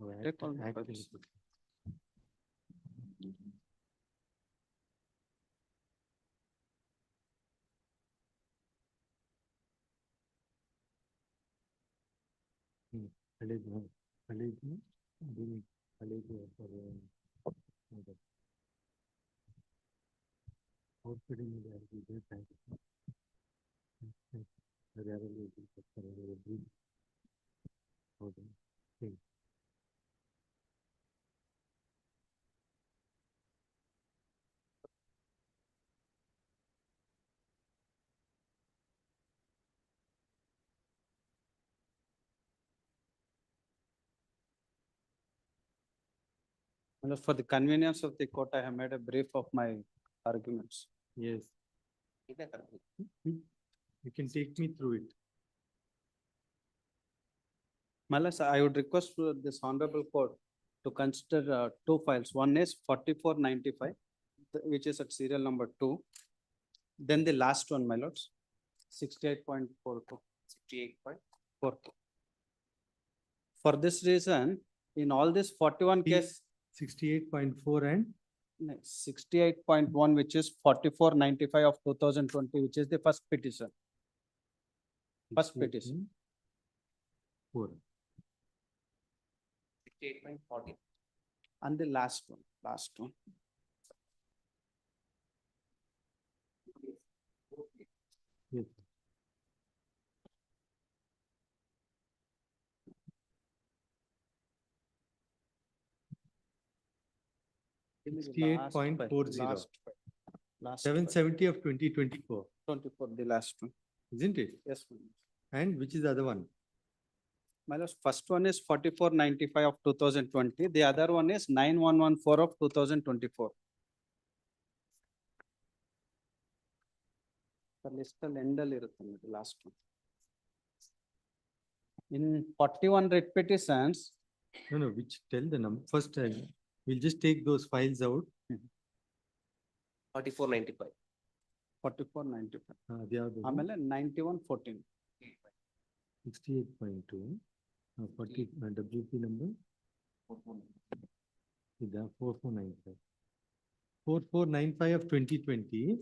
Act in the- ಹಳೇದು ಹಳೇದು ಹಳೇದು ಅವ್ರ ಕಡೆಯಿಂದ ಯಾರಿಗೂ ಇದೆ bank ಯಾರಲ್ಲಿ ಹೌದು ಹೇಳಿ. And for the convenience of the court, I have made a brief of my arguments. Yes, you can take me through it. Malas, I would request this honorable court to consider two files. One is 4495, which is at serial number 2. Then the last one, my lords, 68.42. 68.42. For this reason, in all this 41 case, 68.4 and 68.1, which is 4495 of 2020, which is the first petition. First petition. 4. 68.40. And the last one. Yes. Give me the 68.40. last file. Last 770 of 2024, 24, the last one. isn't it? Yes, ma'am. And which is the other one? My lord, first one is 4495 of 2020. The other one is 9114 of 2024. The list end the last one. In 41 writ petitions, No, which tell the number. First, we'll just take those files out. 4495. 4495. The other one. ಆಮೇಲೆ 9114. 68.2, 40, WP number? Ida 4495. 4495 of 2020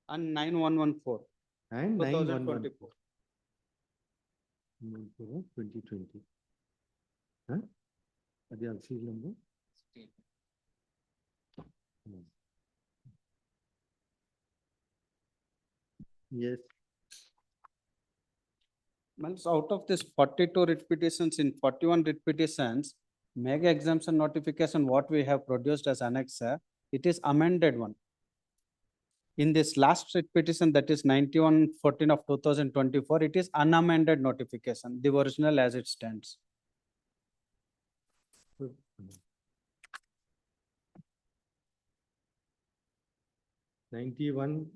And 9114. and 911 2024. 2020. Huh? Are the serial number? Hmm. Yes. Means out of this 42 writ petitions, in 41 writ petitions, mega exemption notification, what we have produced as annexer, it is amended one. In this last writ petition, that is 9114 of 2024, it is unamended notification, the original as it stands. 91,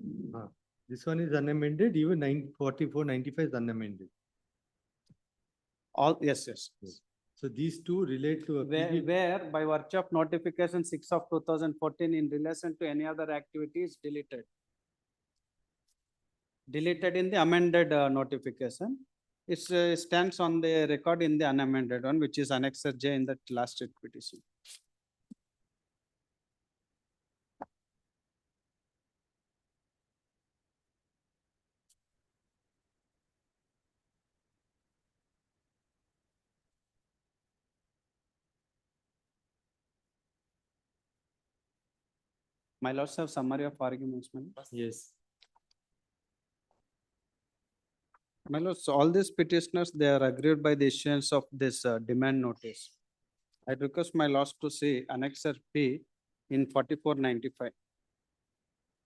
this one is unamended, even 4495 is unamended. All, yes. So these two relate to a period. Where by virtue of notification 6 of 2014 in relation to any other activity is deleted. Deleted in the amended notification. It stands on the record in the unamended one, which is annexer J in that last writ petition. My lords have summary of arguments, man. Yes. My lords, all these petitioners, they are aggrieved by the issuance of this demand notice. I request my lords to see annexer P in 4495,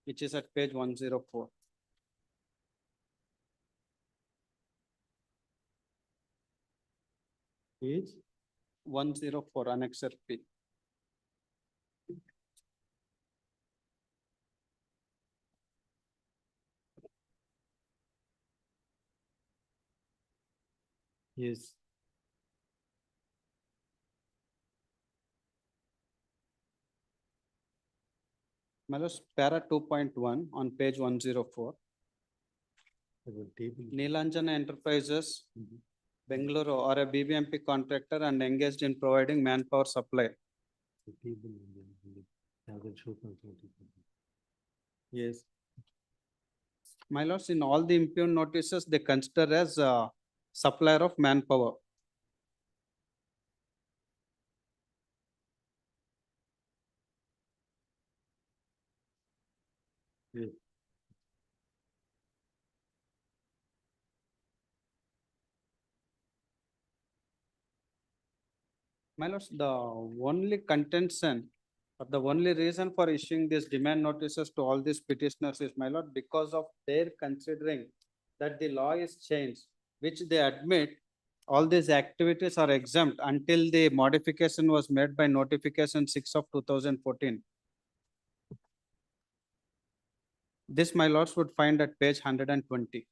which is at page 104. Page 104, annexer P. Yes. My lords, para 2.1 on page 104. Table. Neelanjana Enterprises, Bengaluru, or a BBMP contractor and engaged in providing manpower supply. The table in the other show consulting. Yes. My lords, in all the impugned notices, they consider as supplier of manpower. Yes. My lords, the only contention or the only reason for issuing these demand notices to all these petitioners is, my lord, because of their considering that the law is changed, which they admit all these activities are exempt until the modification was made by notification 6 of 2014. This, my lords, would find at page 120.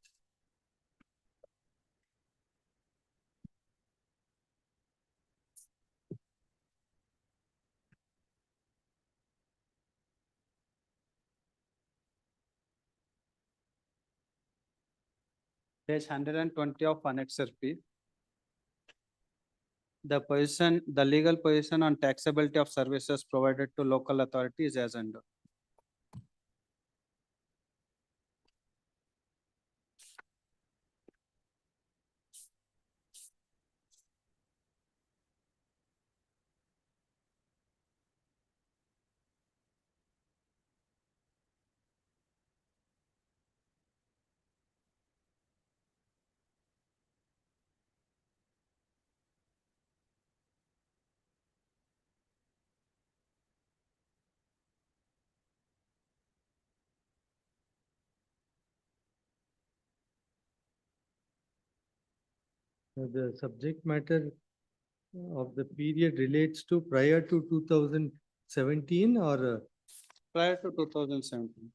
Page 120 of annexer P. The position, the legal position on taxability of services provided to local authorities as under. The subject matter of the period relates to prior to 2017 or Prior to 2017.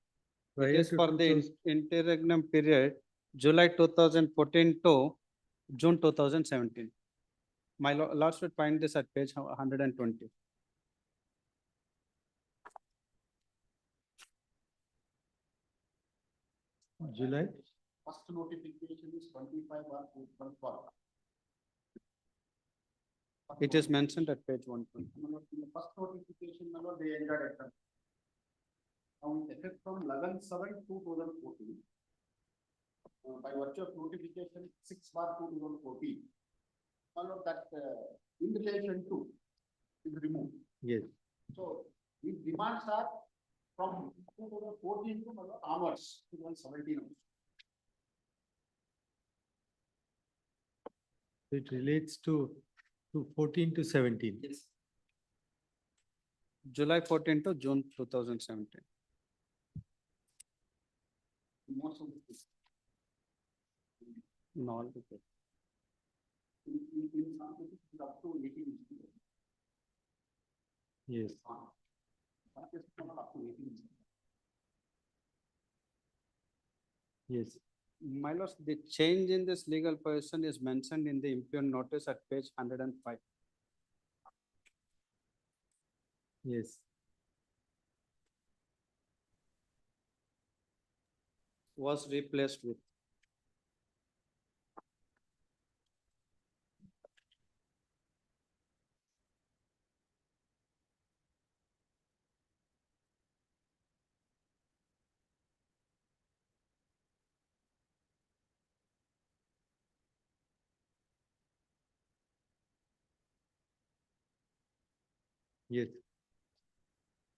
prior It is to for the 2000 interregnum period, July 2014 to June 2017. My lords would find this at page 120. July? First notification is 25/12. It is mentioned at page 120. In the first notification, they entered at them. Now, with effect from 11/7/2014. By virtue of notification 6/2014. That in relation to is removed. Yes. So the demands are from 2014 to onwards, 2017. It relates to 14 to 17. Yes. July 14 to June 2017. Most of this. In all the cases. In some cases, it's up to 18. Yes. Some cases, up to 18. Yes. My lords, the change in this legal position is mentioned in the impugned notice at page 105. Yes. Was replaced with. Yes.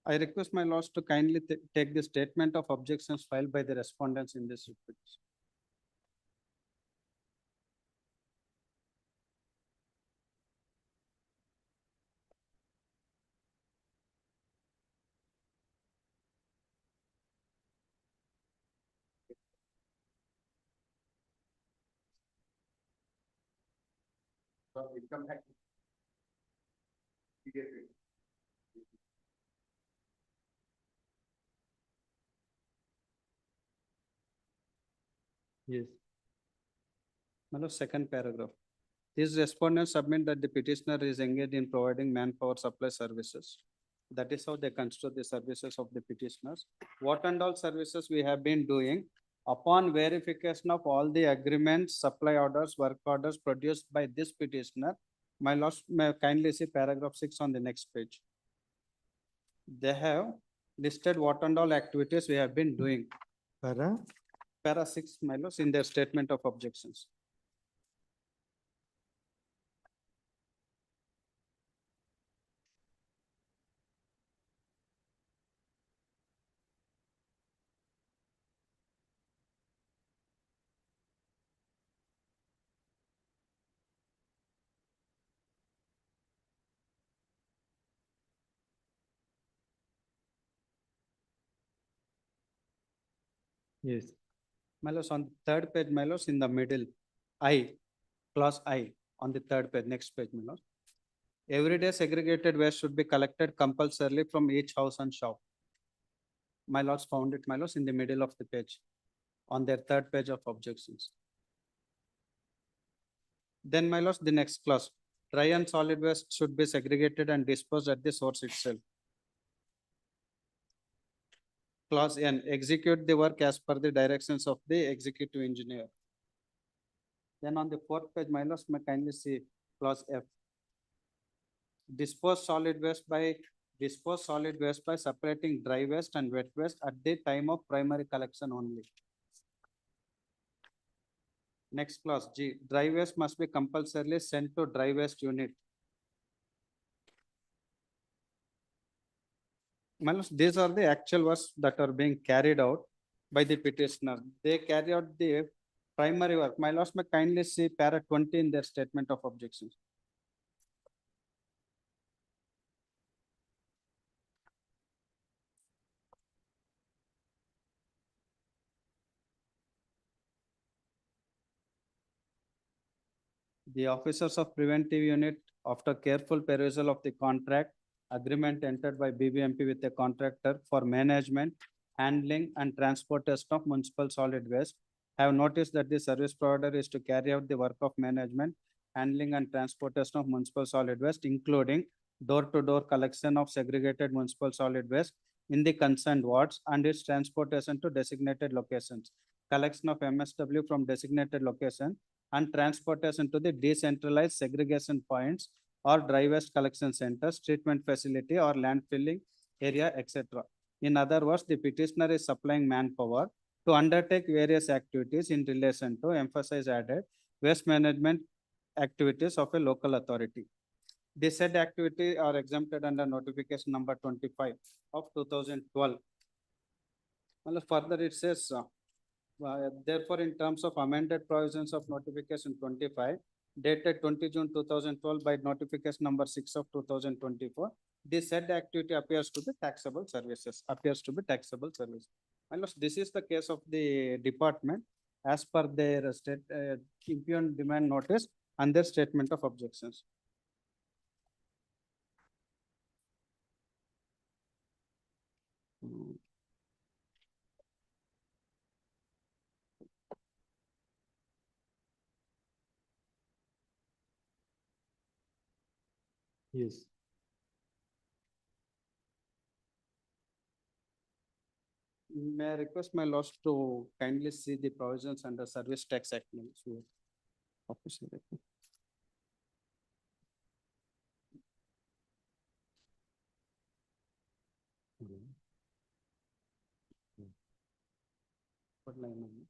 I request my lords to kindly take the statement of objections filed by the respondents in this report. So we come back. Yes. My lord, second paragraph. These respondents submit that the petitioner is engaged in providing manpower supply services. That is how they construct the services of the petitioners. What and all services we have been doing upon verification of all the agreements, supply orders, work orders produced by this petitioner. My lords, may kindly see paragraph 6 on the next page. They have listed what and all activities we have been doing. Para 6, my lords, in their statement of objections. Yes. My lords, on the third page, my lords, in the middle, I, clause I, on the third page, next page, my lords. Everyday segregated waste should be collected compulsorily from each house and shop. My lords found it, my lords, in the middle of the page, on their third page of objections. Then, my lords, the next clause, dry and solid waste should be segregated and disposed at the source itself. Clause N, execute the work as per the directions of the executive engineer. Then on the fourth page, my lords, may kindly see clause F. Dispose solid waste by separating dry waste and wet waste at the time of primary collection only. Next clause G, dry waste must be compulsorily sent to dry waste unit. My lords, these are the actual works that are being carried out by the petitioner. They carry out the primary work. My lords, may kindly see para 20 in their statement of objections. The officers of preventive unit, after careful perusal of the contract agreement entered by BBMP with the contractor for management, handling and transportation of municipal solid waste, have noticed that the service provider is to carry out the work of management, handling and transportation of municipal solid waste, including door-to-door collection of segregated municipal solid waste in the concerned wards and its transportation to designated locations. collection of MSW from designated location and transportation to the decentralized segregation points or dry waste collection centers, treatment facility or landfilling area, etc. In other words, the petitioner is supplying manpower to undertake various activities in relation to emphasize added waste management activities of a local authority. The said activity are exempted under notification number 25 of 2012. Well, further it says, therefore, in terms of amended provisions of notification 25, dated 20 June 2012 by notification number 6 of 2024, the said activity appears to be taxable services, Unless this is the case of the department as per their state impugned demand notice and their statement of objections. Yes. May I request my lords to kindly see the provisions under Service Tax Act. What line am I?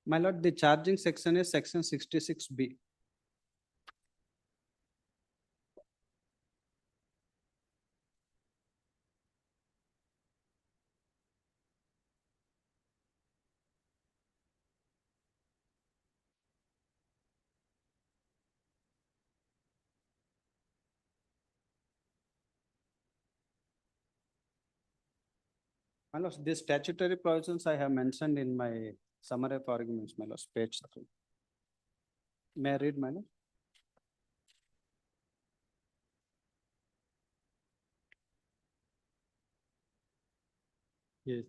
My lord, the charging section is section 66B. My lord, these statutory provisions I have mentioned in my summary of arguments, my lord, page 3. May I read, my lord? Yes.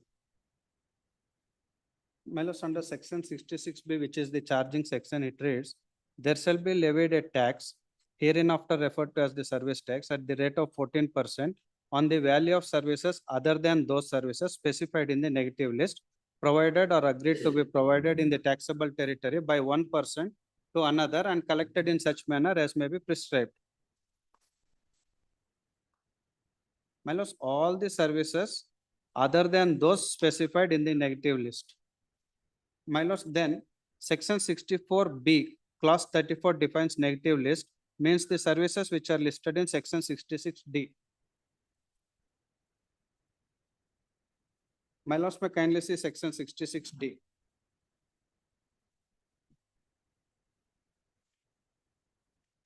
My lord, under section 66B, which is the charging section, it reads, there shall be levied a tax hereinafter referred to as the service tax at the rate of 14% on the value of services other than those services specified in the negative list, provided or agreed to be provided in the taxable territory by one person to another and collected in such manner as may be prescribed. My lords, all the services other than those specified in the negative list. My lords, then section 64B, clause 34 defines negative list, means the services which are listed in section 66D. My lords, may kindly see section 66D.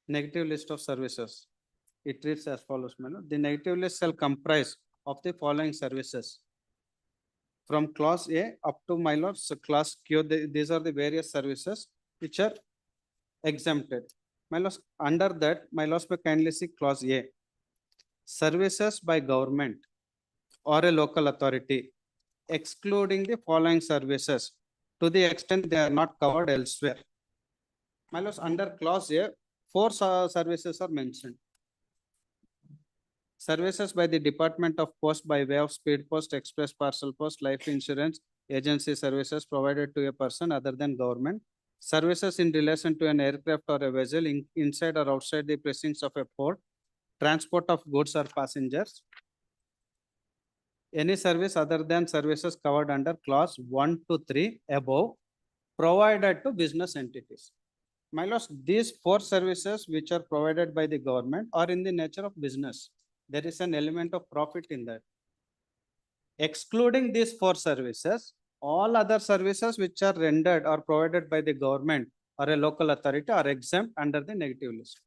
Negative list of services. It reads as follows, my lord. The negative list shall comprise of the following services. From clause A up to, my lord, so class Q, these are the various services which are exempted. My lords, under that, my lords, may kindly see clause A. Services by government or a local authority, excluding the following services to the extent they are not covered elsewhere. My lords, under clause A, 4 services are mentioned. Services by the Department of Post by way of speed post, express parcel post, life insurance, agency services provided to a person other than government. Services in relation to an aircraft or a vessel inside or outside the precincts of a port. Transport of goods or passengers. Any service other than services covered under clause 1 to 3 above provided to business entities. My lords, these 4 services which are provided by the government are in the nature of business. There is an element of profit in that. Excluding these 4 services, all other services which are rendered or provided by the government or a local authority are exempt under the negative list.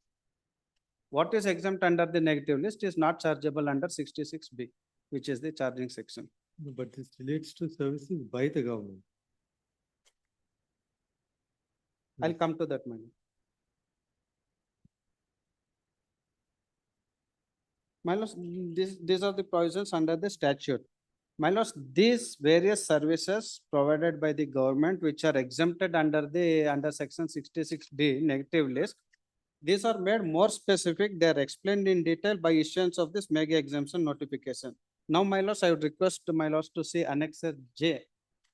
What is exempt under the negative list is not chargeable under 66B, which is the charging section. No, but this relates to services by the government. I'll come to that, man. My lords, these are the provisions under the statute. My lords, these various services provided by the government which are exempted under section 66D negative list These are made more specific. They are explained in detail by issuance of this mega exemption notification. Now, my lords, I would request my lords to see Annexure J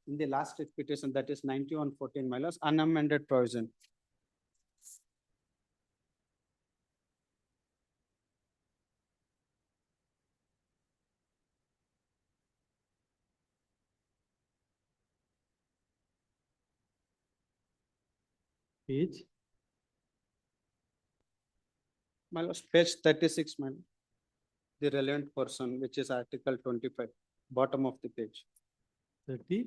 in the last writ petition, that is 9114, my lords, unamended provision. Page, My lords, page 36, my lord. The relevant person, which is Article 25, bottom of the page. 30,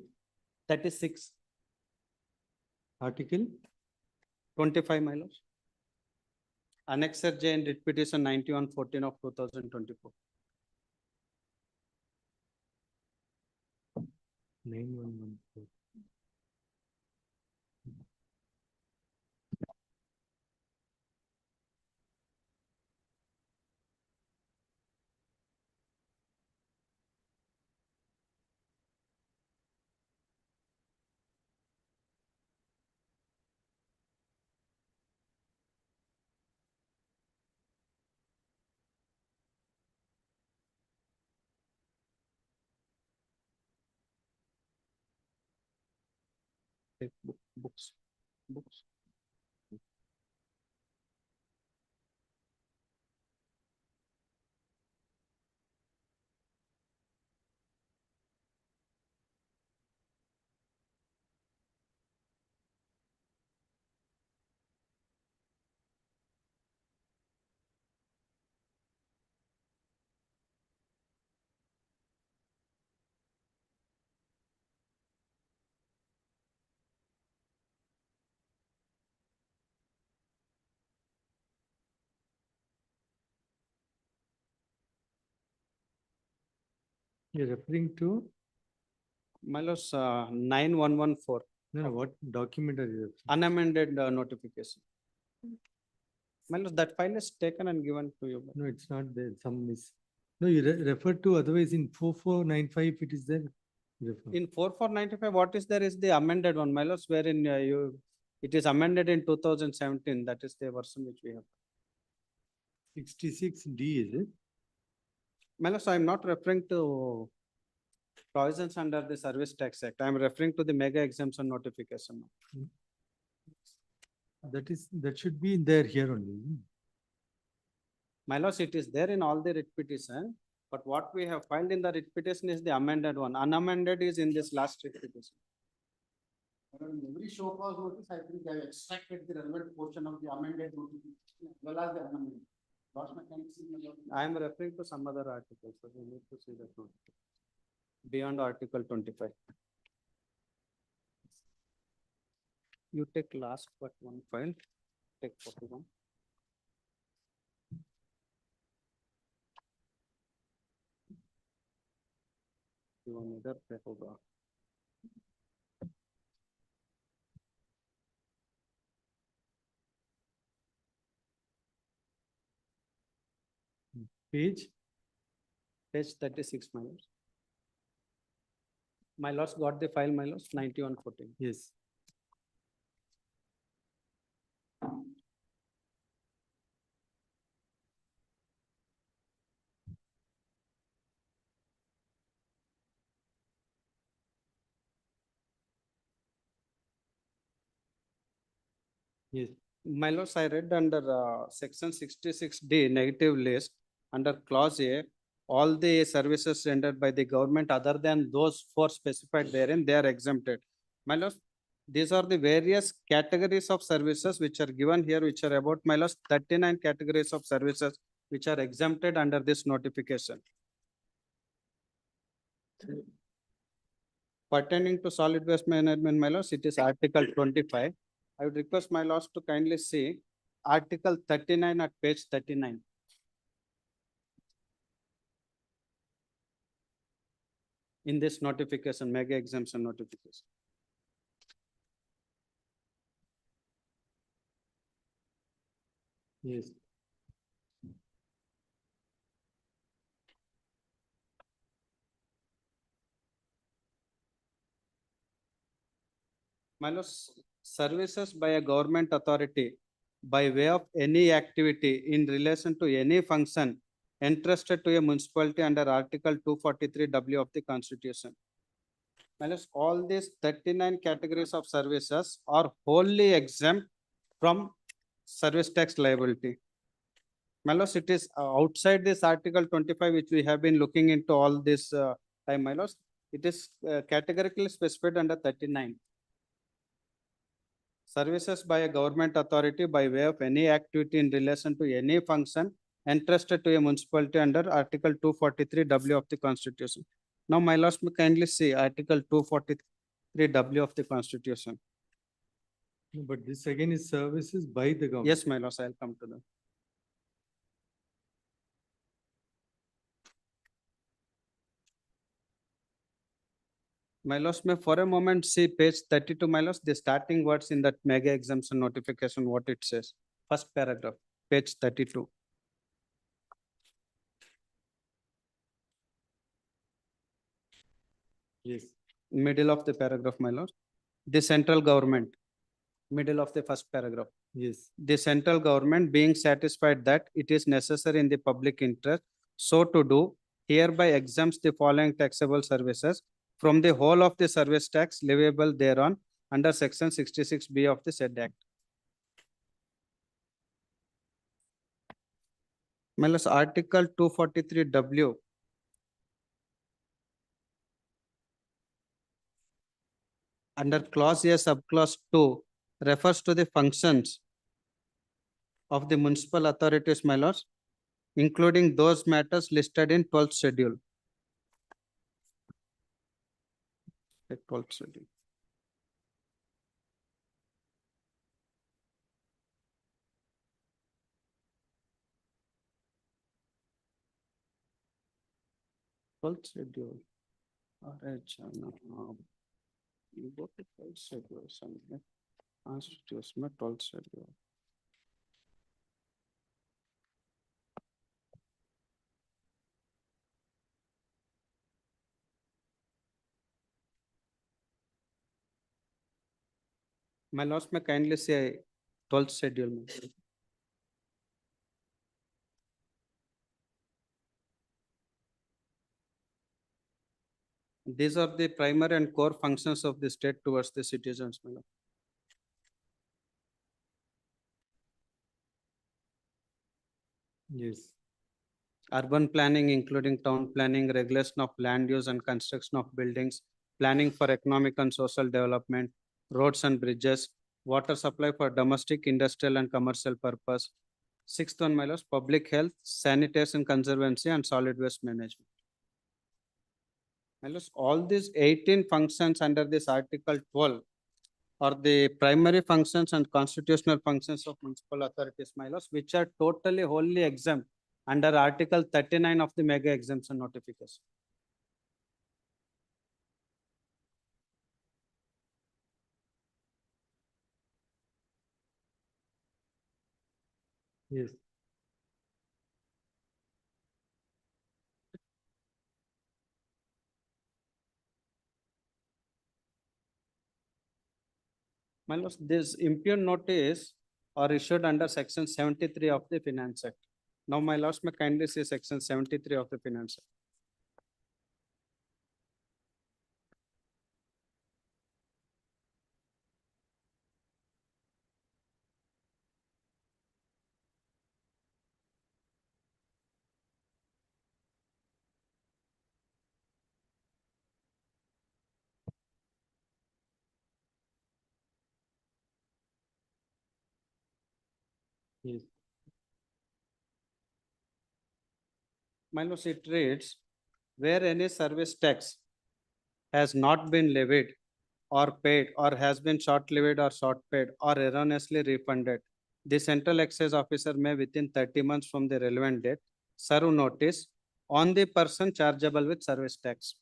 36, Article, 25, my lords. Annexure J in writ petition 9114 of 2024. 9114. Take books. You're referring to, My lords, 9114, no, what document are you referring? unamended notification. My lords, that file is taken and given to you. No, it's not there, some miss. No, you refer to, otherwise in 4495, it is there. Refer. In 4495, what is there is the amended one, my lords, wherein it is amended in 2017. That is the version which we have. 66D, is it? My lords, I am not referring to provisions under the Service Tax Act. I am referring to the mega exemption notification. That should be in there here only. My lords, it is there in all the writ petition, but what we have filed in the writ petition is the amended one. Unamended is in this last writ petition. In every show cause notice, I think they have extracted the relevant portion of the amended notification as well as the amendment. Loss mechanics in the law. I am referring to some other article, so we need to see that one. Beyond Article 25. You take last but one file, take 41. You want either पे होगा. Page, Page 36, my lords. My lords got the file, my lords, 9114. yes. Yes, My lords, I read under section 66D negative list, under clause A, all the services rendered by the government other than those four specified therein, they are exempted. My lords, these are the various categories of services which are given here, which are about, my lords, 39 categories of services which are exempted under this notification. Pertaining to solid waste management, my lords, it is Article 25. I would request my lords to kindly see Article 39 at page 39. In this notification, mega exemption notification. yes. My lords, services by a government authority by way of any activity in relation to any function entrusted to a municipality under Article 243W of the Constitution. Minus all these 39 categories of services are wholly exempt from service tax liability. Malos, it is outside this Article 25, which we have been looking into all this time, Malos. It is categorically specified under 39. Services by a government authority by way of any activity in relation to any function entrusted to a municipality under Article 243W of the Constitution. Now, my lord, may kindly see Article 243W of the Constitution. No, but this again is services by the government. Yes, my lord, I'll come to that. My lord, may for a moment see page 32, my lord, the starting words in that mega exemption notification, what it says. First paragraph, page 32. Yes. Middle of the paragraph, my lord. The central government, middle of the first paragraph. Yes. The central government being satisfied that it is necessary in the public interest, so to do, hereby exempts the following taxable services from the whole of the service tax leviable thereon under section 66B of the said act. Melas Article 243W. Under clause A, subclause 2 refers to the functions of the municipal authorities, my lords, including those matters listed in 12th schedule. The 12th schedule. Twelfth schedule. RH, you go to 12th schedule, something. Constitution, 12th schedule. My lords, may kindly say 12th schedule. my lord. These are the primary and core functions of the state towards the citizens, my lord. Yes. Urban planning, including town planning, regulation of land use and construction of buildings, planning for economic and social development, roads and bridges, water supply for domestic, industrial and commercial purpose. Sixth one, my lords, public health, sanitation, conservancy and solid waste management. My lords, all these 18 functions under this Article 12 are the primary functions and constitutional functions of municipal authorities, my lords, which are totally wholly exempt under Article 39 of the mega exemption notification. Yes. My lords, this impugn notice are issued under section 73 of the Finance Act. Now, my lords, may kindly see section 73 of the Finance Act. Yes. My lords, it reads, where any service tax has not been levied or paid or has been short levied or short paid or erroneously refunded, the central excise officer may within 30 months from the relevant date serve notice on the person chargeable with service tax.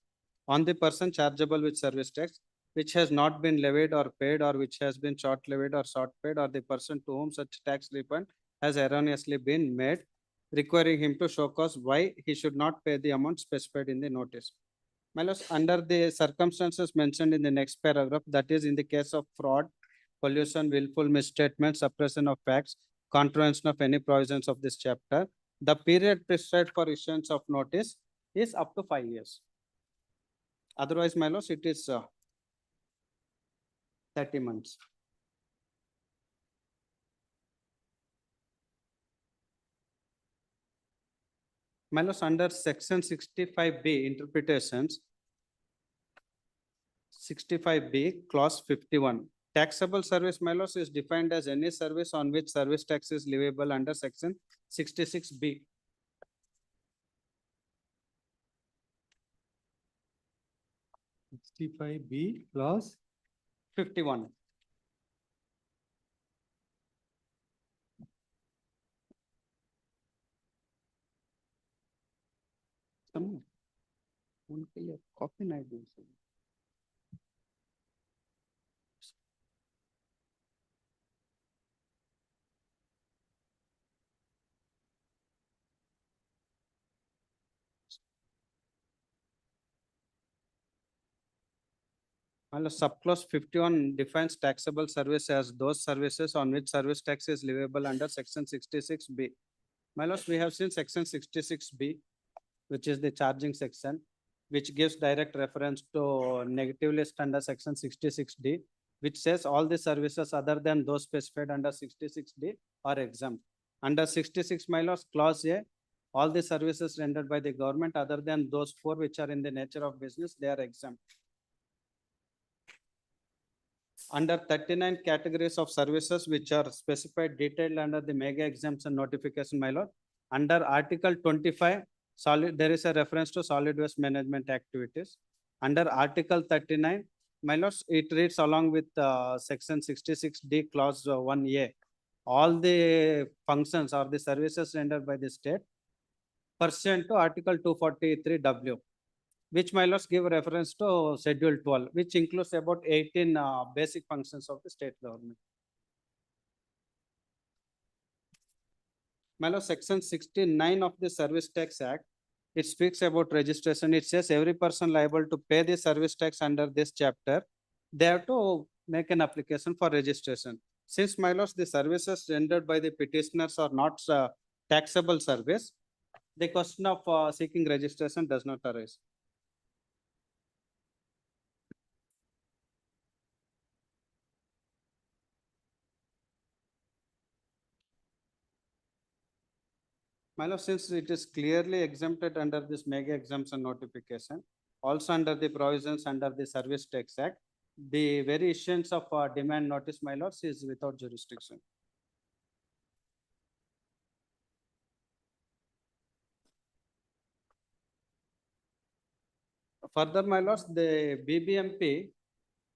On the person chargeable with service tax which has not been levied or paid or which has been short levied or short paid or the person to whom such tax refund has erroneously been made, requiring him to show cause why he should not pay the amount specified in the notice. My lords, under the circumstances mentioned in the next paragraph, that is in the case of fraud, pollution, willful misstatement, suppression of facts, contravention of any provisions of this chapter, the period prescribed for issuance of notice is up to 5 years. Otherwise, my lords, it is 30 months. My lords, under section 65B interpretations, 65B clause 51. Taxable service, my lords, is defined as any service on which service tax is leviable under section 66B. B clause 51. उनके लिए copy नहीं दी sir. Subclause 51 defines taxable service as those services on which service tax is leviable under section 66B. My lords, we have seen section 66B, which is the charging section, which gives direct reference to negative list under section 66D, which says all the services other than those specified under 66D are exempt. Under 66, my lords, clause A, all the services rendered by the government other than those four which are in the nature of business, they are exempt. Under 39 categories of services which are specified detailed under the mega exemption notification, my lord, under Article 25, there is a reference to solid waste management activities. Under Article 39, my lords, it reads along with section 66D clause 1A. All the functions or the services rendered by the state pursuant to Article 243W, which my lords give reference to Schedule 12, which includes about 18 basic functions of the state government. My lords, section 69 of the Service Tax Act, it speaks about registration. It says every person liable to pay the service tax under this chapter, they have to make an application for registration. Since, my lords, the services rendered by the petitioners are not taxable service, the question of seeking registration does not arise. My lord, since it is clearly exempted under this mega exemption notification, also under the provisions under the Service Tax Act, the very issuance of demand notice, my lords, is without jurisdiction. Further, my lords, the BBMP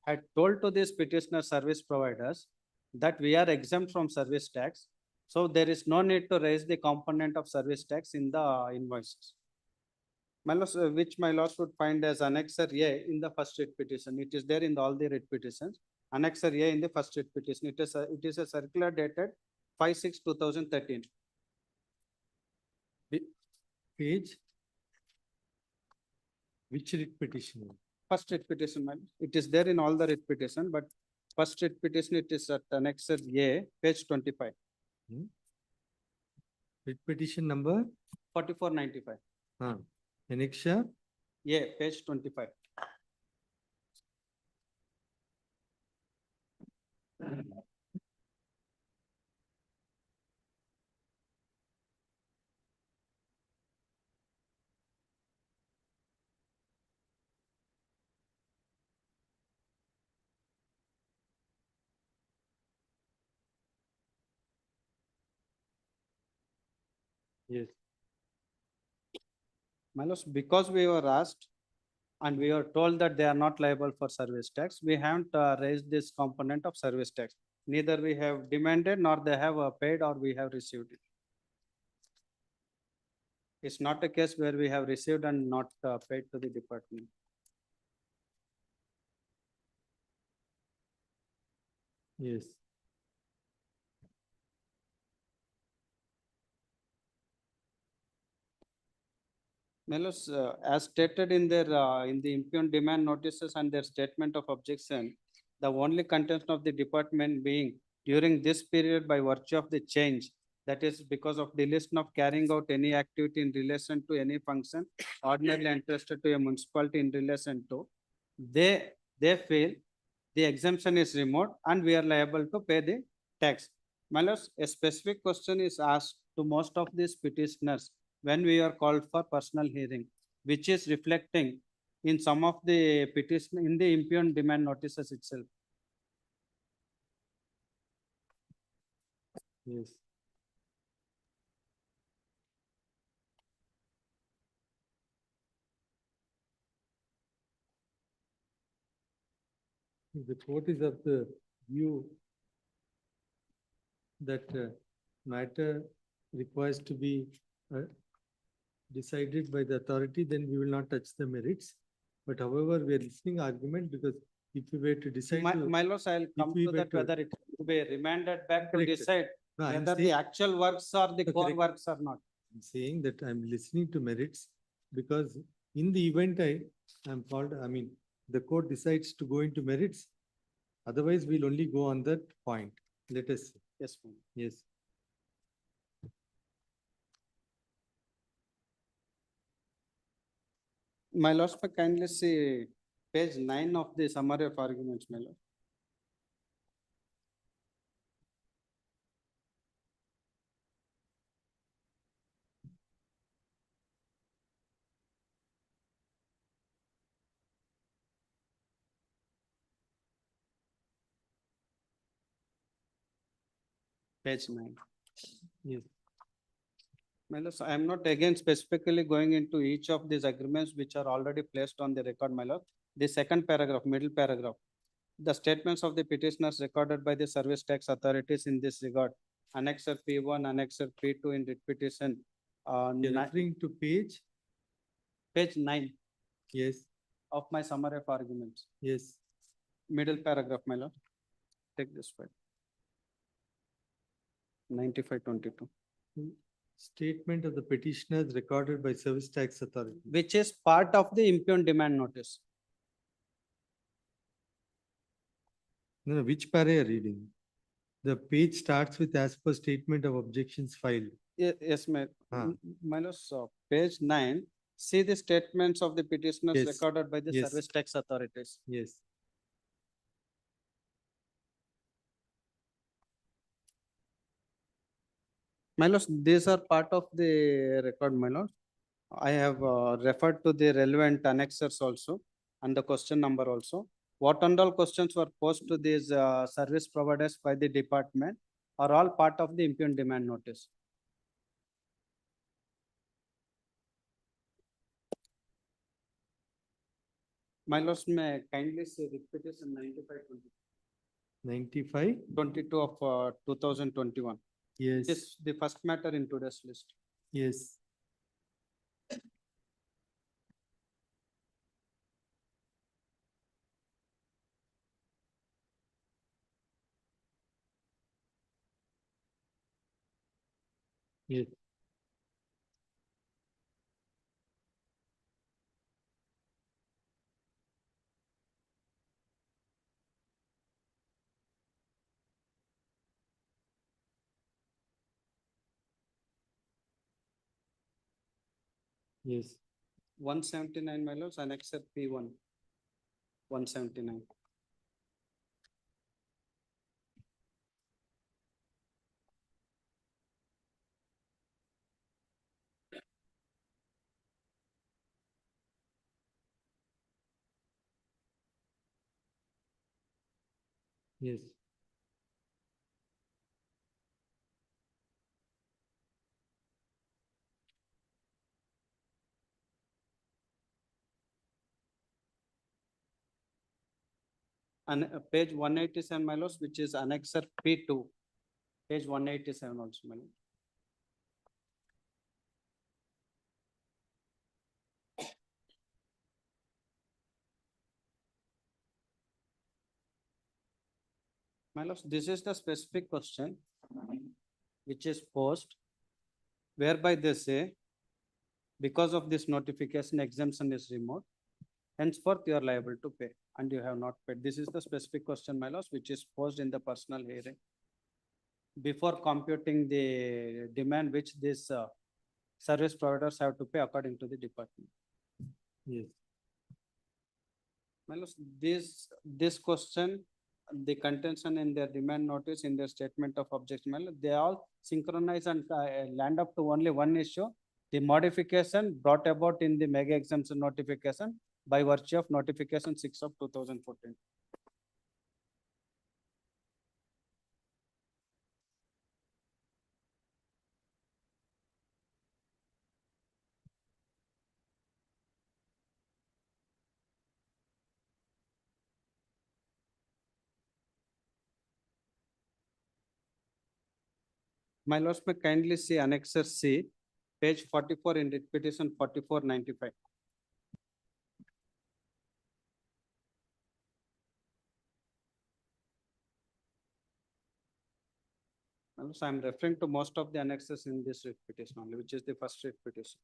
had told to these petitioner service providers that we are exempt from service tax. So there is no need to raise the component of service tax in the invoices. My lords, which my lords would find as Annexer A in the first writ petition. It is there in all the writ petitions. Annexer A in the first writ petition. It is a circular dated 5/6/2013. Page. Which writ petition? First writ petition, my lord. It is there in all the writ petition, but first writ petition, it is at Annexer A, page 25. Writ petition number? 4495. Annexure? Yeah, page 25. Yes. My lords, because we were asked and we were told that they are not liable for service tax, we haven't raised this component of service tax. Neither we have demanded nor they have paid or we have received it. It's not a case where we have received and not paid to the department. Yes. My lords, as stated in their in the impugned demand notices and their statement of objection, the only contention of the department being during this period by virtue of the change, that is because of deletion of carrying out any activity in relation to any function ordinarily entrusted to a municipality in relation to, they feel the exemption is removed and we are liable to pay the tax. My lords, a specific question is asked to most of these petitioners when we are called for personal hearing, which is reflecting in some of the petition in the impugned demand notices itself. Yes. The court is of the view that matter requires to be decided by the authority, then we will not touch the merits. But however, we are listening argument because if we were to decide. My lords, I'll come we to were that to- whether it will be remanded back to Correct. decide No, I'm whether the saying- actual works or the core Correct. works or not. I'm saying that I'm listening to merits because in the event I'm called, I mean, the court decides to go into merits. Otherwise, we'll only go on that point. Let us see. Yes, ma'am. Yes. My lords, kindly see page 9 of the summary of arguments, my lord. Page 9. Yes. My lords, I am not again specifically going into each of these agreements which are already placed on the record, my lord. The second paragraph, middle paragraph. The statements of the petitioners recorded by the service tax authorities in this regard. Annexer P1, Annexer P2 in writ petition. You're referring to page? Page 9 Yes, of my summary of arguments. yes. Middle paragraph, my lord. Take this file. 9522. Statement of the petitioners recorded by service tax authority. Which is part of the impugned demand notice. No, which para you are reading? The page starts with as per statement of objections filed. Yes, my, Ah. my lord, so page 9, see the statements of the petitioners Yes, recorded by the yes. service tax authorities. Yes. My lord, these are part of the record, my lord. I have referred to the relevant annexers also and the question number also. What and all questions were posed to these service providers by the department are all part of the impugned demand notice. My lords, may I kindly say repetition 95? 22 of 2021. Yes, This is the first matter in today's list. yes. Yes. Yes. 179, my lords, annexer P1. 179. Yes. And page 187, my lords, which is annexer P2. Page 187 also, my lord. My lords, this is the specific question which is posed whereby they say because of this notification exemption is removed, henceforth you are liable to pay and you have not paid. This is the specific question, my lords, which is posed in the personal hearing. before computing the demand which these service providers have to pay according to the department. Yes. My lords, this question, the contention in their demand notice, in their statement of objection, my lord, they all synchronize and land up to only one issue. The modification brought about in the mega exemption notification by virtue of notification 6 of 2014. My lords, may kindly see Annexure C, page 44 in writ petition 4495. My lords, I am referring to most of the annexes in this writ petition only, which is the first writ petition.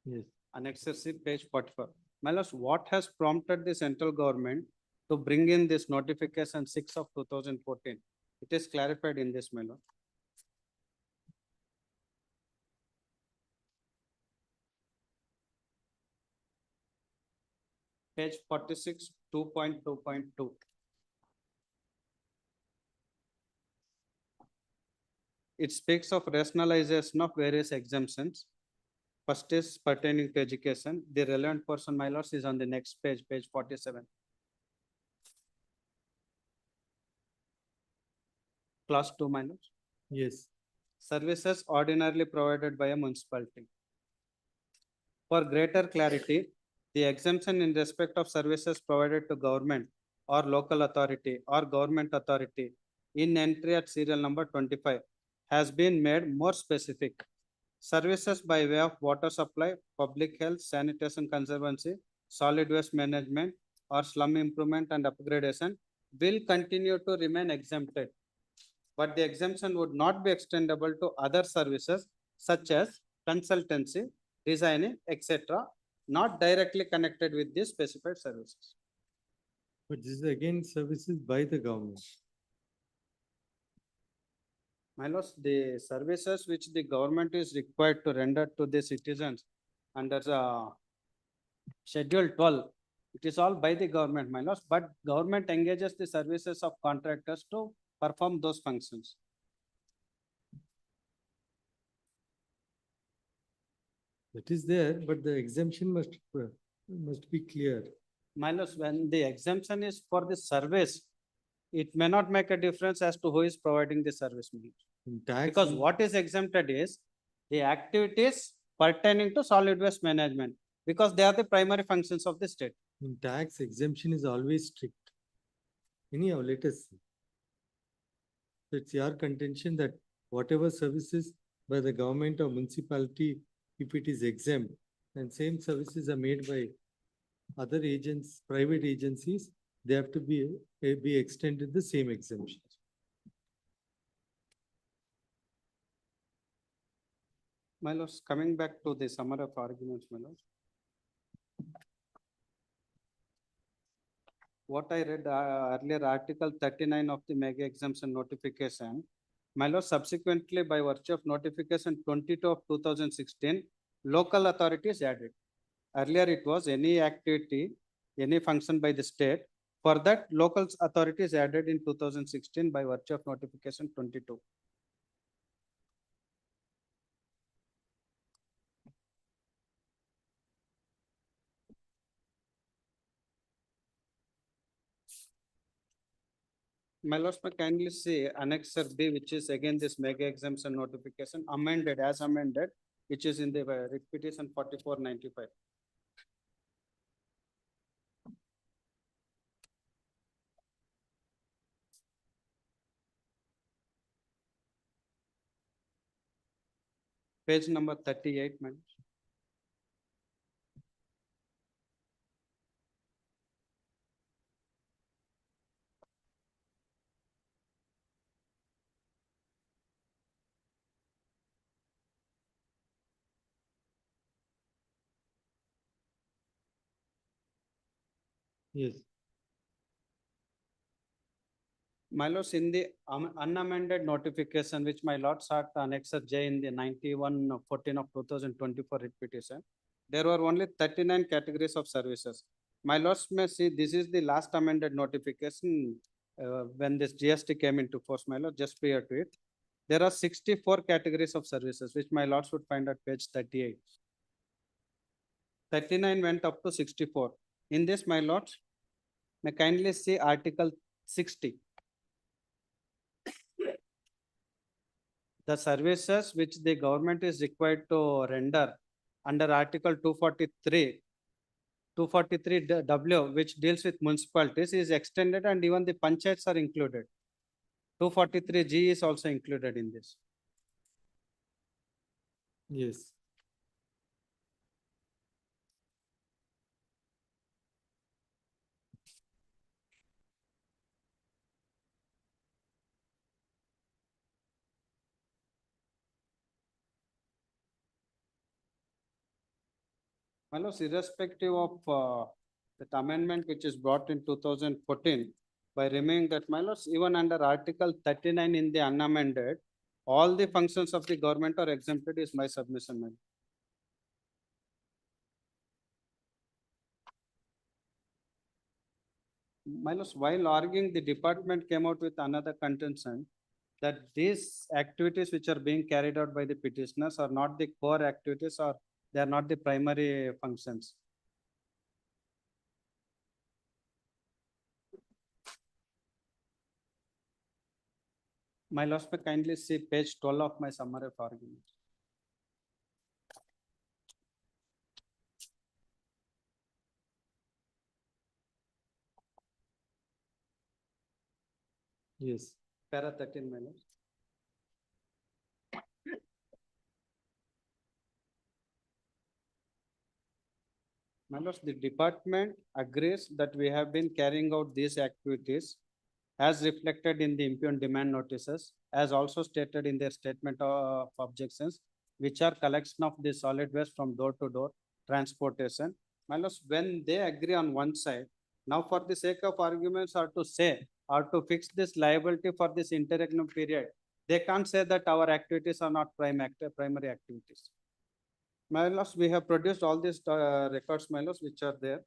Yes. Annexure C, page 44. My lords, what has prompted the central government to bring in this notification 6 of 2014? It is clarified in this, my lord. Page 46, 2.2.2. It speaks of rationalization of various exemptions. First is pertaining to education. The relevant portion, my lords, is on the next page, page 47. Clause 2, my lords. Yes. Services ordinarily provided by a municipality. For greater clarity, the exemption in respect of services provided to government or local authority or government authority in entry at serial number 25 has been made more specific. Services by way of water supply, public health, sanitation conservancy, solid waste management, or slum improvement and upgradation will continue to remain exempted. But the exemption would not be extendable to other services such as consultancy, designing, etc., not directly connected with these specified services. But this is again services by the government. My lords, the services which the government is required to render to the citizens under the Schedule 12, it is all by the government, my lords, but government engages the services of contractors to perform those functions. That is there, but the exemption must be clear. My lords, when the exemption is for the service, it may not make a difference as to who is providing the service. In tax, Because what is exempted is the activities pertaining to solid waste management, because they are the primary functions of the state. in tax exemption is always strict. Anyhow, let us see. So it's your contention that whatever services by the government or municipality, if it is exempt, and same services are made by other agents, private agencies, they have to be extended the same exemption. My lords, coming back to the summary of arguments, my lords. What I read earlier, Article 39 of the mega exemption notification, my lord, subsequently by virtue of notification 22 of 2016, local authorities added. Earlier it was any activity, any function by the state. For that, local authorities added in 2016 by virtue of notification 22. My lords, may kindly see Annexure B, which is again this mega exemption notification amended as amended, which is in the writ petition 4495. Page number 38, my lords. Yes. My lords, in the unamended notification which my lords had annexed J in the 91/14 of 2024 writ petition, there were only 39 categories of services. My lords may see this is the last amended notification when this GST came into force, my lord, just prior to it. There are 64 categories of services which my lords would find at page 38. 39 went up to 64. In this, my lords, may kindly see Article 60. The services which the government is required to render under Article 243W, which deals with municipalities, is extended and even the panchayats are included. 243G is also included in this. Yes. My lords, irrespective of that amendment which is brought in 2014, by removing that, my lords, even under Article 39 in the unamended, all the functions of the government are exempted is my submission, my lord. My lords, while arguing, the department came out with another contention that these activities which are being carried out by the petitioners are not the core activities or they are not the primary functions. My lords, may kindly see page 12 of my summary of argument. Yes. Para 13, my lords. My lords, the department agrees that we have been carrying out these activities as reflected in the impugned demand notices, as also stated in their statement of objections, which are collection of the solid waste from door to door transportation. My lords, when they agree on one side, now for the sake of arguments or to say or to fix this liability for this interregnum period, they can't say that our activities are not primary activities. My lords, we have produced all these records, my lords, which are there,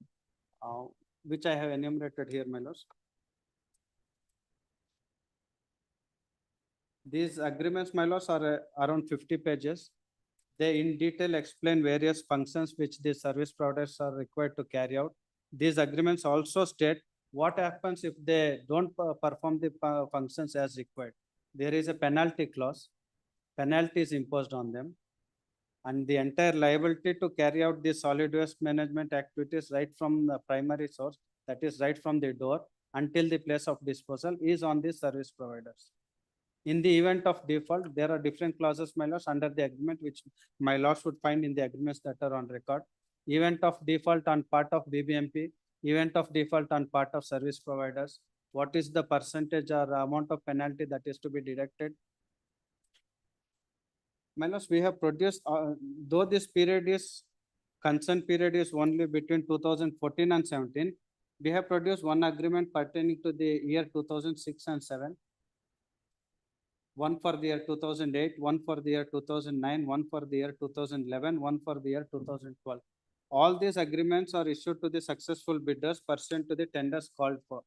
which I have enumerated here, my lords. These agreements, my lords, are around 50 pages. They in detail explain various functions which the service providers are required to carry out. These agreements also state what happens if they don't perform the functions as required. There is a penalty clause. Penalty is imposed on them. And the entire liability to carry out the solid waste management activities right from the primary source, that is right from the door until the place of disposal, is on the service providers. In the event of default, there are different clauses, my lords, under the agreement, which my lords would find in the agreements that are on record. Event of default on part of BBMP, event of default on part of service providers, what is the percentage or amount of penalty that is to be deducted. My lords, we have produced, though this period is, consent period is only between 2014 and 17, we have produced one agreement pertaining to the year 2006 and 7. One for the year 2008, one for the year 2009, one for the year 2011, one for the year 2012. All these agreements are issued to the successful bidders pursuant to the tenders called for.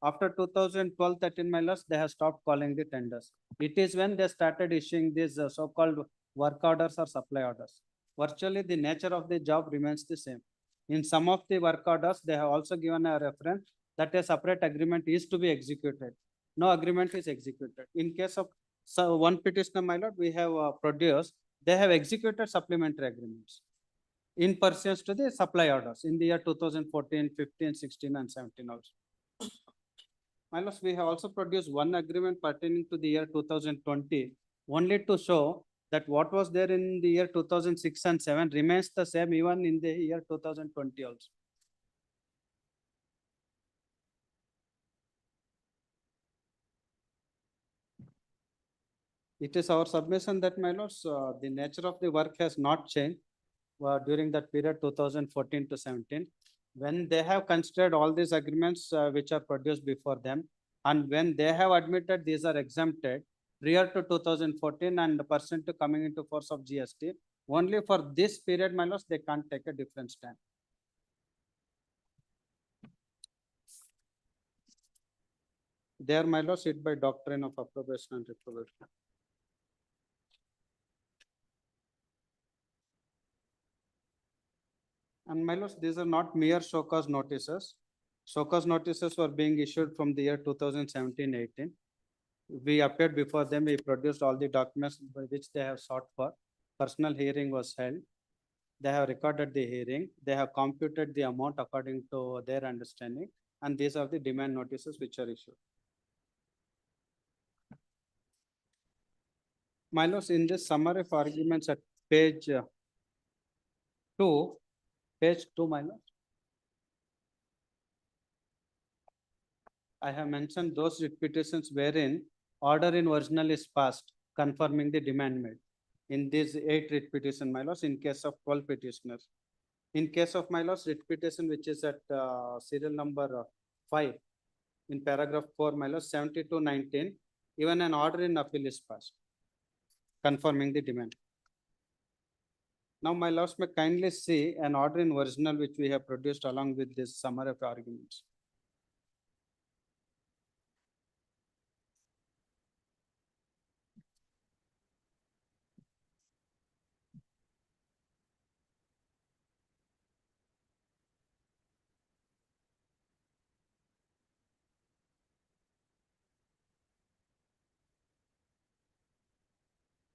After 2012-13, my lords, they have stopped calling the tenders. It is when they started issuing these so-called work orders or supply orders. Virtually, the nature of the job remains the same. In some of the work orders, they have also given a reference that a separate agreement is to be executed. No agreement is executed. In case of one petitioner, my lord, we have produced, they have executed supplementary agreements in pursuance to the supply orders in the year 2014, 15, 16, and 17 also. My lords, we have also produced one agreement pertaining to the year 2020, only to show that what was there in the year 2006 and 7 remains the same even in the year 2020 also. It is our submission that, my lords, the nature of the work has not changed during that period 2014 to 17. when they have considered all these agreements which are produced before them, and when they have admitted these are exempted prior to 2014 and pursuant to coming into force of GST, only for this period, my lords, they can't take a different stand. There, my lords, it by doctrine of approbation and reprobation. And my lords, these are not mere show cause notices. Show cause notices were being issued from the year 2017-18. We appeared before them, we produced all the documents by which they have sought for. Personal hearing was held. They have recorded the hearing. They have computed the amount according to their understanding. And these are the demand notices which are issued. My lords, in this summary of arguments at page 2, my lords, I have mentioned those repetitions wherein order in original is passed, confirming the demand made. In these 8 writ petition, my lords, in case of 12 petitioners. In case of my lords, writ petition which is at serial number 5, in paragraph 4, my lords, 70-19, even an order in appeal is passed, confirming the demand. Now, my lords may kindly see an order in original which we have produced along with this summary of arguments.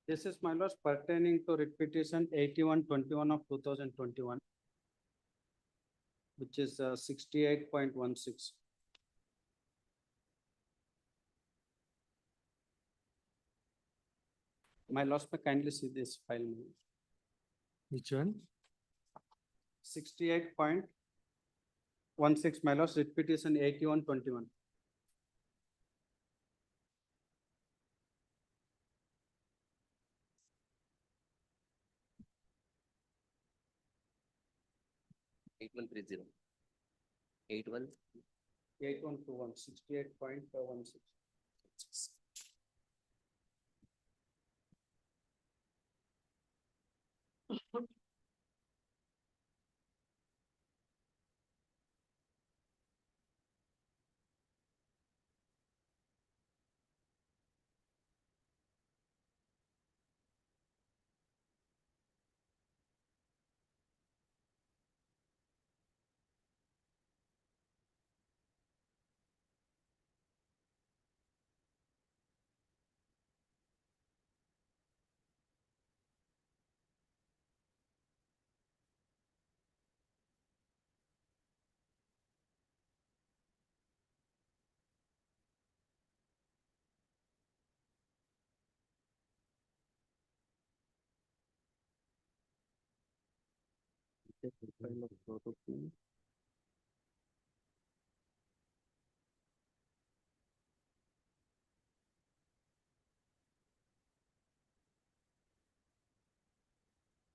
This is, my lords, pertaining to writ petition 8121 of 2021, which is 68.16. My lords may kindly see this file. Which one? 68.16, my lords, writ petition 8121. Eight one three zero. 8121, 68.16.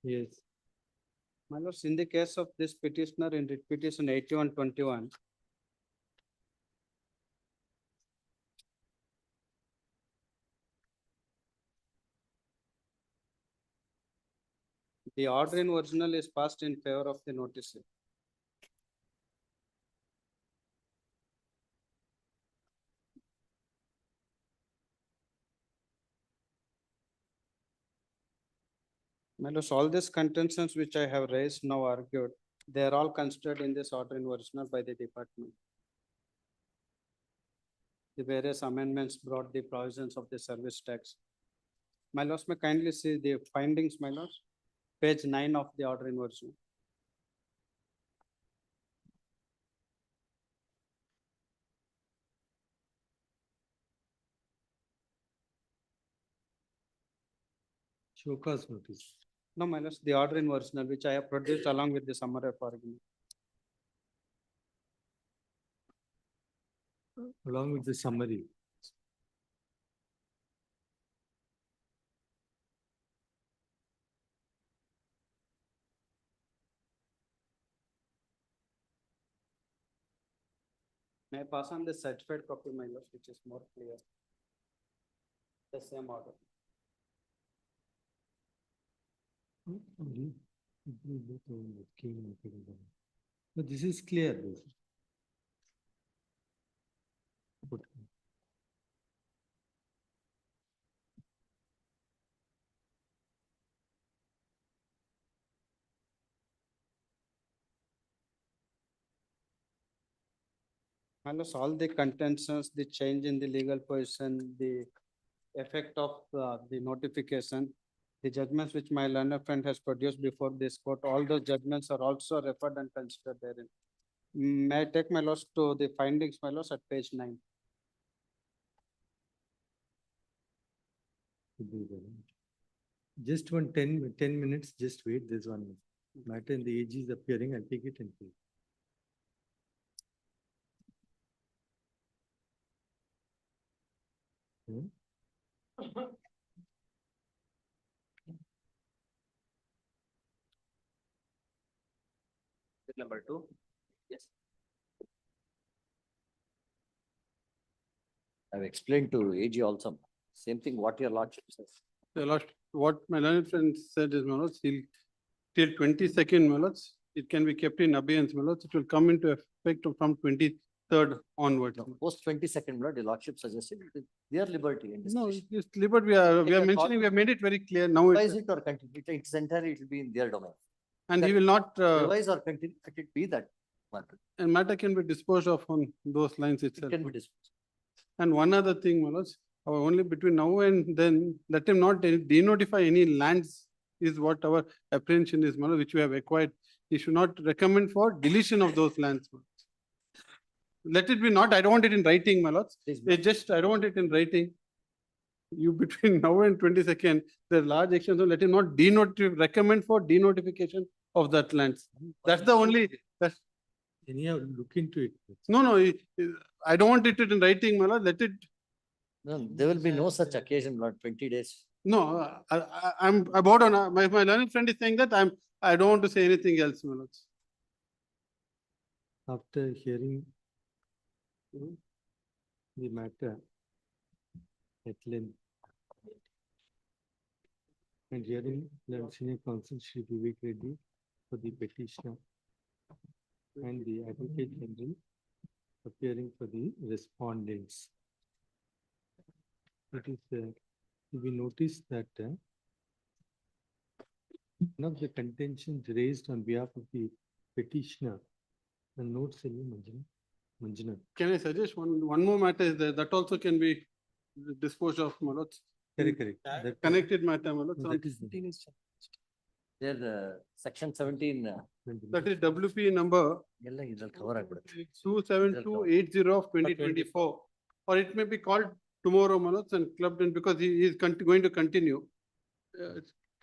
Yes. My lords, in the case of this petitioner in writ petition 8121, the order in original is passed in favor of the notice. My lords, all these contentions which I have raised now argued, they are all considered in this order in original by the department. The various amendments brought the provisions of the service tax. My lords may kindly see the findings, my lords, page 9 of the order in original. Show cause notice. No, my lords, the order in original which I have produced along with the summary of argument. Along with the summary. May I pass on the certified copy, my lord, which is more clear? The same order. But this is clear. This. Put- Minus all the contentions, the change in the legal position, the effect of the notification, the judgments which my learned friend has produced before this court, all those judgments are also referred and considered therein. May I take my loss to the findings, my loss at page 9. Just 10 minutes, just wait, there's one matter in the AG is appearing, I'll take it and play. Number 2. Yes. I've explained to AG also, same thing what your lordship says. The last, what my learned friend said is, my lords, he'll till 22nd, my lords, it can be kept in abeyance, my lords. It will come into effect from 23rd onwards. Post 22nd, your lordship suggested it is their liberty and No, discretion. it's liberty, we are Take a mentioning, we have made it very clear now. Revise it or continue, it's entirely, it will be in their domain. And he will not, Revise or continue, let it be that matter. and matter can be disposed of on those lines It itself. can be disposed. And one other thing, my lords, only between now and then, let him not denotify any lands is what our apprehension is, my lord, which we have acquired. He should not recommend for deletion of those lands. My lords. Let it be not, I don't want it in writing, my lords. Please, It's just, I don't want it in writing. You between now and 22nd, the large action, so let him not recommend for denotification of that lands. That's the only, that's, Anyhow, look into it. no, I don't want it in writing, my lord, let it. No, there will be no such occasion, Lord, 20 days. No, I'm about on, my learned friend is saying that I don't want to say anything else, my lords. After hearing the matter at length and hearing the senior counsel Shri Vivek Reddy for the petitioner and the advocate general appearing for the respondents. It is we notice that one of the contentions raised on behalf of the petitioner and notes Manjunath. Can I suggest one more matter is there, that also can be disposed of, my lords. Correct. That Connected matter, my lords. that is There, section 17. That is WP number ಎಲ್ಲ ಇದ್ರಲ್ಲಿ cover ಆಗ್ಬಿಡುತ್ತೆ. 27280 of 2024. Or it may be called tomorrow, my lords, and clubbed in because he is going to continue.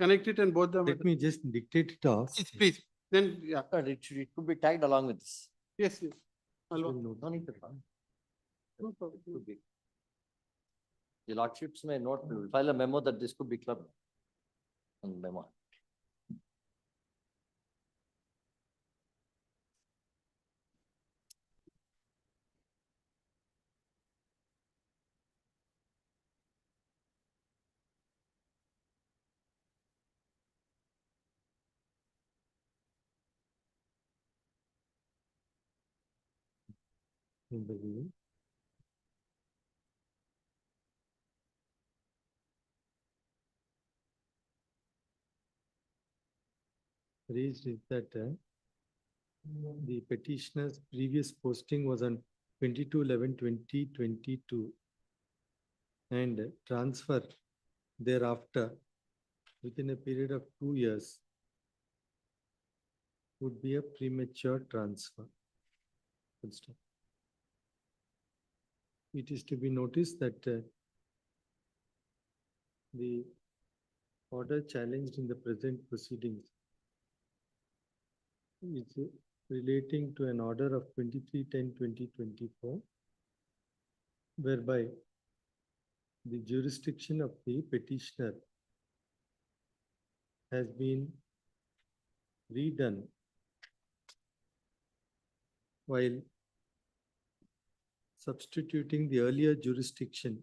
Connect it and both them. Let me just dictate it off. Yes, please, then, yeah, It could be tagged along with this. yes, yes. Hello. No need to. No problem. Could be. The lordships may note, we will file a memo that this could be clubbed. On memo. In the view. Raised is that the petitioner's previous posting was on 22/11/2022 and transfer thereafter within a period of 2 years would be a premature transfer. Full stop. It is to be noticed that the order challenged in the present proceedings is relating to an order of 23/10/2024, whereby the jurisdiction of the petitioner has been redone while substituting the earlier jurisdiction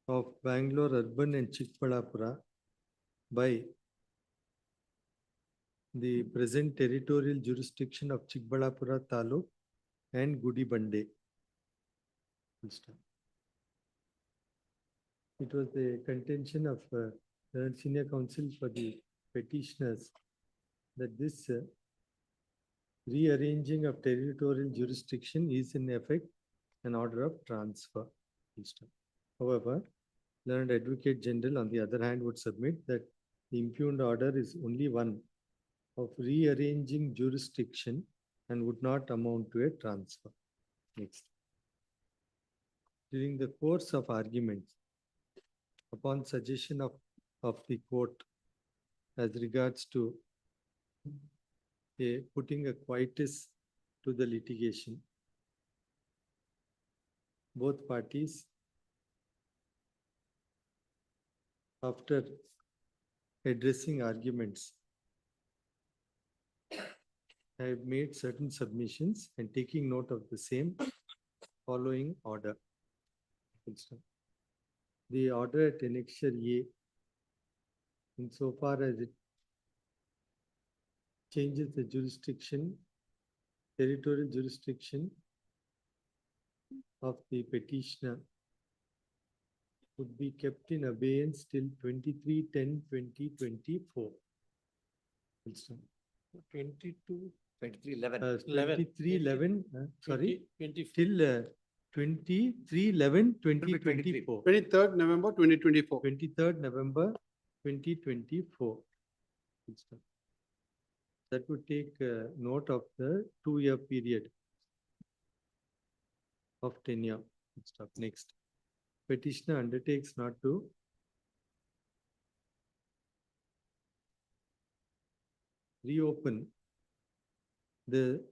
of Bangalore Urban and Chikbalapura by the present territorial jurisdiction of Chikbalapura Taluk and Gudibande. Full stop. It was the contention of the senior counsel for the petitioners that this rearranging of territorial jurisdiction is in effect an order of transfer. Full stop. However, learned Advocate General on the other hand would submit that the impugned order is only one of rearranging jurisdiction and would not amount to a transfer. Next. During the course of arguments, upon suggestion of the court as regards to putting a quietus to the litigation, both parties, after addressing arguments, have made certain submissions and taking note of the same following order. The order at annexure A, insofar as it changes the jurisdiction, territorial jurisdiction of the petitioner, would be kept in abeyance till 23/10/2024. 23/11, sorry, till 23/11/2024. 23rd November 2024. 23rd November 2024. That would take note of the 2-year period of tenure. Stop. Next. Petitioner undertakes not to reopen the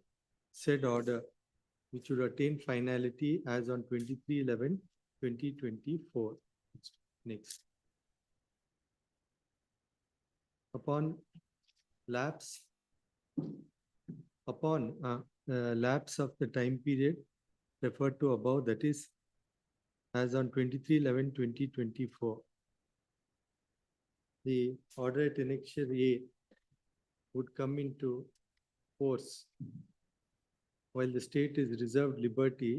said order, which would attain finality as on 23/11/2024. Next. Upon lapse of the time period referred to above, that is as on 23/11/2024, the order at annexure A would come into force while the state is reserved liberty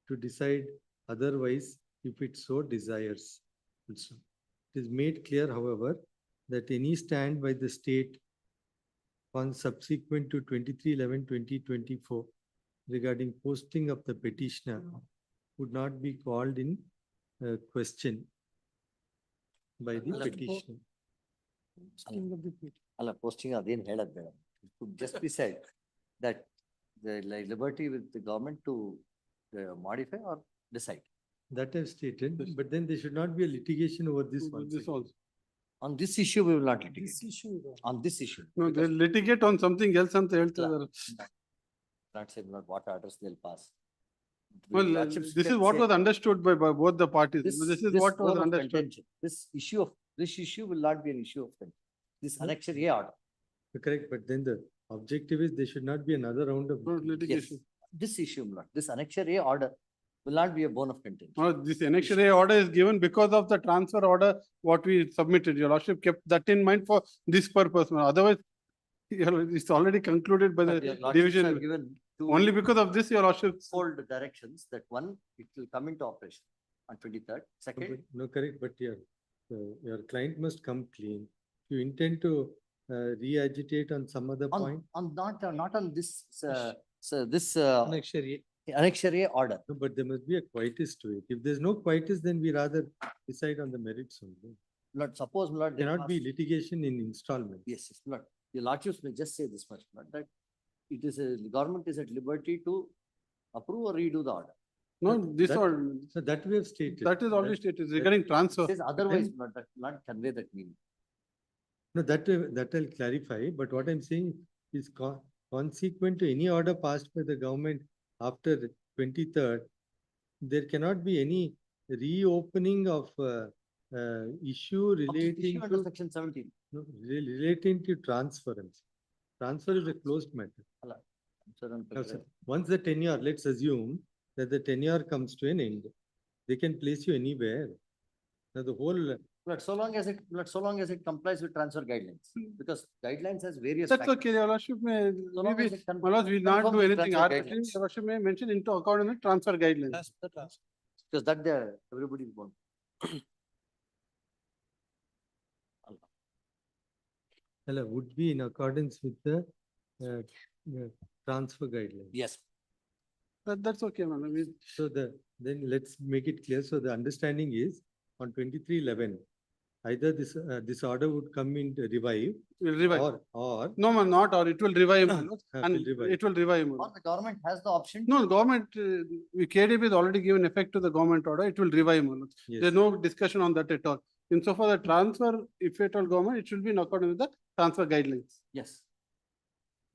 to decide otherwise if it so desires. It is made clear, however, that any stand by the state on subsequent to 23/11/2024 regarding posting of the petitioner would not be called in question by the petitioner. ಅಲ್ಲ posting ಅದೇನ್ ಹೇಳದ್ ಬೇಡ. It could just be said that the liberty with the government to modify or decide. That I've stated, but then there should not be a litigation over this one. This also. On this issue, we will not litigate. On this issue. No, they'll litigate on something else ಅಂತ ಹೇಳ್ತಿದ್ದಾರೆ. Not say not what orders they'll pass. Well, this is what was understood by both the parties. This is what was bone of understood. contention. This issue will not be an issue of contention. This annexure A order. Correct, but then the objective is there should not be another round of Litigation. This issue will not. This annexure A order will not be a bone of contention. No, this annexure A order is given because of the transfer order, what we submitted. Your lordship kept that in mind for this purpose. Otherwise, it's already concluded by But the your lordships division. are given two Only because of this, your lordship. fold directions that one, it will come into operation on 23rd. Second, No, correct, but your client must come clean. You intend to re-agitate on some other point? not on this, this Annexure annexure A order. No, but there must be a quietus to it. If there's no quietus, then we rather decide on the merits only. Lord, suppose, Lord. they Cannot be pass- litigation in installment. Yes, Lord. Your lordships may just say this much, Lord, that it is the government is at liberty to approve or redo the order. No, this That- all, So that we have stated. that is already stated regarding transfer. It says otherwise, Lord, that not convey that meaning. No, that I'll clarify, but what I'm saying is consequent to any order passed by the government after 23rd, there cannot be any reopening of issue relating Issue under to, section 17. no, relating to transference. Transfer is a closed matter. Now, sir, once the tenure, let's assume that the tenure comes to an end, they can place you anywhere. Now, the whole, But so long as it complies with transfer guidelines, because guidelines has various. That's factors. okay, Your Lordship may, So long maybe, as it con- my lords will not conforms do with anything transfer arbitrary, guidelines. Your Lordship may mention into according with transfer guidelines. Because that there, everybody is born. would be in accordance with the transfer guidelines. Yes. That's okay, madam. So then let's make it clear. So the understanding is on 23/11, either this order would come in to revive Will revive. or No, man, not or it will revive, my lords, will and revive. it will revive. my Or lords. the government has the option. No, government, KDB has already given effect to the government order, it will revive, my lords. Yes. There's no discussion on that at all. Insofar the transfer, if at all government, it should be in accordance with the transfer guidelines. Yes.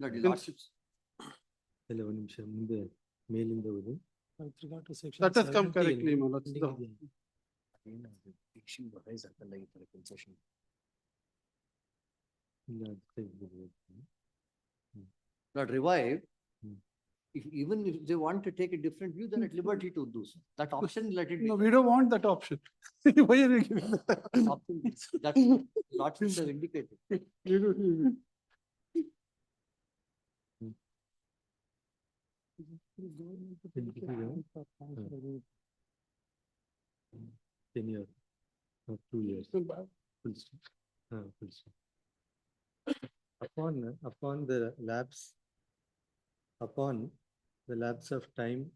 Bloody In- lordships. ಒಂದು ನಿಮಿಷ ಮುಂದೆ ಮೇಲಿಂದ ಓದಿ. That has come correctly, my lords. ಇಲ್ಲ, ಅದು ತೆಗ್ದ್ಬಿಡ್ಬೇಕು. Not revive. Hmm. Even if they want to take a different view, they're at liberty to do so. That option, let it be. No, we don't want that option. Why are you giving that? Option, that lordships have indicated. We don't- Tenure of 2 years. Full stop. Full stop. Upon the lapse of time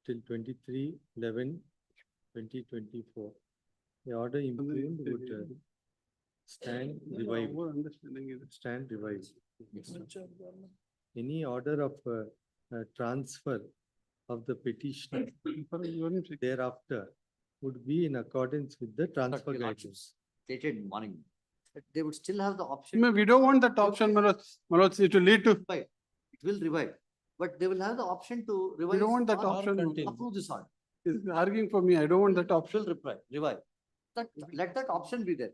till 23/11/2024, the order impugned would stand revived. Our understanding is. Stand revived. Any order of transfer of the petitioner thereafter would be in accordance with the transfer Your guidelines. lordships stated in morning. That they would still have the option. No, we don't want that option, my lords. My lords, it will lead to, Revive. It will revive, but they will have the option to we revise. don't want that or option. Approve this order. He's arguing for me, I don't want that option. Optional revive. Let that option be there.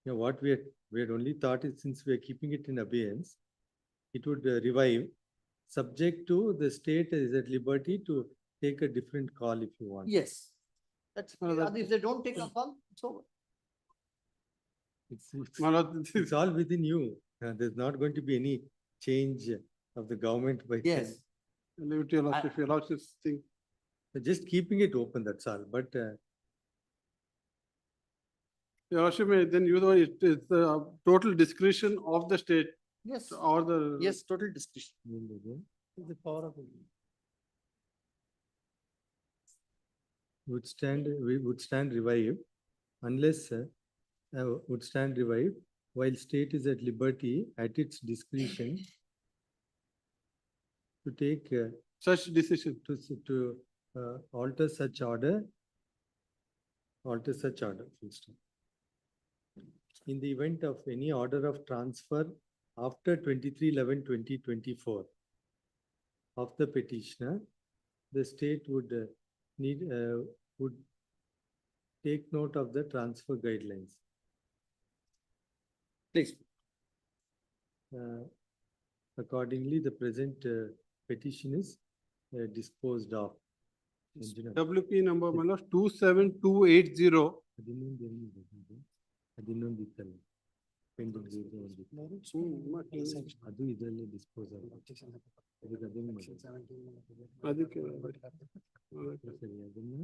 Yeah, what we had only thought is since we are keeping it in abeyance, it would revive, subject to the state is at liberty to take a different call if you want. Yes. That's, No, that- if they don't take a call, it's over. My lord, It's all within you. There's not going to be any change of the government by. Yes. leave it to your lordship, your lordship's thing. Just keeping it open, that's all. But Your lordship may then use the word, it is the total discretion of the state Yes. or the. Yes, total discretion. The power of. would stand revive unless would stand revive while state is at liberty at its discretion to take Such decision. to alter such order. Full stop. In the event of any order of transfer after 23/11/2024 of the petitioner, the state would would take note of the transfer guidelines. Please. Accordingly, the present petition is disposed of. WP number, my lord, 27280. ಹದಿನೊಂದು ಇತ್ತಲ್ಲ pending ಅದು ಇದರಲ್ಲಿ dispose ಅದಕ್ಕೆ ಸರಿ ಅದನ್ನ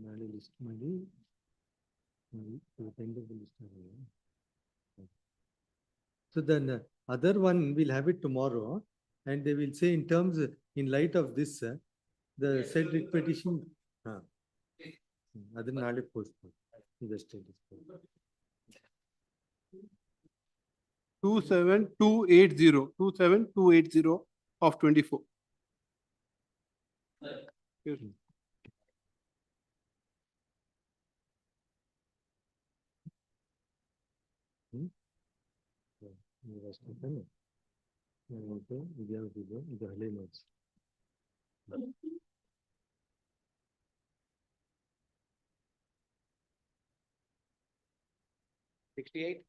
ನಾಳೆ list ಮಾಡಿ list. So then other one will have it tomorrow and they will say in terms, in light of this, the said writ petition. ಅದನ್ನ ನಾಳೆ ಪೋಸ್ಟ್ ಮಾಡಿ ಇದಷ್ಟೇ ಡಿಸ್ಪೋಸ್. 27280 of 24. ಇದಷ್ಟೇ ತಾನೆ ಇದ್ಯಾವ್ದಿದೆ ಇದು ಹಳೆ notes. 68.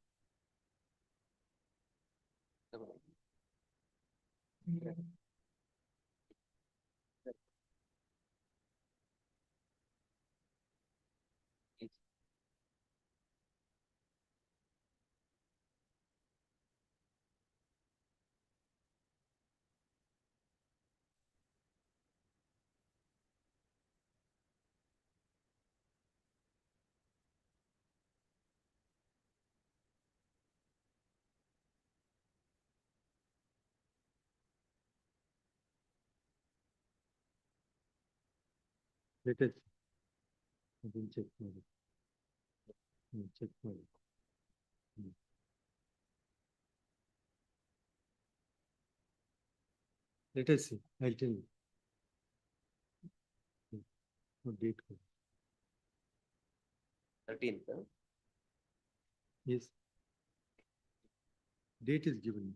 Let us. We'll check. Check. Let us see. I'll tell you. What date? 13th. Yes. Date is given.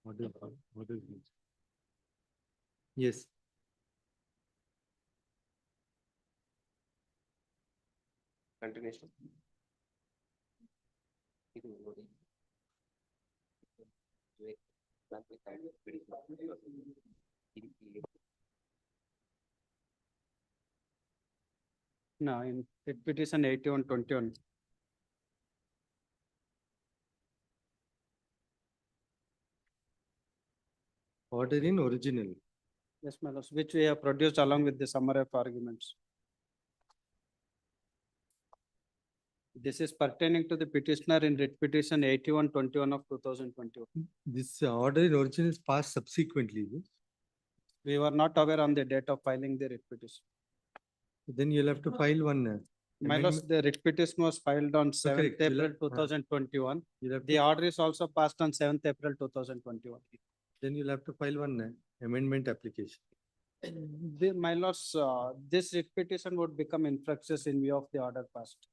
What is this? Yes. Continuation. No, in petition 8121. Order in original. Yes, my lords, which we have produced along with the summary of arguments. This is pertaining to the petitioner in writ petition 8121 of 2021. This order in original is passed subsequently. is it? We were not aware on the date of filing the writ petition. Then you'll have to file one. My lords, the writ petition was filed on seventh correct. You'll April have- 2021. You'll have The to, order is also passed on 7th April 2021. then you'll have to file one amendment application. My lords, this writ petition would become infructuous in view of the order passed.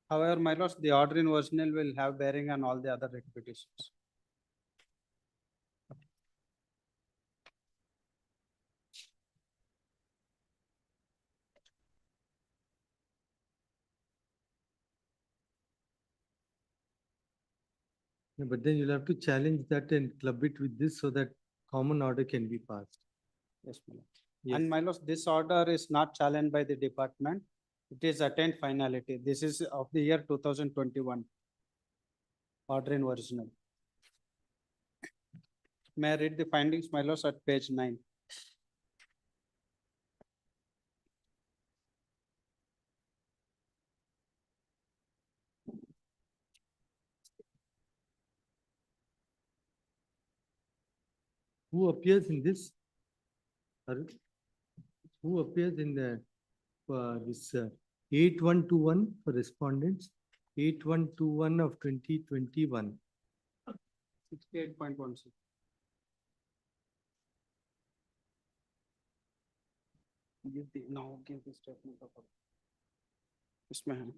However, my lords, the order in original will have bearing on all the other writ petitions. Yeah, but then you'll have to challenge that and club it with this so that common order can be passed. Yes, my lord. Yes. And my lords, this order is not challenged by the department. It is attained finality. This is of the year 2021. Order in original. May I read the findings, my lords, at page 9. Who appears in this? Who appears in the, this 8121 for respondents, 8121 of 2021. 68.16. Give the statement of. Yes, ma'am.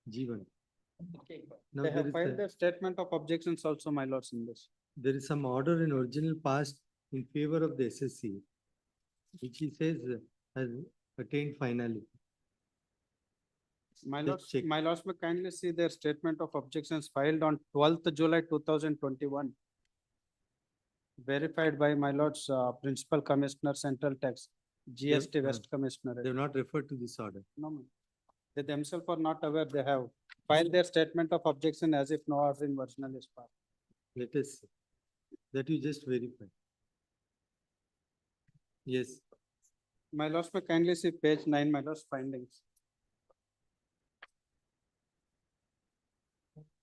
G1. Now They there have is, filed a- the statement of objections also, my lords, in this. there is some order in original passed in favor of the SSC, which he says has attained finality. My Let's lords, check. my lords may kindly see their statement of objections filed on 12th July 2021. Verified by my lords, Principal Commissioner, Central Tax, GST West They Commissioner. have not referred to this order. No, ma'am. They themselves are not aware. They have filed their statement of objection as if no order in original is passed. Let us see. That you just verify. Yes, My lords may kindly see page 9, my lords, findings.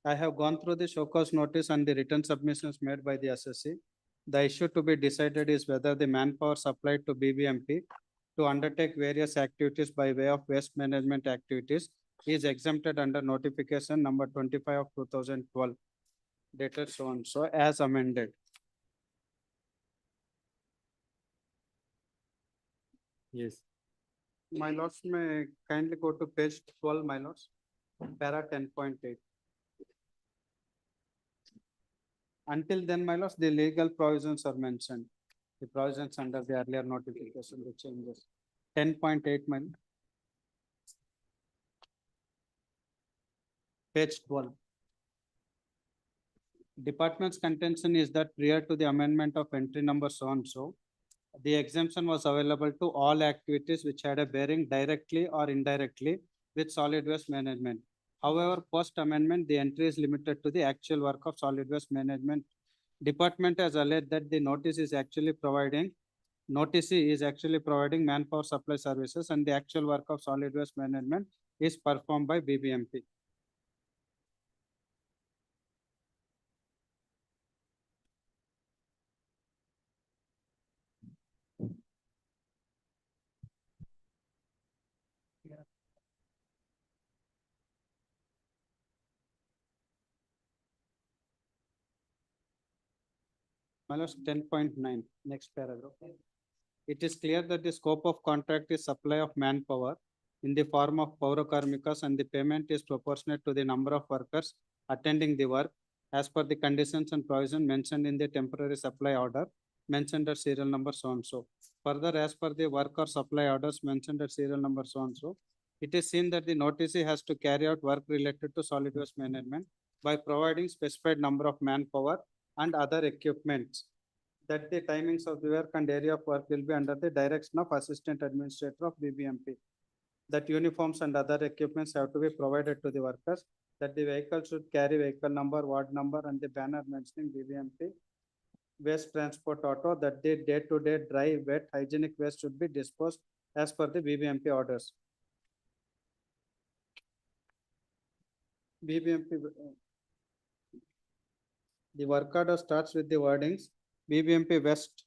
I have gone through the show cause notice and the written submissions made by the SSC. The issue to be decided is whether the manpower supplied to BBMP to undertake various activities by way of waste management activities is exempted under notification number 25 of 2012, dated so and so as amended. yes. My lords may kindly go to page 12, my lords, para 10.8. Until then, my lords, the legal provisions are mentioned. The provisions under the earlier notification, the changes. 10.8, page 12. Department's contention is that prior to the amendment of entry number so and so, the exemption was available to all activities which had a bearing directly or indirectly with solid waste management. However, post amendment, the entry is limited to the actual work of solid waste management. Department has alleged that the notice is actually providing manpower supply services, and the actual work of solid waste management is performed by BBMP. Minus 10.9, next paragraph. It is clear that the scope of contract is supply of manpower in the form of paurokarmikas, and the payment is proportionate to the number of workers attending the work as per the conditions and provision mentioned in the temporary supply order mentioned at serial number so and so. Further, as per the work or supply orders mentioned at serial number so and so, it is seen that the noticee has to carry out work related to solid waste management by providing specified number of manpower and other equipments, that the timings of the work and area of work will be under the direction of Assistant Administrator of BBMP. That uniforms and other equipments have to be provided to the workers, that the vehicle should carry vehicle number, ward number, and the banner mentioning BBMP waste transport auto, that the day-to-day dry, wet, hygienic waste should be disposed as per the BBMP orders. BBMP, the work order starts with the wordings BBMP West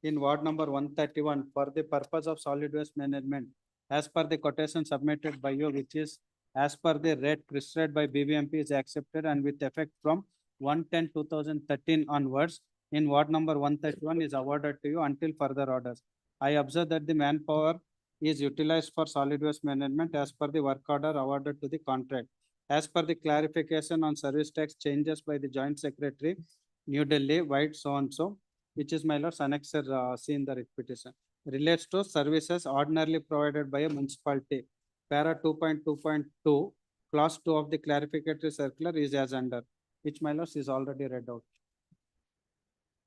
in ward number 131 for the purpose of solid waste management as per the quotation submitted by you, which is as per the rate prescribed by BBMP, is accepted and with effect from 1/10/2013 onwards in ward number 131 is awarded to you until further orders. I observe that the manpower is utilized for solid waste management as per the work order awarded to the contract. As per the clarification on service tax changes by the Joint Secretary, New Delhi, White, so and so, which is my lord's annexer C in the petition, relates to services ordinarily provided by a municipality. Para 2.2.2, clause 2 of the clarificatory circular is as under, which my lords is already read out.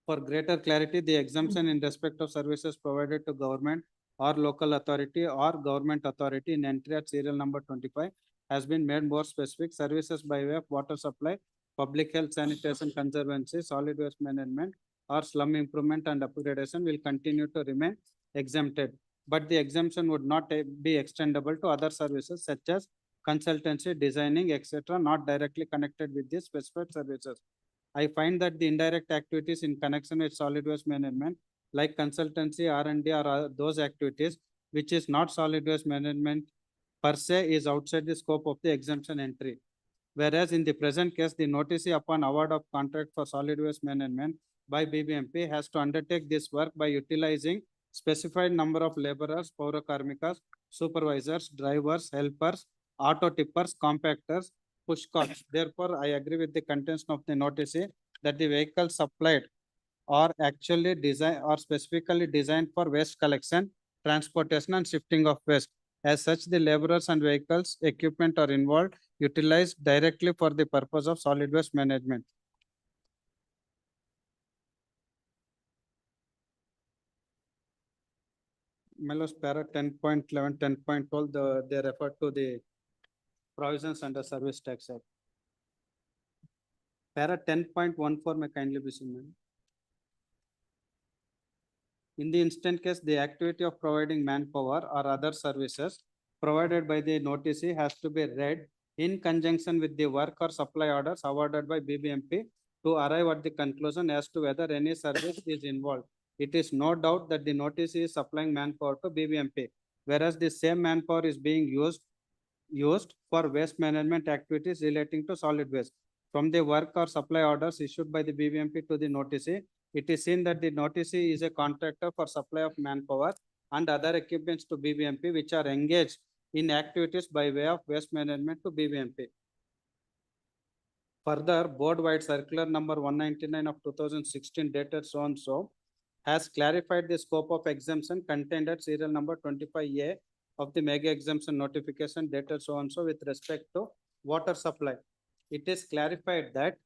For greater clarity, the exemption in respect of services provided to government or local authority or government authority in entry at serial number 25 has been made more specific. Services by way of water supply, public health, sanitation, conservancy, solid waste management, or slum improvement and upgradation will continue to remain exempted. But the exemption would not be extendable to other services such as consultancy, designing, etc., not directly connected with these specified services. I find that the indirect activities in connection with solid waste management, like consultancy, R&D, or those activities which is not solid waste management per se, is outside the scope of the exemption entry. Whereas in the present case, the noticee upon award of contract for solid waste management by BBMP has to undertake this work by utilizing specified number of laborers, paurokarmikas, supervisors, drivers, helpers, auto tippers, compactors, push carts. Therefore, I agree with the contents of the notice that the vehicles supplied are actually designed or specifically designed for waste collection, transportation, and shifting of waste. As such, the laborers and vehicles, equipment are involved, utilized directly for the purpose of solid waste management. Melos para 10.11, 10.12, they refer to the provisions under Service Tax Act. Para 10.14 may kindly be seen. In the instant case, the activity of providing manpower or other services provided by the noticee has to be read in conjunction with the work or supply orders awarded by BBMP to arrive at the conclusion as to whether any service is involved. It is no doubt that the noticee is supplying manpower to BBMP, whereas the same manpower is being used for waste management activities relating to solid waste. From the work or supply orders issued by the BBMP to the noticee, it is seen that the noticee is a contractor for supply of manpower and other equipments to BBMP, which are engaged in activities by way of waste management to BBMP. Further, board-wide circular number 199 of 2016 dated so and so has clarified the scope of exemption contained at serial number 25A of the mega exemption notification dated so and so with respect to water supply. It is clarified that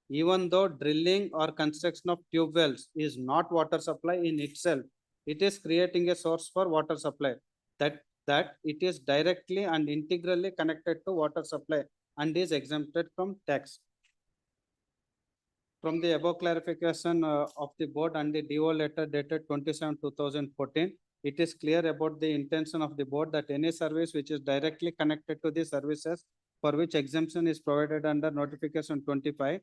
even though drilling or construction of tube wells is not water supply in itself, it is creating a source for water supply. That it is directly and integrally connected to water supply and is exempted from tax. From the above clarification of the board and the DO letter dated 27/2014, it is clear about the intention of the board that any service which is directly connected to the services for which exemption is provided under notification 25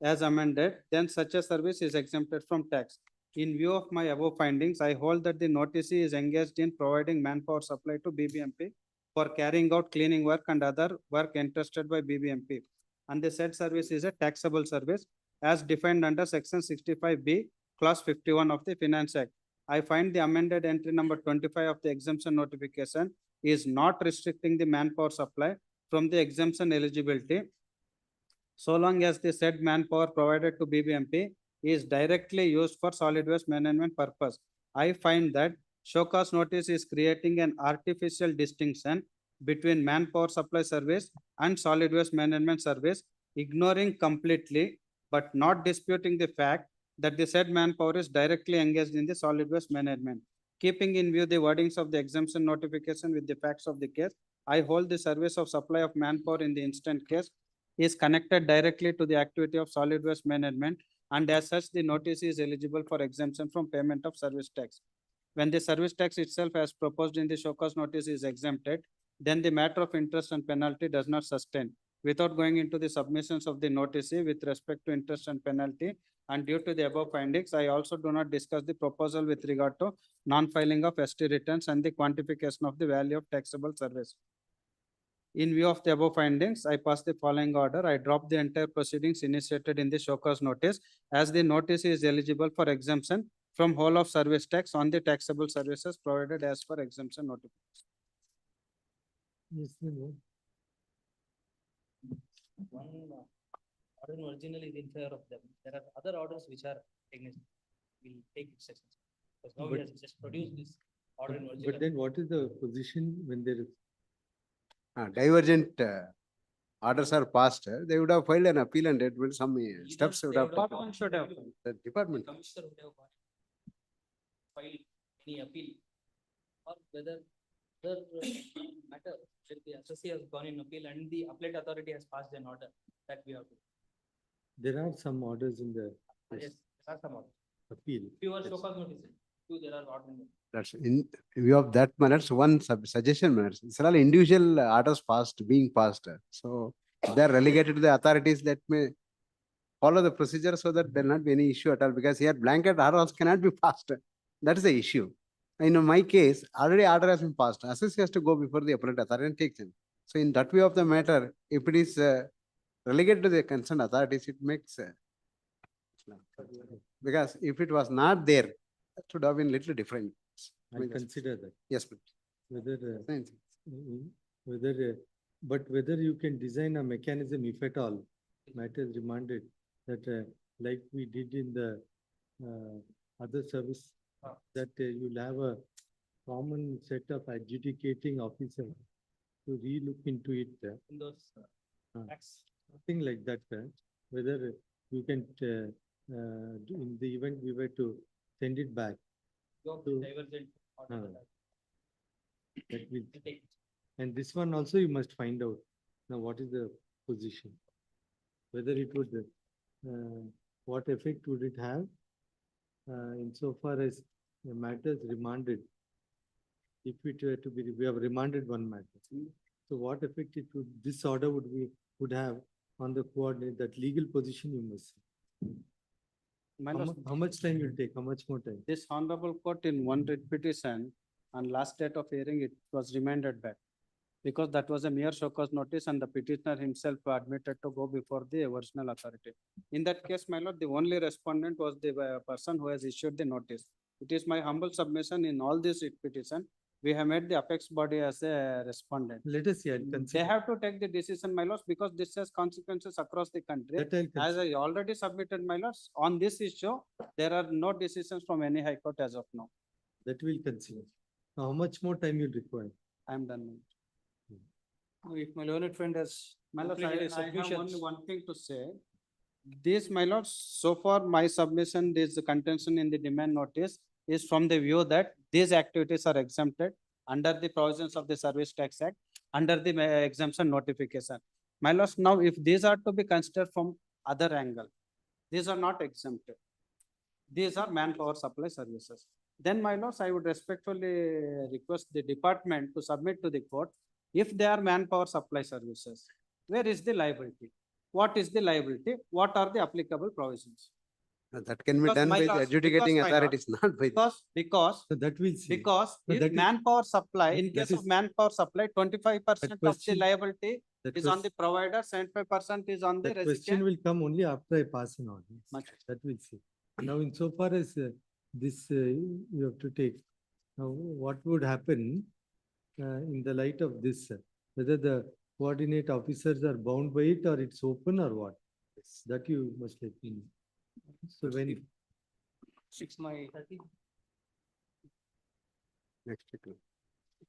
as amended, then such a service is exempted from tax. In view of my above findings, I hold that the noticee is engaged in providing manpower supply to BBMP for carrying out cleaning work and other work entrusted by BBMP. And the said service is a taxable service as defined under section 65B, clause 51 of the Finance Act. I find the amended entry number 25 of the exemption notification is not restricting the manpower supply from the exemption eligibility, so long as the said manpower provided to BBMP is directly used for solid waste management purpose. I find that show cause notice is creating an artificial distinction between manpower supply service and solid waste management service, ignoring completely but not disputing the fact that the said manpower is directly engaged in the solid waste management. Keeping in view the wordings of the exemption notification with the facts of the case, I hold the service of supply of manpower in the instant case is connected directly to the activity of solid waste management, and as such the notice is eligible for exemption from payment of service tax. When the service tax itself as proposed in the show cause notice is exempted, then the matter of interest and penalty does not sustain. Without going into the submissions of the noticee with respect to interest and penalty, and due to the above findings, I also do not discuss the proposal with regard to non-filing of ST returns and the quantification of the value of taxable service. In view of the above findings, I pass the following order. I drop the entire proceedings initiated in the show cause notice as the notice is eligible for exemption from whole of service tax on the taxable services provided as per exemption notification. Yes, no. One order originally is in favor of them. There are other orders which are against. We'll take exceptions. Because now we But- have just produced this order in original. But then what is the position when there is? Divergent orders are passed, they would have filed an appeal and it will some steps would have. Department should have. The department. Commissioner would have filed any appeal, or whether the matter where the assessee has gone in appeal and the appellate authority has passed an order that we have to. There are some orders in the Yes, there are some orders. appeal. Few are show cause notices, few there are ordinary. That's In view of that matters, one suggestion matters. It's all individual orders being passed. So they are relegated to the authorities that may follow the procedure so that there not be any issue at all, because here blanket orders cannot be passed. That is the issue. In my case, already order has been passed. Assessee has to go before the appellate authority and take them. So in that view of the matter, if it is relegated to the concerned authorities, it makes because if it was not there, it would have been little different. I consider that. Yes, please. Whether, Thank whether, but whether you can design a mechanism, if at all, matter is remanded, that like we did in the other service, that you'll have a common set of adjudicating officers to re-look into it. In those acts. Something like that, whether you can, in the event we were to send it back. Go to- divergent order. That will, To take. and this one also you must find out, now what is the position? Whether it would, what effect would it have? Insofar as the matters remanded. If it were to be, we have remanded one matter. So what effect it would, this order would have on the coordinate, that legal position you must. My How lord, how much time will take, how much more time? this honorable court in one writ petition on last date of hearing, it was remanded back. Because that was a mere show cause notice and the petitioner himself admitted to go before the original authority. In that case, my lord, the only respondent was the person who has issued the notice. It is my humble submission in all this writ petition we have made the apex body as a respondent. Let us see, I'll They consider. have to take the decision, my lords, because this has consequences across the country. That I'll As consider. I already submitted, my lords, on this issue, there are no decisions from any high court as of now. That we'll consider. Now, how much more time you require? I am done. my lord. If my learned friend has My lords, completed his I have submissions. only One thing to say. This, my lords, so far my submission, this contention in the demand notice is from the view that these activities are exempted under the provisions of the Service Tax Act, under the exemption notification. My lords, now if these are to be considered from other angle, these are not exempted. These are manpower supply services. Then, my lords, I would respectfully request the department to submit to the court, if they are manpower supply services, where is the liability? What is the liability? What are the applicable provisions? That can be Because done my by the lords, adjudicating because my authorities, not by. Because So that we'll see. because No, if that is- manpower supply, in that case of is- manpower supply, 25% of the question- liability That is on the ques- provider, 75% is on the That question recipient. will come only after I pass an order. Much. That we'll see. Now, insofar as this you have to take, now what would happen in the light of this, whether the coordinate officers are bound by it or it's open or what? That you must let me know. So when, Six, my Next week.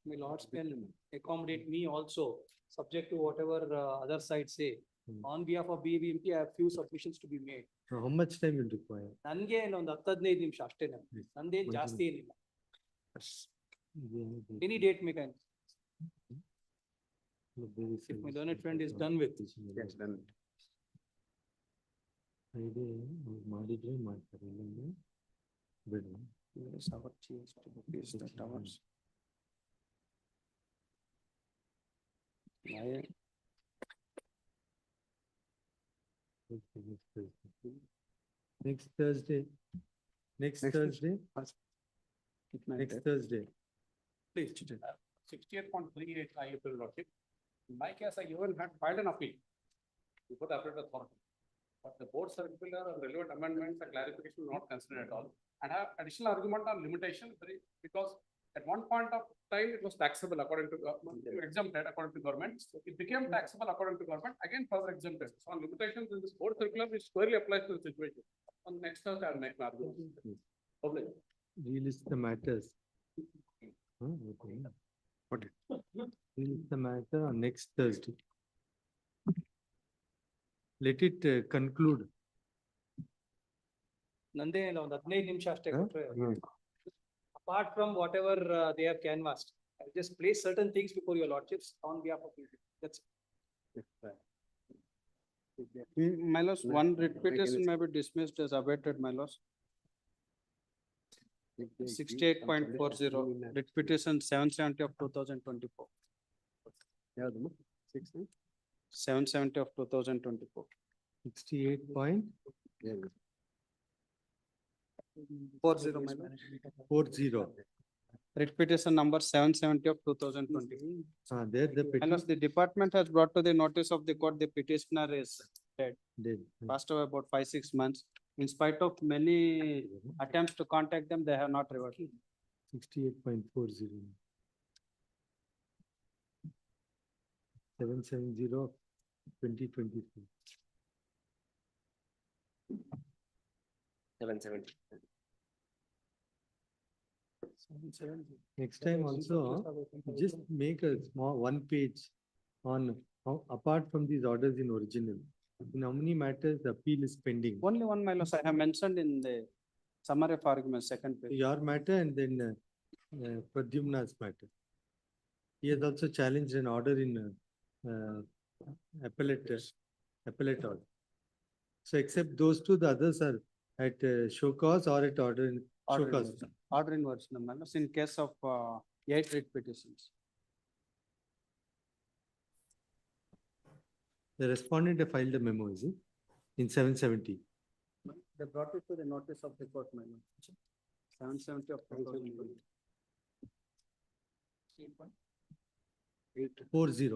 my lords can accommodate me also, subject to whatever other side say. Hmm. On behalf of BBMP, I have few submissions to be made. how much time will require? ನನ್ಗೆ ಒಂದು 10-15 ನಿಮಿಷ ಅಷ್ಟೇನೆ. ನಂದೇನ್ ಜಾಸ್ತಿ ಏನಿಲ್ಲ. Any date make I. If my learned friend is done with. Yes, done. Friday ಮಾಡಿದ್ರೆ ಮಾಡ್ತಾರೆ ಇಲ್ಲಾಂದ್ರೆ ಬಿಡು. Yes, our change to the base that hours. Next Thursday. Next Next Thursday, next Thursday. Please. 68.38 I April lordship. In my case, I even had filed an appeal before the appellate authority. But the board circular and relevant amendments and clarification were not considered at all. And I have additional argument on limitation because at one point of time, it was taxable according to government, exempted according to government. It became taxable according to government, again further exempted. So on limitations in this board circular, which squarely applies to the situation. On next Thursday, I'll make my argument. Public. Relist the matters. Okay. Relist the matter on next Thursday. Let it conclude. ನಂದೇ ಇಲ್ಲ ಒಂದು 15 ನಿಮಿಷ ಅಷ್ಟೇ Huh? ಕೊಟ್ರೆ. Apart from whatever they have canvassed, I just place certain things before your lordships on behalf of you. That's it. My lords, one writ petition may be dismissed as abated, my lords. 68.40, writ petition 770 of 2024. 770 of 2024. 68 point 40, my lord. 40. Writ petition number 770 of 2024. There the Unless the department has brought to the notice of the court, the petitioner is dead, dead. passed away about 5-6 months. In spite of many attempts to contact them, they have not reverted. 68.40. 770 of 2023. 770. Next time also, just make a small one page on how, apart from these orders in original, in how many matters the appeal is pending. Only one, my lords, I have mentioned in the summary of argument, second page. Your matter and then Pradyumna's matter. He has also challenged an order in appellate order. So except those two, the others are at show cause or at order in show Order in cause. version. Order in version, my lords, in case of 8 writ petitions. The respondent have filed a memo, is it? In 770. They brought it to the notice of the court, my lord. 770 of 2020. 40.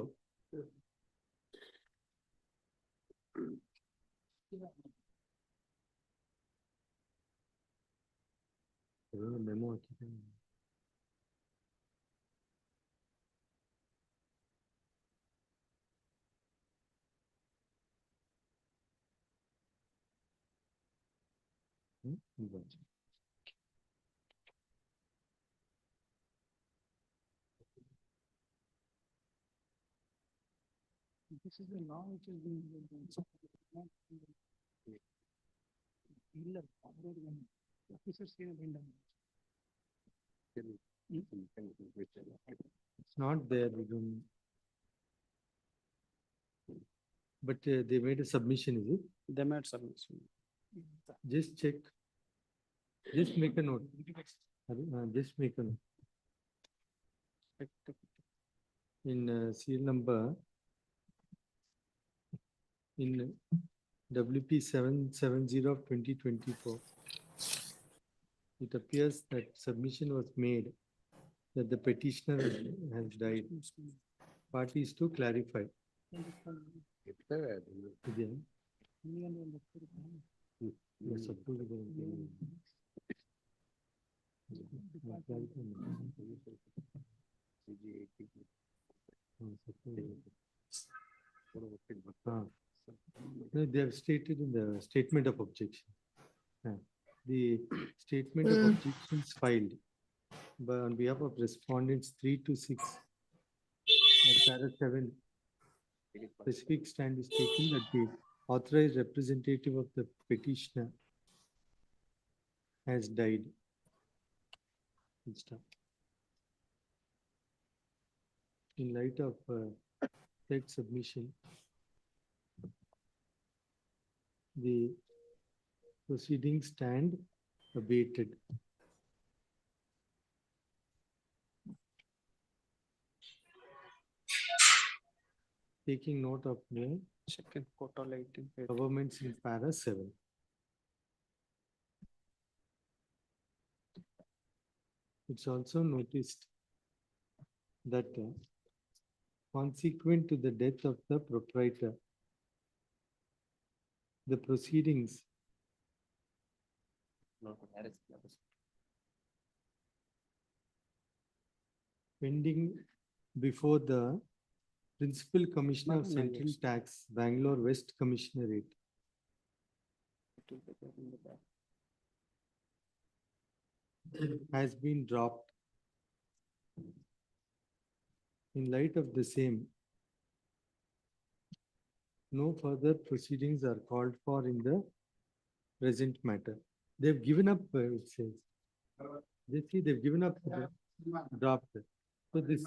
Memo. This is the law which is being. Officers here been done. It's not there, we don't. But they made a submission, is it? They made submission. Just check. Just make a note. Just make a note. In serial number, in WP 770 of 2024, it appears that submission was made that the petitioner has died. Parties to clarify. Again. Yes, no, they have stated in the statement of objection. The statement of objections filed by on behalf of respondents 3 to 6 at para 7, specific stand is taken that the authorized representative of the petitioner has died. In light of that submission, the proceedings stand abated. Taking note of the Second quota governments in para 7. It's also noticed that consequent to the death of the proprietor, the proceedings pending before the Principal Commissioner of Central Tax, Bangalore West Commissionerate, has been dropped. In light of the same, no further proceedings are called for in the present matter. They've given up, it says. They see they've given up, dropped. So this.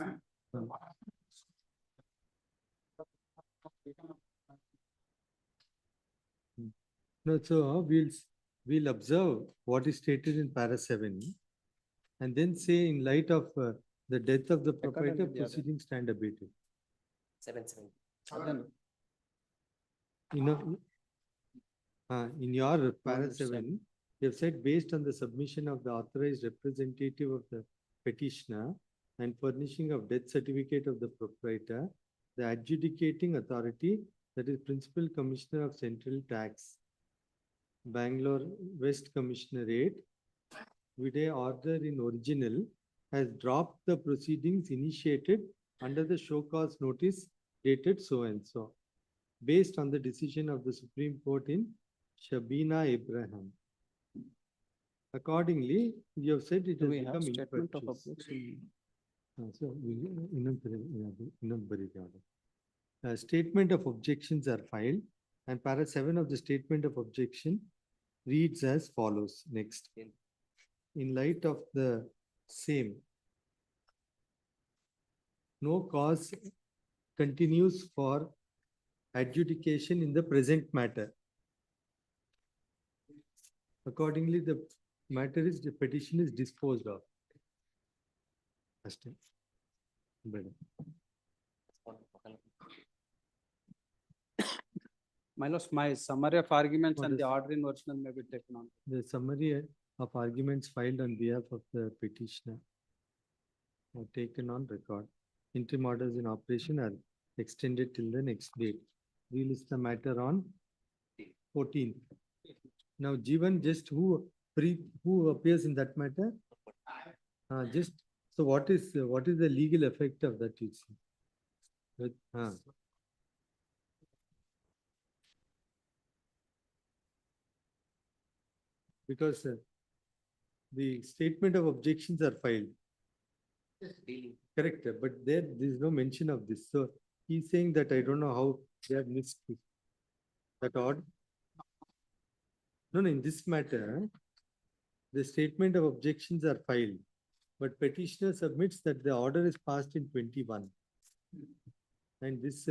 No, so we'll observe what is stated in para 7 and then say in light of the death of the proprietor, proceedings stand abated. 7. You know, in your para 7, you have said based on the submission of the authorized representative of the petitioner and furnishing of death certificate of the proprietor, the adjudicating authority, that is Principal Commissioner of Central Tax, Bangalore West Commissionerate, vide order in original, has dropped the proceedings initiated under the show cause notice dated so and so, based on the decision of the Supreme Court in Shabina Abraham. Accordingly, you have said it has become infectious. Statement of objections are filed, and para 7 of the statement of objection reads as follows. Next, in light of the same, no cause continues for adjudication in the present matter. Accordingly, the matter is, the petition is disposed of. My summary of arguments and the order in original may be taken on. The summary of arguments filed on behalf of the petitioner are taken on record. Interim orders in operation are extended till the next date. We list the matter on 14th. Now, Jeevan, just who appears in that matter? Just so what is the legal effect of that? You see? because the statement of objections are filed. Correct, but there is no mention of this. So he's saying that I don't know how they have missed it. That odd. No, in this matter, the statement of objections are filed, but petitioner submits that the order is passed in 21. And this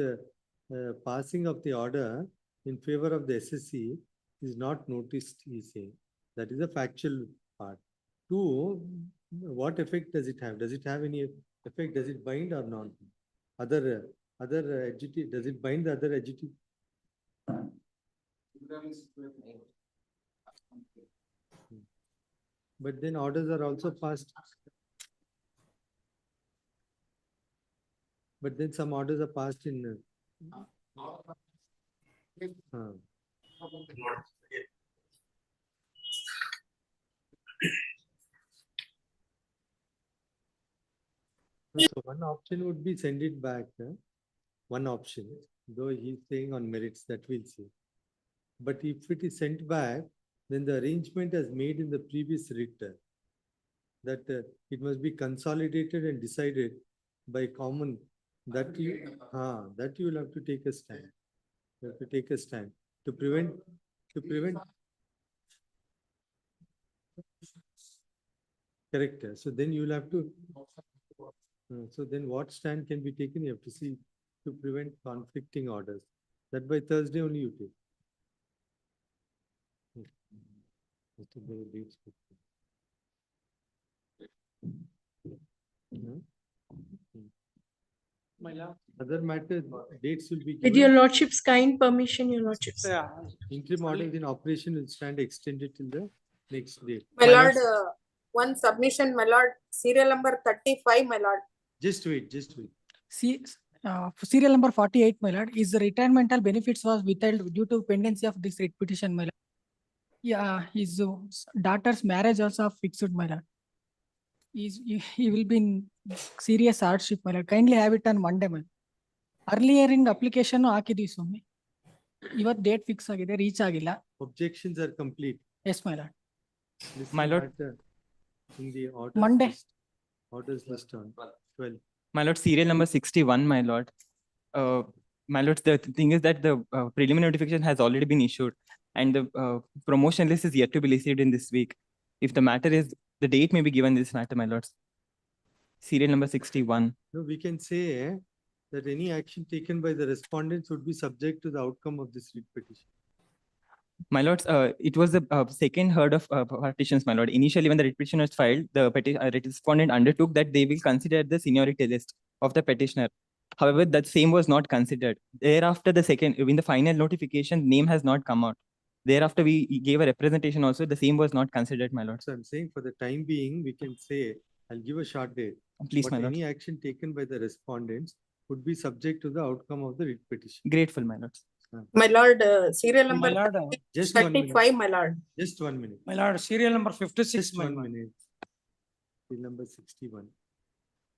passing of the order in favor of the SSC is not noticed, he saying. That is a factual part. Two, what effect does it have? Does it have any effect? Does it bind or not? Other adjective, does it bind the other adjective? But then orders are also passed. But then some orders are passed in. So one option would be send it back. One option, though he's saying on merits, that we'll see. But if it is sent back, then the arrangement as made in the previous writ that it must be consolidated and decided by common. That you will have to take a stand. You have to take a stand to prevent. Correct. So then you will have to. So then what stand can be taken? You have to see to prevent conflicting orders. That by Thursday only you take. Other matters, dates will be given. With your lordship's kind permission, your lordships. Interim orders in operation will stand extended till the next date. My lord, one submission, my lord, serial number 35, my lord. Just wait. See, serial number 48, my lord, is the retirement benefits was withheld due to pendency of this writ petition, my lord. Yeah, his daughter's marriage also fixed, my lord. He will be in serious hardship, my lord. Kindly have it on Monday, my lord. Earlier in application ಹಾಕಿದೀವಿ ಸ್ವಾಮಿ. ಇವತ್ತು date fix ಆಗಿದೆ, reach ಆಗಿಲ್ಲ. Objections are complete. Yes, my lord. My lord. In the orders Monday. list, orders list on 12. My lord, serial number 61, my lord. My lord, the thing is that the preliminary notification has already been issued and the promotion list is yet to be received in this week. If the matter is, the date may be given in this matter, my lords. Serial number 61. No, we can say that any action taken by the respondents would be subject to the outcome of this writ petition. My lords, it was the second heard of petitions, my lord. Initially, when the writ petition was filed, the respondent undertook that they will consider the seniority list of the petitioner. However, that same was not considered. Thereafter, in the final notification, name has not come out. Thereafter, we gave a representation also, the same was not considered, my lord. So I'm saying for the time being, we can say, I'll give a short date. Please, but my lord. any action taken by the respondents would be subject to the outcome of the writ petition. Grateful, my lords. My lord, serial number My lord, Just 35, my lord. Just 1 minute. my lord, serial number 56, Just my 1 lord. minute. Bill number 61.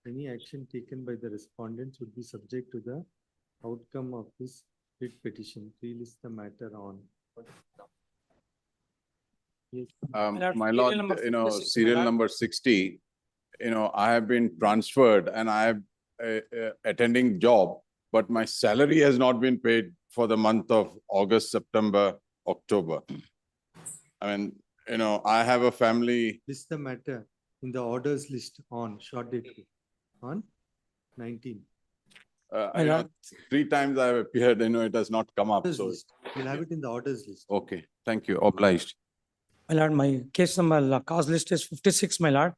Any action taken by the respondents would be subject to the outcome of this writ petition. Relist the matter on. Yes. My serial lord, number 56, my serial lord. number 60, I have been transferred and I am attending job, but my salary has not been paid for the month of August, September, October. I mean, I have a family. List the matter in the orders list on short date on 19. I 3 times I have appeared, it has not come up. Orders So, list. We'll have it in the orders list. okay, thank you, obliged. My lord, my case number, cause list is 56, my lord.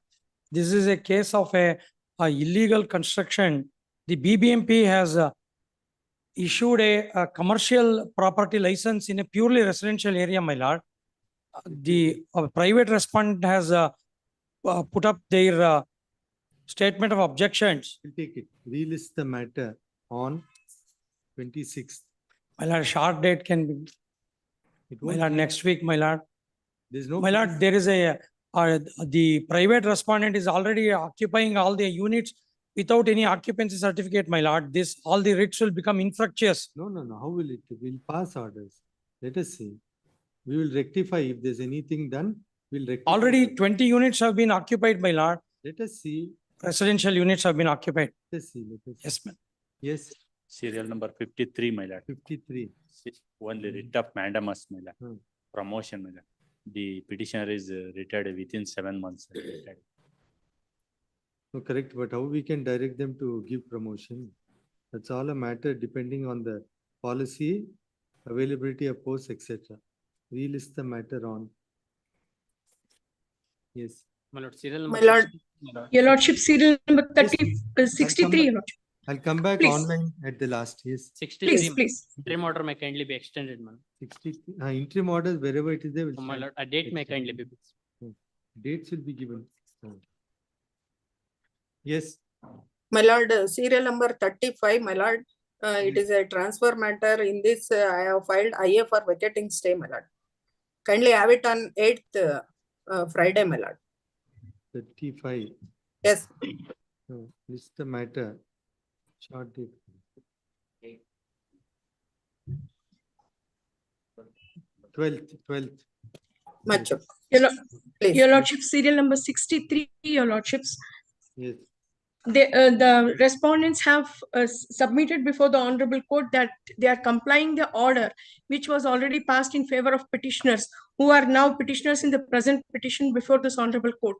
This is a case of a illegal construction. The BBMP has issued a commercial property license in a purely residential area, my lord. The private respondent has put up their statement of objections. We'll take it. Relist the matter on 26th. My lord, short date can be, It my won't lord, be- next week, my lord. There's no. My lord, there is the private respondent is already occupying all the units without any occupancy certificate, my lord. All the writs will become infructuous. No. How will it? We'll pass orders. Let us see. We will rectify if there's anything done. We'll rectify Already that. 20 units have been occupied, my lord. Let us see, Residential units have been occupied. let us see, let us see. Yes, ma'am. Yes, Serial number 53, my lord. 53. Only writ of mandamus, my lord. Hmm. Promotion, my lord. The petitioner is retired within 7 months. Retired. No, correct, but how we can direct them to give promotion? That's all a matter depending on the policy, availability of posts, etc. We list the matter on. Yes. My lord, serial My number. lord, 60, my lord. your lordship, serial number Yes, 63, your lordship. I'll come back Please. online at the last, yes. 63. Please, please. Interim order may kindly be extended, man. 63, interim orders, wherever it is there. will Oh, my stand. lord, a date may kindly be. Dates will be given. Yes, My lord, serial number 35, my lord. It is a transfer matter. In this, I have filed IA for vacating stay, my lord. Kindly have it on 8th Friday, my lord. 35. Yes. No, list the matter. Short date. 12th. Much. Yes. Please. Your lordship, serial number 63, your lordships. Yes. The respondents have submitted before the honorable court that they are complying the order which was already passed in favor of petitioners who are now petitioners in the present petition before this honorable court.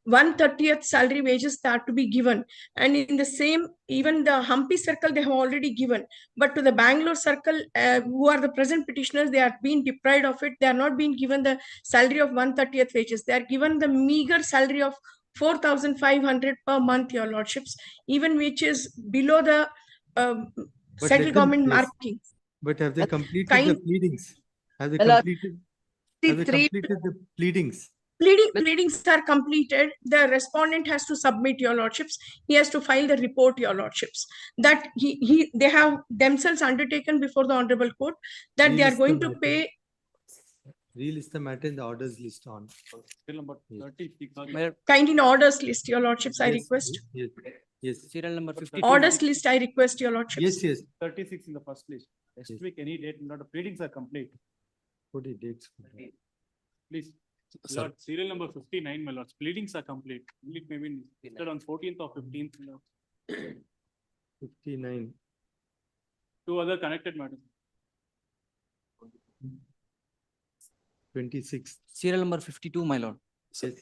1/30th salary wages that to be given, and in the same, even the Hampi circle they have already given, but to the Bangalore circle who are the present petitioners, they are being deprived of it. They are not being given the salary of 1/30th wages. They are given the meager salary of 4,500 per month, your lordships, even which is below the But central let them- government yes. marking. But have they completed the Kind- pleadings? Have they My lord, completed? Have they completed the pleadings? Pleadings are completed. The respondent has to submit, your lordships. He has to file the report, your lordships. That they have themselves undertaken before the honorable court that they are Relist the going to matter. pay. Relist the matter in the orders list on. Still number Yes. 30. Kind in orders list, your lordships, I Yes, request. Yes, yes, Serial number 52. Orders list, I request, your lordships. yes, yes. 36 in the first list. Next Yes. week, any date, not the pleadings are complete. What is dates? Please. Lord, serial number 59, my lords, pleadings are complete. Only maybe listed on 14th or 15th. my lord. 59. Two other connected matters. 26. Serial number 52, my lord. Yes.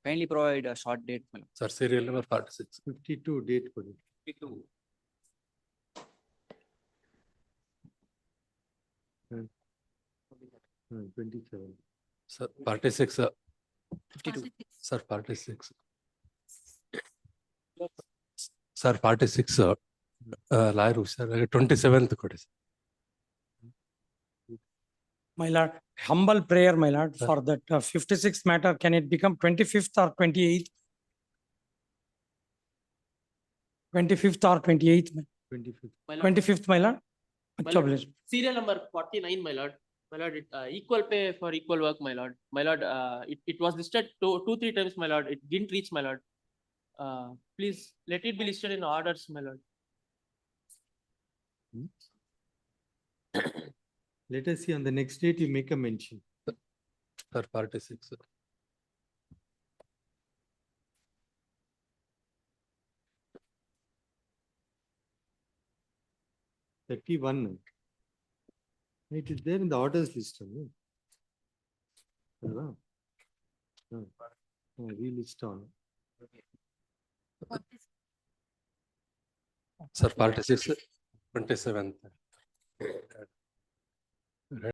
Kindly provide a short date, my lord. Sir, serial number 46. 52 date for it. 52. 27. Sir, 46, sir. 52. Sir, 46. Sir, 46, sir. Lawyer, sir, 27th ಕೊಡಿ sir. My lord, humble prayer, my lord, Sir. for that 56th matter, can it become 25th or 28th? 25th or 28th, 25th. 25th, my lord? My lord. Acknowledge. Serial number 49, my lord. My lord, equal pay for equal work, my lord. My lord, it was listed two, 3 times, my lord. It didn't reach, my lord. Please let it be listed in orders, my lord. Let us see on the next date, you make a mention. Sir, 46, sir. Thirty-one. It is there in the orders list. No? Relist on. Sir, 46, 27th.